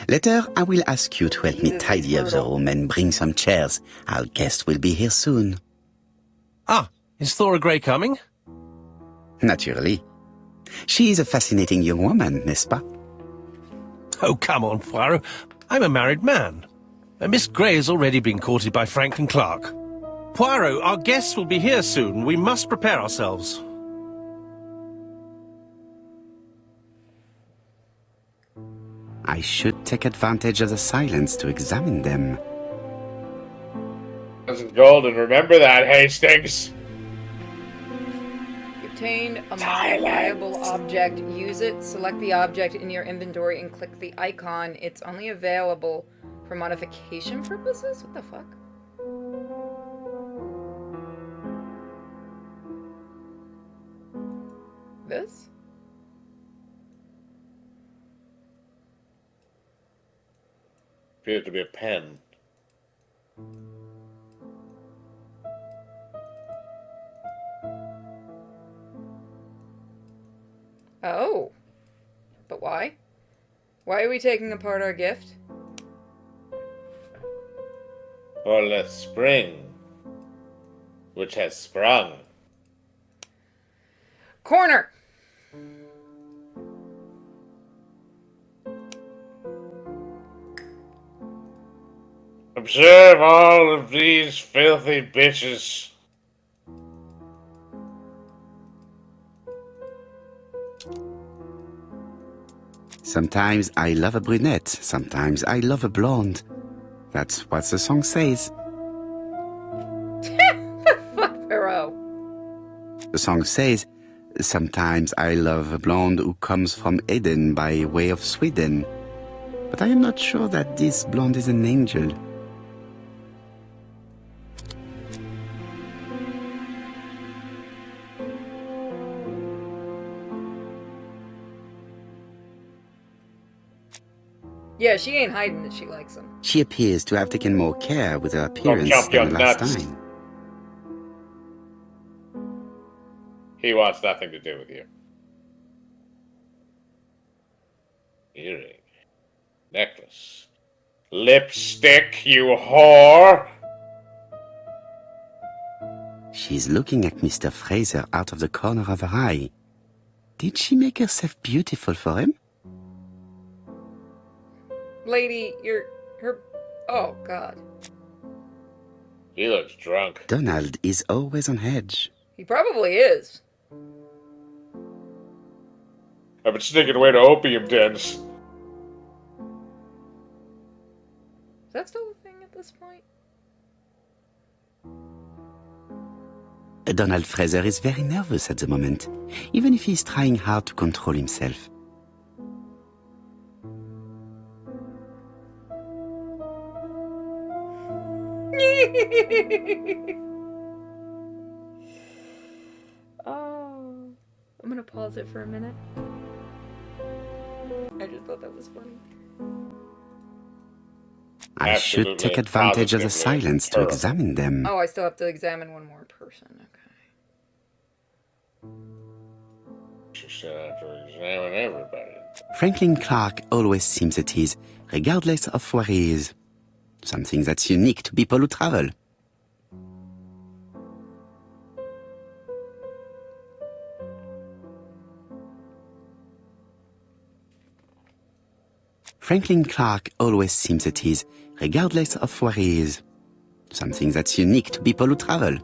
Speaker 4: Later, I will ask you to help me tidy up the room and bring some chairs. Our guest will be here soon.
Speaker 3: Ah, is Thora Grey coming?
Speaker 4: Naturally. She is a fascinating young woman, n'est-ce pas?
Speaker 3: Oh, come on, Poirot. I'm a married man. And Miss Grey has already been courted by Franklin Clark. Poirot, our guests will be here soon. We must prepare ourselves.
Speaker 4: I should take advantage of the silence to examine them.
Speaker 2: This is golden. Remember that, Hastings.
Speaker 1: You obtained a modifiable object. Use it. Select the object in your inventory and click the icon. It's only available for modification purposes? What the fuck? This?
Speaker 2: Appears to be a pen.
Speaker 1: Oh. But why? Why are we taking apart our gift?
Speaker 2: For the spring, which has sprung.
Speaker 1: Corner!
Speaker 2: Observe all of these filthy bitches.
Speaker 4: Sometimes I love a brunette, sometimes I love a blonde. That's what the song says.
Speaker 1: Fuck, Perot.
Speaker 4: The song says, sometimes I love a blonde who comes from Eden by way of Sweden. But I am not sure that this blonde is an angel.
Speaker 1: Yeah, she ain't hiding that she likes him.
Speaker 4: She appears to have taken more care with her appearance than the last time.
Speaker 2: He wants nothing to do with you. Earring. Necklace. Lipstick, you whore!
Speaker 4: She's looking at Mr. Fraser out of the corner of her eye. Did she make herself beautiful for him?
Speaker 1: Lady, her... Oh, God.
Speaker 2: He looks drunk.
Speaker 4: Donald is always on edge.
Speaker 1: He probably is.
Speaker 2: I've been sneaking away to opium dens.
Speaker 1: Is that still a thing at this point?
Speaker 4: Donald Fraser is very nervous at the moment, even if he's trying hard to control himself.
Speaker 1: Oh, I'm gonna pause it for a minute. I just thought that was funny.
Speaker 4: I should take advantage of the silence to examine them.
Speaker 1: Oh, I still have to examine one more person. Okay.
Speaker 2: She said I have to examine everybody.
Speaker 4: Franklin Clark always seems at ease, regardless of where he is. Something that's unique to people who travel. Franklin Clark always seems at ease, regardless of where he is. Something that's unique to people who travel.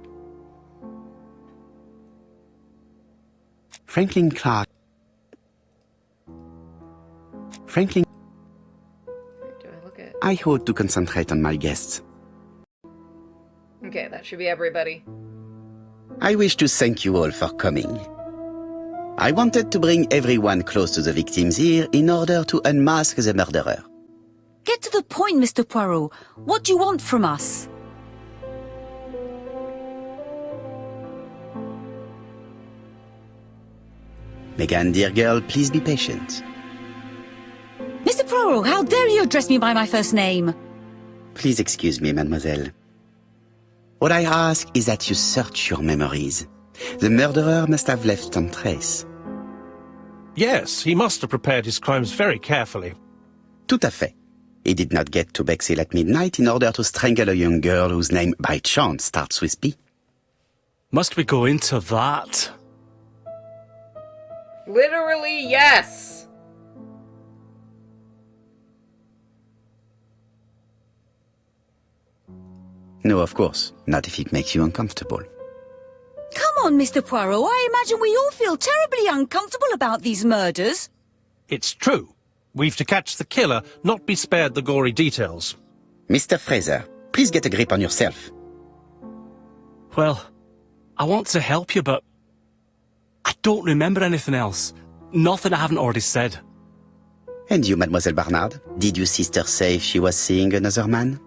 Speaker 4: Franklin Clark. Franklin. I ought to concentrate on my guests.
Speaker 1: Okay, that should be everybody.
Speaker 4: I wish to thank you all for coming. I wanted to bring everyone close to the victims here in order to unmask the murderer.
Speaker 7: Get to the point, Mr. Poirot. What do you want from us?
Speaker 4: Megan, dear girl, please be patient.
Speaker 7: Mr. Poirot, how dare you address me by my first name?
Speaker 4: Please excuse me, mademoiselle. What I ask is that you search your memories. The murderer must have left some trace.
Speaker 3: Yes, he must have prepared his crimes very carefully.
Speaker 4: Tout à fait. He did not get to Bexhill at midnight in order to strangle a young girl whose name by chance starts with B.
Speaker 11: Must we go into that?
Speaker 1: Literally, yes!
Speaker 4: No, of course. Not if it makes you uncomfortable.
Speaker 7: Come on, Mr. Poirot. I imagine we all feel terribly uncomfortable about these murders.
Speaker 3: It's true. We've to catch the killer, not be spared the gory details.
Speaker 4: Mr. Fraser, please get a grip on yourself.
Speaker 11: Well, I want to help you, but I don't remember anything else. Nothing I haven't already said.
Speaker 4: And you, Mademoiselle Barnard? Did your sister say she was seeing another man?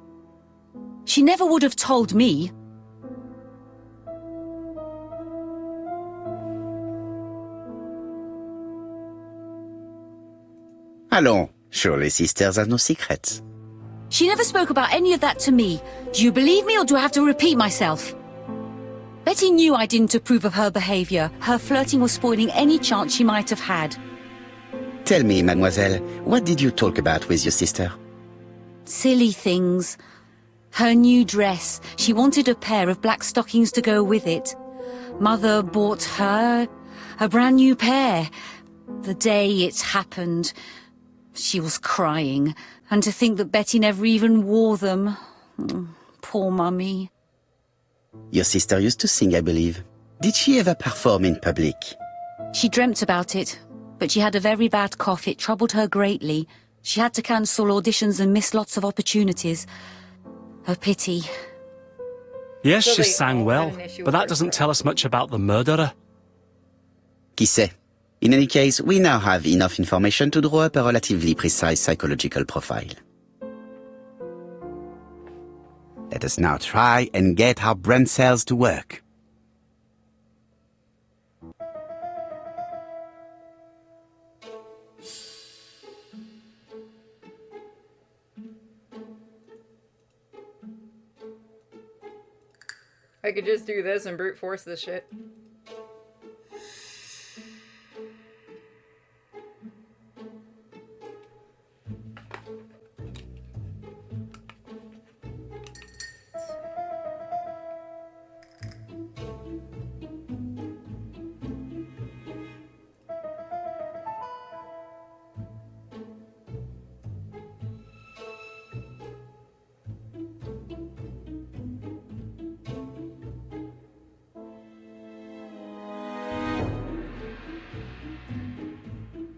Speaker 7: She never would have told me.
Speaker 4: Allons, surely sisters have no secrets.
Speaker 7: She never spoke about any of that to me. Do you believe me or do I have to repeat myself? Betty knew I didn't approve of her behaviour. Her flirting was spoiling any chance she might have had.
Speaker 4: Tell me, mademoiselle, what did you talk about with your sister?
Speaker 7: Silly things. Her new dress. She wanted a pair of black stockings to go with it. Mother bought her a brand new pair. The day it happened, she was crying. And to think that Betty never even wore them. Poor Mummy.
Speaker 4: Your sister used to sing, I believe. Did she ever perform in public?
Speaker 7: She dreamt about it, but she had a very bad cough. It troubled her greatly. She had to cancel auditions and miss lots of opportunities. A pity.
Speaker 11: Yes,
Speaker 1: So
Speaker 11: she
Speaker 1: they
Speaker 11: sang
Speaker 1: all
Speaker 11: well,
Speaker 1: had an issue
Speaker 11: but
Speaker 1: with
Speaker 11: that
Speaker 1: her
Speaker 11: doesn't
Speaker 1: cry.
Speaker 11: tell us much about the murderer.
Speaker 4: Qui sait? In any case, we now have enough information to draw up a relatively precise psychological profile. Let us now try and get our brain cells to work.
Speaker 1: I could just do this and brute force this shit.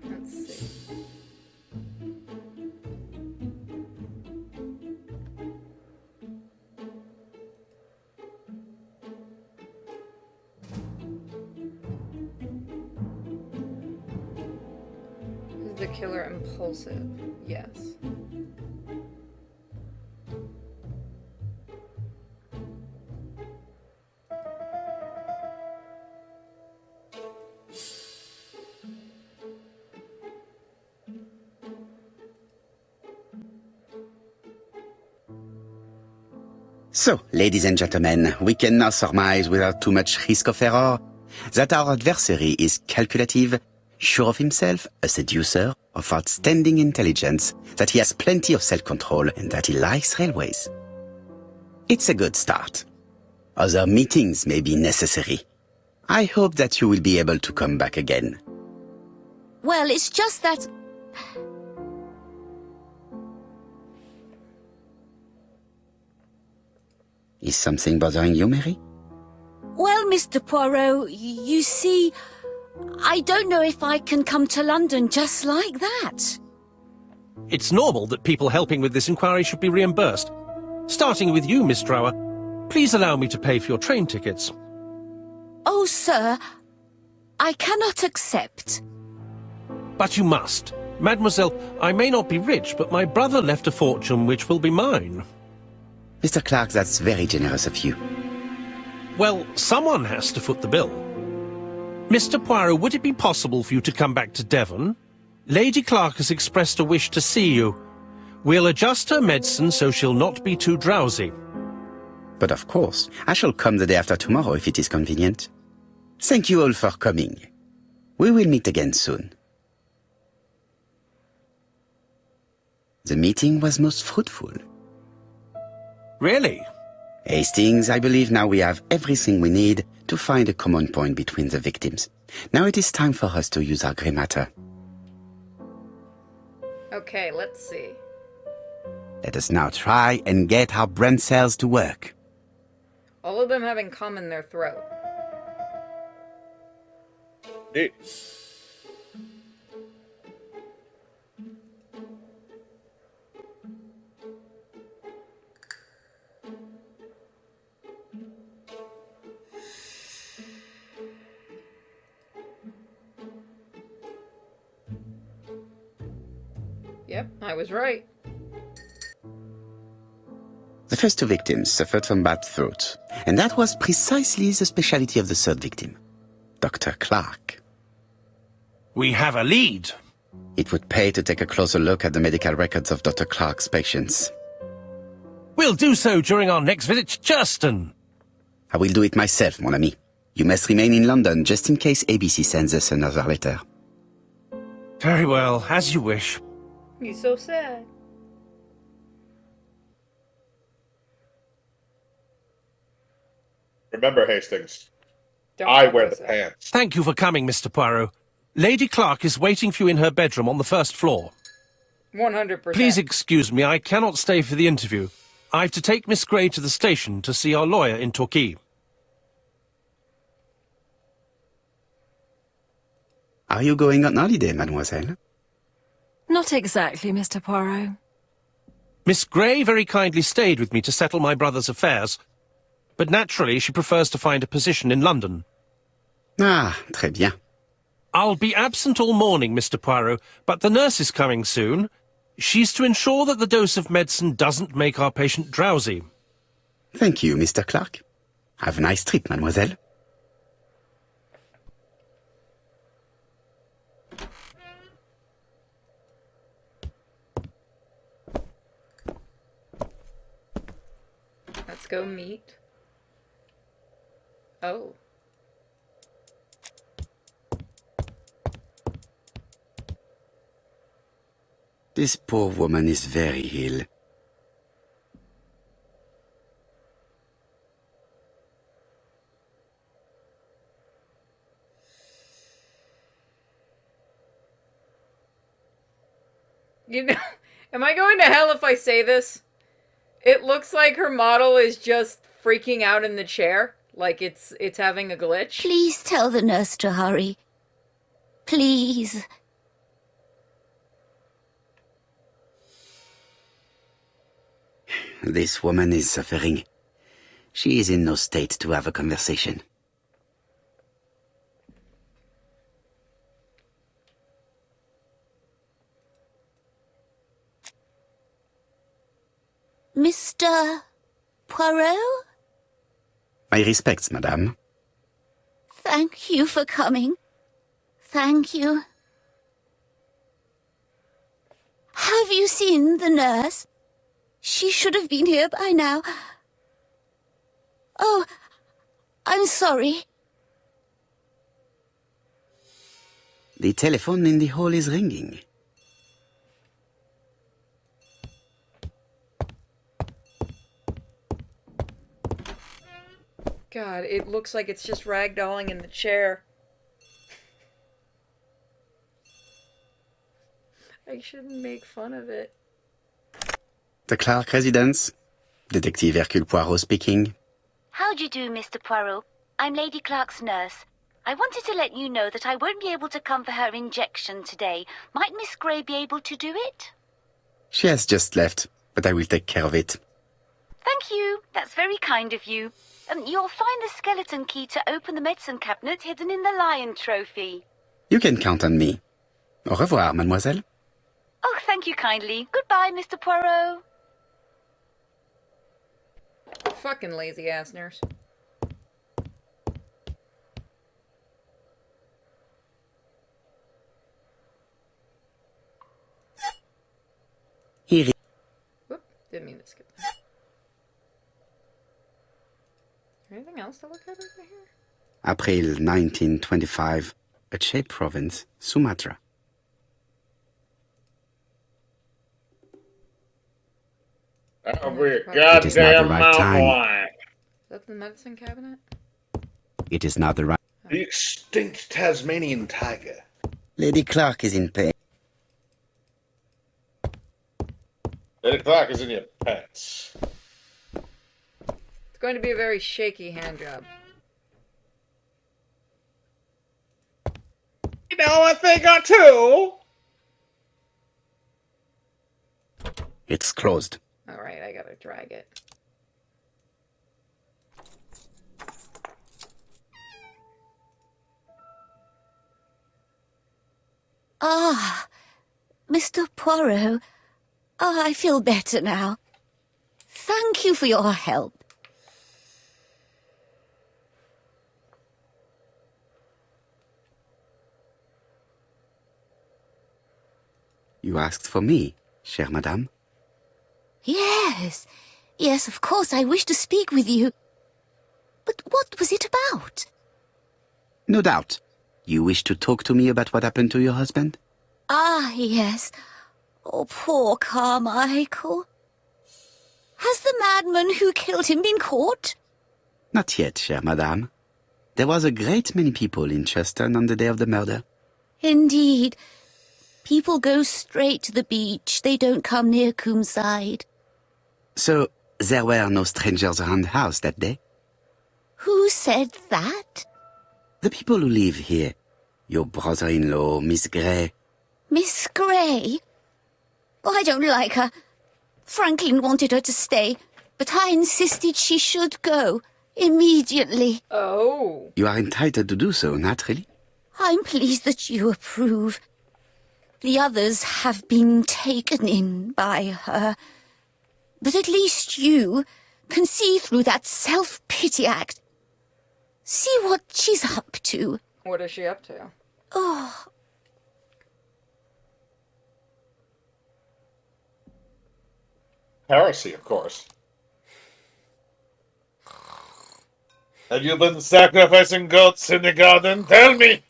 Speaker 1: Let's see. Is the killer impulsive? Yes.
Speaker 4: So, ladies and gentlemen, we can now surmise without too much risk of error that our adversary is calculative, sure of himself, a seducer, of outstanding intelligence, that he has plenty of self-control, and that he likes railways. It's a good start. Other meetings may be necessary. I hope that you will be able to come back again.
Speaker 7: Well, it's just that...
Speaker 4: Is something bothering you, Mary?
Speaker 7: Well, Mr. Poirot, you see, I don't know if I can come to London just like that.
Speaker 3: It's normal that people helping with this inquiry should be reimbursed. Starting with you, Miss Drower. Please allow me to pay for your train tickets.
Speaker 7: Oh, sir, I cannot accept.
Speaker 3: But you must. Mademoiselle, I may not be rich, but my brother left a fortune which will be mine.
Speaker 4: Mr. Clark, that's very generous of you.
Speaker 3: Well, someone has to foot the bill. Mr. Poirot, would it be possible for you to come back to Devon? Lady Clark has expressed a wish to see you. We'll adjust her medicine so she'll not be too drowsy.
Speaker 4: But of course, I shall come the day after tomorrow if it is convenient. Thank you all for coming. We will meet again soon. The meeting was most fruitful.
Speaker 3: Really?
Speaker 4: Hastings, I believe now we have everything we need to find a common point between the victims. Now it is time for us to use our grey matter.
Speaker 1: Okay, let's see.
Speaker 4: Let us now try and get our brain cells to work.
Speaker 1: All of them having cum in their throat.
Speaker 2: Neat.
Speaker 1: Yep, I was right.
Speaker 4: The first two victims suffered from bad throat, and that was precisely the specialty of the third victim, Dr. Clark.
Speaker 3: We have a lead.
Speaker 4: It would pay to take a closer look at the medical records of Dr. Clark's patients.
Speaker 3: We'll do so during our next visit to Churston.
Speaker 4: I will do it myself, mon ami. You must remain in London just in case ABC sends us another letter.
Speaker 3: Very well, as you wish.
Speaker 1: He's so sad.
Speaker 2: Remember, Hastings,
Speaker 1: Don't
Speaker 2: I wear the
Speaker 1: say.
Speaker 2: pants.
Speaker 3: Thank you for coming, Mr. Poirot. Lady Clark is waiting for you in her bedroom on the first floor.
Speaker 1: 100%.
Speaker 3: Please excuse me, I cannot stay for the interview. I've to take Miss Grey to the station to see our lawyer in Torquay.
Speaker 4: Are you going on holiday, mademoiselle?
Speaker 12: Not exactly, Mr. Poirot.
Speaker 3: Miss Grey very kindly stayed with me to settle my brother's affairs, but naturally she prefers to find a position in London.
Speaker 4: Ah, très bien.
Speaker 3: I'll be absent all morning, Mr. Poirot, but the nurse is coming soon. She's to ensure that the dose of medicine doesn't make our patient drowsy.
Speaker 4: Thank you, Mr. Clark. Have a nice trip, mademoiselle.
Speaker 1: Let's go meet. Oh.
Speaker 4: This poor woman is very ill.
Speaker 1: You know, am I going to hell if I say this? It looks like her model is just freaking out in the chair, like it's having a glitch.
Speaker 7: Please tell the nurse to hurry. Please.
Speaker 4: This woman is suffering. She is in no state to have a conversation.
Speaker 7: Mr. Poirot?
Speaker 4: My respects, madame.
Speaker 7: Thank you for coming. Thank you. Have you seen the nurse? She should have been here by now. Oh, I'm sorry.
Speaker 4: The telephone in the hall is ringing.
Speaker 1: God, it looks like it's just ragdolling in the chair. I shouldn't make fun of it.
Speaker 4: The Clark residence. Detective Hercule Poirot speaking.
Speaker 13: How do you do, Mr. Poirot? I'm Lady Clark's nurse. I wanted to let you know that I won't be able to come for her injection today. Might Miss Grey be able to do it?
Speaker 4: She has just left, but I will take care of it.
Speaker 13: Thank you. That's very kind of you. You'll find the skeleton key to open the medicine cabinet hidden in the lion trophy.
Speaker 4: You can count on me. Au revoir, mademoiselle.
Speaker 13: Oh, thank you kindly. Goodbye, Mr. Poirot.
Speaker 1: Fucking lazy ass nurse.
Speaker 4: Here.
Speaker 1: Whoop, didn't mean to skip that. Anything else to look at over here?
Speaker 4: April 1925, Aceh Province, Sumatra.
Speaker 2: That'll be a
Speaker 4: It is not the
Speaker 2: goddamn
Speaker 4: right
Speaker 2: mountain
Speaker 4: time.
Speaker 2: lion.
Speaker 1: Is that the medicine cabinet?
Speaker 4: It is not the right...
Speaker 14: The extinct Tasmanian tiger.
Speaker 4: Lady Clark is in pain.
Speaker 2: Lady Clark is in your pants.
Speaker 1: It's going to be a very shaky hand job.
Speaker 2: You know a thing or two.
Speaker 4: It's closed.
Speaker 1: Alright, I gotta drag it.
Speaker 15: Ah, Mr. Poirot. Oh, I feel better now. Thank you for your help.
Speaker 4: You asked for me, chère madame.
Speaker 15: Yes. Yes, of course, I wish to speak with you. But what was it about?
Speaker 4: No doubt. You wish to talk to me about what happened to your husband?
Speaker 15: Ah, yes. Oh, poor Carmichael. Has the madman who killed him been caught?
Speaker 4: Not yet, chère madame. There was a great many people in Cheston on the day of the murder.
Speaker 15: Indeed. People go straight to the beach. They don't come near Coomside.
Speaker 4: So, there were no strangers around the house that day?
Speaker 15: Who said that?
Speaker 4: The people who live here. Your brother-in-law, Miss Grey.
Speaker 15: Miss Grey? Oh, I don't like her. Franklin wanted her to stay, but I insisted she should go. Immediately.
Speaker 1: Oh.
Speaker 4: You are entitled to do so, naturally.
Speaker 15: I'm pleased that you approve. The others have been taken in by her. But at least you can see through that self-pity act. See what she's up to.
Speaker 1: What is she up to?
Speaker 15: Oh.
Speaker 2: Heresy, of course. Have you been sacrificing goats in the garden? Tell me!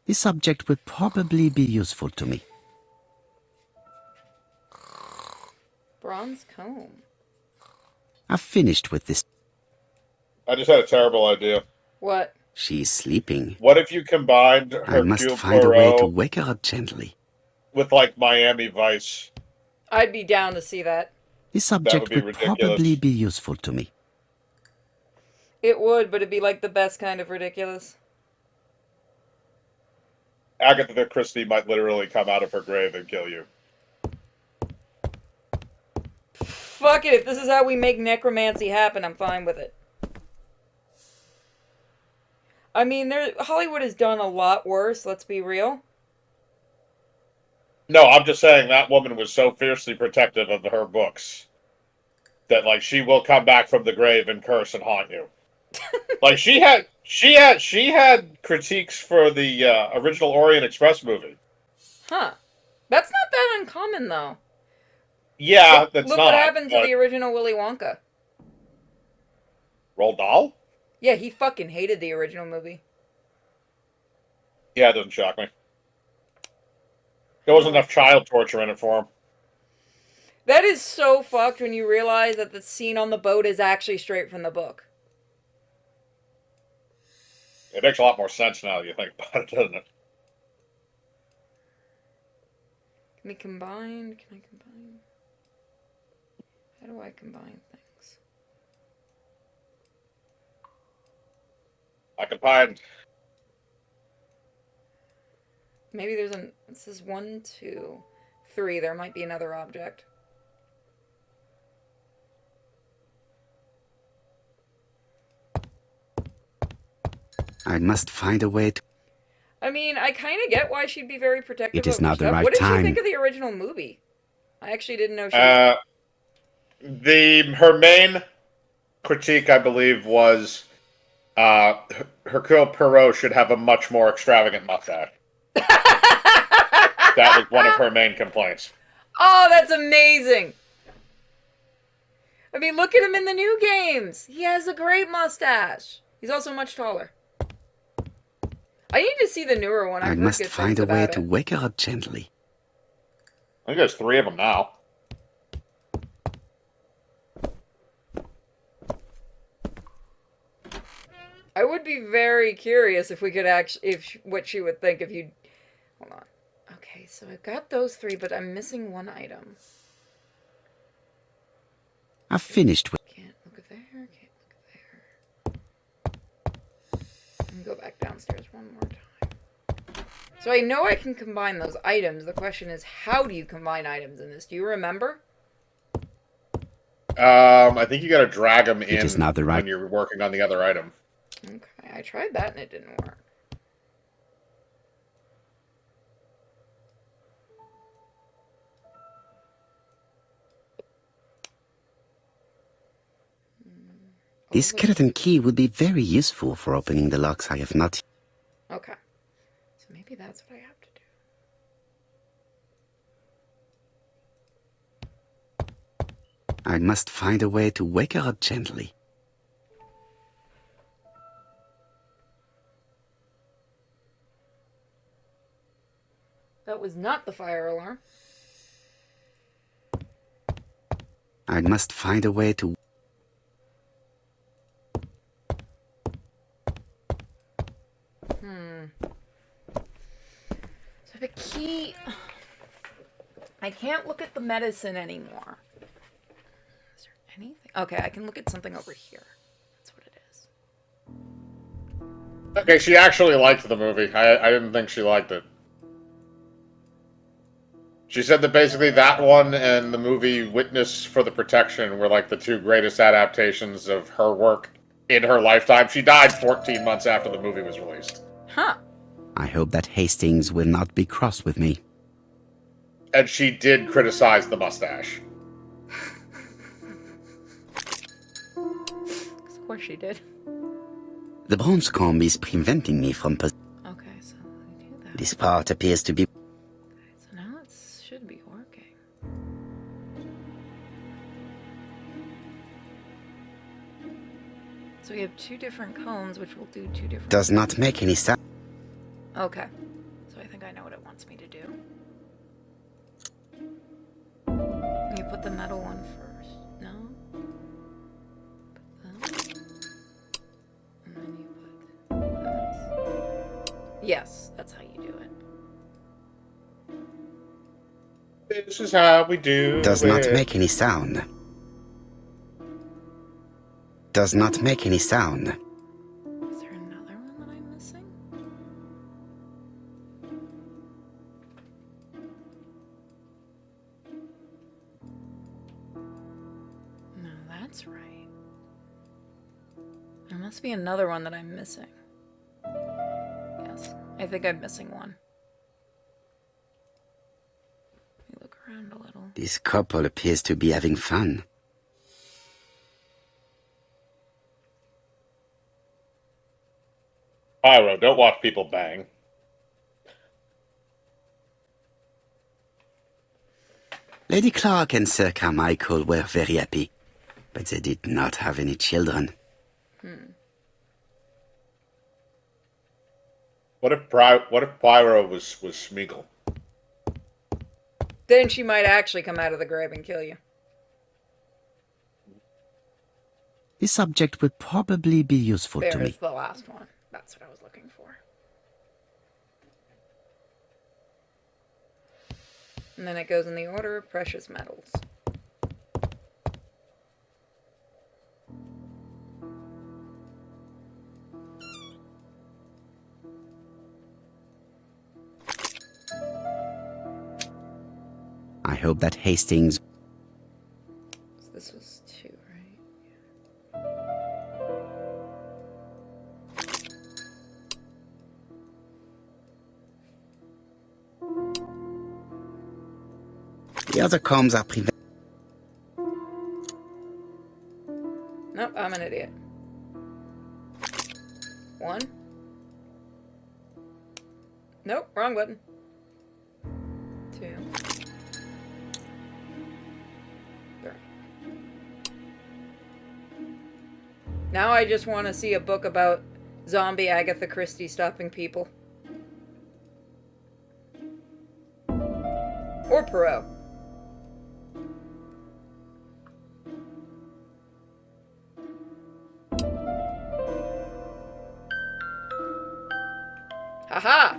Speaker 4: This subject will probably be useful to me.
Speaker 1: Bronze comb.
Speaker 4: I've finished with this.
Speaker 2: I just had a terrible idea.
Speaker 1: What?
Speaker 4: She's sleeping.
Speaker 2: What if you combined
Speaker 4: I must
Speaker 2: Hercule
Speaker 4: find a way to
Speaker 2: Poirot
Speaker 4: wake her up gently.
Speaker 2: with, like, Miami Vice?
Speaker 1: I'd be down to see that.
Speaker 4: This subject
Speaker 2: be
Speaker 4: will
Speaker 2: ridiculous.
Speaker 4: probably be useful to me.
Speaker 1: It would, but it'd be like the best kind of ridiculous.
Speaker 2: Agatha Christie might literally come out of her grave and kill you.
Speaker 1: Fuck it, if this is how we make necromancy happen, I'm fine with it. I mean, Hollywood has done a lot worse, let's be real.
Speaker 2: No, I'm just saying that woman was so fiercely protective of her books that, like, she will come back from the grave and curse and haunt you. Like, she had critiques for the original Orient Express movie.
Speaker 1: Huh. That's not that uncommon, though.
Speaker 2: Yeah, that's
Speaker 1: Look
Speaker 2: not.
Speaker 1: what happened to the original Willy Wonka.
Speaker 2: Roald Dahl?
Speaker 1: Yeah, he fucking hated the original movie.
Speaker 2: Yeah, it doesn't shock me. There wasn't enough child torture in it for him.
Speaker 1: That is so fucked when you realize that the scene on the boat is actually straight from the book.
Speaker 2: It makes a lot more sense now that you think about it, doesn't it?
Speaker 1: Can we combine? Can I combine? How do I combine things?
Speaker 2: I combined.
Speaker 1: Maybe there's this is 1, 2, 3. There might be another object.
Speaker 4: I must find a way to...
Speaker 1: I mean, I kind of get why she'd be very protective
Speaker 4: It is
Speaker 1: of
Speaker 4: not
Speaker 1: her
Speaker 4: the
Speaker 1: stuff.
Speaker 4: right
Speaker 1: What did
Speaker 4: time.
Speaker 1: you think of the original movie? I actually didn't know she was...
Speaker 2: Her main critique, I believe, was Hercule Poirot should have a much more extravagant mustache. That was one of her main complaints.
Speaker 1: Oh, that's amazing! I mean, look at him in the new games. He has a great mustache. He's also much taller. I need to see the newer one.
Speaker 4: I must find a way to wake her up gently.
Speaker 2: I think there's 3 of them now.
Speaker 1: I would be very curious if we could actually, what she would think if you, hold on. Okay, so I've got those 3, but I'm missing one item.
Speaker 4: I've finished with...
Speaker 1: Can't look at there, can't look at there. Let me go back downstairs one more time. So I know I can combine those items. The question is, how do you combine items in this? Do you remember?
Speaker 2: I think you gotta drag them in
Speaker 4: is not the right...
Speaker 2: when you're working on the other item.
Speaker 1: Okay, I tried that and it didn't work.
Speaker 4: This skeleton key would be very useful for opening the locks I have not...
Speaker 1: Okay. So maybe that's what I have to do.
Speaker 4: I must find a way to wake her up gently.
Speaker 1: That was not the fire alarm.
Speaker 4: I must find a way to...
Speaker 1: So the key... I can't look at the medicine anymore. Is there anything? Okay, I can look at something over here. That's what it is.
Speaker 2: Okay, she actually liked the movie. I didn't think she liked it. She said that basically that one and the movie Witness for the Protection were like the 2 greatest adaptations of her work in her lifetime. She died 14 months after the movie was released.
Speaker 1: Huh.
Speaker 4: I hope that Hastings will not be cross with me.
Speaker 2: And she did criticize the mustache.
Speaker 1: Of course she did.
Speaker 4: The bronze comb is preventing me from...
Speaker 1: Okay, so we do that.
Speaker 4: This part appears to be...
Speaker 1: So now it should be working. So we have 2 different combs, which will do 2 different...
Speaker 4: Does not make any sound.
Speaker 1: Okay. So I think I know what it wants me to do. You put the metal one first. No? Put that. And then you put this. Yes, that's how you do it.
Speaker 2: This is how we do
Speaker 4: Does
Speaker 2: it.
Speaker 4: not make any sound. Does not make any sound.
Speaker 1: Is there another one that I'm missing? No, that's right. There must be another one that I'm missing. Yes, I think I'm missing one. Let me look around a little.
Speaker 4: This couple appears to be having fun.
Speaker 2: Pyro, don't watch people bang.
Speaker 4: Lady Clark and Sir Carmichael were very happy, but they did not have any children.
Speaker 2: What if Pyro was Smeagol?
Speaker 1: Then she might actually come out of the grave and kill you.
Speaker 4: This object would probably be useful to me.
Speaker 1: There's the last one. That's what I was looking for. And then it goes in the order of precious metals.
Speaker 4: I hope that Hastings...
Speaker 1: So this was 2, right?
Speaker 4: The other combs are prevent...
Speaker 1: Nope, I'm an idiot. 1. Nope, wrong button. 2. 3. Now I just want to see a book about zombie Agatha Christie stopping people. Or Perot. Haha!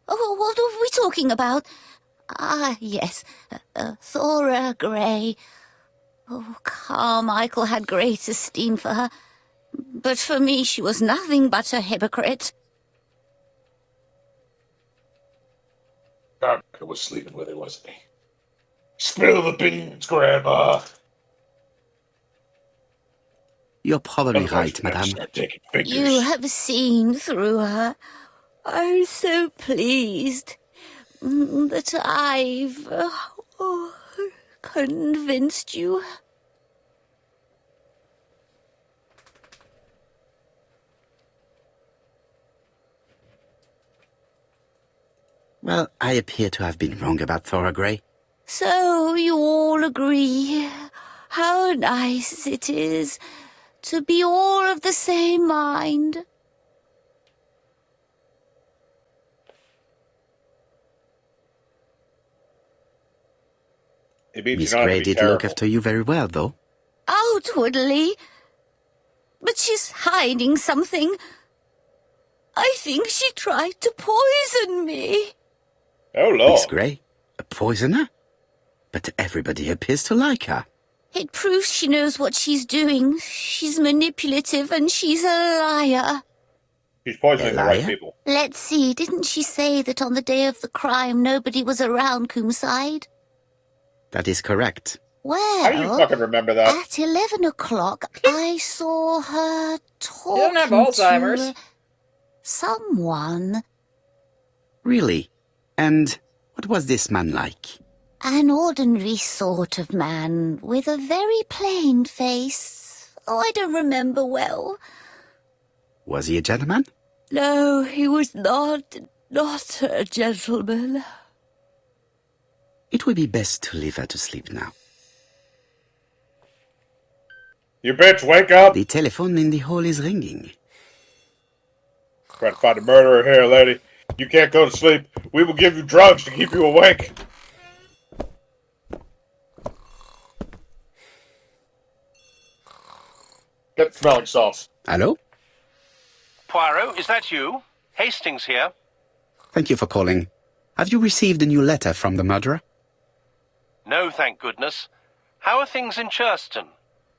Speaker 15: Oh, what are we talking about? Ah, yes, Thora Grey. Oh, Carmichael had great esteem for her, but for me she was nothing but a hypocrite.
Speaker 14: Carmichael was sleeping with her, wasn't he? Spill the beans, Grandma.
Speaker 4: You're probably
Speaker 14: Otherwise,
Speaker 4: right,
Speaker 14: we'll have to
Speaker 4: madame.
Speaker 14: start taking fingers.
Speaker 15: You have seen through her. I'm so pleased that I've convinced you.
Speaker 4: Well, I appear to have been wrong about Thora Grey.
Speaker 15: So you all agree. How nice it is to be all of the same mind.
Speaker 2: It means
Speaker 4: Miss
Speaker 2: you don't have
Speaker 4: Grey
Speaker 2: to be
Speaker 4: did look
Speaker 2: terrible.
Speaker 4: after you very well, though.
Speaker 15: Outwardly. But she's hiding something. I think she tried to poison me.
Speaker 2: Oh, Lord.
Speaker 4: Miss Grey? A poisoner? But everybody appears to like her.
Speaker 15: It proves she knows what she's doing. She's manipulative and she's a liar.
Speaker 2: She's poisoning the right
Speaker 4: Liar?
Speaker 2: people.
Speaker 15: Let's see, didn't she say that on the day of the crime nobody was around Coomside?
Speaker 4: That is correct.
Speaker 15: Well,
Speaker 2: How do you fucking remember that?
Speaker 15: at 11 o'clock, I saw her
Speaker 1: She doesn't have
Speaker 15: talking
Speaker 1: Alzheimer's.
Speaker 15: to someone.
Speaker 4: Really? And what was this man like?
Speaker 15: An ordinary sort of man with a very plain face. Oh, I don't remember well.
Speaker 4: Was he a gentleman?
Speaker 15: No, he was not a gentleman.
Speaker 4: It would be best to leave her to sleep now.
Speaker 2: You bitch, wake up!
Speaker 4: The telephone in the hall is ringing.
Speaker 2: Trying to find a murderer here, lady. You can't go to sleep. We will give you drugs to keep you awake. Get smelling salts.
Speaker 4: Hello?
Speaker 8: Poirot, is that you? Hastings here.
Speaker 4: Thank you for calling. Have you received a new letter from the murderer?
Speaker 8: No, thank goodness. How are things in Churston?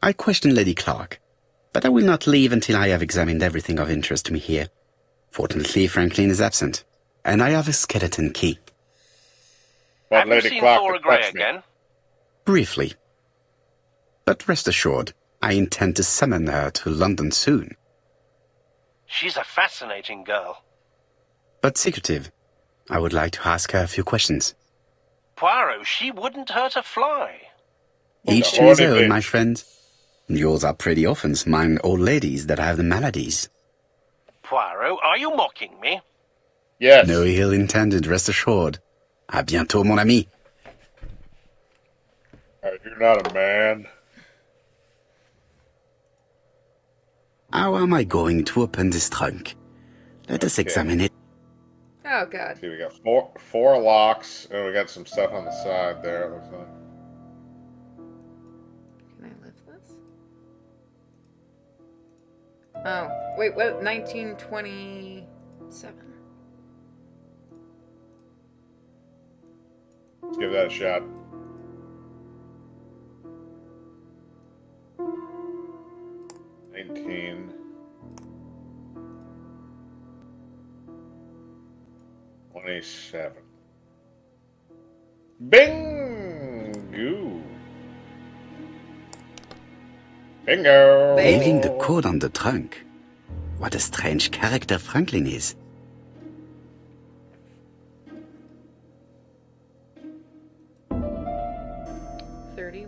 Speaker 4: I questioned Lady Clark, but I will not leave until I have examined everything of interest to me here. Fortunately, Franklin is absent, and I have a skeleton key.
Speaker 2: But
Speaker 8: Have you
Speaker 2: Lady
Speaker 8: seen
Speaker 2: Clark
Speaker 8: Thora
Speaker 2: could
Speaker 8: Grey
Speaker 2: touch me.
Speaker 8: again?
Speaker 4: Briefly. But rest assured, I intend to summon her to London soon.
Speaker 8: She's a fascinating girl.
Speaker 4: But secretive. I would like to ask her a few questions.
Speaker 8: Poirot, she wouldn't hurt a fly.
Speaker 4: Each to his own, my friend. Yours are pretty often mine old ladies that have the maladies.
Speaker 8: Poirot, are you mocking me?
Speaker 2: Yes.
Speaker 4: No ill intended, rest assured. À bientôt, mon ami.
Speaker 2: You're not a man.
Speaker 4: How am I going to open this trunk? Let us examine it.
Speaker 1: Oh, God.
Speaker 2: See, we got four locks, and we got some stuff on the side there, it looks like.
Speaker 1: Can I lift this? Oh, wait, what? 1927.
Speaker 2: Let's give that a shot. $27. Bingo! Bingo!
Speaker 4: Leaving the code on the trunk. What a strange character Franklin is.
Speaker 1: $31.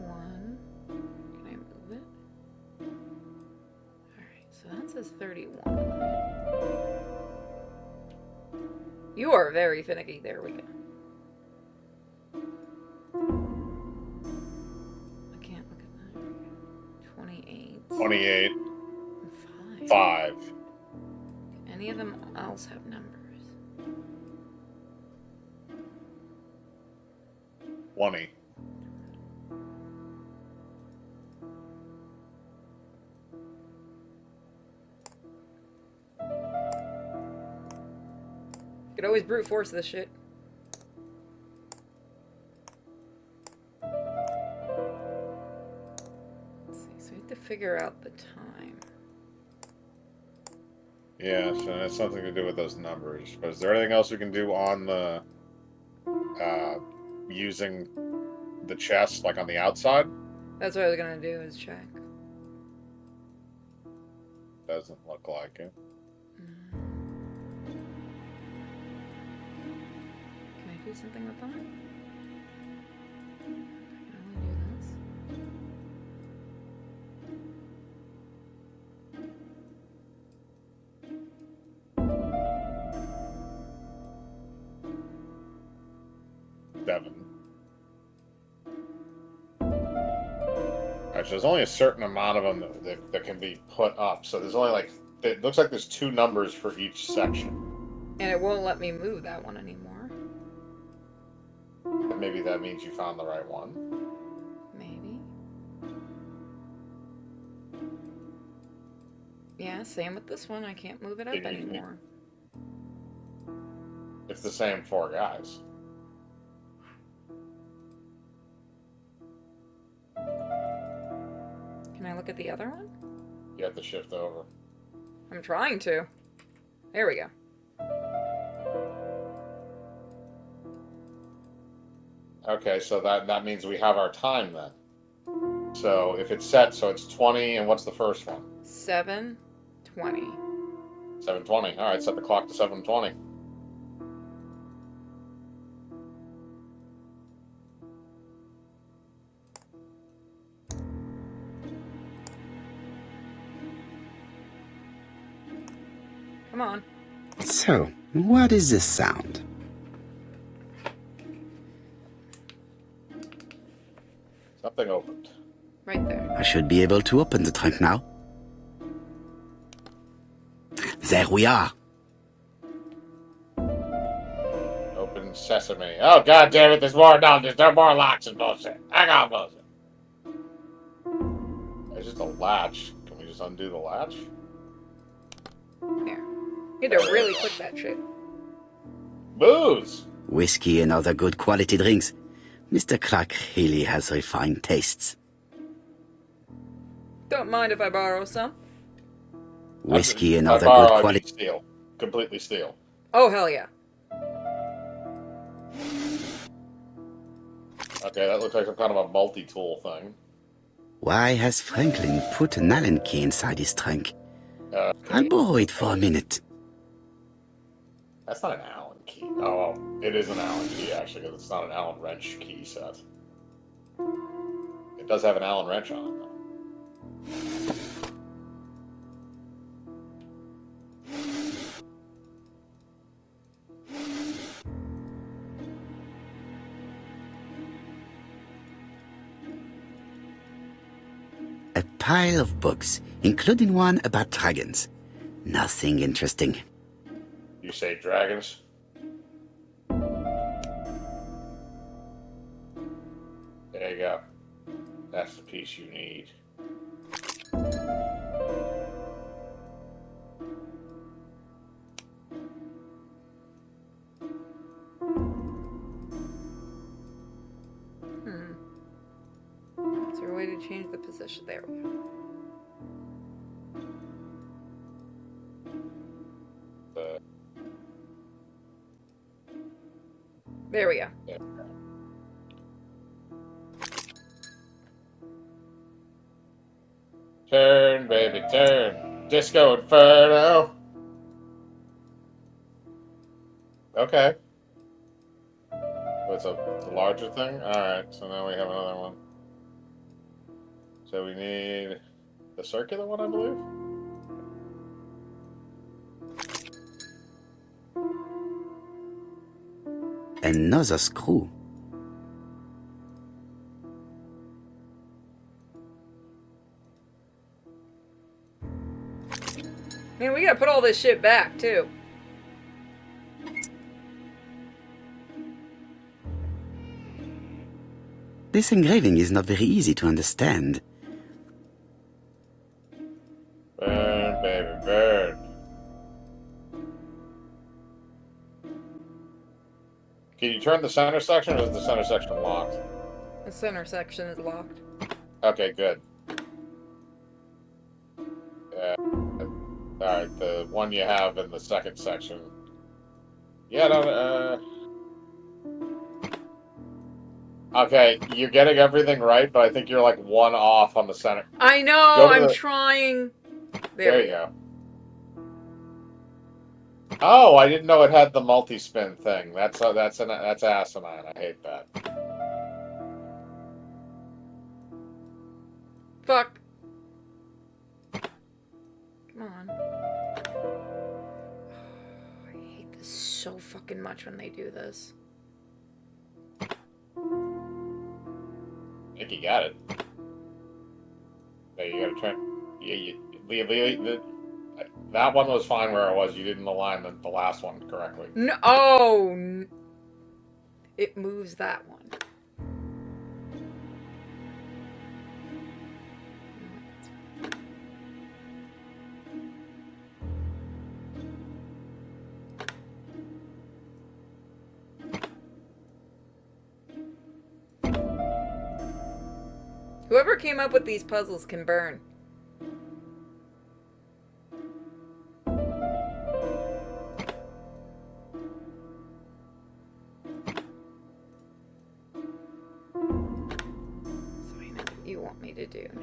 Speaker 1: Can I move it? Alright, so that says 31. You are very finicky. There we go. I can't look at that. 28.
Speaker 2: 28.
Speaker 1: 5.
Speaker 2: 5.
Speaker 1: Any of them else have numbers?
Speaker 2: 20.
Speaker 1: You could always brute force this shit. Let's see, so we have to figure out the time.
Speaker 2: Yeah, so that's something to do with those numbers. But is there anything else we can do on the using the chest, like on the outside?
Speaker 1: That's what I was gonna do, is check.
Speaker 2: Doesn't look like it.
Speaker 1: Can I do something with that? I can only do this.
Speaker 2: Actually, there's only a certain amount of them that can be put up. So there's only like, it looks like there's 2 numbers for each section.
Speaker 1: And it won't let me move that one anymore.
Speaker 2: Maybe that means you found the right one.
Speaker 1: Maybe. Yeah, same with this one. I can't move it up anymore.
Speaker 2: It's the same 4 guys.
Speaker 1: Can I look at the other one?
Speaker 2: You have to shift over.
Speaker 1: I'm trying to. There we go.
Speaker 2: Okay, so that means we have our time then. So if it's set, so it's 20, and what's the first one?
Speaker 1: 7:20.
Speaker 2: 7:20. All right, set the clock to 7:20.
Speaker 1: Come on.
Speaker 4: So, what is this sound?
Speaker 2: Something opened.
Speaker 1: Right there.
Speaker 4: I should be able to open the trunk now. There we are.
Speaker 2: Open sesame. Oh, god damn it, there's more. No, there's no more locks and bullshit. Hang on, bullshit. There's just a latch. Can we just undo the latch?
Speaker 1: Here. You had to really click that shit.
Speaker 2: Booze!
Speaker 4: Whiskey and other good quality drinks. Mr. Clark really has refined tastes.
Speaker 1: Don't mind if I borrow some.
Speaker 4: Whiskey and
Speaker 2: I
Speaker 4: other
Speaker 2: borrow,
Speaker 4: good
Speaker 2: I mean
Speaker 4: quality...
Speaker 2: steal. Completely steal.
Speaker 1: Oh, hell yeah.
Speaker 2: Okay, that looks like some kind of a multi-tool thing.
Speaker 4: Why has Franklin put an Allen key inside his trunk? I'll borrow it for a minute.
Speaker 2: That's not an Allen key. Oh, well, it is an Allen key, actually, because it's not an Allen wrench key set. It does have an Allen wrench on it, though.
Speaker 4: A pile of books, including one about dragons. Nothing interesting.
Speaker 2: You say dragons? There you go. That's the piece you need.
Speaker 1: Is there a way to change the position? There we go. There we go.
Speaker 2: Yeah. Turn, baby, turn. Disco Inferno. Okay. That's a larger thing? Alright, so now we have another one. So we need the circular one, I believe?
Speaker 4: another screw.
Speaker 1: Man, we gotta put all this shit back, too.
Speaker 4: This engraving is not very easy to understand.
Speaker 2: Burn, baby, burn. Can you turn the center section, or is the center section locked?
Speaker 1: The center section is locked.
Speaker 2: Okay, good. Alright, the one you have in the second section. Yeah, no, okay, you're getting everything right, but I think you're like one off on the center.
Speaker 1: I know, I'm trying.
Speaker 2: There you go. Oh, I didn't know it had the multi-spin thing. That's asinine. I hate that.
Speaker 1: Fuck. Come on. I hate this so fucking much when they do this.
Speaker 2: I think you got it. There, you gotta turn. That one was fine where it was. You didn't align the last one correctly.
Speaker 1: No, oh, it moves that one. Whoever came up with these puzzles can burn. So I know what you want me to do now.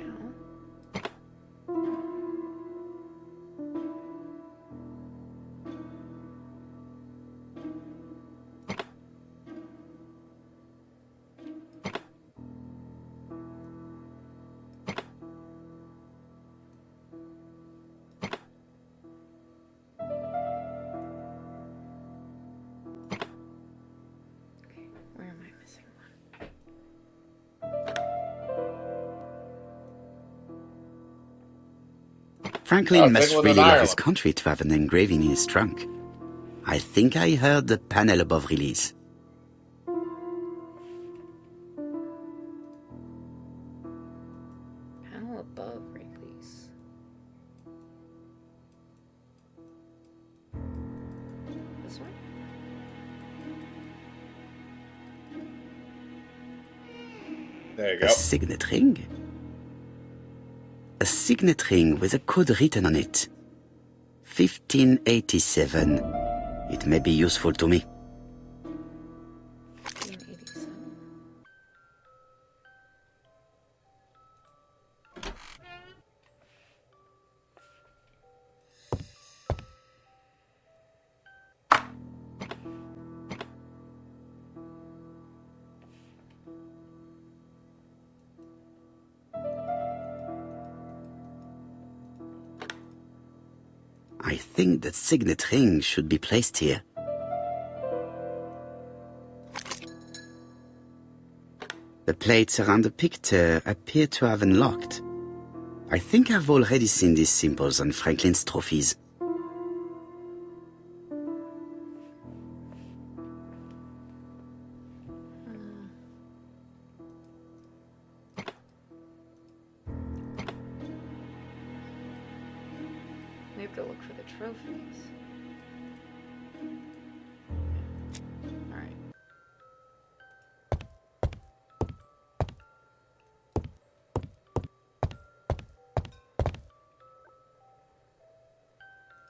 Speaker 1: Where am I missing one?
Speaker 4: Franklin must really love his country to have an engraving in his trunk. I think I heard the panel above release.
Speaker 1: Panel above release. This one?
Speaker 2: There you go.
Speaker 4: A signet ring? A signet ring with a code written on it. 1587. It may be useful to me.
Speaker 1: 1587.
Speaker 4: I think that signet ring should be placed here. The plates around the picture appear to have unlocked. I think I've already seen these symbols on Franklin's trophies.
Speaker 1: We have to look for the trophies. Alright.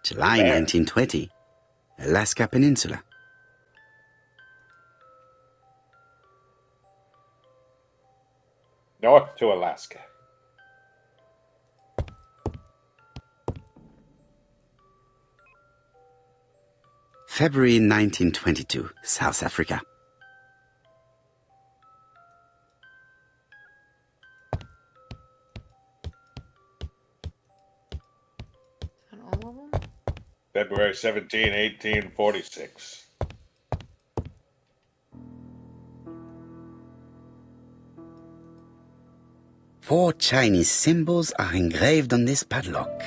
Speaker 4: July 1920. Alaska Peninsula.
Speaker 2: North to Alaska.
Speaker 4: February 1922, South Africa.
Speaker 1: And all of them?
Speaker 14: February 17, 1846.
Speaker 4: 4 Chinese symbols are engraved on this padlock.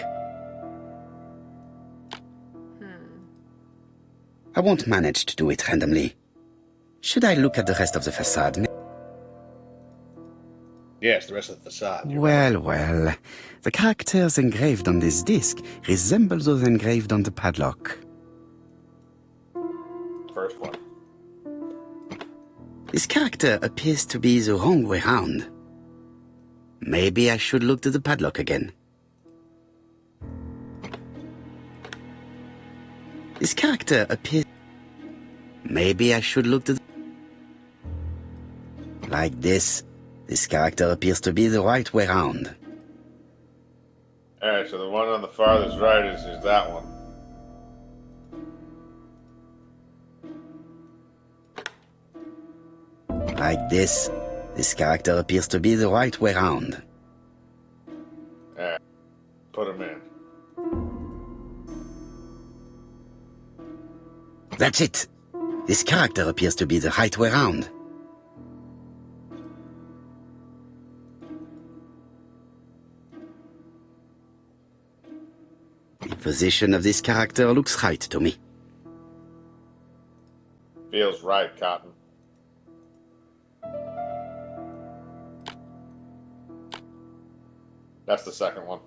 Speaker 4: I won't manage to do it randomly. Should I look at the rest of the facade?
Speaker 14: Yes, the rest of the facade.
Speaker 4: Well. The characters engraved on this disc resemble those engraved on the padlock.
Speaker 2: First one.
Speaker 4: This character appears to be the wrong way round. Maybe I should look to the padlock again. This character appears... Maybe I should look to the... Like this. This character appears to be the right way round.
Speaker 2: Alright, so the one on the farthest right is that one.
Speaker 4: Like this. This character appears to be the right way round.
Speaker 2: Alright. Put him in.
Speaker 4: That's it. This character appears to be the right way round. The position of this character looks right to me.
Speaker 2: Feels right, Cotton. That's the second one.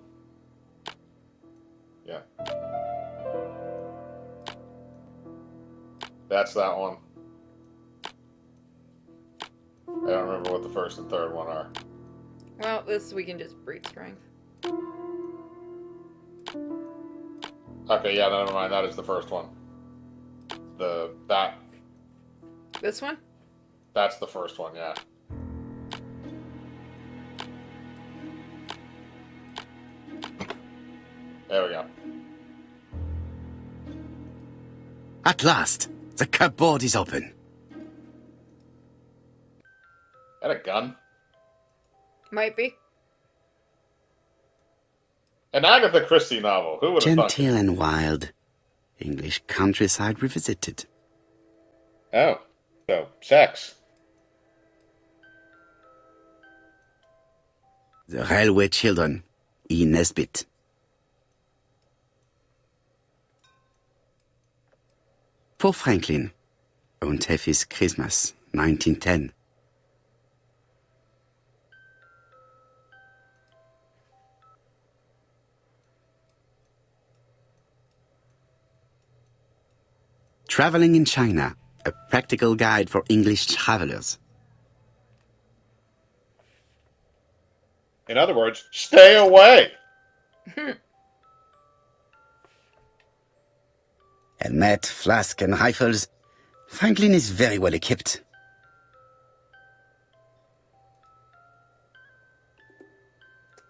Speaker 2: Yeah. That's that one. I don't remember what the first and third one are.
Speaker 1: Well, this we can just breed strength.
Speaker 2: Okay, yeah, never mind. That is the first one.
Speaker 1: This one?
Speaker 2: That's the first one, yeah. There we go.
Speaker 4: At last, the cupboard is open.
Speaker 2: That a gun?
Speaker 1: Might be.
Speaker 2: An Agatha Christie novel. Who would have thought?
Speaker 4: Gentle and wild. English countryside revisited.
Speaker 2: Oh, so sex.
Speaker 4: The Railway Children, E. Nesbit. For Franklin, Und Heffy's Christmas, 1910. Traveling in China, a practical guide for English travelers.
Speaker 2: In other words, stay away.
Speaker 4: Helmet, flask, and rifles. Franklin is very well equipped.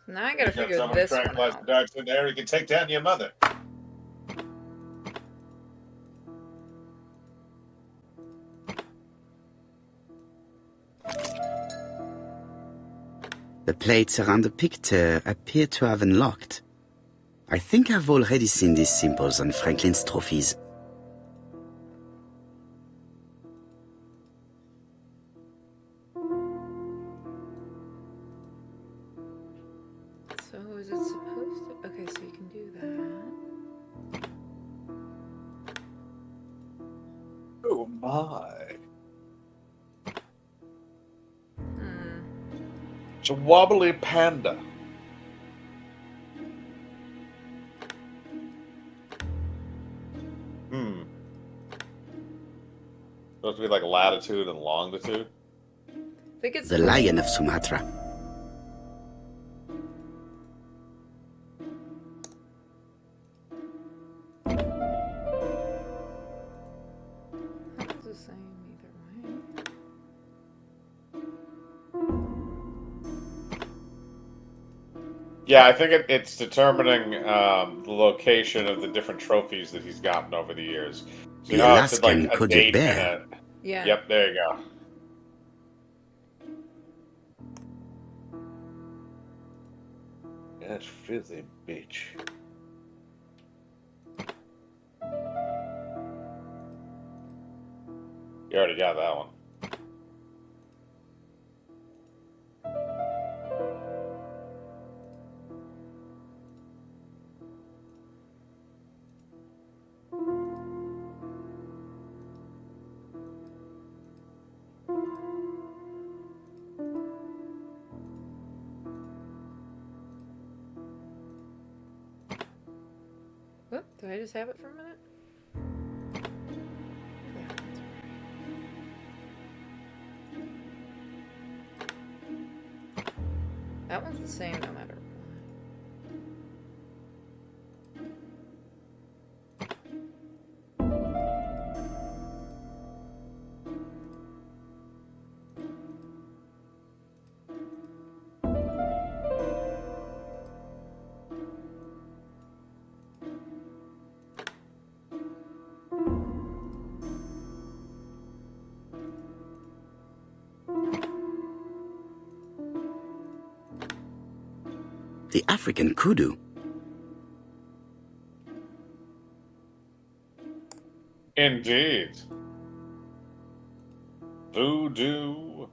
Speaker 1: Now I gotta
Speaker 2: You got
Speaker 1: figure
Speaker 2: someone
Speaker 1: this one
Speaker 2: tranquilizer
Speaker 1: out.
Speaker 2: darts in there, you can take down your mother.
Speaker 4: The plates around the picture appear to have unlocked. I think I've already seen these symbols on Franklin's trophies.
Speaker 1: So is it supposed to... Okay, so you can do that.
Speaker 14: Oh my.
Speaker 2: It's a wobbly panda. Supposed to be like latitude and longitude.
Speaker 1: I think it's
Speaker 4: The Lion of Sumatra.
Speaker 1: That was the same either way.
Speaker 2: Yeah, I think it's determining the location of the different trophies that he's gotten over the years. So
Speaker 4: The
Speaker 2: you know, it's
Speaker 4: Alaskan
Speaker 2: like a
Speaker 4: Coded
Speaker 2: date
Speaker 4: Bear.
Speaker 2: and
Speaker 1: Yeah.
Speaker 2: Yep, there you go.
Speaker 14: That filthy bitch.
Speaker 2: You already got that one.
Speaker 1: Oh, did I just have it for a minute? That one's the same no matter what.
Speaker 4: The African kudu.
Speaker 2: Indeed. Voodoo.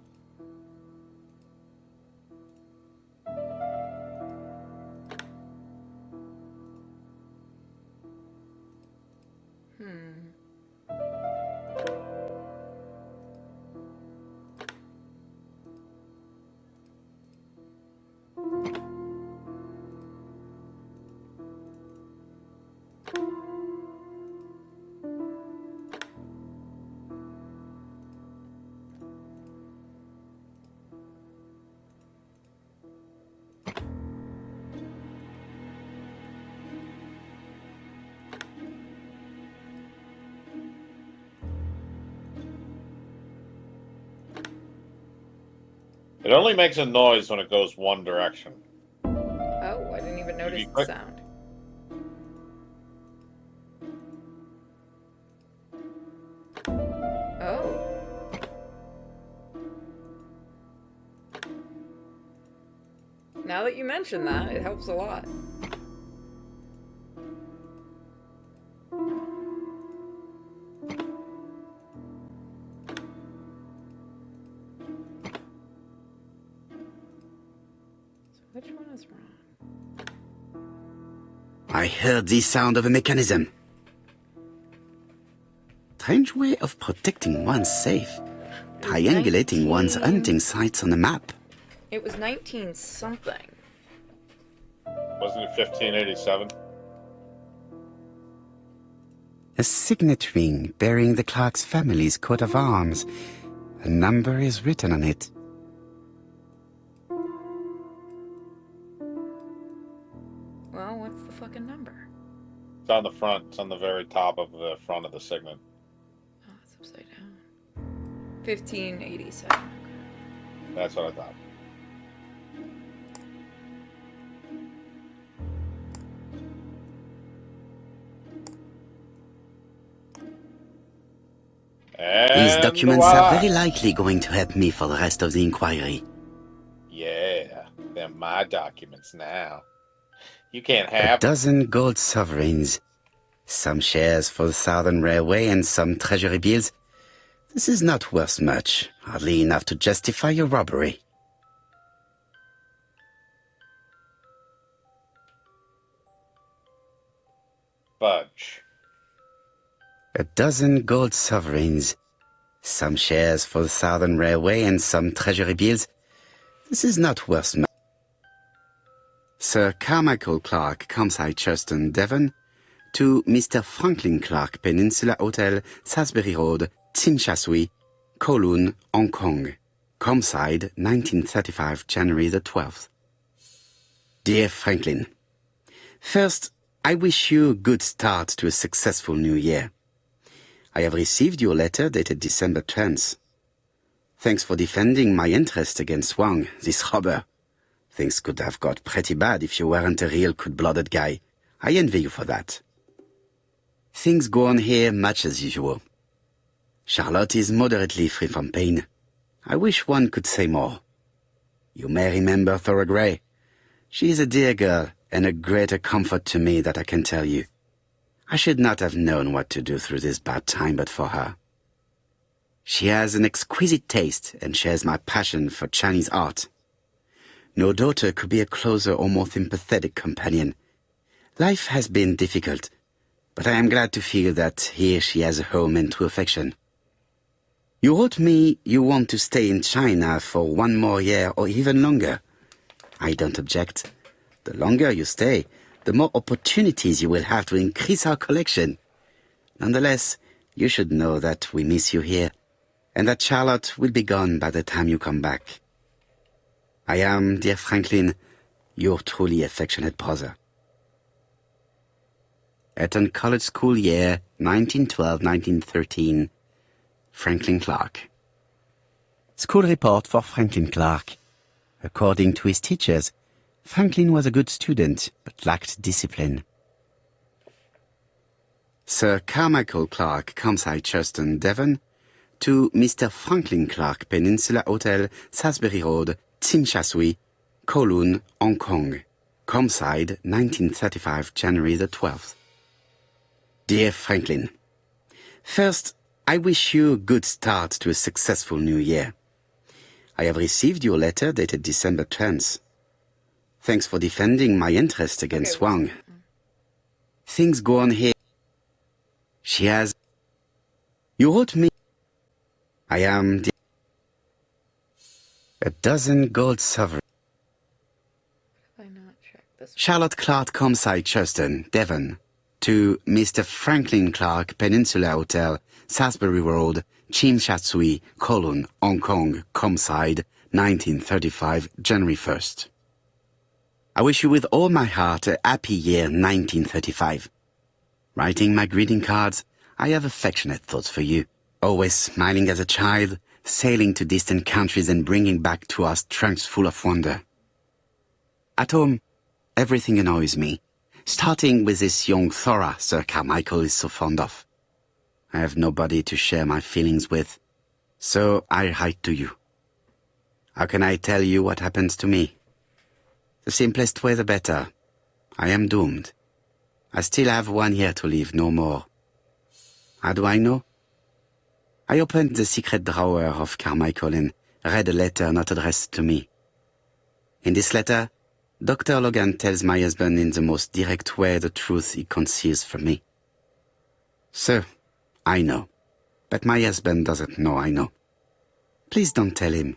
Speaker 2: It only makes a noise when it goes one direction.
Speaker 1: Oh, I didn't even notice the sound. Oh. Now that you mention that, it helps a lot. Which one is wrong?
Speaker 4: I heard the sound of a mechanism. Strange way of protecting one's safe. Triangulating one's hunting sites on a map.
Speaker 1: It was 19 something.
Speaker 2: Wasn't it 1587?
Speaker 4: A signet ring bearing the Clark's family's coat of arms. A number is written on it.
Speaker 1: Well, what's the fucking number?
Speaker 2: It's on the front. It's on the very top of the front of the signet.
Speaker 1: Oh, it's upside down. 1587.
Speaker 2: That's what I thought.
Speaker 4: These documents are very likely going to help me for the rest of the inquiry.
Speaker 2: Yeah, they're my documents now. You can't have
Speaker 4: A dozen gold sovereigns. Some shares for the Southern Railway and some treasury bills. This is not worth much, hardly enough to justify your robbery.
Speaker 2: Fudge.
Speaker 4: A dozen gold sovereigns. Some shares for the Southern Railway and some treasury bills. This is not worth much. Sir Carmichael Clark, Campside Churston, Devon, to Mr. Franklin Clark, Peninsula Hotel, Salisbury Road, Tsinchasui, Kowloon, Hong Kong. Campside, 1935, January the 12th. Dear Franklin, first, I wish you a good start to a successful new year. I have received your letter dated December 10th. Thanks for defending my interest against Wang, this robber. Things could have got pretty bad if you weren't a real cold-blooded guy. I envy you for that. Things go on here much as usual. Charlotte is moderately free from pain. I wish one could say more. You may remember Thora Gray. She is a dear girl and a greater comfort to me that I can tell you. I should not have known what to do through this bad time but for her. She has an exquisite taste and shares my passion for Chinese art. No daughter could be a closer or more sympathetic companion. Life has been difficult, but I am glad to feel that here she has a home and true affection. You wrote me you want to stay in China for 1 more year or even longer. I don't object. The longer you stay, the more opportunities you will have to increase our collection. Nonetheless, you should know that we miss you here, and that Charlotte will be gone by the time you come back. I am, dear Franklin, your truly affectionate brother. Eton College School Year 1912-1913, Franklin Clark. School report for Franklin Clark. According to his teachers, Franklin was a good student, but lacked discipline. Sir Carmichael Clark, Campsite, Churston, Devon, to Mr. Franklin Clark, Peninsula Hotel, Salisbury Road, Tsimsha, Kowloon, Hong Kong. Campsite, 1935, January the 12th. Dear Franklin, first, I wish you a good start to a successful new year. I have received your letter dated December 10th. Thanks for defending my interest against Wang. Things go on here. She has... You wrote me... I am... A dozen gold sovereigns. Charlotte Clark, Campsite, Churston, Devon. To Mr. Franklin Clark, Peninsula Hotel, Salisbury Road, Chim Sha Tsui, Kowloon, Hong Kong, Campsite, 1935, January 1st. I wish you with all my heart a happy year 1935. Writing my greeting cards, I have affectionate thoughts for you. Always smiling as a child, sailing to distant countries and bringing back to us trunks full of wonder. At home, everything annoys me, starting with this young Thora Sir Carmichael is so fond of. I have nobody to share my feelings with, so I write to you. How can I tell you what happens to me? The simplest way the better. I am doomed. I still have 1 year to live, no more. How do I know? I opened the secret drawer of Carmichael and read a letter not addressed to me. In this letter, Dr. Logan tells my husband in the most direct way the truth he conceals from me. Sir, I know, but my husband doesn't know I know. Please don't tell him.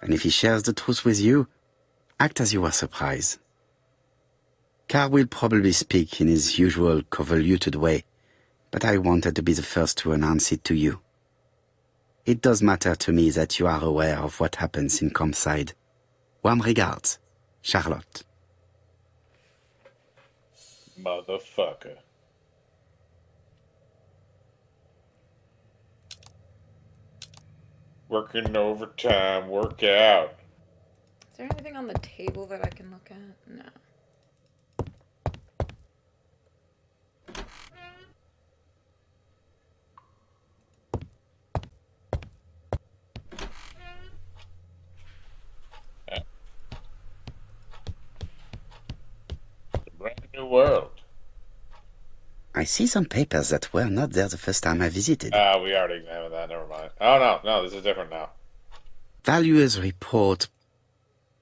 Speaker 4: And if he shares the truth with you, act as you are surprised. Carl will probably speak in his usual convoluted way, but I wanted to be the first to announce it to you. It does matter to me that you are aware of what happens in Campside. Warm regards, Charlotte.
Speaker 2: Motherfucker. Working overtime, work out.
Speaker 1: Is there anything on the table that I can look at? No.
Speaker 2: Brand new world.
Speaker 4: I see some papers that were not there the first time I visited.
Speaker 2: We already examined that, never mind. Oh, no, this is different now.
Speaker 4: Valuers report...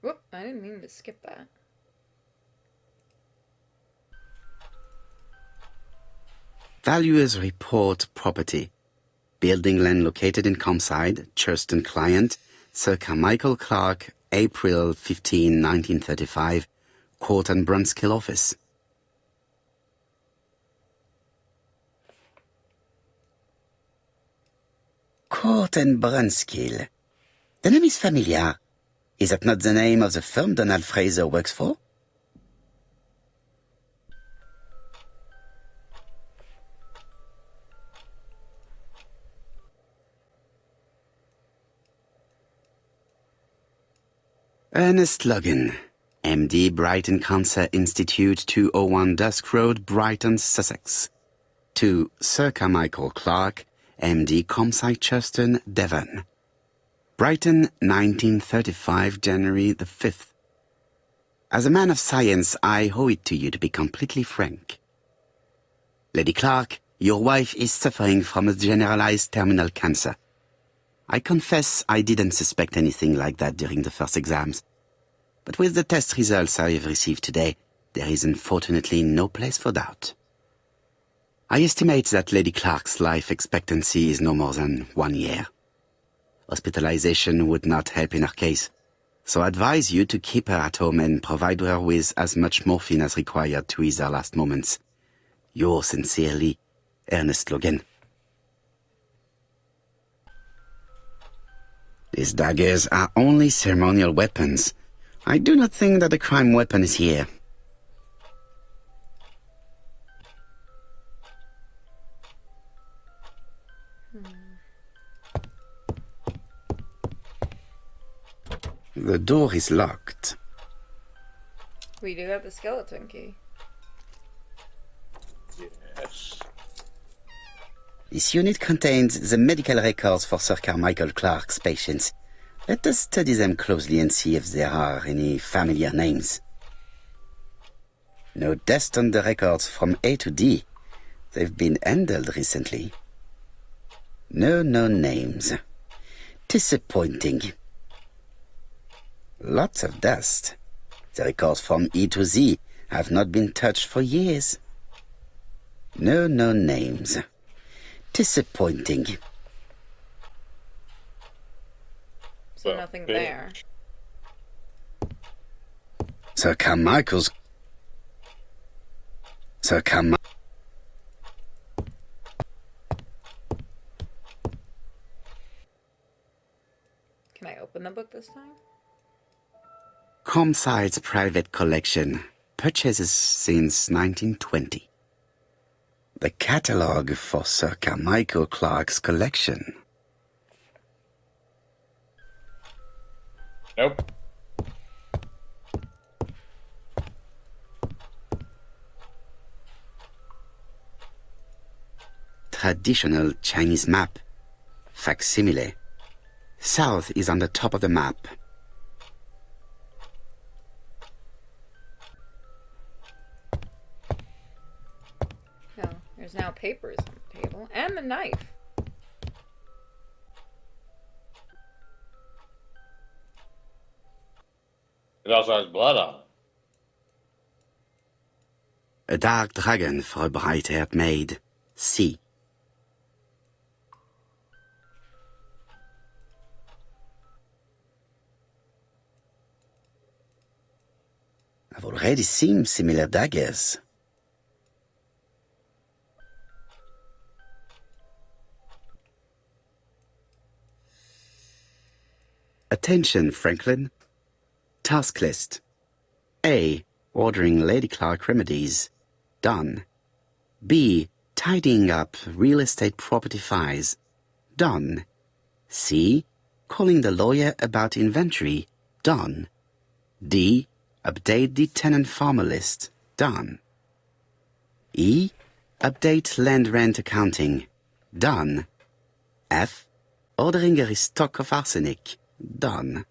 Speaker 1: Whoop, I didn't mean to skip that.
Speaker 4: Valuers report property. Building land located in Campside, Churston client, Sir Carmichael Clark, April 15, 1935, Court and Brunskill office. Court and Brunskill. The name is familiar. Is that not the name of the firm Donald Fraser works for? Ernest Logan, MD, Brighton Cancer Institute, 201 Dusk Road, Brighton, Sussex. To Sir Carmichael Clark, MD, Campsite, Churston, Devon. Brighton, 1935, January the 5th. As a man of science, I owe it to you to be completely frank. Lady Clark, your wife is suffering from a generalized terminal cancer. I confess I didn't suspect anything like that during the first exams. But with the test results I have received today, there is unfortunately no place for doubt. I estimate that Lady Clark's life expectancy is no more than 1 year. Hospitalization would not help in her case. So I advise you to keep her at home and provide her with as much morphine as required to ease her last moments. Yours sincerely, Ernest Logan. These daggers are only ceremonial weapons. I do not think that the crime weapon is here. The door is locked.
Speaker 1: We do have the skeleton key.
Speaker 2: Yes.
Speaker 4: This unit contains the medical records for Sir Carmichael Clark's patients. Let us study them closely and see if there are any familiar names. No dust on the records from A to D. They've been handled recently. No known names. Disappointing. Lots of dust. The records from E to Z have not been touched for years. No known names. Disappointing.
Speaker 1: So nothing there.
Speaker 4: Sir Carmichael's... Sir Carmichael...
Speaker 1: Can I open the book this time?
Speaker 4: Comside's private collection, purchases since 1920. The catalogue for Sir Carmichael Clark's collection.
Speaker 2: Nope.
Speaker 4: Traditional Chinese map. Facsimile. South is on the top of the map.
Speaker 1: No, there's now papers on the table and the knife.
Speaker 2: It also has blood on it.
Speaker 4: A dark dragon for a bright-haired maid. C. I've already seen similar daggers. Attention, Franklin. Task list. A. Ordering Lady Clark remedies. Done. B. Tidying up real estate property files. Done. C. Calling the lawyer about inventory. Done. D. Update the tenant farmer list. Done. E. Update land rent accounting. Done. F. Ordering a restock of arsenic. Done.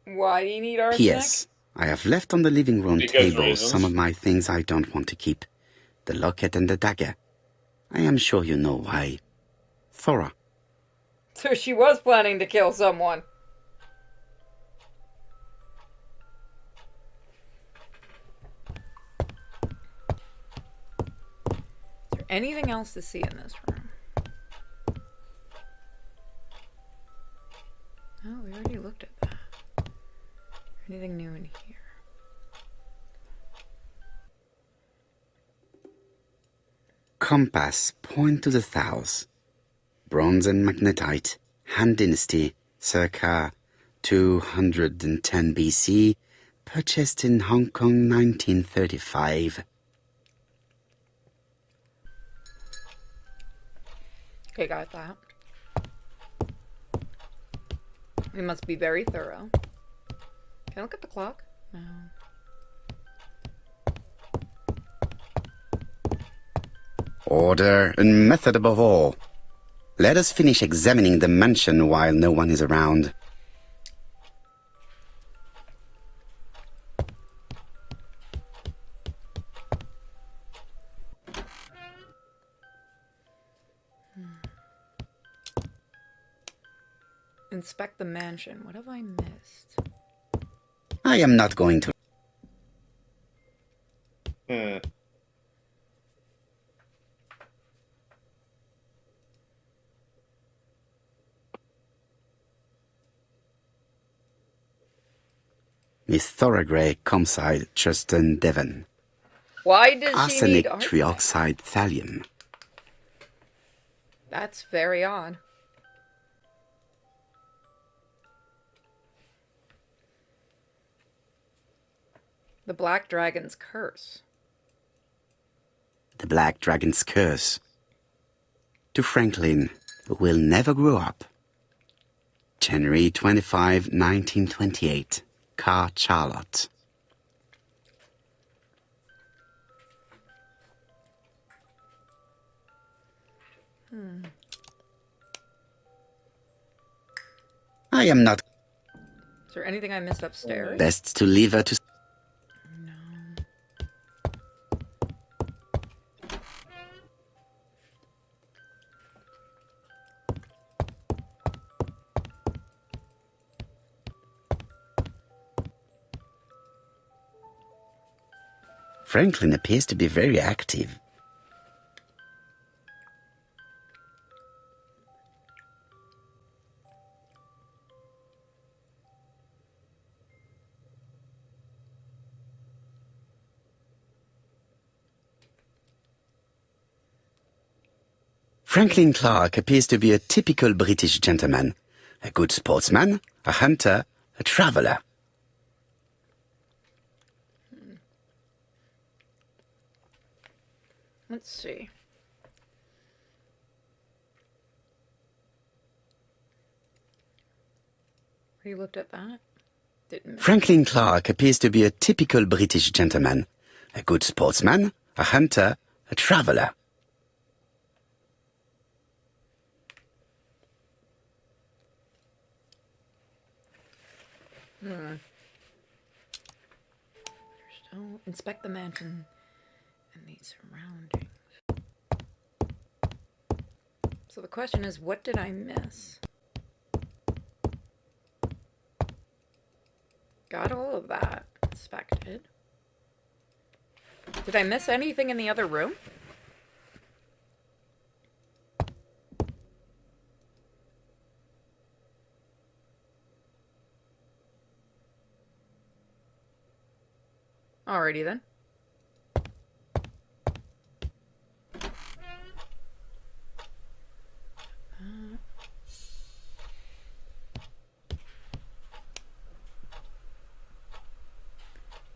Speaker 1: Why do you need arsenic?
Speaker 4: P.S. I have left on the living room table
Speaker 2: reasons.
Speaker 4: some of my things I don't want to keep. The locket and the dagger. I am sure you know why. Thora.
Speaker 1: So she was planning to kill someone. Is there anything else to see in this room? Oh, we already looked at that. Anything new in here?
Speaker 4: Compass, point to the south. Bronze and magnetite, Han Dynasty, circa 210 BC, purchased in Hong Kong 1935.
Speaker 1: Okay, got that. We must be very thorough. Can I look at the clock? No.
Speaker 4: Order and method above all. Let us finish examining the mansion while no one is around.
Speaker 1: Inspect the mansion. What have I missed?
Speaker 4: I am not going to... Miss Thorogray Comside Justin Devon.
Speaker 1: Why does she need
Speaker 4: Arsenic trioxide thallium.
Speaker 1: That's very odd. The Black Dragon's Curse.
Speaker 4: The Black Dragon's Curse. To Franklin, who will never grow up. January 25, 1928. Car Charlotte. I am not.
Speaker 1: Is there anything I missed upstairs?
Speaker 4: Best to leave her to. Franklin appears to be very active. Franklin Clark appears to be a typical British gentleman, a good sportsman, a hunter, a traveller.
Speaker 1: Let's see. You looked at that? Didn't.
Speaker 4: Franklin Clark appears to be a typical British gentleman, a good sportsman, a hunter, a traveller.
Speaker 1: So, inspect the mansion and the surroundings. So the question is, what did I miss? Got all of that inspected. Did I miss anything in the other room? Alrighty then.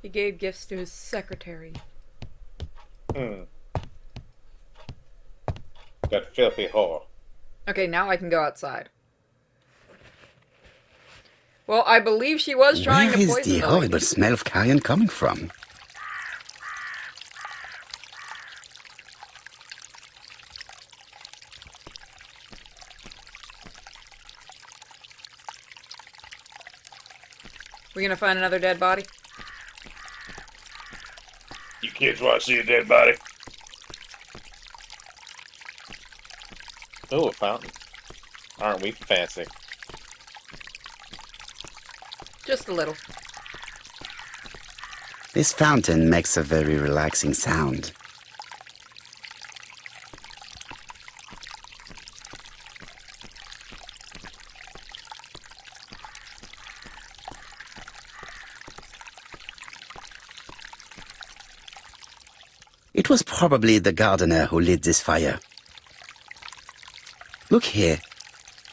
Speaker 1: He gave gifts to his secretary.
Speaker 2: That filthy whore.
Speaker 1: Okay, now I can go outside. Well, I believe she was trying to poison
Speaker 4: Where is the horrible smell of carrion coming from?
Speaker 1: We gonna find another dead body?
Speaker 14: You kids want to see a dead body?
Speaker 2: Oh, a fountain. Aren't we fancy?
Speaker 1: Just a little.
Speaker 4: This fountain makes a very relaxing sound. It was probably the gardener who lit this fire. Look here.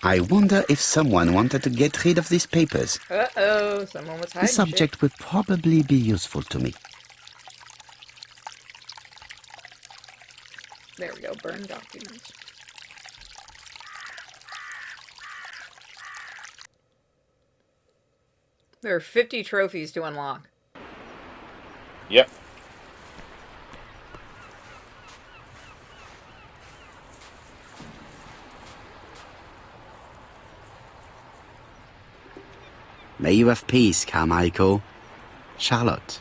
Speaker 4: I wonder if someone wanted to get rid of these papers.
Speaker 1: Uh-oh, someone was hiding
Speaker 4: The subject would probably be useful to me.
Speaker 1: There we go, burn documents. There are 50 trophies to unlock.
Speaker 2: Yep.
Speaker 4: May you have peace, Carmichael. Charlotte.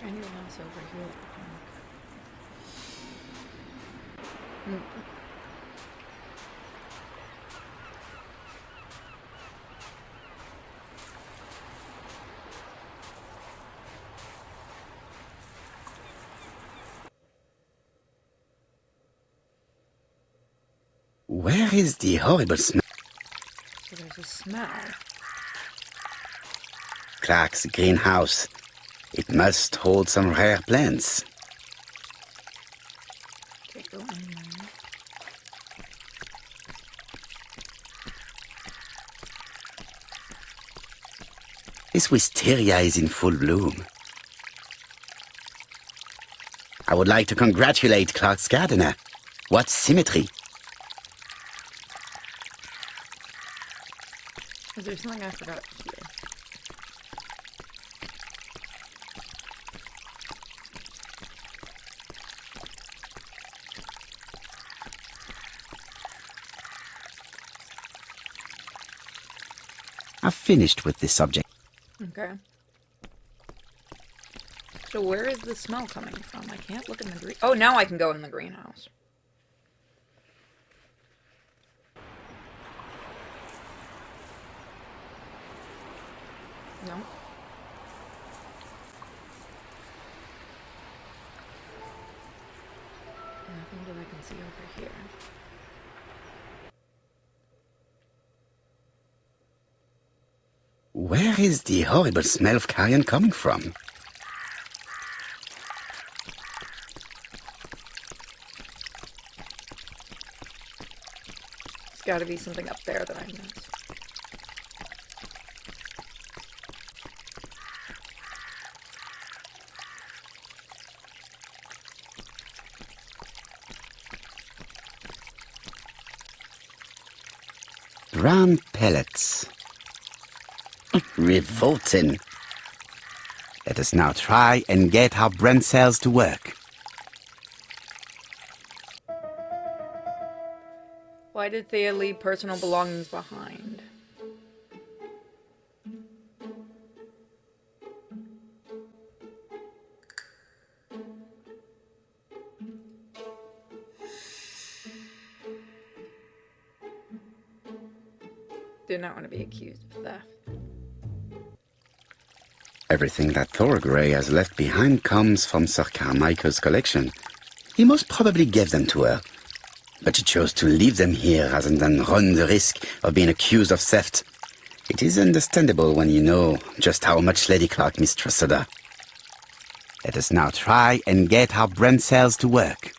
Speaker 1: Anyone else over here?
Speaker 4: Where is the horrible smell?
Speaker 1: So there's a smell.
Speaker 4: Clark's greenhouse. It must hold some rare plants.
Speaker 1: Okay, go in there.
Speaker 4: This wisteria is in full bloom. I would like to congratulate Clark's gardener. What symmetry!
Speaker 1: Is there something I forgot here?
Speaker 4: I've finished with this subject.
Speaker 1: Okay. So where is the smell coming from? I can't look in the green... Oh, now I can go in the greenhouse. No. Nothing that I can see over here.
Speaker 4: Where is the horrible smell of carrion coming from?
Speaker 1: There's got to be something up there that I missed.
Speaker 4: Brown pellets. Revolting. Let us now try and get our brain cells to work.
Speaker 1: Why did Thea leave personal belongings behind? Did not want to be accused of theft.
Speaker 4: Everything that Thorgray has left behind comes from Sir Carmichael's collection. He most probably gave them to her, but she chose to leave them here rather than run the risk of being accused of theft. It is understandable when you know just how much Lady Clark mistrusted her. Let us now try and get our brain cells to work.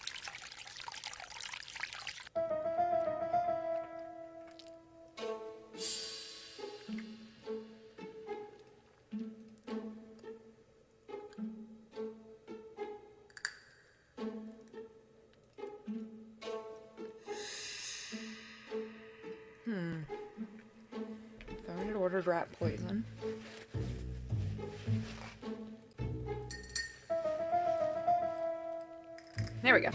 Speaker 1: Thorn had ordered rat poison. There we go.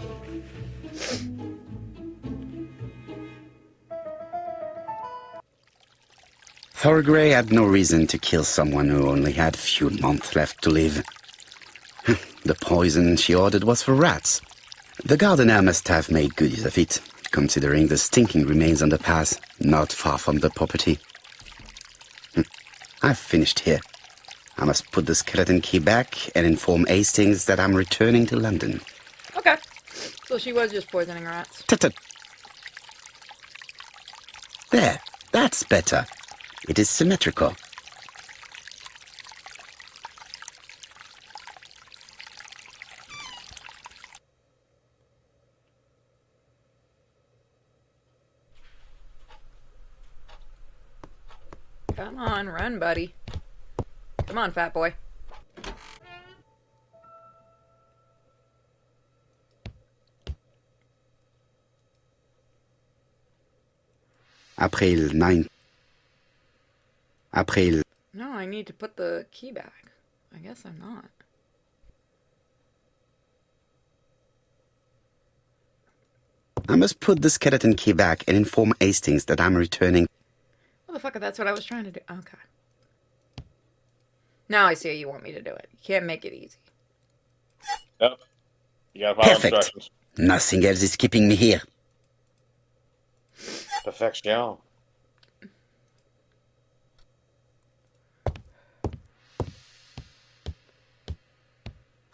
Speaker 4: Thorgray had no reason to kill someone who only had a few months left to live. The poison she ordered was for rats. The gardener must have made good use of it, considering the stinking remains on the path, not far from the property. I've finished here. I must put the skeleton key back and inform Hastings that I'm returning to London.
Speaker 1: Okay. So she was just poisoning rats.
Speaker 4: Tut-tut. There, that's better. It is symmetrical.
Speaker 1: Come on, run, buddy. Come on, fat boy.
Speaker 4: April 9. April.
Speaker 1: No, I need to put the key back. I guess I'm not.
Speaker 4: I must put the skeleton key back and inform Hastings that I'm returning.
Speaker 1: Motherfucker, that's what I was trying to do. Okay. Now I see how you want me to do it. You can't make it easy.
Speaker 2: Yep. You gotta follow
Speaker 4: Perfect.
Speaker 2: instructions.
Speaker 4: Nothing else is keeping me here.
Speaker 2: Perfection.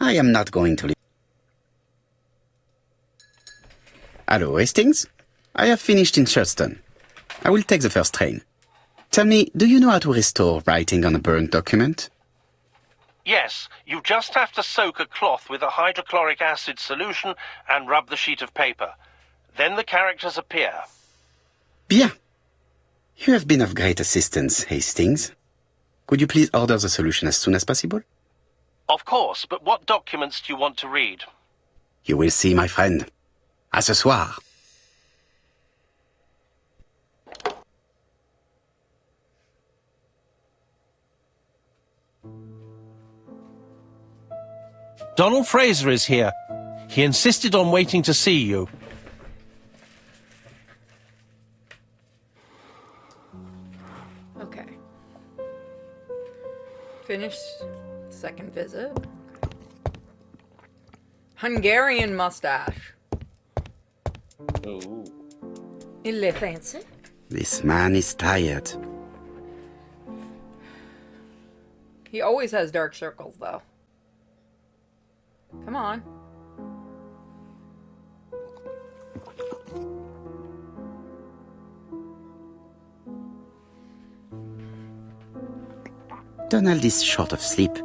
Speaker 4: I am not going to leave. Hello, Hastings? I have finished in Shurston. I will take the first train. Tell me, do you know how to restore writing on a burnt document?
Speaker 16: Yes, you just have to soak a cloth with a hydrochloric acid solution and rub the sheet of paper. Then the characters appear.
Speaker 4: Bien. You have been of great assistance, Hastings. Could you please order the solution as soon as possible?
Speaker 16: Of course, but what documents do you want to read?
Speaker 4: You will see, my friend. À ce soir.
Speaker 3: Donald Fraser is here. He insisted on waiting to see you.
Speaker 1: Okay. Finished second visit. Hungarian mustache.
Speaker 2: Ooh.
Speaker 1: Il est fancy.
Speaker 4: This man is tired.
Speaker 1: He always has dark circles, though. Come on.
Speaker 4: Donald is short of sleep,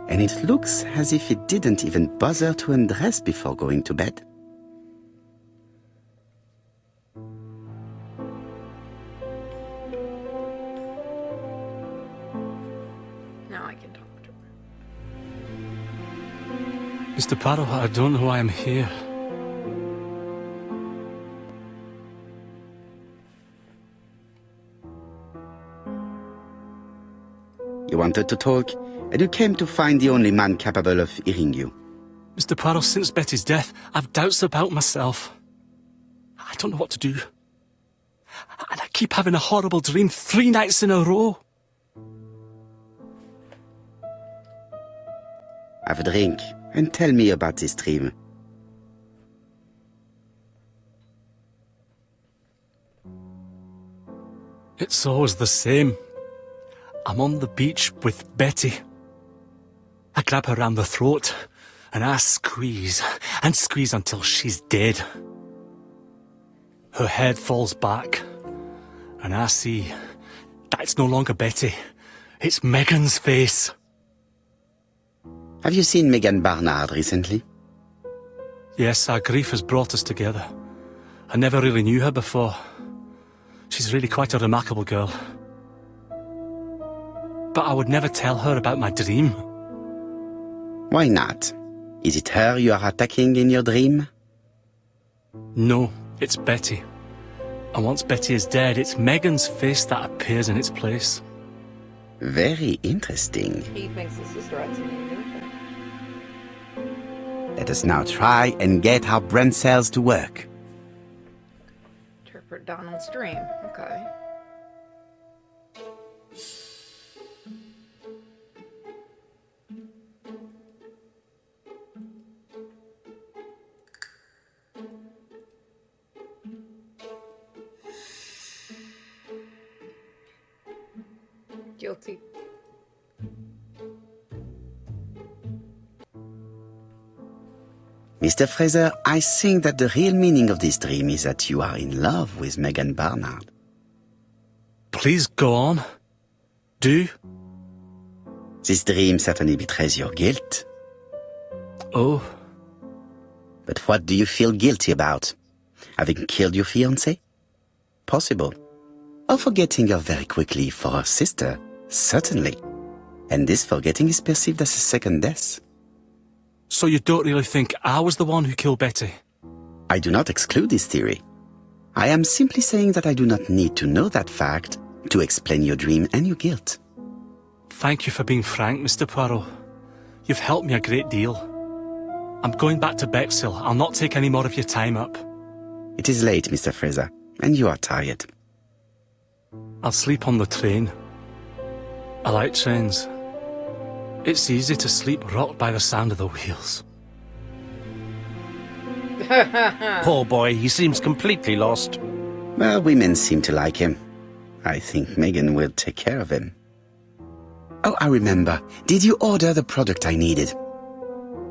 Speaker 4: and it looks as if he didn't even bother to undress before going to bed.
Speaker 1: Now I can talk to her.
Speaker 11: Mr. Poirot, I don't know why I'm here.
Speaker 4: You wanted to talk, and you came to find the only man capable of hearing you.
Speaker 11: Mr. Poirot, since Betty's death, I've doubts about myself. I don't know what to do. And I keep having a horrible dream 3 nights in a row.
Speaker 4: Have a drink, and tell me about this dream.
Speaker 11: It's always the same. I'm on the beach with Betty. I grab her round the throat, and I squeeze, and squeeze until she's dead. Her head falls back, and I see that it's no longer Betty. It's Megan's face.
Speaker 4: Have you seen Megan Barnard recently?
Speaker 11: Yes, our grief has brought us together. I never really knew her before. She's really quite a remarkable girl. But I would never tell her about my dream.
Speaker 4: Why not? Is it her you are attacking in your dream?
Speaker 11: No, it's Betty. And once Betty is dead, it's Megan's face that appears in its place.
Speaker 4: Very interesting.
Speaker 1: He thinks his sister had something to do with it.
Speaker 4: Let us now try and get our brain cells to work.
Speaker 1: Interpret Donald's dream. Okay. Guilty.
Speaker 4: Mr. Fraser, I think that the real meaning of this dream is that you are in love with Megan Barnard.
Speaker 11: Please go on. Do.
Speaker 4: This dream certainly betrays your guilt.
Speaker 11: Oh.
Speaker 4: But what do you feel guilty about? Having killed your fiancé? Possible. Or forgetting her very quickly for her sister? Certainly. And this forgetting is perceived as a second death.
Speaker 11: So you don't really think I was the one who killed Betty?
Speaker 4: I do not exclude this theory. I am simply saying that I do not need to know that fact to explain your dream and your guilt.
Speaker 11: Thank you for being frank, Mr. Poirot. You've helped me a great deal. I'm going back to Bexhill. I'll not take any more of your time up.
Speaker 4: It is late, Mr. Fraser, and you are tired.
Speaker 11: I'll sleep on the train. I like trains. It's easy to sleep rocked by the sound of the wheels.
Speaker 3: Poor boy, he seems completely lost.
Speaker 4: Well, women seem to like him. I think Megan will take care of him. Oh, I remember. Did you order the product I needed?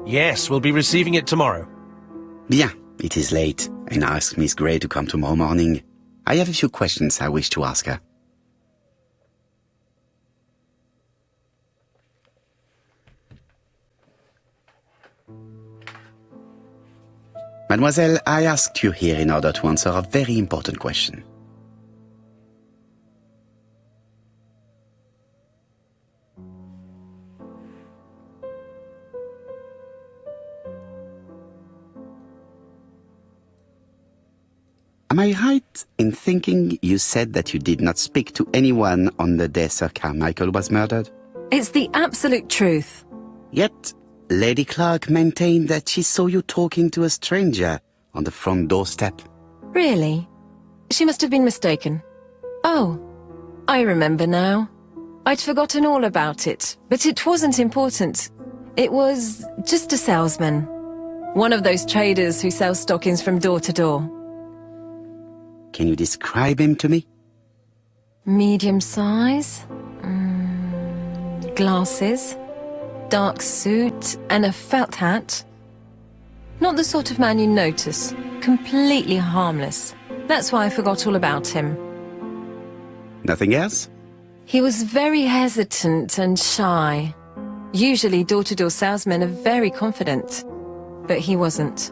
Speaker 3: Yes, we'll be receiving it tomorrow.
Speaker 4: Bien, it is late, and ask Miss Grey to come tomorrow morning. I have a few questions I wish to ask her. Mademoiselle, I asked you here in order to answer a very important question. Am I right in thinking you said that you did not speak to anyone on the day Sir Carmichael was murdered?
Speaker 12: It's the absolute truth.
Speaker 4: Yet, Lady Clark maintained that she saw you talking to a stranger on the front doorstep.
Speaker 12: Really? She must have been mistaken. Oh, I remember now. I'd forgotten all about it, but it wasn't important. It was just a salesman. One of those traders who sell stockings from door to door.
Speaker 4: Can you describe him to me?
Speaker 12: Medium size, glasses, dark suit, and a felt hat. Not the sort of man you notice. Completely harmless. That's why I forgot all about him.
Speaker 4: Nothing else?
Speaker 12: He was very hesitant and shy. Usually door-to-door salesmen are very confident, but he wasn't.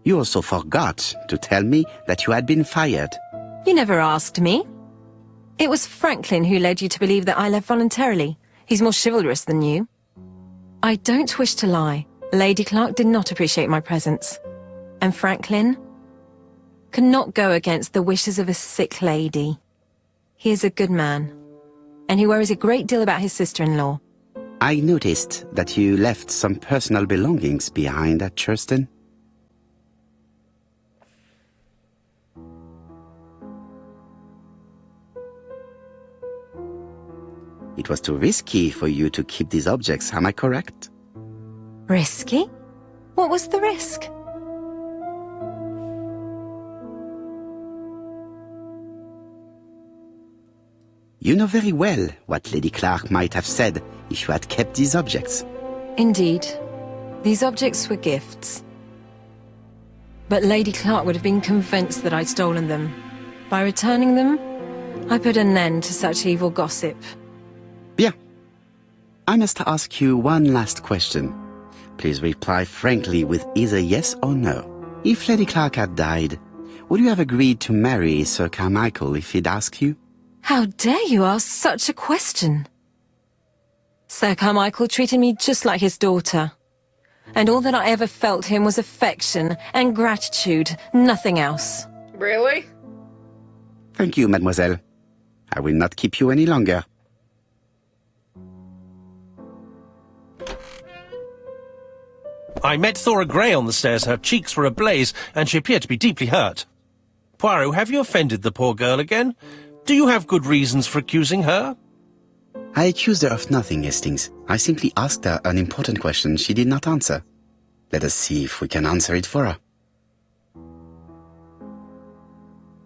Speaker 4: You also forgot to tell me that you had been fired.
Speaker 12: You never asked me. It was Franklin who led you to believe that I left voluntarily. He's more chivalrous than you. I don't wish to lie. Lady Clark did not appreciate my presence. And Franklin could not go against the wishes of a sick lady. He is a good man, and he worries a great deal about his sister-in-law.
Speaker 4: I noticed that you left some personal belongings behind at Churston. It was too risky for you to keep these objects, am I correct?
Speaker 12: Risky? What was the risk?
Speaker 4: You know very well what Lady Clark might have said if you had kept these objects.
Speaker 12: Indeed. These objects were gifts. But Lady Clark would have been convinced that I'd stolen them. By returning them, I put an end to such evil gossip.
Speaker 4: Bien. I must ask you one last question. Please reply frankly with either yes or no. If Lady Clark had died, would you have agreed to marry Sir Carmichael if he'd asked you?
Speaker 12: How dare you ask such a question? Sir Carmichael treated me just like his daughter. And all that I ever felt him was affection and gratitude, nothing else.
Speaker 1: Really?
Speaker 4: Thank you, mademoiselle. I will not keep you any longer.
Speaker 3: I met Thora Grey on the stairs. Her cheeks were ablaze, and she appeared to be deeply hurt. Poirot, have you offended the poor girl again? Do you have good reasons for accusing her?
Speaker 4: I accused her of nothing, Hastings. I simply asked her an important question she did not answer. Let us see if we can answer it for her.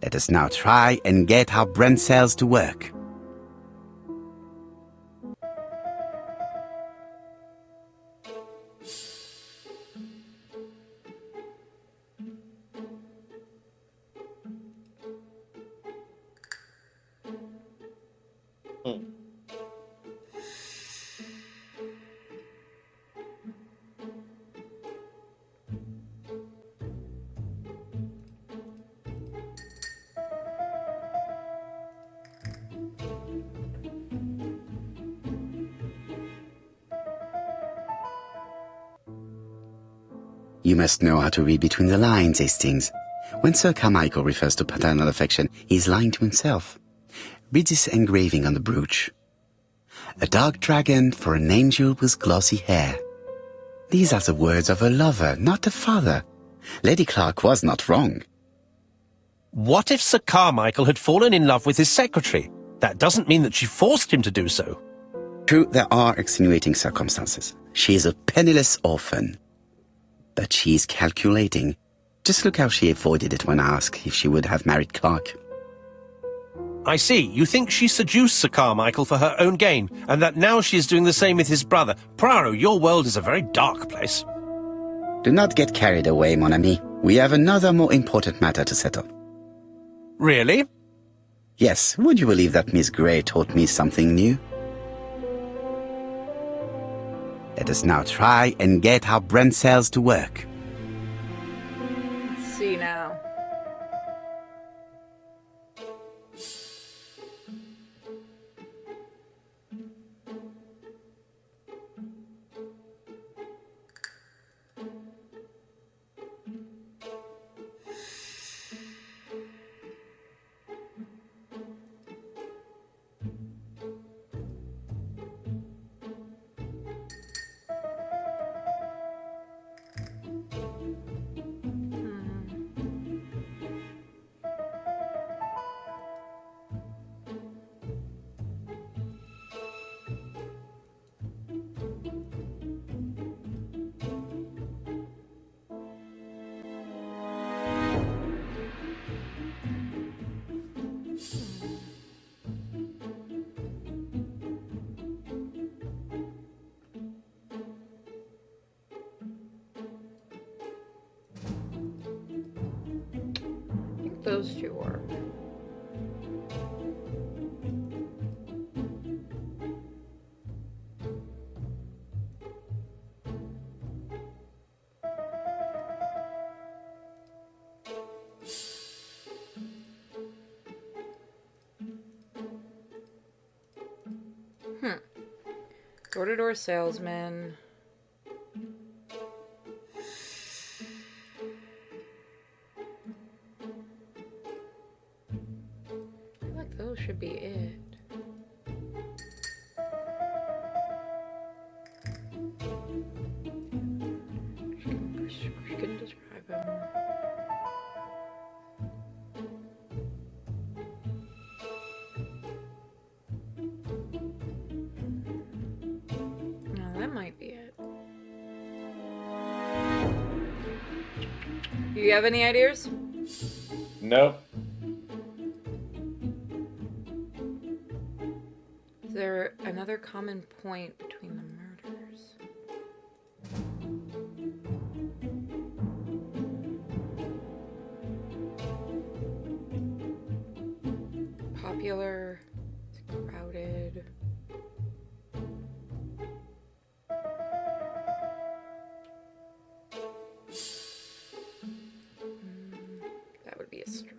Speaker 4: Let us now try and get our brain cells to work. You must know how to read between the lines, Hastings. When Sir Carmichael refers to paternal affection, he is lying to himself. Read this engraving on the brooch. A dark dragon for an angel with glossy hair. These are the words of a lover, not a father. Lady Clark was not wrong.
Speaker 3: What if Sir Carmichael had fallen in love with his secretary? That doesn't mean that she forced him to do so.
Speaker 4: True, there are extenuating circumstances. She is a penniless orphan. But she is calculating. Just look how she avoided it when asked if she would have married Clark.
Speaker 3: I see. You think she seduced Sir Carmichael for her own gain, and that now she is doing the same with his brother. Poirot, your world is a very dark place.
Speaker 4: Do not get carried away, mon ami. We have another more important matter to settle.
Speaker 3: Really?
Speaker 4: Yes, would you believe that Miss Grey taught me something new? Let us now try and get our brain cells to work.
Speaker 1: Let's see now. Those two work. Door-to-door salesman. Those should be it. She can describe him. No, that might be it. Do you have any ideas?
Speaker 2: Nope.
Speaker 1: Is there another common point between the murders? Popular, it's crowded. That would be a stretch.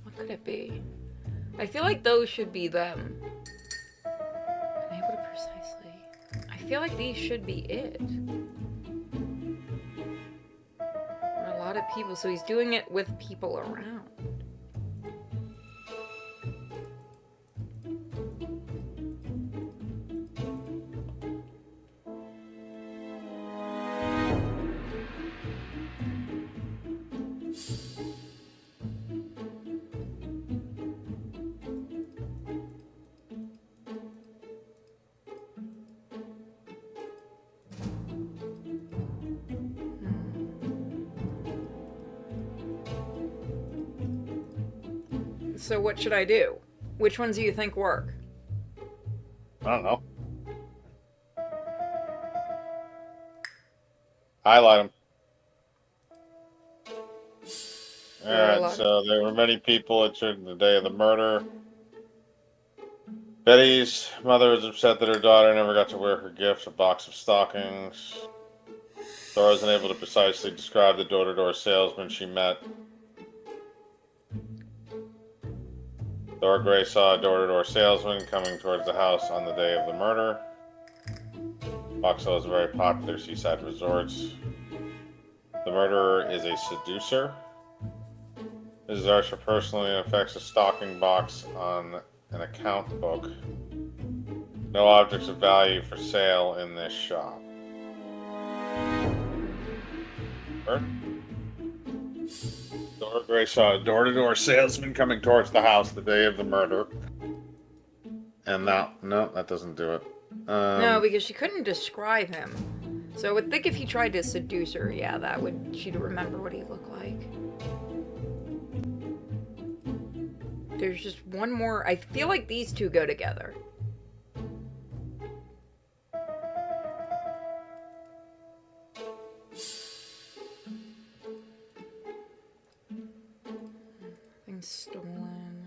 Speaker 1: What could it be? I feel like those should be them. Unable to precisely. I feel like these should be it. Or a lot of people, so he's doing it with people around. So what should I do? Which ones do you think work?
Speaker 2: I don't know. Highlight them. Alright, so there were many people at the day of the murder. Betty's mother was upset that her daughter never got to wear her gift, a box of stockings. Dora was unable to precisely describe the door-to-door salesman she met. Dora Gray saw a door-to-door salesman coming towards the house on the day of the murder. Vauxhall is a very popular seaside resorts. The murderer is a seducer. This is Archer personally and affects a stocking box on an account book. No objects of value for sale in this shop. Dora Gray saw a door-to-door salesman coming towards the house the day of the murder. And no, that doesn't do it.
Speaker 1: No, because she couldn't describe him. So I would think if he tried to seduce her, yeah, she'd remember what he looked like. There's just one more. I feel like these two go together. Things stolen.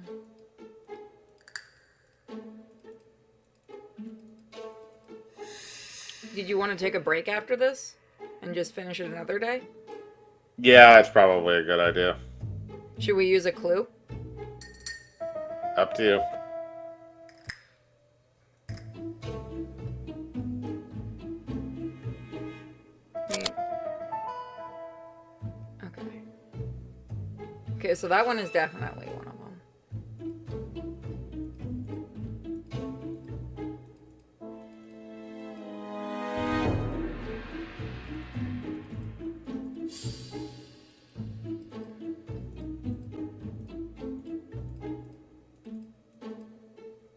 Speaker 1: Did you want to take a break after this? And just finish it another day?
Speaker 2: Yeah, it's probably a good idea.
Speaker 1: Should we use a clue?
Speaker 2: Up to you.
Speaker 1: Okay. Okay, so that one is definitely one of them.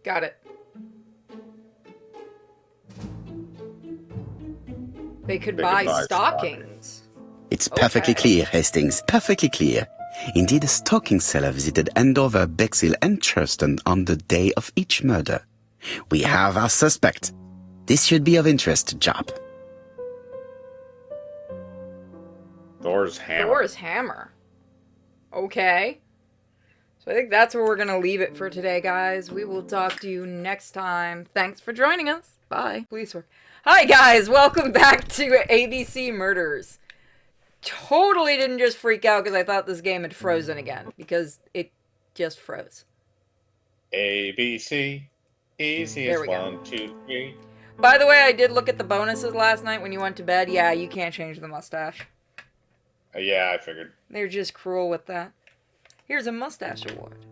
Speaker 1: Got it. They could buy stockings.
Speaker 4: It's perfectly clear, Hastings. Perfectly clear. Indeed, a stocking seller visited Andover, Bexhill, and Churston on the day of each murder. We have our suspect. This should be of interest, Jop.
Speaker 2: Thor's hammer.
Speaker 1: Thor's hammer. Okay. So I think that's where we're going to leave it for today, guys. We will talk to you next time. Thanks for joining us. Bye. Police work. Hi, guys. Welcome back to ABC Murders. Totally didn't just freak out because I thought this game had frozen again. Because it just froze.
Speaker 2: ABC. Easy as 1, 2, 3.
Speaker 1: By the way, I did look at the bonuses last night when you went to bed. Yeah, you can't change the mustache.
Speaker 2: Yeah, I figured.
Speaker 1: They're just cruel with that. Here's a mustache award.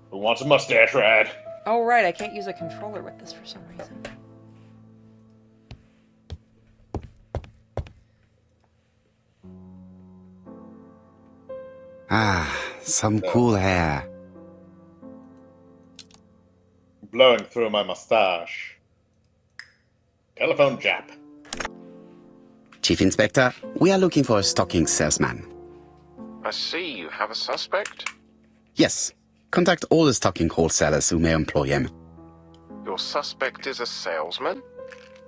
Speaker 2: Who wants a mustache ride?
Speaker 1: Oh, right. I can't use a controller with this for some reason.
Speaker 4: Ah, some cool hair.
Speaker 2: Blowing through my mustache. Telephone Jap.
Speaker 4: Chief Inspector, we are looking for a stocking salesman.
Speaker 5: I see you have a suspect.
Speaker 4: Yes. Contact all the stocking wholesalers who may employ him.
Speaker 5: Your suspect is a salesman?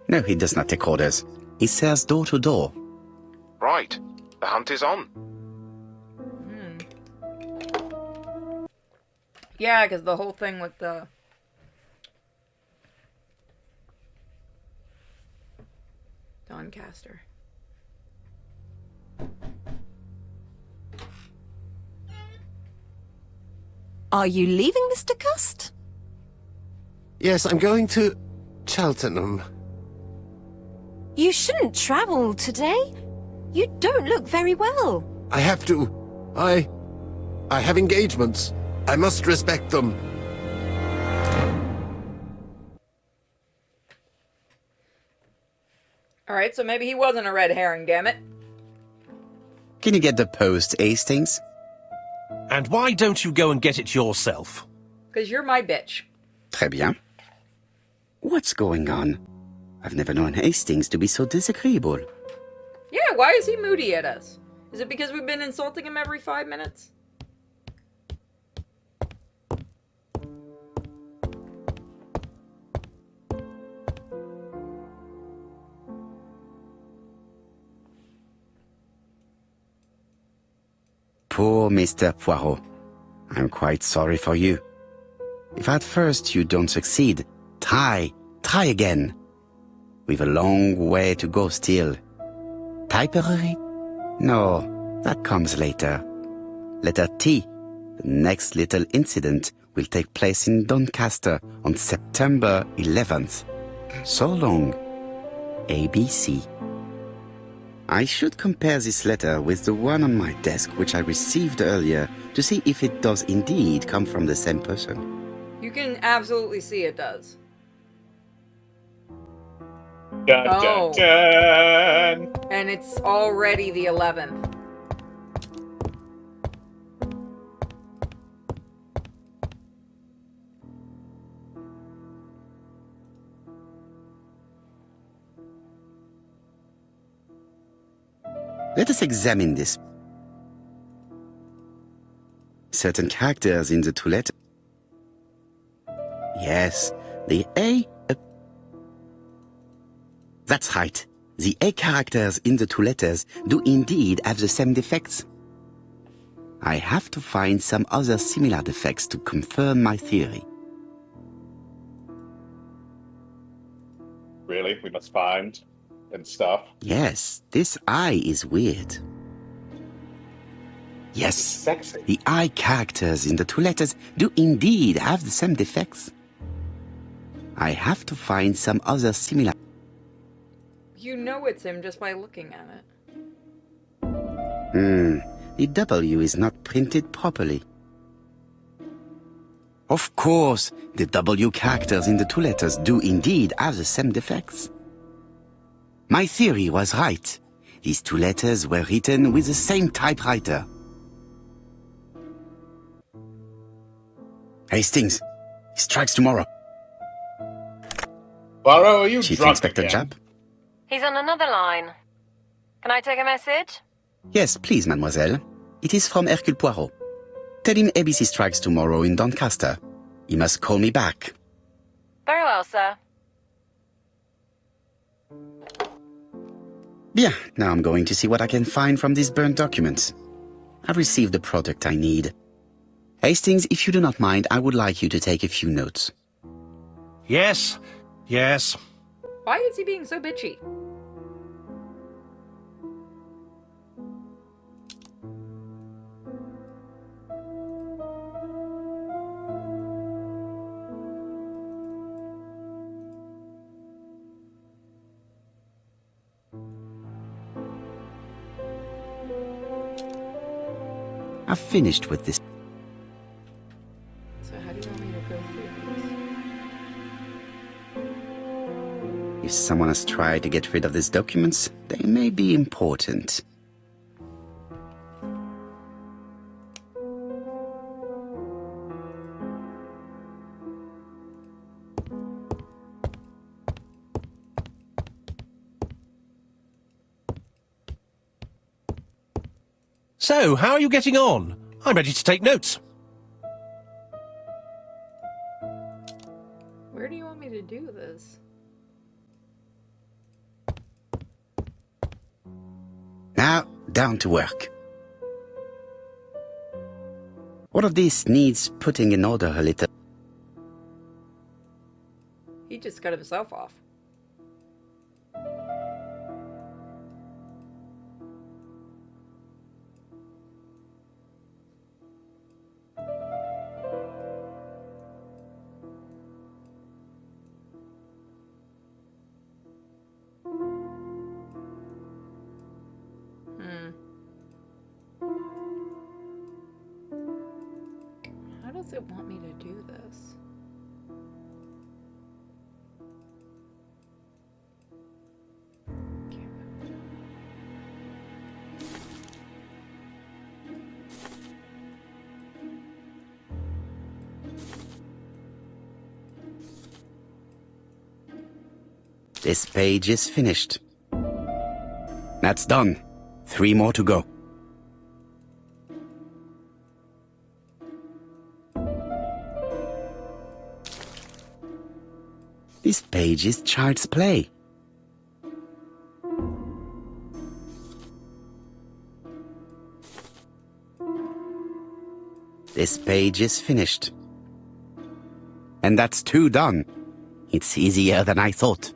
Speaker 4: No, he does not take orders. He sells door to door.
Speaker 5: Right. The hunt is on.
Speaker 1: Yeah, because the whole thing with the... Doncaster.
Speaker 6: Are you leaving, Mr. Cust?
Speaker 17: Yes, I'm going to Cheltenham.
Speaker 6: You shouldn't travel today. You don't look very well.
Speaker 17: I have to. I have engagements. I must respect them.
Speaker 1: Alright, so maybe he wasn't a red herring, damn it.
Speaker 4: Can you get the post, Hastings?
Speaker 3: And why don't you go and get it yourself?
Speaker 1: Because you're my bitch.
Speaker 4: Très bien. What's going on? I've never known Hastings to be so disagreeable.
Speaker 1: Yeah, why is he moody at us? Is it because we've been insulting him every 5 minutes?
Speaker 4: Poor Mr. Poirot. I'm quite sorry for you. If at first you don't succeed, try again. We've a long way to go still. Typery? No, that comes later. Letter T. The next little incident will take place in Doncaster on September 11th. So long, ABC. I should compare this letter with the one on my desk which I received earlier to see if it does indeed come from the same person.
Speaker 1: You can absolutely see it does.
Speaker 2: Dun, dun, dun.
Speaker 1: And it's already the 11th.
Speaker 4: Let us examine this. Certain characters in the two letters. Yes, the A. That's right. The A characters in the two letters do indeed have the same defects. I have to find some other similar defects to confirm my theory.
Speaker 2: Really? We must find and stuff?
Speaker 4: Yes, this I is weird. Yes,
Speaker 2: Sexy.
Speaker 4: the I characters in the two letters do indeed have the same defects. I have to find some other similar...
Speaker 1: You know it's him just by looking at it.
Speaker 4: The W is not printed properly. Of course, the W characters in the two letters do indeed have the same defects. My theory was right. These two letters were written with the same typewriter. Hastings, he strikes tomorrow.
Speaker 2: Poirot, are you
Speaker 4: Chief
Speaker 2: drunk
Speaker 4: Inspector
Speaker 2: again?
Speaker 4: Japp?
Speaker 12: He's on another line. Can I take a message?
Speaker 4: Yes, please, mademoiselle. It is from Hercule Poirot. Tell him ABC strikes tomorrow in Doncaster. He must call me back.
Speaker 12: Very well, sir.
Speaker 4: Bien, now I'm going to see what I can find from these burnt documents. I've received the product I need. Hastings, if you do not mind, I would like you to take a few notes.
Speaker 3: Yes, yes.
Speaker 1: Why is he being so bitchy?
Speaker 4: I've finished with this.
Speaker 1: So how do you want me to go through this?
Speaker 4: If someone has tried to get rid of these documents, they may be important.
Speaker 3: So, how are you getting on? I'm ready to take notes.
Speaker 1: Where do you want me to do this?
Speaker 4: Now, down to work. All of this needs putting in order a little.
Speaker 1: He just cut himself off. How does it want me to do this?
Speaker 4: This page is finished. That's done. 3 more to go. This page is child's play. This page is finished. And that's 2 done. It's easier than I thought.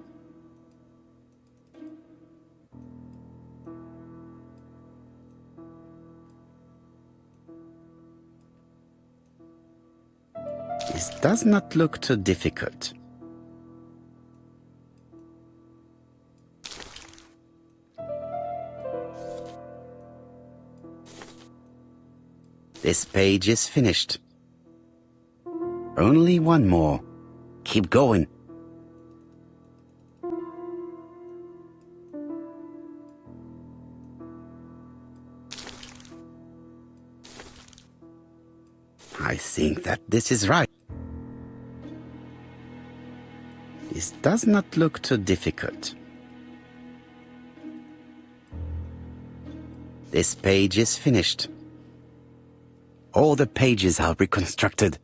Speaker 4: This does not look too difficult. This page is finished. Only 1 more. Keep going. I think that this is right. This does not look too difficult. This page is finished. All the pages are reconstructed.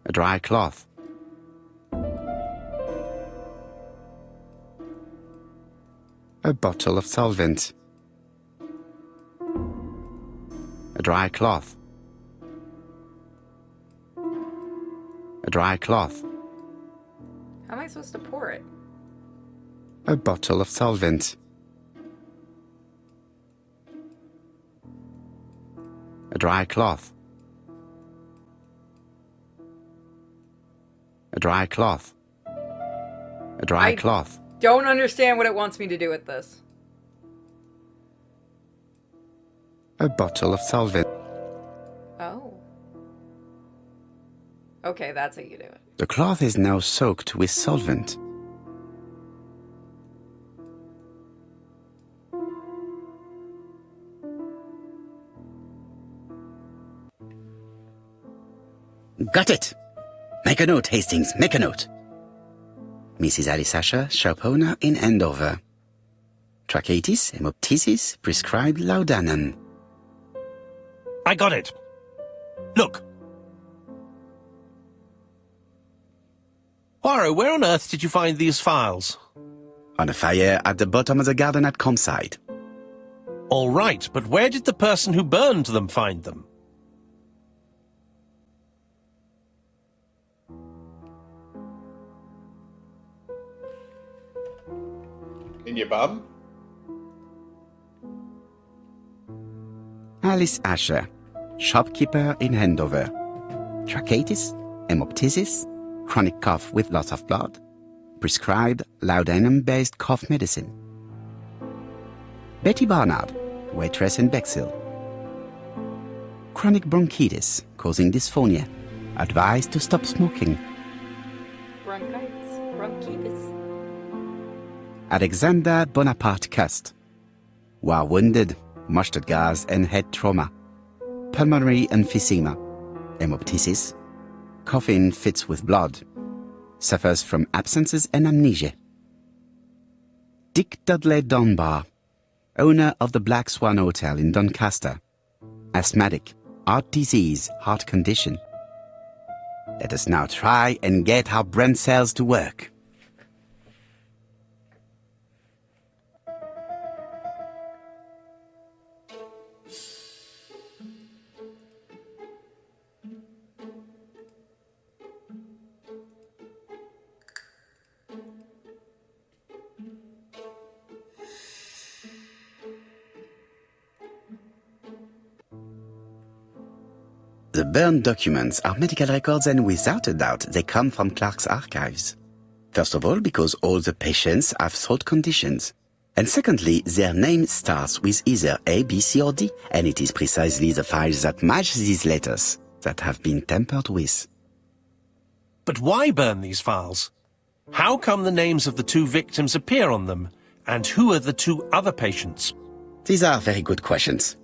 Speaker 4: A dry cloth. A bottle of solvent. A dry cloth. A dry cloth.
Speaker 1: How am I supposed to pour it?
Speaker 4: A bottle of solvent. A dry cloth. A dry cloth. A dry cloth.
Speaker 1: Don't understand what it wants me to do with this.
Speaker 4: A bottle of solvent.
Speaker 1: Oh. Okay, that's how you do it.
Speaker 4: The cloth is now soaked with solvent. Got it! Make a note, Hastings, make a note. Mrs. Alice Asher, shop owner in Andover. Tracheitis, hemoptysis, prescribed laudanum.
Speaker 3: I got it. Look. Poirot, where on earth did you find these files?
Speaker 4: On a fire at the bottom of the garden at campsite.
Speaker 3: All right, but where did the person who burned them find them?
Speaker 2: In your bum?
Speaker 4: Alice Asher, shopkeeper in Andover. Tracheitis, hemoptysis, chronic cough with loss of blood. Prescribed laudanum-based cough medicine. Betty Barnard, waitress in Bexhill. Chronic bronchitis, causing dysphonia. Advised to stop smoking.
Speaker 1: Bronchitis.
Speaker 4: Alexander Bonaparte Cust. War wounded, mustard gas and head trauma. Pulmonary emphysema. Hemoptysis. Coughing fits with blood. Suffers from absences and amnesia. Dick Dudley Dunbar. Owner of the Black Swan Hotel in Doncaster. Asthmatic. Heart disease, heart condition. Let us now try and get our brain cells to work. The burned documents are medical records, and without a doubt they come from Clark's archives. First of all, because all the patients have throat conditions. And secondly, their name starts with either A, B, C or D, and it is precisely the files that match these letters that have been tampered with.
Speaker 3: But why burn these files? How come the names of the two victims appear on them? And who are the two other patients?
Speaker 4: These are very good questions.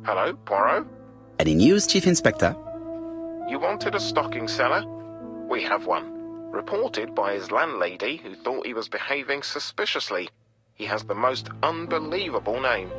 Speaker 5: Hello, Poirot?
Speaker 4: Any news, Chief Inspector?
Speaker 5: You wanted a stocking seller? We have one. Reported by his landlady, who thought he was behaving suspiciously. He has the most unbelievable name.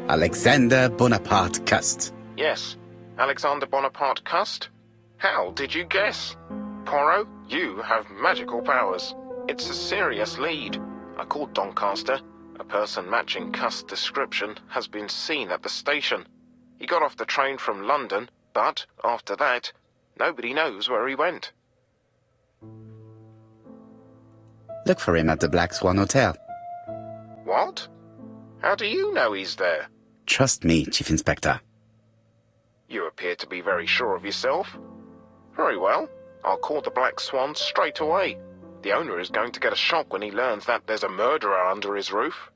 Speaker 4: Alexander Bonaparte Cust.
Speaker 5: Yes, Alexander Bonaparte Cust? How did you guess? Poirot, you have magical powers. It's a serious lead. I called Doncaster. A person matching Cust's description has been seen at the station. He got off the train from London, but after that, nobody knows where he went.
Speaker 4: Look for him at the Black Swan Hotel.
Speaker 5: What? How do you know he's there?
Speaker 4: Trust me, Chief Inspector.
Speaker 5: You appear to be very sure of yourself. Very well. I'll call the Black Swan straight away. The owner is going to get a shock when he learns that there's a murderer under his roof.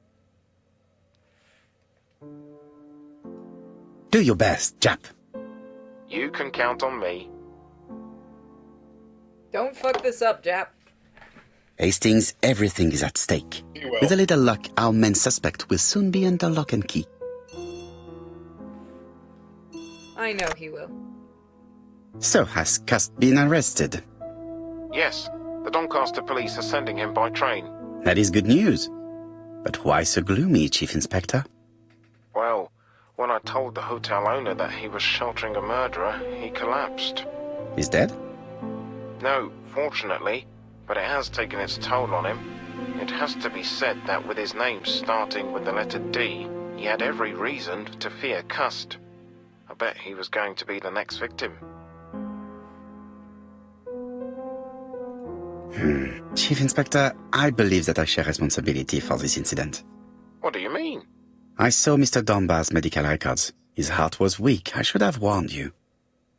Speaker 4: Do your best, Jap.
Speaker 5: You can count on me.
Speaker 1: Don't fuck this up, Jap.
Speaker 4: Hastings, everything is at stake. With a little luck, our main suspect will soon be under lock and key.
Speaker 1: I know he will.
Speaker 4: So, has Cust been arrested?
Speaker 5: Yes, the Doncaster police are sending him by train.
Speaker 4: That is good news. But why so gloomy, Chief Inspector?
Speaker 5: Well, when I told the hotel owner that he was sheltering a murderer, he collapsed.
Speaker 4: He's dead?
Speaker 5: No, fortunately, but it has taken its toll on him. It has to be said that with his name starting with the letter D, he had every reason to fear Cust. I bet he was going to be the next victim.
Speaker 4: Chief Inspector, I believe that I share responsibility for this incident.
Speaker 5: What do you mean?
Speaker 4: I saw Mr. Dunbar's medical records. His heart was weak. I should have warned you.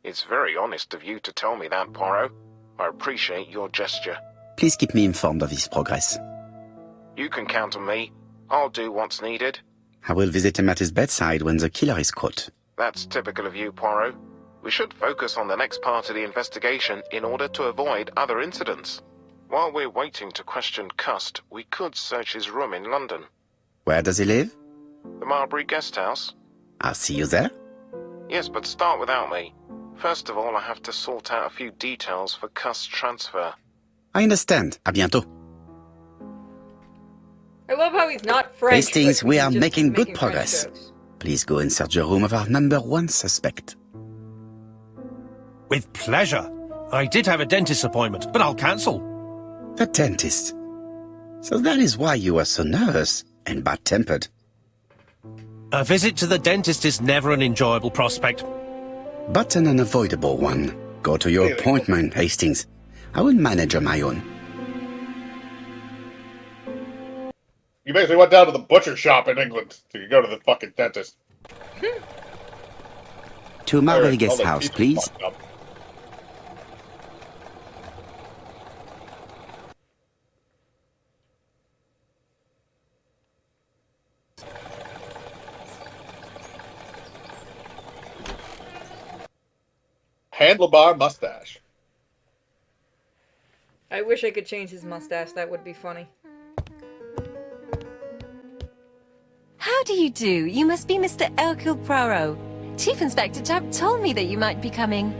Speaker 5: It's very honest of you to tell me that, Poirot. I appreciate your gesture.
Speaker 4: Please keep me informed of his progress.
Speaker 5: You can count on me. I'll do what's needed.
Speaker 4: I will visit him at his bedside when the killer is caught.
Speaker 5: That's typical of you, Poirot. We should focus on the next part of the investigation in order to avoid other incidents. While we're waiting to question Cust, we could search his room in London.
Speaker 4: Where does he live?
Speaker 5: The Marbury Guest House.
Speaker 4: I'll see you there.
Speaker 5: Yes, but start without me. First of all, I have to sort out a few details for Cust's transfer.
Speaker 4: I understand. À bientôt.
Speaker 1: I love how he's not French.
Speaker 4: Hastings,
Speaker 1: but
Speaker 4: we
Speaker 1: he's
Speaker 4: are
Speaker 1: just
Speaker 4: making good
Speaker 1: French
Speaker 4: progress.
Speaker 1: jokes.
Speaker 4: Please go and search the room of our number one suspect.
Speaker 3: With pleasure. I did have a dentist appointment, but I'll cancel.
Speaker 4: The dentist. So that is why you were so nervous and bad-tempered.
Speaker 3: A visit to the dentist is never an enjoyable prospect.
Speaker 4: But an unavoidable one. Go to your appointment, Hastings. I will manage on my own.
Speaker 2: You basically went down to the butcher shop in England so you go to the fucking dentist.
Speaker 4: To Marbury Guest House, please.
Speaker 2: Handlebar mustache.
Speaker 1: I wish I could change his mustache. That would be funny.
Speaker 12: How do you do? You must be Mr. Hercule Poirot. Chief Inspector Jap told me that you might be coming.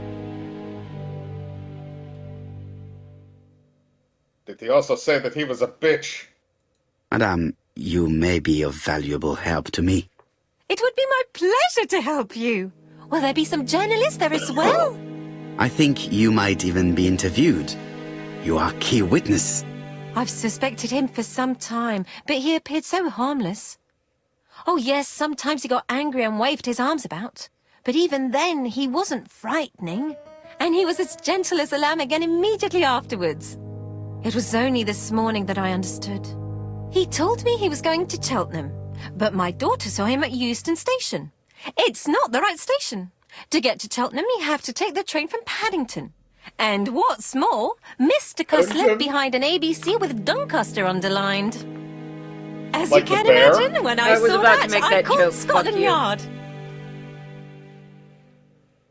Speaker 2: Did he also say that he was a bitch?
Speaker 4: Madame, you may be of valuable help to me.
Speaker 12: It would be my pleasure to help you. Will there be some journalists there as well?
Speaker 4: I think you might even be interviewed. You are key witness.
Speaker 12: I've suspected him for some time, but he appeared so harmless. Oh yes, sometimes he got angry and waved his arms about. But even then, he wasn't frightening. And he was as gentle as a lamb again immediately afterwards. It was only this morning that I understood. He told me he was going to Cheltenham, but my daughter saw him at Euston Station. It's not the right station. To get to Cheltenham, you have to take the train from Paddington. And what's more, Mr. Cuss left behind an ABC with Doncaster underlined. As
Speaker 2: Like
Speaker 12: you
Speaker 2: the
Speaker 12: can
Speaker 2: bear?
Speaker 12: imagine, when I
Speaker 1: I was
Speaker 12: saw
Speaker 1: about to
Speaker 12: that,
Speaker 1: make
Speaker 12: I
Speaker 1: that
Speaker 12: called
Speaker 1: joke. Fuck
Speaker 12: Scotland
Speaker 1: you.
Speaker 12: Yard.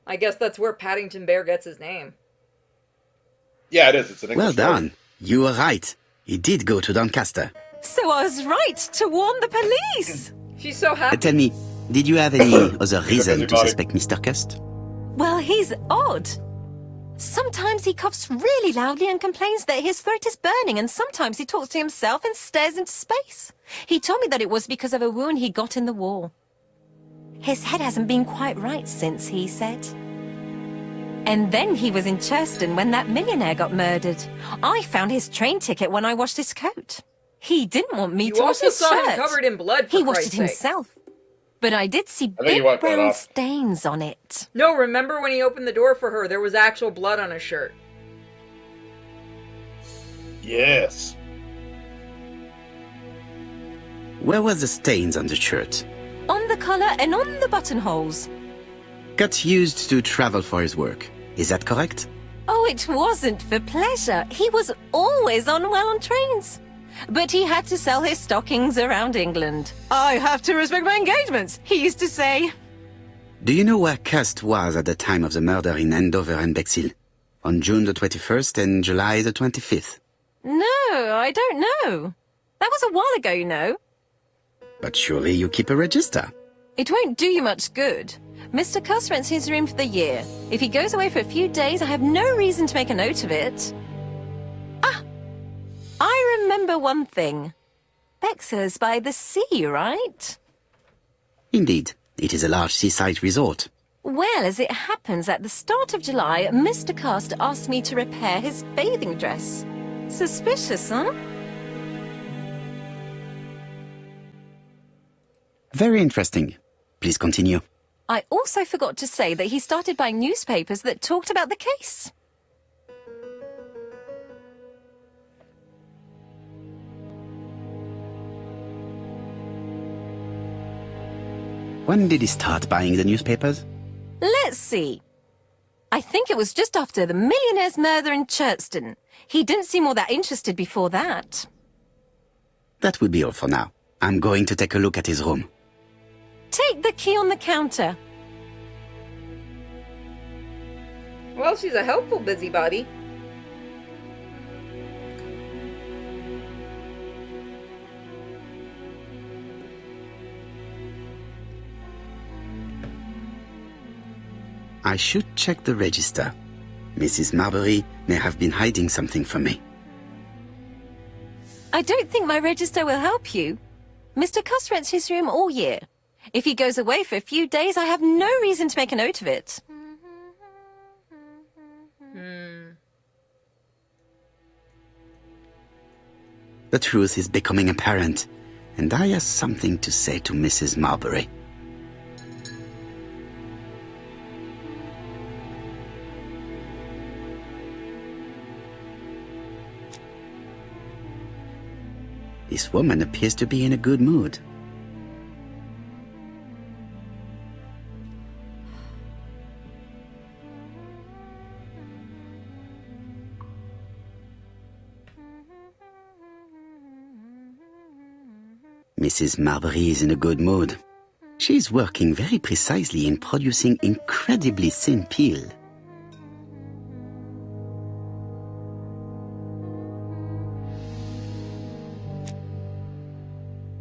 Speaker 1: I guess that's where Paddington Bear gets his name.
Speaker 2: Yeah, it is. It's an English
Speaker 4: Well
Speaker 2: word.
Speaker 4: done. You were right. He did go to Doncaster.
Speaker 12: So I was right to warn the police.
Speaker 1: She's so happy.
Speaker 4: Tell me, did you have any other reason to
Speaker 2: busybody.
Speaker 4: suspect Mr. Cust?
Speaker 12: Well, he's odd. Sometimes he coughs really loudly and complains that his throat is burning, and sometimes he talks to himself and stares into space. He told me that it was because of a wound he got in the war. His head hasn't been quite right since, he said. And then he was in Churston when that millionaire got murdered. I found his train ticket when I washed his coat. He didn't want me
Speaker 1: You
Speaker 12: to wash
Speaker 1: also
Speaker 12: his
Speaker 1: saw
Speaker 12: shirt.
Speaker 1: him covered in blood, for
Speaker 12: He washed
Speaker 1: Christ's
Speaker 12: it
Speaker 1: sake.
Speaker 12: himself. But I did see
Speaker 2: I think you
Speaker 12: big
Speaker 2: wiped that
Speaker 12: brown
Speaker 2: off.
Speaker 12: stains on it.
Speaker 1: No, remember when he opened the door for her? There was actual blood on his shirt.
Speaker 2: Yes.
Speaker 4: Where were the stains on the shirt?
Speaker 12: On the collar and on the buttonholes.
Speaker 4: Cut used to travel for his work. Is that correct?
Speaker 12: Oh, it wasn't for pleasure. He was always unwell on trains. But he had to sell his stockings around England. I have to respect my engagements, he used to say.
Speaker 4: Do you know where Cust was at the time of the murder in Andover and Bexhill? On June the 21st and July the 25th?
Speaker 12: No, I don't know. That was a while ago, you know.
Speaker 4: But surely you keep a register.
Speaker 12: It won't do you much good. Mr. Cuss rents his room for the year. If he goes away for a few days, I have no reason to make a note of it. Ah! I remember one thing. Bexhill's by the sea, right?
Speaker 4: Indeed, it is a large seaside resort.
Speaker 12: Well, as it happens, at the start of July, Mr. Cust asked me to repair his bathing dress. Suspicious, huh?
Speaker 4: Very interesting. Please continue.
Speaker 12: I also forgot to say that he started buying newspapers that talked about the case.
Speaker 4: When did he start buying the newspapers?
Speaker 12: Let's see. I think it was just after the millionaire's murder in Churchton. He didn't seem all that interested before that.
Speaker 4: That will be all for now. I'm going to take a look at his room.
Speaker 12: Take the key on the counter.
Speaker 1: Well, she's a helpful busybody.
Speaker 4: I should check the register. Mrs. Marbury may have been hiding something from me.
Speaker 12: I don't think my register will help you. Mr. Cuss rents his room all year. If he goes away for a few days, I have no reason to make a note of it.
Speaker 4: The truth is becoming apparent, and I have something to say to Mrs. Marbury. This woman appears to be in a good mood. Mrs. Marbury is in a good mood. She is working very precisely in producing incredibly thin peel.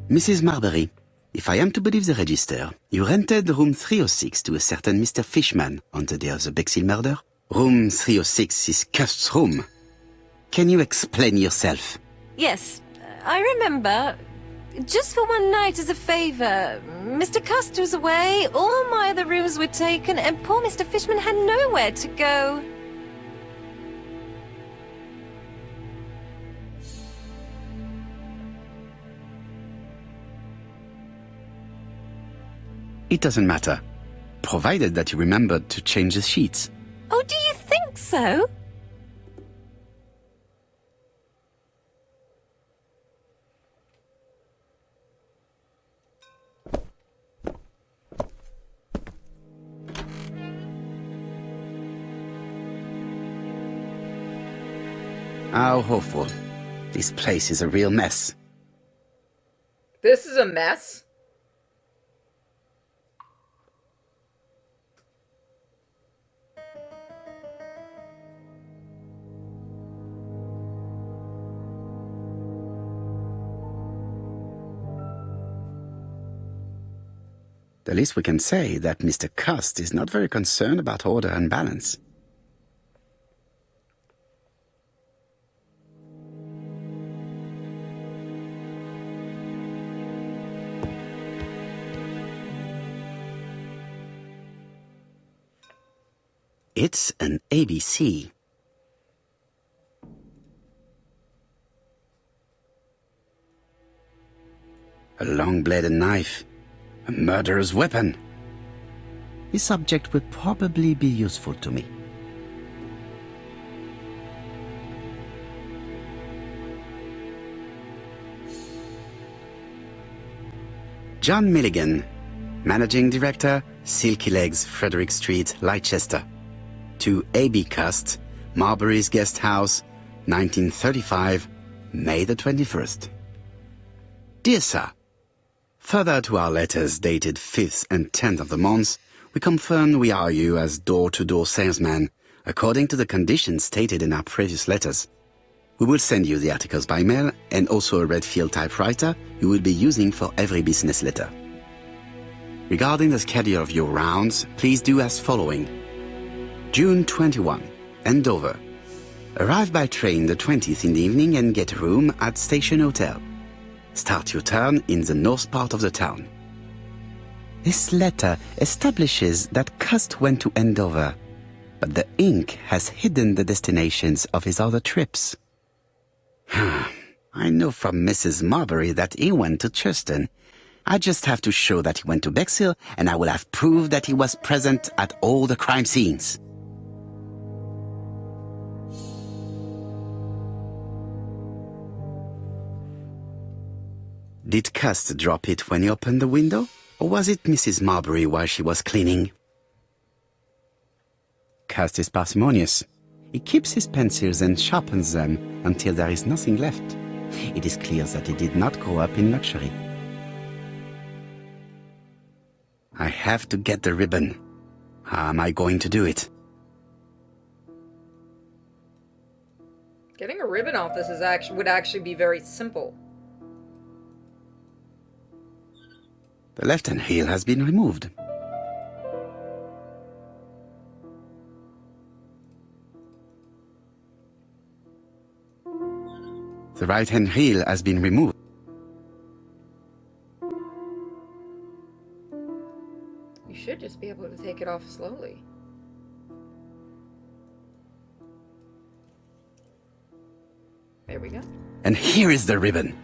Speaker 4: Mrs. Marbury, if I am to believe the register, you rented room 306 to a certain Mr. Fishman on the day of the Bexhill murder. Room 306 is Cust's room. Can you explain yourself?
Speaker 12: Yes, I remember. Just for one night as a favour. Mr. Cust was away, all my other rooms were taken, and poor Mr. Fishman had nowhere to go.
Speaker 4: It doesn't matter, provided that you remembered to change the sheets.
Speaker 12: Oh, do you think so?
Speaker 4: How awful. This place is a real mess.
Speaker 1: This is a mess?
Speaker 4: The least we can say is that Mr. Cust is not very concerned about order and balance. It's an ABC. A long-bladed knife. A murderer's weapon. This object will probably be useful to me. John Milligan, Managing Director, Silky Legs, Frederick Street, Leicester. To A.B. Cust, Marbury's Guest House, 1935, May the 21st. Dear Sir, further to our letters dated 5th and 10th of the month, we confirm we are you as door-to-door salesman, according to the conditions stated in our previous letters. We will send you the articles by mail and also a Redfield typewriter you will be using for every business letter. Regarding the schedule of your rounds, please do as following. June 21, Andover. Arrive by train the 20th in the evening and get a room at Station Hotel. Start your turn in the north part of the town. This letter establishes that Cust went to Andover, but the ink has hidden the destinations of his other trips. I know from Mrs. Marbury that he went to Churston. I just have to show that he went to Bexhill, and I will have proved that he was present at all the crime scenes. Did Cust drop it when he opened the window, or was it Mrs. Marbury while she was cleaning? Cust is parsimonious. He keeps his pencils and sharpens them until there is nothing left. It is clear that he did not grow up in luxury. I have to get the ribbon. How am I going to do it?
Speaker 1: Getting a ribbon off this would actually be very simple.
Speaker 4: The left-hand heel has been removed. The right-hand heel has been removed.
Speaker 1: You should just be able to take it off slowly. There we go.
Speaker 4: And here is the ribbon.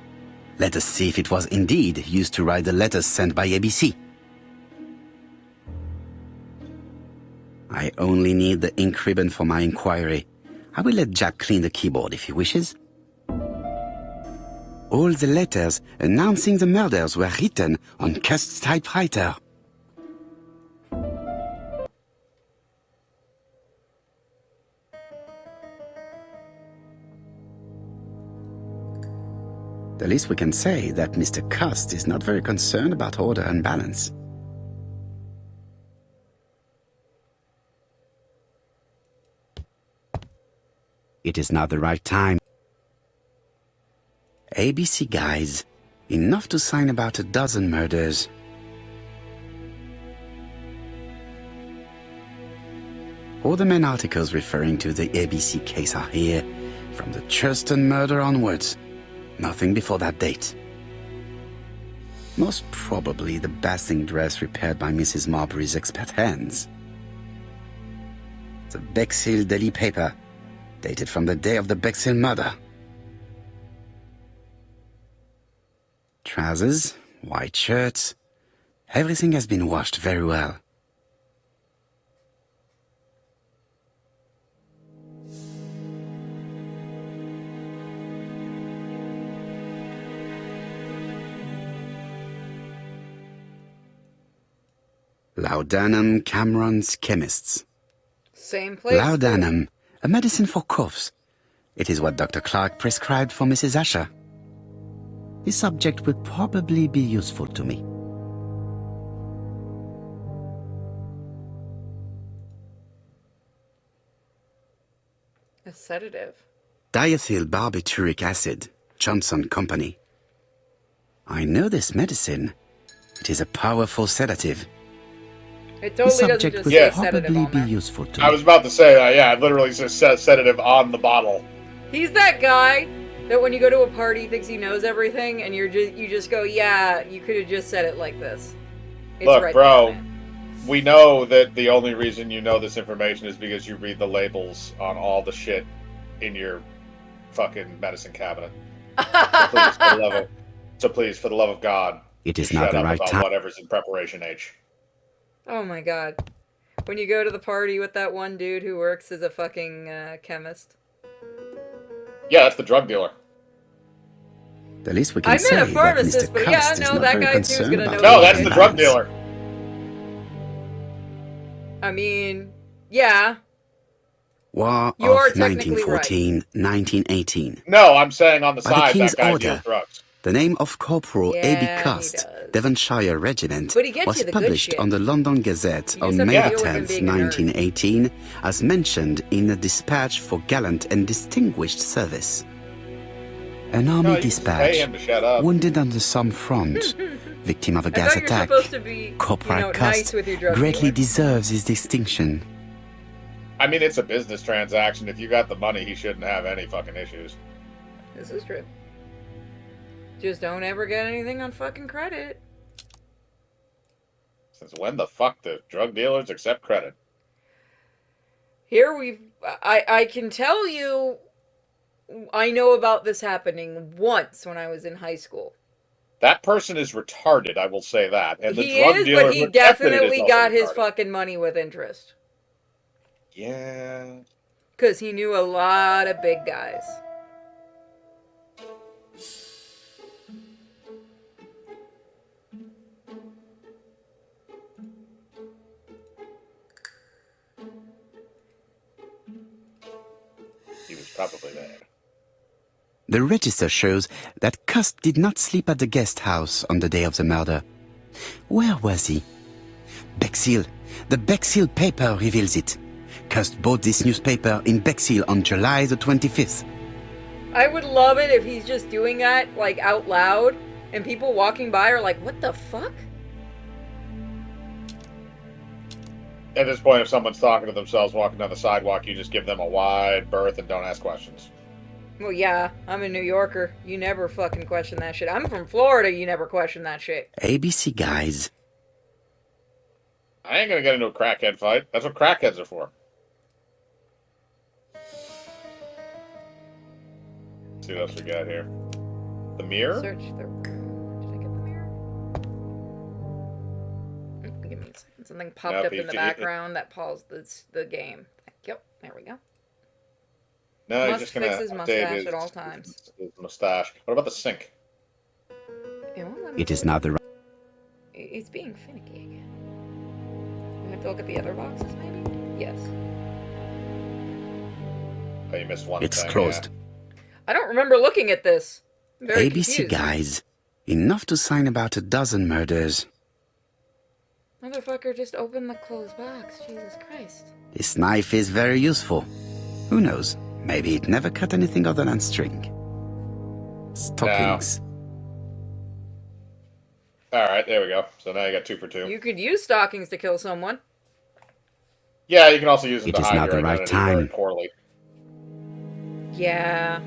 Speaker 4: Let us see if it was indeed used to write the letters sent by ABC. I only need the ink ribbon for my inquiry. I will let Jack clean the keyboard if he wishes. All the letters announcing the murders were written on Cust's typewriter. The least we can say that Mr. Cust is not very concerned about order and balance. It is not the right time. ABC guys, enough to sign about a dozen murders. All the main articles referring to the ABC case are here, from the Churston murder onwards. Nothing before that date. Most probably the bathing dress repaired by Mrs. Marbury's expert hands. The Bexhill Daily paper, dated from the day of the Bexhill murder. Trousers, white shirts, everything has been washed very well. Laudanum Cameron's Chemists.
Speaker 1: Same place.
Speaker 4: Laudanum, a medicine for coughs. It is what Dr. Clark prescribed for Mrs. Asher. This subject will probably be useful to me.
Speaker 1: A sedative.
Speaker 4: Diethyl barbituric acid, Johnson Company. I know this medicine. It is a powerful sedative.
Speaker 1: It totally doesn't
Speaker 4: subject
Speaker 1: just
Speaker 4: will
Speaker 1: say
Speaker 4: probably
Speaker 1: sedative on
Speaker 4: be
Speaker 1: there.
Speaker 4: useful to
Speaker 2: I
Speaker 4: me.
Speaker 2: was about to say that, yeah, it literally says sedative on the bottle.
Speaker 1: He's that guy that when you go to a party thinks he knows everything, and you just go, yeah, you could have just said it like this. It's
Speaker 2: Look,
Speaker 1: right
Speaker 2: bro,
Speaker 1: there, man.
Speaker 2: we know that the only reason you know this information is because you read the labels on all the shit in your fucking medicine cabinet. So please, for the love of God,
Speaker 4: It is
Speaker 2: just
Speaker 4: not
Speaker 2: shut
Speaker 4: the
Speaker 2: up
Speaker 4: right
Speaker 2: about
Speaker 4: time.
Speaker 2: whatever's in preparation H.
Speaker 1: Oh my god. When you go to the party with that one dude who works as a fucking chemist.
Speaker 2: Yeah, that's the drug dealer.
Speaker 4: The least we can
Speaker 1: I
Speaker 4: say
Speaker 1: meant a
Speaker 4: that
Speaker 1: pharmacist,
Speaker 4: Mr.
Speaker 1: but yeah,
Speaker 4: Cust is
Speaker 1: no,
Speaker 4: not
Speaker 1: that
Speaker 4: very
Speaker 1: guy too is
Speaker 4: concerned
Speaker 1: gonna
Speaker 4: about
Speaker 1: know.
Speaker 2: No, that's the drug dealer.
Speaker 1: I mean, yeah.
Speaker 4: War
Speaker 1: You are
Speaker 4: of
Speaker 1: technically
Speaker 4: 1914, 1918.
Speaker 2: No, I'm saying on the
Speaker 4: By the
Speaker 2: side
Speaker 4: King's
Speaker 2: that guy
Speaker 4: order,
Speaker 2: deals drugs.
Speaker 4: the name of Corporal
Speaker 1: Yeah,
Speaker 4: A.B.
Speaker 1: he
Speaker 4: Cust
Speaker 1: does.
Speaker 4: Devonshire Regiment
Speaker 1: But he gets
Speaker 4: was
Speaker 1: you the good
Speaker 4: published
Speaker 1: shit.
Speaker 4: on the London Gazette
Speaker 1: You
Speaker 4: on
Speaker 1: just have
Speaker 4: May
Speaker 1: to
Speaker 4: the
Speaker 1: deal with him
Speaker 4: 10th,
Speaker 1: being a nerd.
Speaker 4: 1918, as mentioned in a dispatch for gallant and distinguished service. An army
Speaker 2: No, you just pay
Speaker 4: dispatch,
Speaker 2: him to shut up.
Speaker 4: wounded on the Somme front, victim of a
Speaker 1: I
Speaker 4: gas
Speaker 1: thought you're
Speaker 4: attack.
Speaker 1: supposed to be,
Speaker 4: Corporal
Speaker 1: nice
Speaker 4: Cost
Speaker 1: with your drug
Speaker 4: greatly
Speaker 1: dealer.
Speaker 4: deserves his distinction.
Speaker 2: I mean, it's a business transaction. If you got the money, he shouldn't have any fucking issues.
Speaker 1: This is true. Just don't ever get anything on fucking credit.
Speaker 2: Since when the fuck do drug dealers accept credit?
Speaker 1: Here I can tell you, I know about this happening once when I was in high school.
Speaker 2: That person is retarded, I will say that. And the
Speaker 1: He
Speaker 2: drug
Speaker 1: is,
Speaker 2: dealer
Speaker 1: but he
Speaker 2: who accepted it is
Speaker 1: definitely
Speaker 2: also
Speaker 1: got his
Speaker 2: retarded.
Speaker 1: fucking money with interest.
Speaker 2: Yeah.
Speaker 1: Because he knew a lot of big guys.
Speaker 2: He was probably there.
Speaker 4: The register shows that Cust did not sleep at the guest house on the day of the murder. Where was he? Bexhill. The Bexhill paper reveals it. Cust bought this newspaper in Bexhill on July the 25th.
Speaker 1: I would love it if he's just doing that, like, out loud, and people walking by are like, what the fuck?
Speaker 2: At this point, if someone's talking to themselves walking down the sidewalk, you just give them a wide berth and don't ask questions.
Speaker 1: Well, yeah, I'm a New Yorker. You never fucking question that shit. I'm from Florida. You never question that shit.
Speaker 4: ABC guys.
Speaker 2: I ain't gonna get into a crackhead fight. That's what crackheads are for. Let's see what else we got here. The mirror?
Speaker 1: Search the room. Did I get the mirror? Give me a second. Something popped
Speaker 2: Nope,
Speaker 1: up in the background that paused the game. Yep, there we go.
Speaker 2: No,
Speaker 1: Must
Speaker 2: he's just gonna
Speaker 1: fix his
Speaker 2: update
Speaker 1: mustache at all times.
Speaker 2: his mustache. What about the sink?
Speaker 1: It won't let me
Speaker 4: It is now the...
Speaker 1: It's being finicky again. We have to look at the other boxes, maybe? Yes.
Speaker 2: Oh, you missed one
Speaker 4: It's
Speaker 2: thing,
Speaker 4: closed.
Speaker 1: I don't remember looking at this. I'm very
Speaker 4: ABC
Speaker 1: confused.
Speaker 4: guys. Enough to sign about a dozen murders.
Speaker 1: Motherfucker just opened the closed box. Jesus Christ.
Speaker 4: This knife is very useful. Who knows? Maybe it never cut anything other than string. Stockings.
Speaker 2: Alright, there we go. So now you got 2 for 2.
Speaker 1: You could use stockings to kill someone.
Speaker 2: Yeah, you can also use them
Speaker 4: It
Speaker 2: to
Speaker 4: is
Speaker 2: hide
Speaker 4: now
Speaker 2: your
Speaker 4: the right
Speaker 2: identity very
Speaker 4: time.
Speaker 2: poorly.
Speaker 1: Yeah.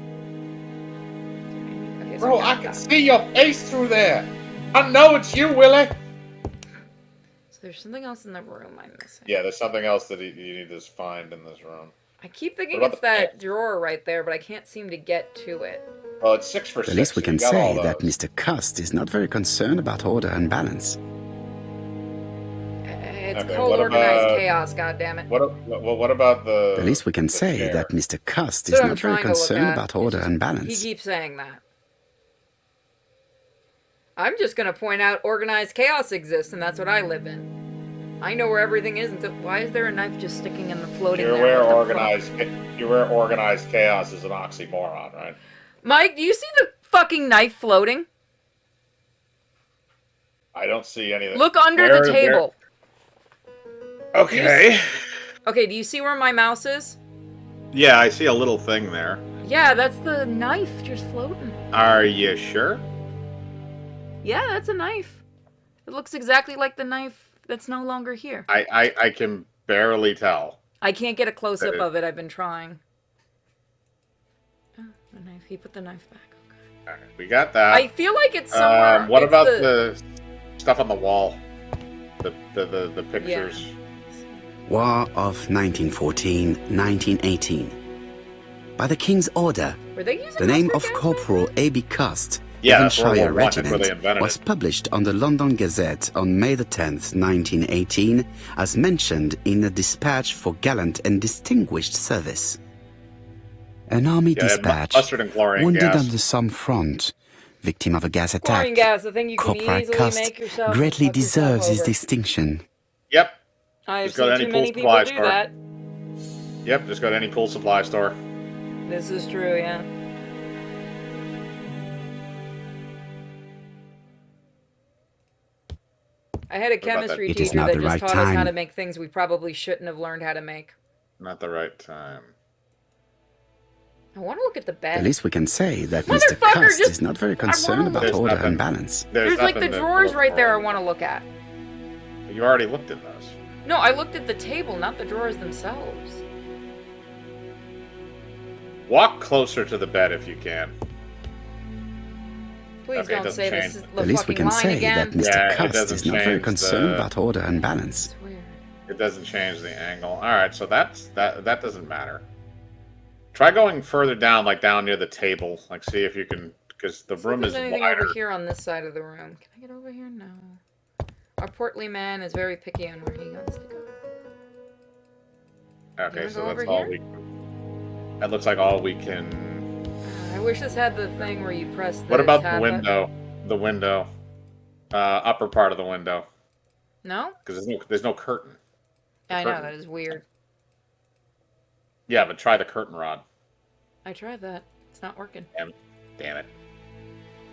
Speaker 1: Okay, so
Speaker 2: Bro, I can see your face through there. I know it's you, Willie.
Speaker 1: So there's something else in the room I'm missing.
Speaker 2: Yeah, there's something else that you need to find in this room.
Speaker 1: I keep thinking
Speaker 2: What about
Speaker 1: it's that drawer right there, but I can't seem to get to it.
Speaker 2: Well, it's 6 for 6.
Speaker 4: The least we
Speaker 2: so
Speaker 4: can
Speaker 2: you got all
Speaker 4: say that
Speaker 2: those.
Speaker 4: Mr. Cust is not very concerned about order and balance.
Speaker 1: It's
Speaker 2: Okay,
Speaker 1: called
Speaker 2: what
Speaker 1: organized
Speaker 2: about-
Speaker 1: chaos, goddammit.
Speaker 2: What about the...
Speaker 4: The least we can say
Speaker 2: chair?
Speaker 4: that Mr. Cust
Speaker 1: That's
Speaker 4: is
Speaker 1: what I'm
Speaker 4: not very
Speaker 1: trying to look
Speaker 4: concerned
Speaker 1: at.
Speaker 4: about order and
Speaker 1: He
Speaker 4: balance.
Speaker 1: keeps saying that. I'm just gonna point out organized chaos exists, and that's what I live in. I know where everything is, and so why is there a knife just sticking in the floating
Speaker 2: You're
Speaker 1: there?
Speaker 2: aware
Speaker 1: What the fuck?
Speaker 2: organized chaos is an oxymoron, right?
Speaker 1: Mike, do you see the fucking knife floating?
Speaker 2: I don't see anything.
Speaker 1: Look under the table.
Speaker 2: Okay.
Speaker 1: Okay, do you see where my mouse is?
Speaker 2: Yeah, I see a little thing there.
Speaker 1: Yeah, that's the knife just floating.
Speaker 2: Are you sure?
Speaker 1: Yeah, that's a knife. It looks exactly like the knife that's no longer here.
Speaker 2: I can barely tell.
Speaker 1: I can't get a close-up of it. I've been trying. Oh, the knife. He put the knife back.
Speaker 2: All right, we got that.
Speaker 1: I feel like it's somewhere.
Speaker 2: What
Speaker 1: it's
Speaker 2: about the stuff on the wall? The pictures.
Speaker 4: War of 1914-1918. By the King's order,
Speaker 1: Were they using
Speaker 4: the name
Speaker 1: mustard
Speaker 4: of
Speaker 1: gas?
Speaker 4: Corporal A.B. Cust,
Speaker 2: Yeah, that's World
Speaker 4: Devonshire
Speaker 2: War I. That's where they
Speaker 4: Regiment,
Speaker 2: invented
Speaker 4: was
Speaker 2: it.
Speaker 4: published on the London Gazette on May the 10th, 1918, as mentioned in a dispatch for gallant and distinguished service. An army
Speaker 2: Yeah, it had
Speaker 4: dispatch,
Speaker 2: mustard and chlorine
Speaker 4: wounded
Speaker 2: gas.
Speaker 4: on the Somme front, victim of a gas attack.
Speaker 1: Chlorine gas, the thing you can
Speaker 4: Corporal
Speaker 1: easily
Speaker 4: Cust
Speaker 1: make yourself.
Speaker 4: greatly
Speaker 1: fuck yourself
Speaker 4: deserves his
Speaker 1: over.
Speaker 4: distinction.
Speaker 2: Yep.
Speaker 1: I've
Speaker 2: Just go to
Speaker 1: seen
Speaker 2: any
Speaker 1: too
Speaker 2: pool
Speaker 1: many people
Speaker 2: supply
Speaker 1: do
Speaker 2: store.
Speaker 1: that.
Speaker 2: Yep, just go to any pool supply store.
Speaker 1: This is true, yeah. I had a
Speaker 2: What about
Speaker 1: chemistry
Speaker 2: that?
Speaker 4: It is
Speaker 1: teacher
Speaker 4: not
Speaker 1: that
Speaker 4: the
Speaker 1: just
Speaker 4: right
Speaker 1: taught us how
Speaker 4: time.
Speaker 1: to make things we probably shouldn't have learned how to make.
Speaker 2: Not the right time.
Speaker 1: I want to look at the
Speaker 4: The
Speaker 1: bed.
Speaker 4: least we can say that Mr.
Speaker 1: Motherfucker,
Speaker 4: Cust
Speaker 1: just-
Speaker 4: is not very
Speaker 1: I
Speaker 4: concerned
Speaker 1: wanna
Speaker 4: about
Speaker 1: look-
Speaker 4: order
Speaker 2: There's
Speaker 4: and
Speaker 2: nothing-
Speaker 4: balance.
Speaker 1: There's like the
Speaker 2: nothing to
Speaker 1: drawers
Speaker 2: look
Speaker 1: right there I
Speaker 2: for.
Speaker 1: want to look at.
Speaker 2: You already looked in those.
Speaker 1: No, I looked at the table, not the drawers themselves.
Speaker 2: Walk closer to the bed if you can.
Speaker 1: Please
Speaker 2: Okay, it
Speaker 1: don't
Speaker 2: doesn't
Speaker 1: say
Speaker 2: change.
Speaker 1: this is the
Speaker 4: The least we
Speaker 1: fucking
Speaker 4: can
Speaker 1: line
Speaker 4: say
Speaker 1: again.
Speaker 4: that Mr.
Speaker 2: Yeah, it
Speaker 4: Cust
Speaker 2: doesn't
Speaker 4: is not very
Speaker 2: change
Speaker 4: concerned
Speaker 2: the-
Speaker 4: about order and balance.
Speaker 2: It doesn't change the angle. All right, so that doesn't matter. Try going further down, like down near the table. Like, see if you can, because the room
Speaker 1: If
Speaker 2: is
Speaker 1: there's anything
Speaker 2: wider.
Speaker 1: over here on this side of the room. Can I get over here? No. Our portly man is very picky on where he wants to go.
Speaker 2: Okay,
Speaker 1: wanna
Speaker 2: so
Speaker 1: go
Speaker 2: that's
Speaker 1: over
Speaker 2: all
Speaker 1: here?
Speaker 2: we. That looks like all we can.
Speaker 1: I wish this had the thing where you press the
Speaker 2: What about
Speaker 1: tab
Speaker 2: the window? The window, upper part of the window,
Speaker 1: No?
Speaker 2: because there's no curtain.
Speaker 1: I know,
Speaker 2: curtain.
Speaker 1: that is weird.
Speaker 2: Yeah, but try the curtain rod.
Speaker 1: I tried that. It's not working.
Speaker 2: Damn it.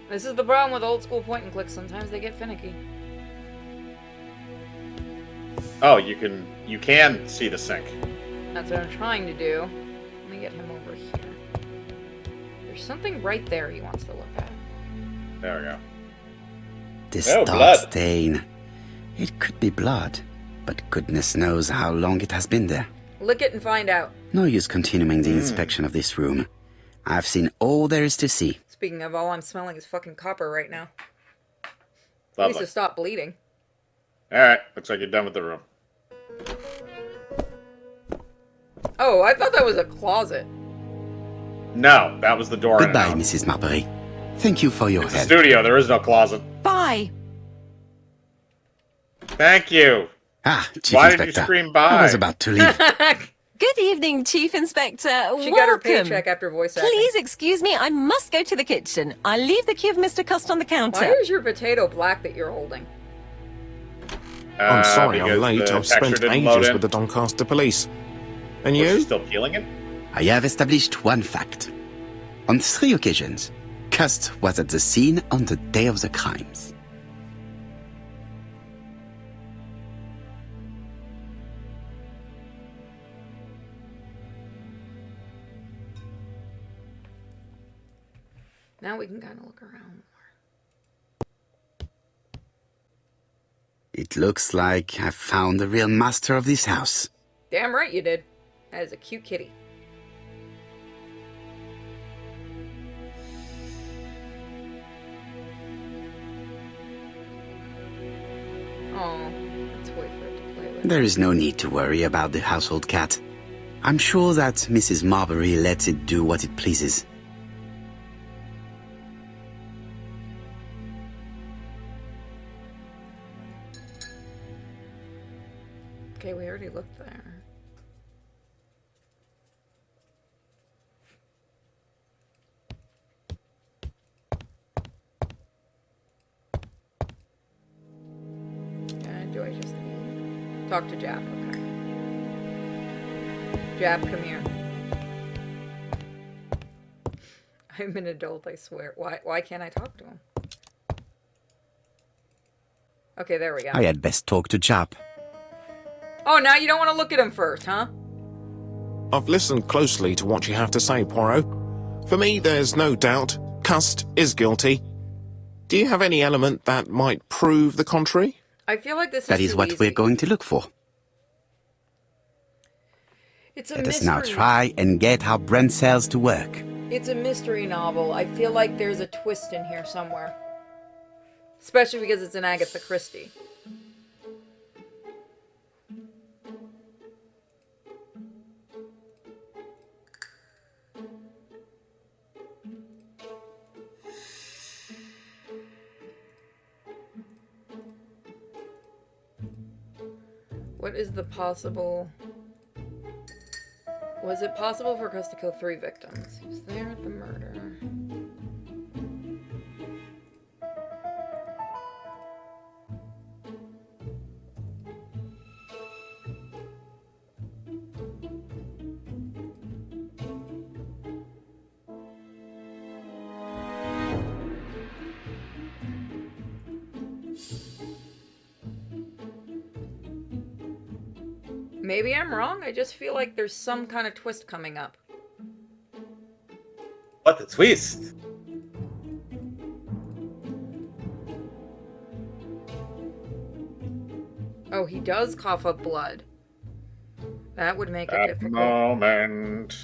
Speaker 1: This is the problem with old school point and clicks. Sometimes they get finicky.
Speaker 2: Oh, you can see the sink.
Speaker 1: That's what I'm trying to do. Let me get him over here. There's something right there he wants to look at.
Speaker 2: There we go.
Speaker 4: This
Speaker 2: Oh,
Speaker 4: dark
Speaker 2: blood.
Speaker 4: stain. It could be blood, but goodness knows how long it has been there.
Speaker 1: Lick it and find out.
Speaker 4: No use continuing the inspection of this room. I've seen all there is to see.
Speaker 1: Speaking of, all I'm smelling is fucking copper right now. Needs
Speaker 2: Lovely.
Speaker 1: to stop bleeding.
Speaker 2: All right, looks like you're done with the room.
Speaker 1: Oh, I thought that was a closet.
Speaker 2: No, that was the door. in and
Speaker 4: Goodbye,
Speaker 2: out.
Speaker 4: Mrs. Marbury. Thank you for your
Speaker 2: It's a
Speaker 4: help.
Speaker 2: studio. There is no closet.
Speaker 6: Bye.
Speaker 2: Thank you.
Speaker 4: Ah, Chief
Speaker 2: Why
Speaker 4: Inspector.
Speaker 2: did you scream bye?
Speaker 4: I was about to leave.
Speaker 6: Good evening, Chief Inspector.
Speaker 1: She
Speaker 6: Welcome.
Speaker 1: got her paycheck after voice acting.
Speaker 6: Please excuse me, I must go to the kitchen. I'll leave the key of Mr. Cust on the counter.
Speaker 1: Why is your potato black that you're holding?
Speaker 5: I'm sorry
Speaker 2: because
Speaker 5: I'm late.
Speaker 2: the
Speaker 5: I've
Speaker 2: texture
Speaker 5: spent
Speaker 2: didn't load
Speaker 5: ages
Speaker 2: in.
Speaker 5: with the Doncaster police. And
Speaker 2: Was
Speaker 5: you?
Speaker 2: she still peeling it?
Speaker 4: I have established one fact. On 3 occasions, Cust was at the scene on the day of the crimes.
Speaker 1: Now we can kind of look around.
Speaker 4: It looks like I've found the real master of this house.
Speaker 1: Damn right you did. That is a cute kitty. Oh, let's wait for it to play with.
Speaker 4: There is no need to worry about the household cat. I'm sure that Mrs. Marbury lets it do what it pleases.
Speaker 1: Okay, we already looked there. Do I just talk to Jap? Okay. Jap, come here. I'm an adult, I swear. Why can't I talk to him? Okay, there we go.
Speaker 4: I had best talk to Jap.
Speaker 1: Oh, now you don't want to look at him first, huh?
Speaker 5: I've listened closely to what you have to say, Poirot. For me, there's no doubt Cust is guilty. Do you have any element that might prove the contrary?
Speaker 1: I feel like this
Speaker 4: That is
Speaker 1: too
Speaker 4: what
Speaker 1: easy.
Speaker 4: we're going to look for.
Speaker 1: It's a
Speaker 4: Let us
Speaker 1: mystery.
Speaker 4: now try and get our brain cells to work.
Speaker 1: It's a mystery novel. I feel like there's a twist in here somewhere. Especially because it's an Agatha Christie. What is the possible... Was it possible for Cust to kill 3 victims? He was there at the murder. Maybe I'm wrong, I just feel like there's some kind of twist coming up.
Speaker 18: What a twist!
Speaker 1: Oh, he does cough up blood. That would make it
Speaker 2: That
Speaker 1: difficult.
Speaker 2: moment.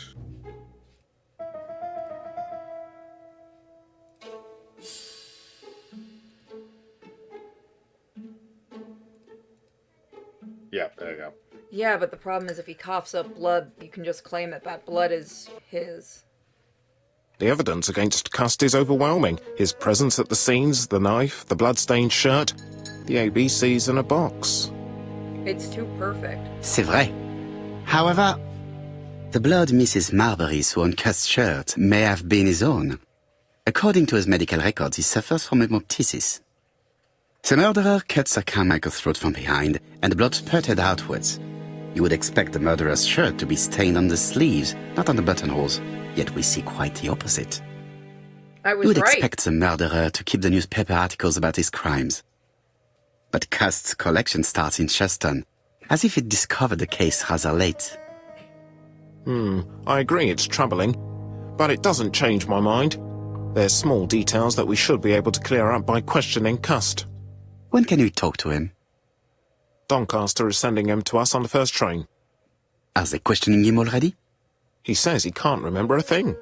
Speaker 2: Yeah, there you go.
Speaker 1: Yeah, but the problem is if he coughs up blood, you can just claim that blood is his.
Speaker 5: The evidence against Cust is overwhelming. His presence at the scenes, the knife, the blood-stained shirt, the ABCs in a box.
Speaker 1: It's too perfect.
Speaker 4: C'est vrai. However, the blood Mrs. Marbury saw on Cust's shirt may have been his own. According to his medical records, he suffers from hemoptysis. The murderer cut Sir Carmichael's throat from behind, and the blood spurted outwards. You would expect the murderer's shirt to be stained on the sleeves, not on the buttonholes, yet we see quite the opposite.
Speaker 1: I was
Speaker 4: You would
Speaker 1: right.
Speaker 4: expect the murderer to keep the newspaper articles about his crimes. But Cust's collection starts in Shuston, as if it discovered the case rather late.
Speaker 5: I agree it's troubling, but it doesn't change my mind. There's small details that we should be able to clear up by questioning Cust.
Speaker 4: When can we talk to him?
Speaker 5: Doncaster is sending him to us on the first train.
Speaker 4: Are they questioning him already?
Speaker 5: He says he can't remember a thing.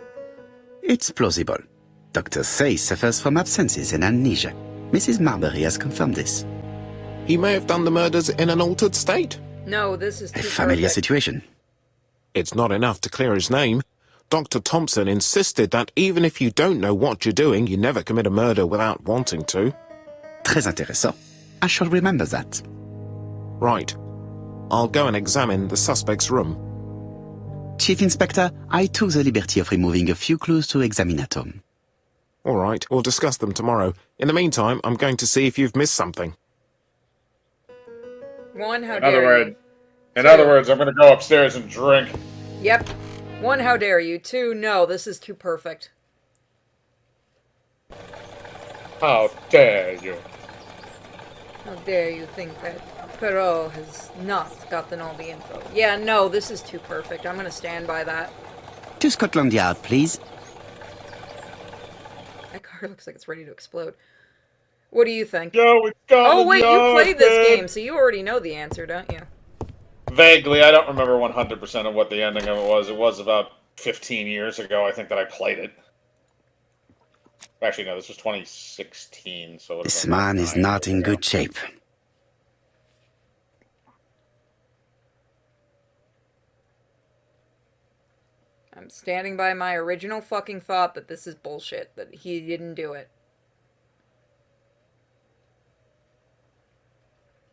Speaker 4: It's plausible. Doctors say he suffers from absences and amnesia. Mrs. Marbury has confirmed this.
Speaker 5: He may have done the murders in an altered state.
Speaker 1: No, this is too
Speaker 4: A familiar
Speaker 1: perfect.
Speaker 4: situation.
Speaker 5: It's not enough to clear his name. Dr. Thompson insisted that even if you don't know what you're doing, you never commit a murder without wanting to.
Speaker 4: Très intéressant. I shall remember that.
Speaker 5: Right. I'll go and examine the suspect's room.
Speaker 4: Chief Inspector, I took the liberty of removing a few clues to examinatum.
Speaker 5: All right, we'll discuss them tomorrow. In the meantime, I'm going to see if you've missed something.
Speaker 1: One, how
Speaker 2: In
Speaker 1: dare you?
Speaker 2: other words, I'm gonna go upstairs and drink.
Speaker 1: Yep. One, how dare you? Two, no, this is too perfect.
Speaker 2: How dare you?
Speaker 1: How dare you think that Perot has not gotten all the info? Yeah, no, this is too perfect. I'm gonna stand by that.
Speaker 4: To Scotland Yard, please.
Speaker 1: That car looks like it's ready to explode. What do you think?
Speaker 2: Go with Scotland
Speaker 1: Oh, wait, you
Speaker 2: Yard,
Speaker 1: played this
Speaker 2: man.
Speaker 1: game, so you already know the answer, don't you?
Speaker 2: Vaguely, I don't remember 100% of what the ending of it was. It was about 15 years ago, I think, that I played it. Actually, no, this was 2016, so...
Speaker 4: This man is not in good shape.
Speaker 1: I'm standing by my original fucking thought that this is bullshit, that he didn't do it.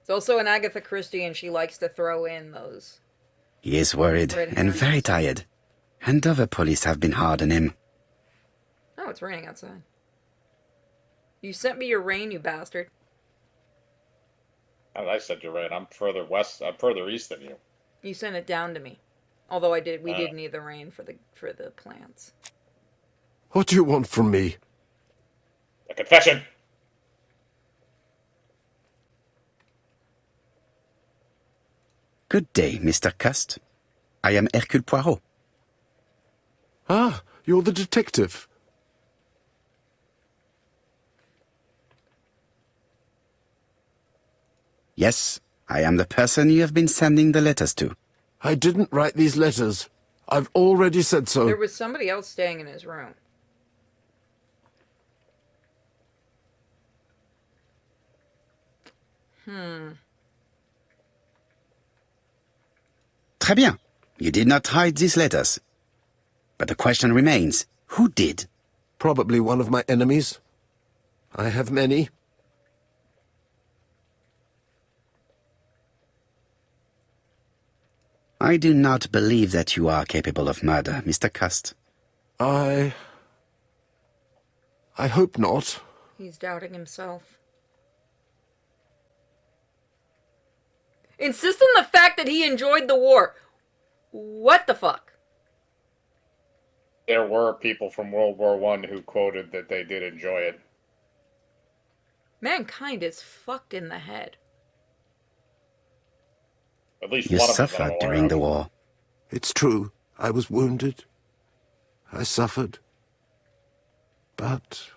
Speaker 1: It's also an Agatha Christie, and she likes to throw in those.
Speaker 4: He is worried
Speaker 1: Red
Speaker 4: and
Speaker 1: herrings.
Speaker 4: very tired. And other police have been hard on him.
Speaker 1: Oh, it's raining outside. You sent me your rain, you bastard.
Speaker 2: As I said, you're right. I'm further west. I'm further east than you.
Speaker 1: You sent it down to me. Although we did need the rain for the plants.
Speaker 17: What do you want from me?
Speaker 2: A confession.
Speaker 4: Good day, Mr. Cust. I am Hercule Poirot.
Speaker 17: Ah, you're the detective.
Speaker 4: Yes, I am the person you have been sending the letters to.
Speaker 17: I didn't write these letters. I've already said so.
Speaker 1: There was somebody else staying in his room.
Speaker 4: Très bien. You did not hide these letters. But the question remains, who did?
Speaker 17: Probably one of my enemies. I have many.
Speaker 4: I do not believe that you are capable of murder, Mr. Cust.
Speaker 17: I hope not.
Speaker 1: He's doubting himself. Insist on the fact that he enjoyed the war. What the fuck?
Speaker 2: There were people from World War I who quoted that they did enjoy it.
Speaker 1: Mankind is fucked in the head.
Speaker 2: At least
Speaker 4: You
Speaker 2: one of them that I'm
Speaker 4: suffered
Speaker 2: aware
Speaker 4: during
Speaker 2: of.
Speaker 4: the war.
Speaker 17: It's true. I was wounded. I suffered. But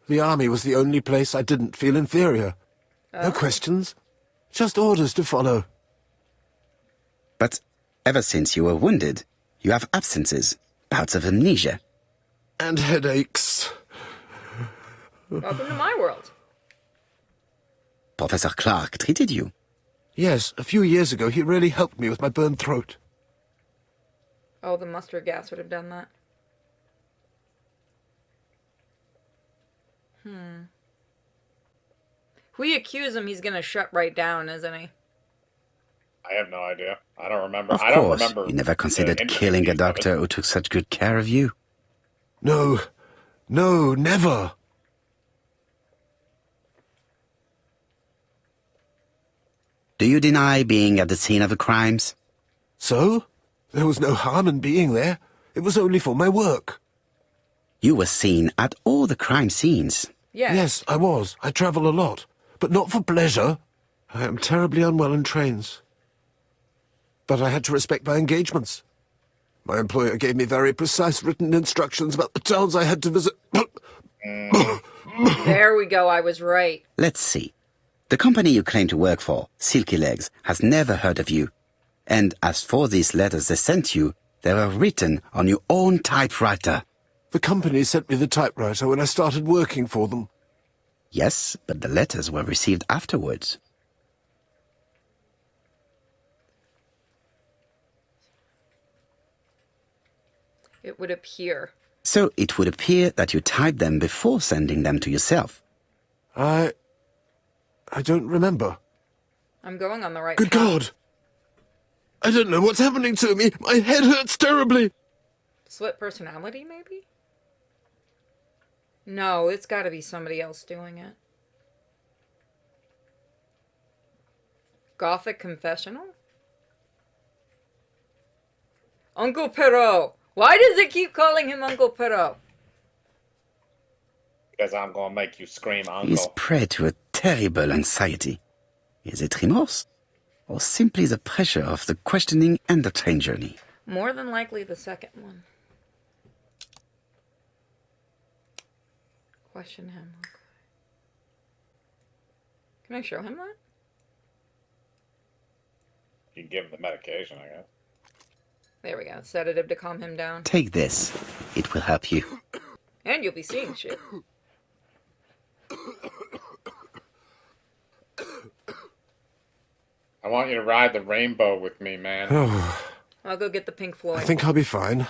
Speaker 17: the army was the only place I didn't feel inferior. No questions. Just orders to follow.
Speaker 4: But ever since you were wounded, you have absences, bouts of amnesia.
Speaker 17: And headaches.
Speaker 1: Welcome to my world.
Speaker 4: Professor Clark treated you.
Speaker 17: Yes, a few years ago he really helped me with my burned throat.
Speaker 1: Oh, the mustard gas would have done that. If we accuse him, he's gonna shut right down, isn't he?
Speaker 2: I have no idea. I don't remember.
Speaker 4: Of
Speaker 2: I don't
Speaker 4: course,
Speaker 2: remember
Speaker 4: you never considered
Speaker 2: the
Speaker 4: killing a
Speaker 2: intricacies of it.
Speaker 4: doctor who took such good care of you.
Speaker 17: No. No, never.
Speaker 4: Do you deny being at the scene of the crimes?
Speaker 17: So? There was no harm in being there. It was only for my work.
Speaker 4: You were seen at all the crime scenes.
Speaker 1: Yeah.
Speaker 17: Yes, I was. I travel a lot. But not for pleasure. I am terribly unwell in trains. But I had to respect my engagements. My employer gave me very precise written instructions about the towns I had to visit.
Speaker 1: There we go, I was right.
Speaker 4: Let's see. The company you claim to work for, Silky Legs, has never heard of you. And as for these letters they sent you, they were written on your own typewriter.
Speaker 17: The company sent me the typewriter when I started working for them.
Speaker 4: Yes, but the letters were received afterwards.
Speaker 1: It would appear.
Speaker 4: So it would appear that you typed them before sending them to yourself.
Speaker 17: I don't remember.
Speaker 1: I'm going on the right
Speaker 17: Good
Speaker 1: path.
Speaker 17: God! I don't know what's happening to me. My head hurts terribly.
Speaker 1: Split personality, maybe? No, it's gotta be somebody else doing it. Gothic confessional? Uncle Perot! Why does it keep calling him Uncle Perot?
Speaker 2: Because I'm gonna make you scream,
Speaker 4: He is
Speaker 2: Uncle.
Speaker 4: prey to a terrible anxiety. Is it remorse? Or simply the pressure of the questioning and the train journey?
Speaker 1: More than likely the second one. Question him. Okay. Can I show him that?
Speaker 2: You can give him the medication, I guess.
Speaker 1: There we go. Sedative to calm him down.
Speaker 4: Take this. It will help you.
Speaker 1: And you'll be seeing shit.
Speaker 2: I want you to ride the rainbow with me, man.
Speaker 1: I'll go get the Pink Floyd.
Speaker 17: I think I'll be fine.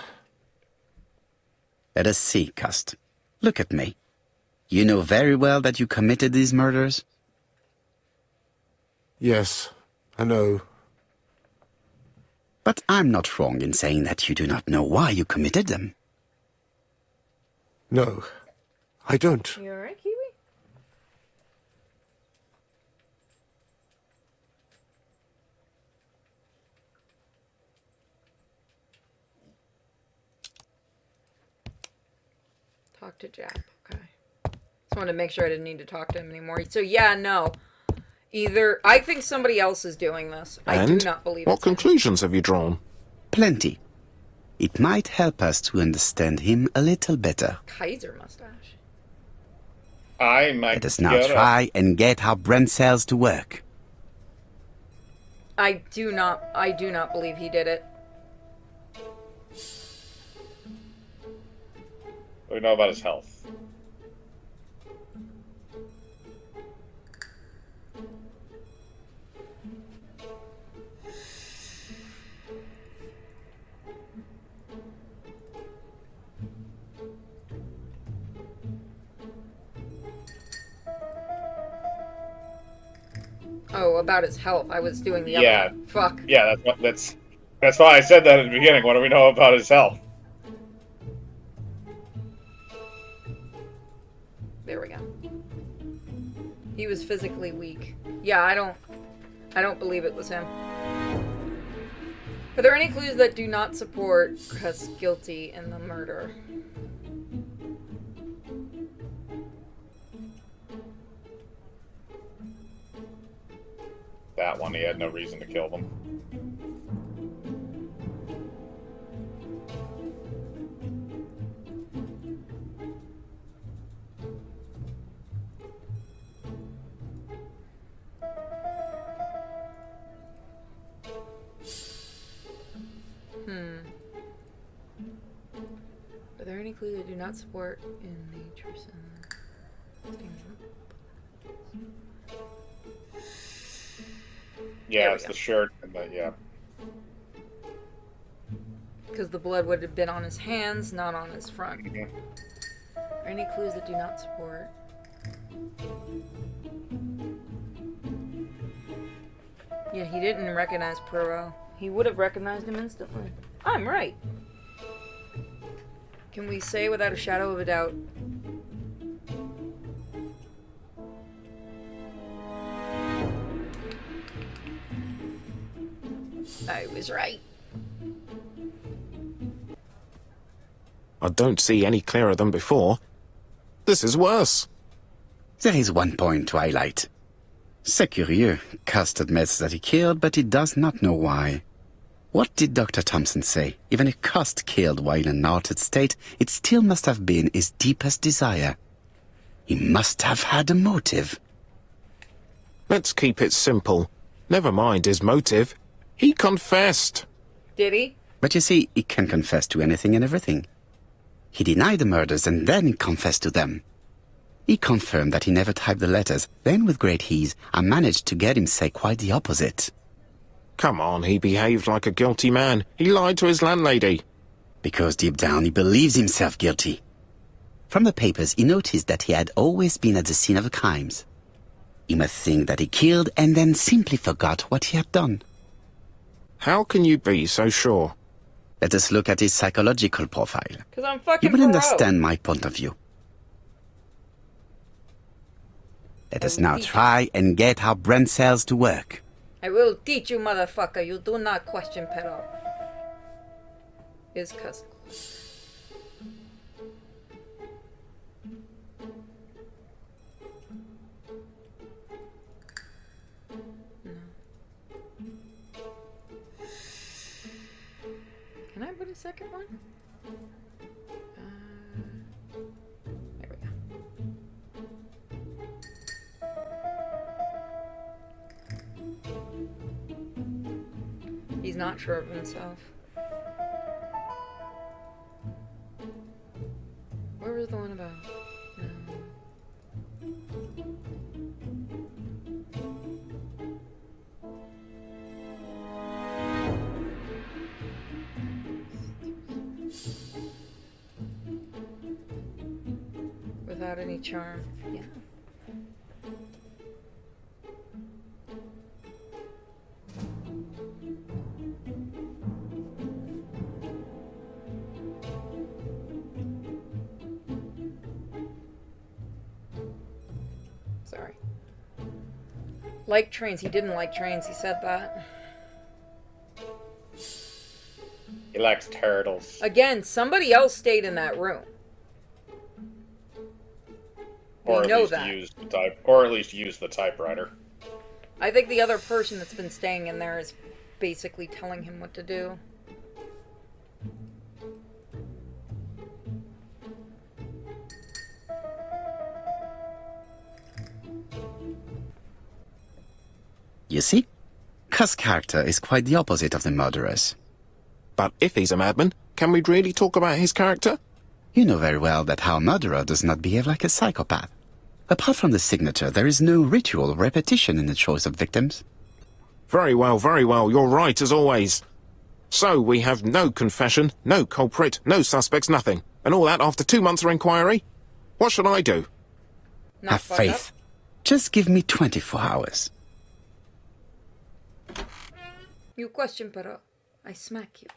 Speaker 4: Let us see, Cust. Look at me. You know very well that you committed these murders?
Speaker 17: Yes, I know.
Speaker 4: But I'm not wrong in saying that you do not know why you committed them.
Speaker 17: No, I don't.
Speaker 1: You alright, Kiwi? Talk to Jack. Okay. Just wanted to make sure I didn't need to talk to him anymore. So yeah, no. Either I think somebody else is doing this. I do
Speaker 5: And
Speaker 1: not believe
Speaker 5: what
Speaker 1: it's him.
Speaker 5: conclusions have you drawn?
Speaker 4: Plenty. It might help us to understand him a little better.
Speaker 1: Kaiser mustache.
Speaker 2: I might
Speaker 4: Let us now try and get our brain cells to work.
Speaker 1: I do not believe he did it.
Speaker 2: What do we know about his health?
Speaker 1: Oh, about his health. I was doing the
Speaker 2: Yeah.
Speaker 1: other one. Fuck.
Speaker 2: Yeah, that's why I said that at the beginning. What do we know about his health?
Speaker 1: There we go. He was physically weak. Yeah, I don't believe it was him. Are there any clues that do not support Chris guilty in the murder?
Speaker 2: that one. He had no reason to kill them.
Speaker 1: Are there any clues that do not support in nature?
Speaker 2: Yeah, it's the shirt and the, yeah.
Speaker 1: Because the blood would have been on his hands, not on his front.
Speaker 2: Mm-hmm.
Speaker 1: Are any clues that do not support? Yeah, he didn't recognize Poirot. He would have recognized him instantly. I'm right. Can we say without a shadow of a doubt? I was right.
Speaker 5: I don't see any clearer than before. This is worse.
Speaker 4: There is one point to highlight. C'est curieux. Cust admits that he killed, but he does not know why. What did Dr. Thompson say? Even if Cust killed while in an altered state, it still must have been his deepest desire. He must have had a motive.
Speaker 5: Let's keep it simple. Never mind his motive. He confessed.
Speaker 1: Did he?
Speaker 4: But you see, he can confess to anything and everything. He denied the murders and then he confessed to them. He confirmed that he never typed the letters. Then, with great ease, I managed to get him say quite the opposite.
Speaker 5: Come on, he behaved like a guilty man. He lied to his landlady.
Speaker 4: Because deep down he believes himself guilty. From the papers, he noticed that he had always been at the scene of the crimes. He must think that he killed and then simply forgot what he had done.
Speaker 5: How can you be so sure?
Speaker 4: Let us look at his psychological profile.
Speaker 1: Because I'm fucking
Speaker 4: You will
Speaker 1: Poirot.
Speaker 4: understand my point of view. Let us now try and get our brain cells to work.
Speaker 1: I will teach you, motherfucker. You do not question Perot. Is Cust. No. Can I put a second one? There we go. He's not sure of himself. Where was the one about? No. Without any charm. Yeah. Sorry. Like trains. He didn't like trains. He said that.
Speaker 2: He likes turtles.
Speaker 1: Again, somebody else stayed in that room.
Speaker 2: Or
Speaker 1: We
Speaker 2: at
Speaker 1: know
Speaker 2: least
Speaker 1: that.
Speaker 2: use the type, or at least use the typewriter.
Speaker 1: I think the other person that's been staying in there is basically telling him what to do.
Speaker 4: You see? Cust's character is quite the opposite of the murderer's.
Speaker 5: But if he's a madman, can we really talk about his character?
Speaker 4: You know very well that our murderer does not behave like a psychopath. Apart from the signature, there is no ritual or repetition in the choice of victims.
Speaker 5: Very well, you're right as always. So we have no confession, no culprit, no suspects, nothing. And all that after 2 months of inquiry? What should I do?
Speaker 4: Have faith. Just give me 24 hours.
Speaker 1: You question Perot. I smack you.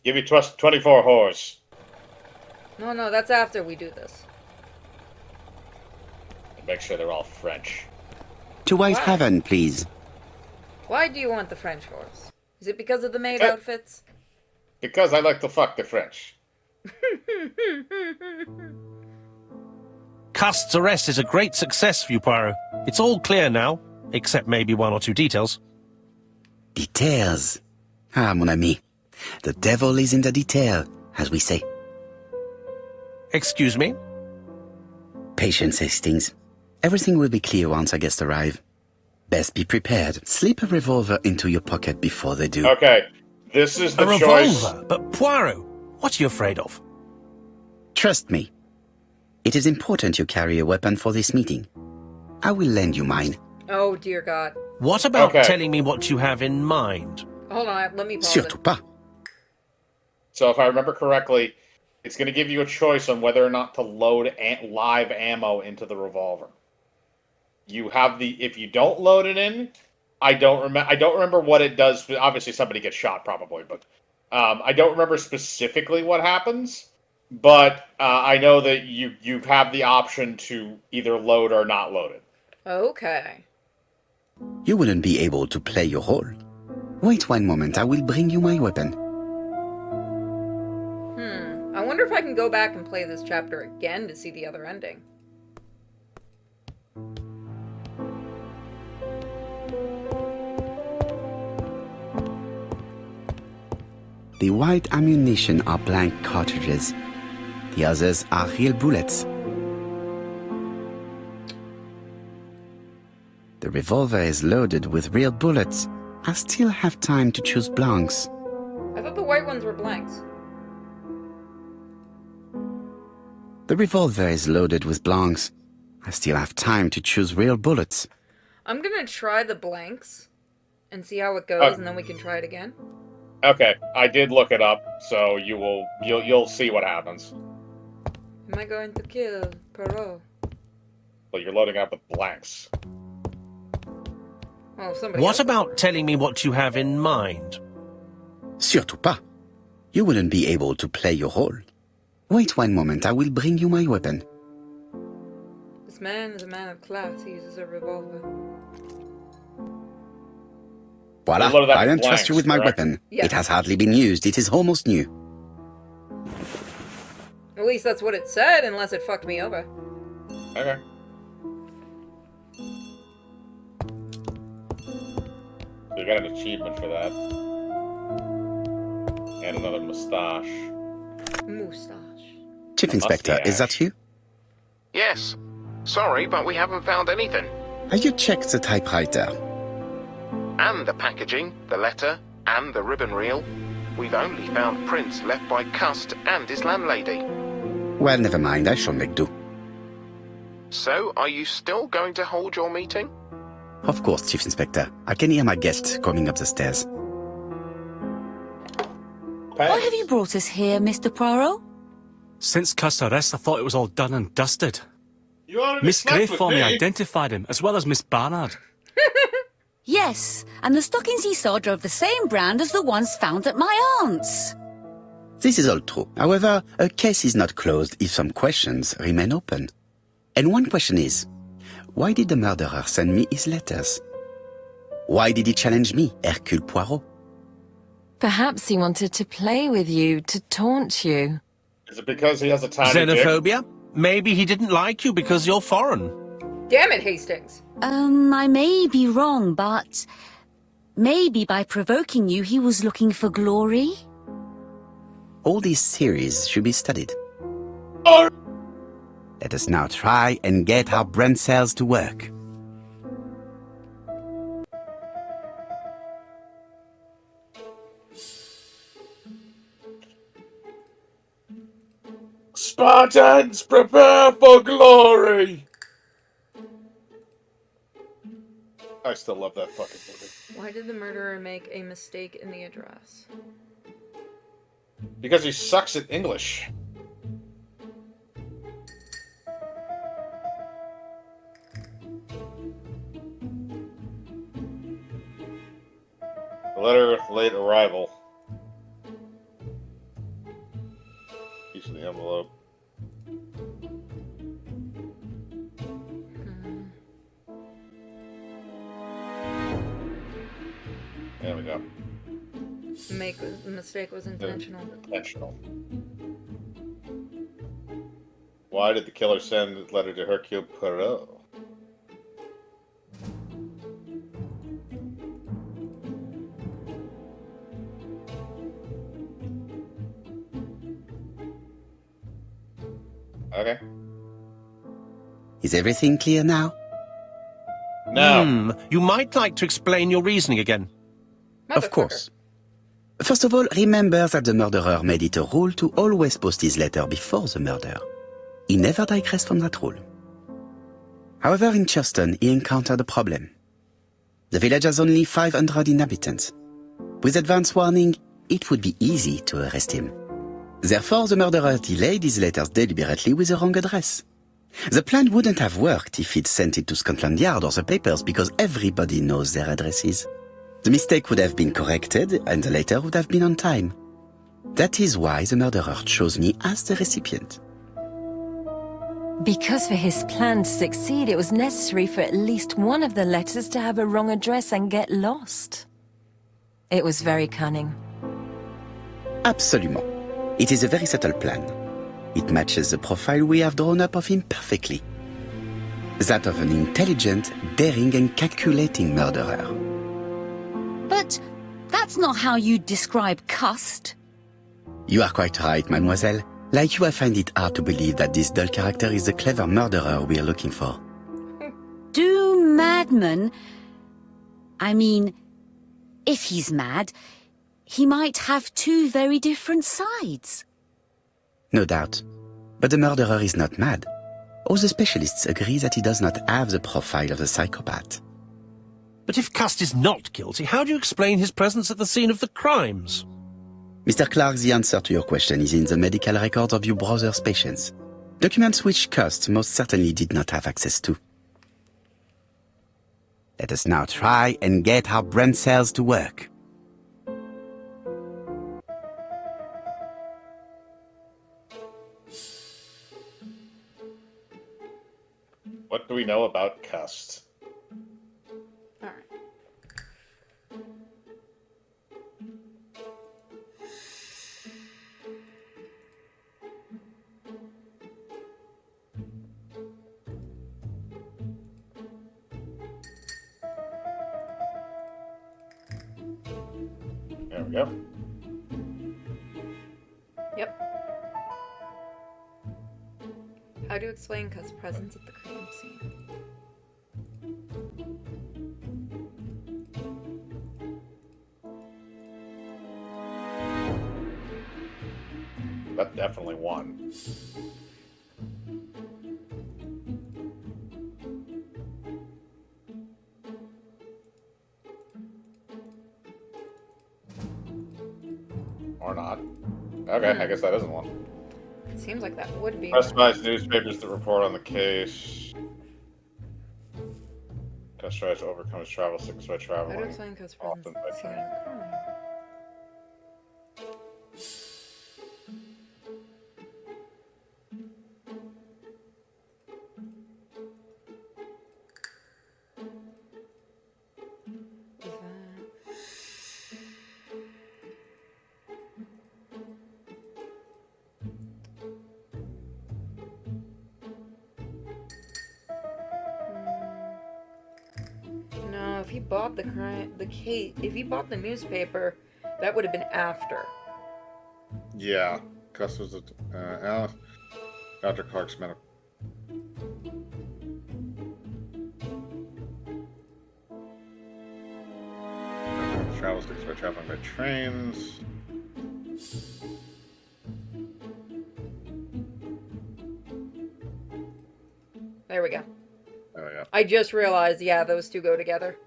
Speaker 2: Give me 24 whores.
Speaker 1: No, that's after we do this.
Speaker 2: Make sure they're all French.
Speaker 4: To white
Speaker 1: Why?
Speaker 4: heaven, please.
Speaker 1: Why do you want the French horse? Is it because of the maid outfits?
Speaker 2: Because I like to fuck the French.
Speaker 3: Cust's arrest is a great success for you, Poirot. It's all clear now. except maybe one or two details.
Speaker 4: Details. Ah, mon ami. The devil is in the detail, as we say.
Speaker 3: Excuse me?
Speaker 4: Patience, Hastings. Everything will be clear once our guests arrive. Best be prepared. Slip a revolver into your pocket before they do.
Speaker 2: Okay, this is the
Speaker 3: A
Speaker 2: choice.
Speaker 3: revolver? But Poirot, what are you afraid of?
Speaker 4: Trust me. It is important you carry a weapon for this meeting. I will lend you mine.
Speaker 1: Oh, dear God.
Speaker 3: What about telling me what you have in mind?
Speaker 1: Hold on, let me pause
Speaker 4: Surtout pas.
Speaker 2: So if I remember correctly, it's going to give you a choice on whether or not to load live ammo into the revolver. You have the if you don't load it in, I don't remember what it does. Obviously, somebody gets shot probably, but I don't remember specifically what happens. But I know that you have the option to either load or not load it.
Speaker 1: Okay.
Speaker 4: You wouldn't be able to play your role. Wait one moment, I will bring you my weapon.
Speaker 1: I wonder if I can go back and play this chapter again to see the other ending.
Speaker 4: The white ammunition are blank cartridges. The others are real bullets. The revolver is loaded with real bullets. I still have time to choose blanks.
Speaker 1: I thought the white ones were blanks.
Speaker 4: The revolver is loaded with blanks. I still have time to choose real bullets.
Speaker 1: I'm gonna try the blanks and see how it goes, and then we can try it again.
Speaker 2: Okay, I did look it up, so you'll see what happens.
Speaker 1: Am I going to kill Poirot?
Speaker 2: Well, you're loading up with blanks.
Speaker 1: Oh, somebody
Speaker 3: What
Speaker 1: else.
Speaker 3: about telling me what you have in mind?
Speaker 4: Surtout pas. You wouldn't be able to play your role. Wait one moment, I will bring you my weapon.
Speaker 1: This man is a man of class. He uses a revolver.
Speaker 4: Voila, I entrust you with my weapon.
Speaker 1: Yeah.
Speaker 4: It has hardly been used, it is almost new.
Speaker 1: At least that's what it said, unless it fucked me over.
Speaker 2: Okay. So you got an achievement for that. And another mustache.
Speaker 1: Moustache.
Speaker 4: Chief Inspector, is that you?
Speaker 5: Yes. Sorry, but we haven't found anything.
Speaker 4: Have you checked the typewriter?
Speaker 5: And the packaging, the letter, and the ribbon reel. We've only found prints left by Cust and his landlady.
Speaker 4: Well, never mind, I shall make do.
Speaker 5: So, are you still going to hold your meeting?
Speaker 4: Of course, Chief Inspector. I can hear my guest coming up the stairs.
Speaker 15: Why have you brought us here, Mr. Poirot?
Speaker 11: Since Cust's arrest, I thought it was all done and dusted.
Speaker 14: You already
Speaker 11: Miss
Speaker 14: slept
Speaker 11: Gray
Speaker 14: with
Speaker 11: for me
Speaker 14: me.
Speaker 11: identified him, as well as Miss Barnard.
Speaker 15: Yes, and the stockings he saw drove the same brand as the ones found at my aunt's.
Speaker 4: This is all true. However, a case is not closed if some questions remain open. And one question is, why did the murderer send me his letters? Why did he challenge me, Hercule Poirot?
Speaker 12: Perhaps he wanted to play with you, to taunt you.
Speaker 2: Is it because he has a tiny
Speaker 3: Xenophobia? Maybe he didn't like you because you're foreign.
Speaker 1: Damn it, Hastings.
Speaker 15: I may be wrong, but maybe by provoking you, he was looking for glory?
Speaker 4: All these theories should be studied.
Speaker 14: Oh.
Speaker 4: Let us now try and get our brain cells to work.
Speaker 14: Spartans, prepare for glory!
Speaker 2: I still love that fucking movie.
Speaker 1: Why did the murderer make a mistake in the address?
Speaker 2: Because he sucks at English. Letter, late arrival. Piece of the envelope. There we go.
Speaker 1: The mistake was intentional.
Speaker 2: Intentional. Why did the killer send the letter to Hercule Poirot? Okay.
Speaker 4: Is everything clear now?
Speaker 2: No.
Speaker 3: You might like to explain your reasoning again.
Speaker 4: Of course. First of all, remember that the murderer made it a rule to always post his letter before the murder. He never digressed from that rule. However, in Churston, he encountered a problem. The village has only 500 inhabitants. With advance warning, it would be easy to arrest him. Therefore, the murderer delayed his letters deliberately with the wrong address. The plan wouldn't have worked if he'd sent it to Scotland Yard or the papers because everybody knows their addresses. The mistake would have been corrected and the letter would have been on time. That is why the murderer chose me as the recipient.
Speaker 12: Because for his plan to succeed, it was necessary for at least one of the letters to have a wrong address and get lost. It was very cunning.
Speaker 4: Absolument. It is a very subtle plan. It matches the profile we have drawn up of him perfectly. That of an intelligent, daring and calculating murderer.
Speaker 7: But that's not how you describe Cust.
Speaker 4: You are quite right, mademoiselle. Like you, I find it hard to believe that this dull character is the clever murderer we are looking for.
Speaker 7: Do madmen... I mean, if he's mad, he might have two very different sides.
Speaker 4: No doubt. But the murderer is not mad. All the specialists agree that he does not have the profile of the psychopath.
Speaker 3: But if Cust is not guilty, how do you explain his presence at the scene of the crimes?
Speaker 4: Mr. Clark, the answer to your question is in the medical records of your brother's patients. Documents which Cust most certainly did not have access to. Let us now try and get our brain cells to work.
Speaker 2: What do we know about Cust? There we go.
Speaker 1: Yep. How do you explain Cust's presence at the crime scene?
Speaker 2: That definitely won. Or not. Okay, I guess that isn't one.
Speaker 1: It seems like that would be.
Speaker 2: Press buys newspapers that report on the case. Cust tries to overcome his travel sickness by traveling.
Speaker 1: How do you explain Cust's presence
Speaker 2: often
Speaker 1: at
Speaker 2: by
Speaker 1: the scene
Speaker 2: train.
Speaker 1: of the crime? No, if he bought if he bought the newspaper, that would have been after.
Speaker 2: Yeah, Cust was Dr. Clark's medical. Travel sticks by traveling by trains.
Speaker 1: There we go.
Speaker 2: There we go.
Speaker 1: I just realized, yeah, those two go together.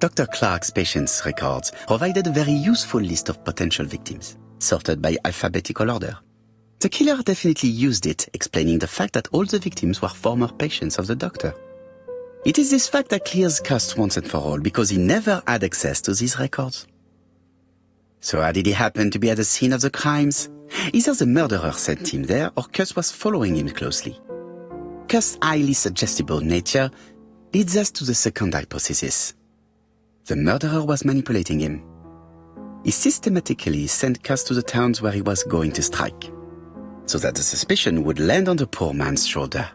Speaker 4: Dr. Clark's patients' records provided a very useful list of potential victims, sorted by alphabetical order. The killer definitely used it, explaining the fact that all the victims were former patients of the doctor. It is this fact that clears Cust once and for all, because he never had access to these records. So how did he happen to be at the scene of the crimes? Either the murderer sent him there, or Cust was following him closely. Cust's highly suggestible nature leads us to the second hypothesis. The murderer was manipulating him. He systematically sent Cust to the towns where he was going to strike, so that the suspicion would land on the poor man's shoulder.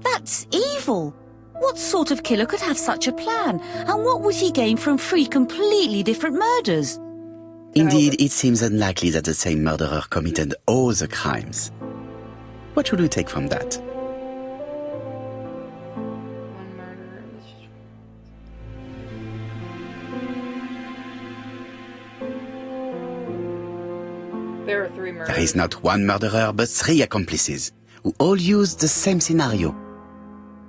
Speaker 7: That's evil. What sort of killer could have such a plan? And what would he gain from three completely different murders?
Speaker 4: Indeed, it seems unlikely that the same murderer committed all the crimes. What should we take from that?
Speaker 1: One murderer. There are 3 murders.
Speaker 4: There is not one murderer, but 3 accomplices, who all used the same scenario.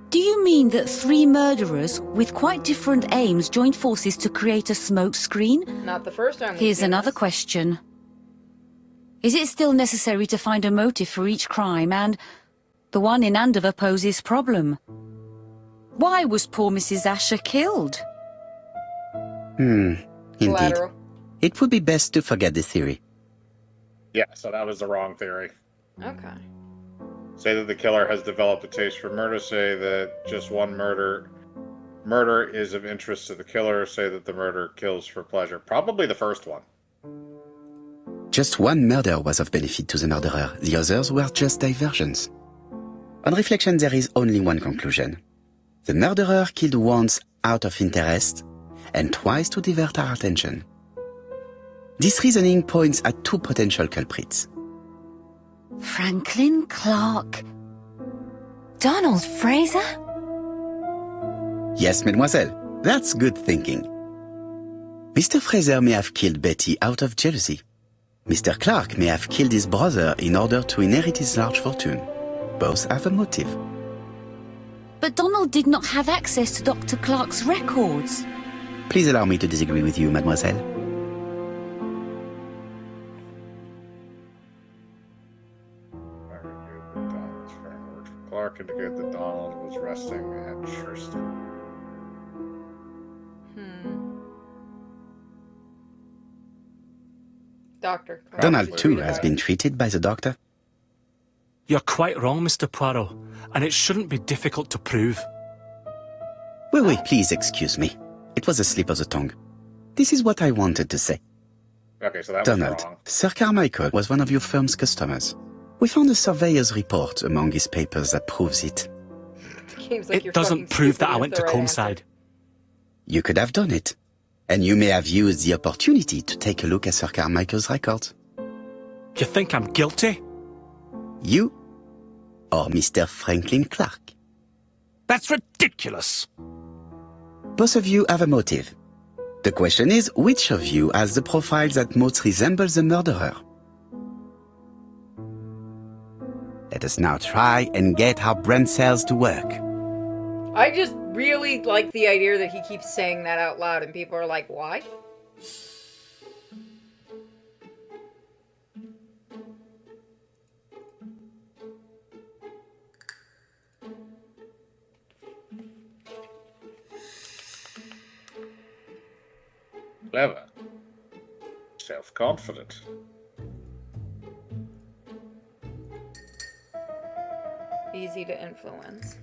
Speaker 15: Do you mean that 3 murderers with quite different aims joined forces to create a smoke screen?
Speaker 1: Not the first time.
Speaker 15: Here's another question. Is it still necessary to find a motive for each crime? And the one in Andover poses problem. Why was poor Mrs. Asher killed?
Speaker 4: Indeed.
Speaker 1: Collateral.
Speaker 4: It would be best to forget the theory.
Speaker 2: Yeah, so that was the wrong theory.
Speaker 1: Okay.
Speaker 2: Say that the killer has developed a taste for murder. Say that just one murder is of interest to the killer. Say that the murder kills for pleasure. Probably the first one.
Speaker 4: Just one murder was of benefit to the murderer. The others were just diversions. On reflection, there is only one conclusion. The murderer killed once out of interest and twice to divert our attention. This reasoning points at 2 potential culprits.
Speaker 15: Franklin Clark.
Speaker 12: Donald Fraser?
Speaker 4: Yes, mademoiselle. That's good thinking. Mr. Fraser may have killed Betty out of jealousy. Mr. Clark may have killed his brother in order to inherit his large fortune. Both have a motive.
Speaker 15: But Donald did not have access to Dr. Clark's records.
Speaker 4: Please allow me to disagree with you, mademoiselle.
Speaker 2: Clark indicated that Donald was resting at Churston.
Speaker 1: Doctor.
Speaker 4: Donald, too, has been treated by the doctor.
Speaker 11: You're quite wrong, Mr. Poirot, and it shouldn't be difficult to prove.
Speaker 4: Oui, please excuse me. It was a slip of the tongue. This is what I wanted to say.
Speaker 2: Okay, so that
Speaker 4: Donald,
Speaker 2: was wrong.
Speaker 4: Sir Carmichael was one of your firm's customers. We found a surveyor's report among his papers that proves it.
Speaker 11: It doesn't prove that I went to Comeside.
Speaker 4: You could have done it. And you may have used the opportunity to take a look at Sir Carmichael's records.
Speaker 11: You think I'm guilty?
Speaker 4: You or Mr. Franklin Clark?
Speaker 3: That's ridiculous.
Speaker 4: Both of you have a motive. The question is, which of you has the profile that most resembles the murderer? Let us now try and get our brain cells to work.
Speaker 1: I just really like the idea that he keeps saying that out loud and people are like, why?
Speaker 2: Clever. Self-confident.
Speaker 1: Easy to influence.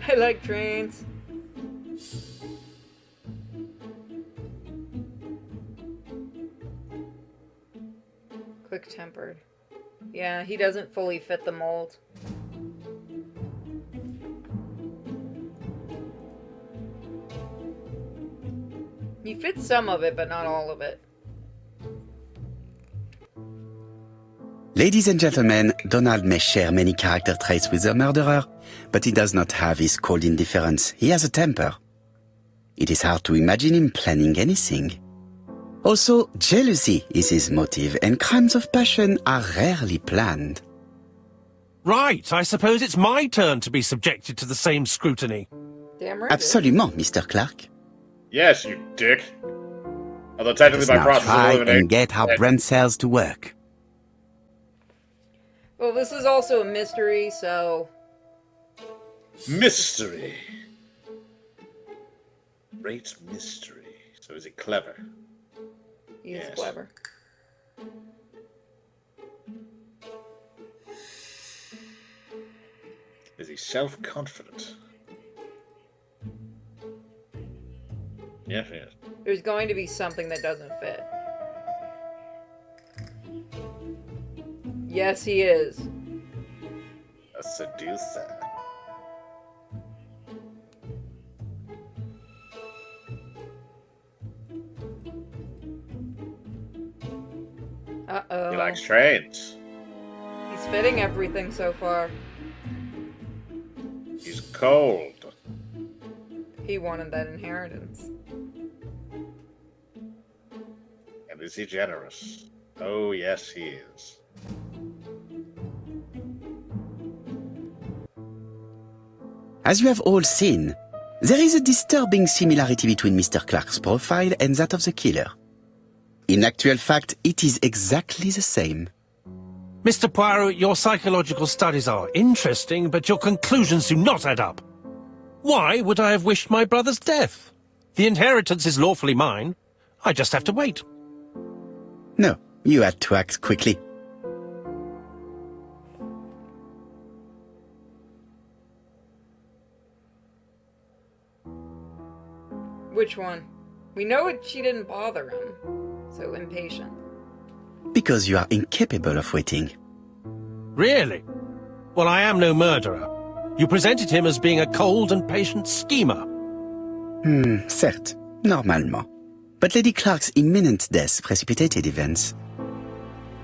Speaker 1: I like trains. Quick-tempered. Yeah, he doesn't fully fit the mold. He fits some of it, but not all of it.
Speaker 4: Ladies and gentlemen, Donald may share many character traits with the murderer, but he does not have his cold indifference. He has a temper. It is hard to imagine him planning anything. Also, jealousy is his motive, and crimes of passion are rarely planned.
Speaker 3: Right, I suppose it's my turn to be subjected to the same scrutiny.
Speaker 1: Damn right.
Speaker 4: Absolument, Mr. Clark.
Speaker 2: Yes, you dick. Although technically by
Speaker 4: Let's now
Speaker 2: process of
Speaker 4: try
Speaker 2: elimination...
Speaker 4: and get our brain cells to work.
Speaker 1: Well, this is also a mystery, so...
Speaker 2: Mystery. Great mystery. So is it clever?
Speaker 1: He's
Speaker 2: Yes.
Speaker 1: clever.
Speaker 2: Is he self-confident? Yes, he is.
Speaker 1: There's going to be something that doesn't fit. Yes, he is.
Speaker 2: A seducer.
Speaker 1: Uh-oh.
Speaker 2: He likes trains.
Speaker 1: He's fitting everything so far.
Speaker 2: He's cold.
Speaker 1: He wanted that inheritance.
Speaker 2: And is he generous? Oh, yes, he is.
Speaker 4: As you have all seen, there is a disturbing similarity between Mr. Clark's profile and that of the killer. In actual fact, it is exactly the same.
Speaker 3: Mr. Poirot, your psychological studies are interesting, but your conclusions do not add up. Why would I have wished my brother's death? The inheritance is lawfully mine. I just have to wait.
Speaker 4: No, you had to act quickly.
Speaker 1: Which one? We know she didn't bother him. So impatient.
Speaker 4: Because you are incapable of waiting.
Speaker 3: Really? Well, I am no murderer. You presented him as being a cold and patient schemer.
Speaker 4: Certes, normalement. But Lady Clark's imminent death precipitated events.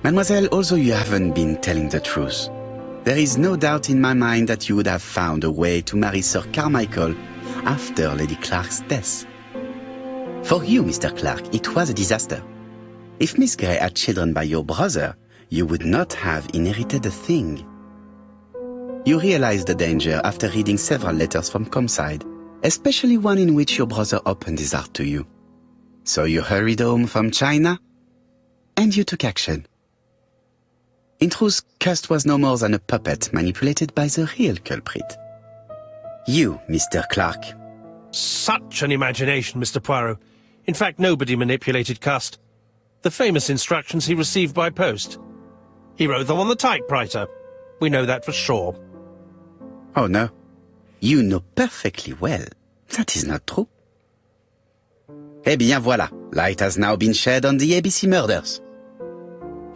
Speaker 4: Mademoiselle, although you haven't been telling the truth, there is no doubt in my mind that you would have found a way to marry Sir Carmichael after Lady Clark's death. For you, Mr. Clark, it was a disaster. If Miss Grey had children by your brother, you would not have inherited a thing. You realized the danger after reading several letters from Comside, especially one in which your brother opened his heart to you. So you hurried home from China, and you took action. In truth, Cust was no more than a puppet manipulated by the real culprit. You, Mr. Clark.
Speaker 3: Such an imagination, Mr. Poirot. In fact, nobody manipulated Cust. The famous instructions he received by post. He wrote them on the typewriter. We know that for sure.
Speaker 4: Oh no. You know perfectly well. That is not true. Eh bien voilà. Light has now been shed on the ABC murders.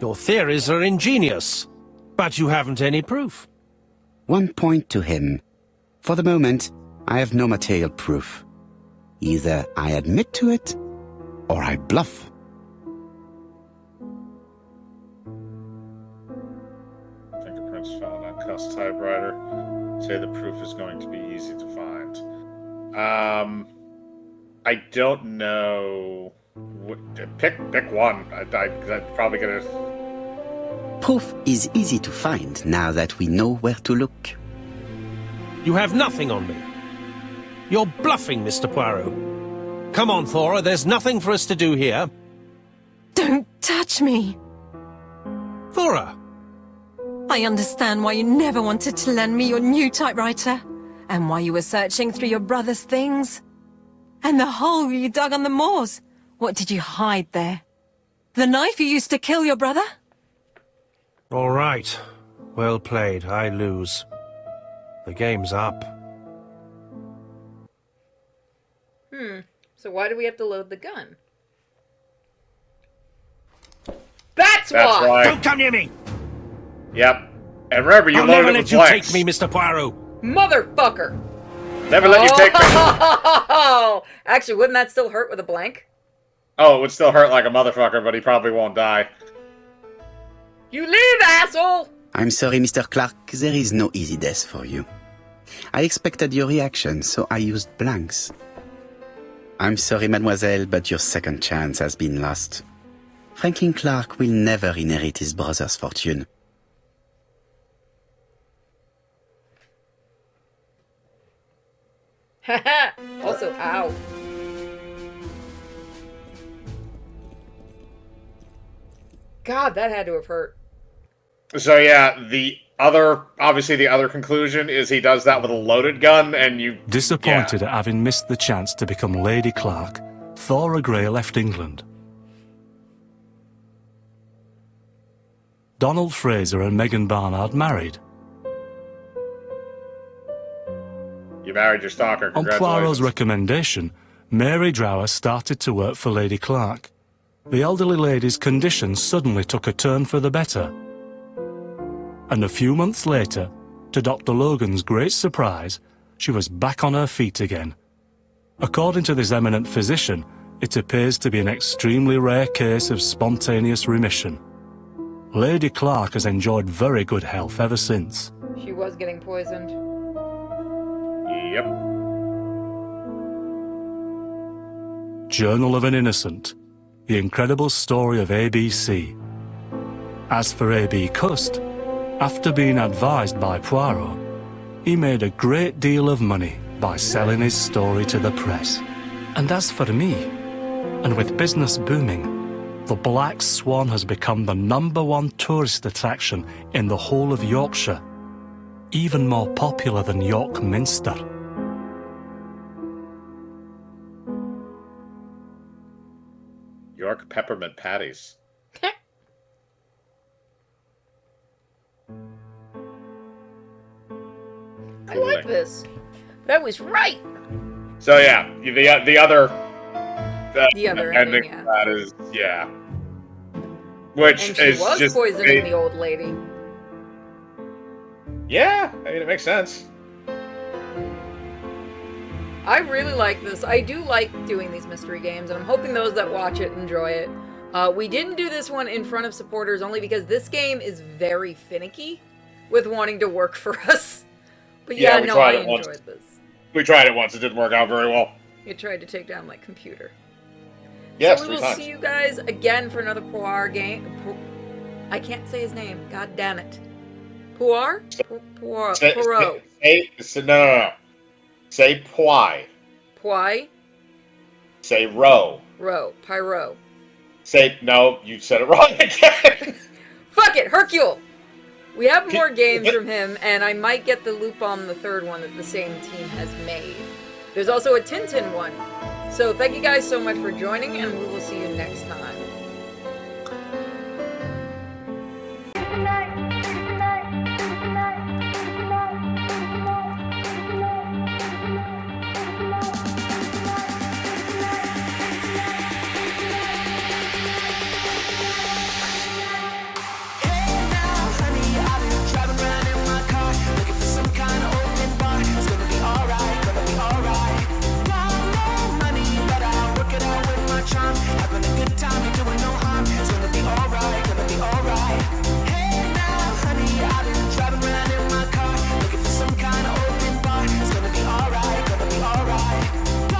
Speaker 3: Your theories are ingenious, but you haven't any proof.
Speaker 4: One point to him. For the moment, I have no material proof. Either I admit to it, or I bluff.
Speaker 2: Fingerprints found on Cust's typewriter. Say the proof is going to be easy to find. I don't know. Pick one. I'm probably gonna.
Speaker 4: Proof is easy to find now that we know where to look.
Speaker 3: You have nothing on me. You're bluffing, Mr. Poirot. Come on, Thora, there's nothing for us to do here.
Speaker 6: Don't touch me.
Speaker 3: Thora!
Speaker 6: I understand why you never wanted to lend me your new typewriter, and why you were searching through your brother's things. And the hole you dug on the moors. What did you hide there? The knife you used to kill your brother?
Speaker 3: All right. Well played. I lose. The game's up.
Speaker 1: So why do we have to load the gun? That's why!
Speaker 2: Right.
Speaker 3: Don't come near me!
Speaker 2: Yep. And remember, you
Speaker 3: I'll
Speaker 2: loaded
Speaker 3: never
Speaker 2: it
Speaker 3: let
Speaker 2: with
Speaker 3: you
Speaker 2: blanks.
Speaker 3: take me, Mr. Poirot.
Speaker 1: Motherfucker!
Speaker 2: Never let you take me.
Speaker 1: Oh! Actually, wouldn't that still hurt with a blank?
Speaker 2: Oh, it would still hurt like a motherfucker, but he probably won't die.
Speaker 1: You leave, asshole!
Speaker 4: I'm sorry, Mr. Clark, there is no easy death for you. I expected your reaction, so I used blanks. I'm sorry, mademoiselle, but your second chance has been lost. Franklin Clark will never inherit his brother's fortune.
Speaker 1: Haha! Also, ow. God, that had to have hurt.
Speaker 2: So yeah, obviously the other conclusion is he does that with a loaded gun, and you...
Speaker 11: Disappointed at having missed the chance to become Lady Clark, Thora Grey left England. Donald Fraser and Megan Barnard married.
Speaker 2: You married your stalker,
Speaker 11: On
Speaker 2: congratulations.
Speaker 11: Poirot's recommendation, Mary Drower started to work for Lady Clark. The elderly lady's condition suddenly took a turn for the better. And a few months later, to Dr. Logan's great surprise, she was back on her feet again. According to this eminent physician, it appears to be an extremely rare case of spontaneous remission. Lady Clark has enjoyed very good health ever since.
Speaker 1: She was getting poisoned.
Speaker 2: Yep.
Speaker 11: Journal of an Innocent. The incredible story of ABC. As for A.B. Cust, after being advised by Poirot, he made a great deal of money by selling his story to the press. And as for me, and with business booming, the Black Swan has become the #1 tourist attraction in the whole of Yorkshire, even more popular than York Minster.
Speaker 2: York peppermint patties.
Speaker 1: I like this. But I was right.
Speaker 2: So yeah, the other
Speaker 1: ending,
Speaker 2: of that is which
Speaker 1: and she
Speaker 2: is
Speaker 1: was
Speaker 2: just
Speaker 1: poisoning the old lady.
Speaker 2: Yeah, I mean it makes sense.
Speaker 1: I really like this. I do like doing these mystery games, and I'm hoping those that watch it enjoy it. We didn't do this one in front of supporters only because this game is very finicky with wanting to work for us. But yeah, no, I enjoyed this.
Speaker 2: We tried it once. It didn't work out very well.
Speaker 1: It tried to take down my computer.
Speaker 2: Yes,
Speaker 1: so we will see you guys again for another Poirot game. I can't say his name. God damn it. Poirot? Poirot.
Speaker 2: No. Say Poi.
Speaker 1: Poi?
Speaker 2: Say Row.
Speaker 1: Row. Pyro.
Speaker 2: Say, no, you said it wrong again.
Speaker 1: Fuck it, Hercule! We have more games from him, and I might get the loop on the third one that the same team has made. There's also a Tintin one. So thank you guys so much for joining, and we will see you next time.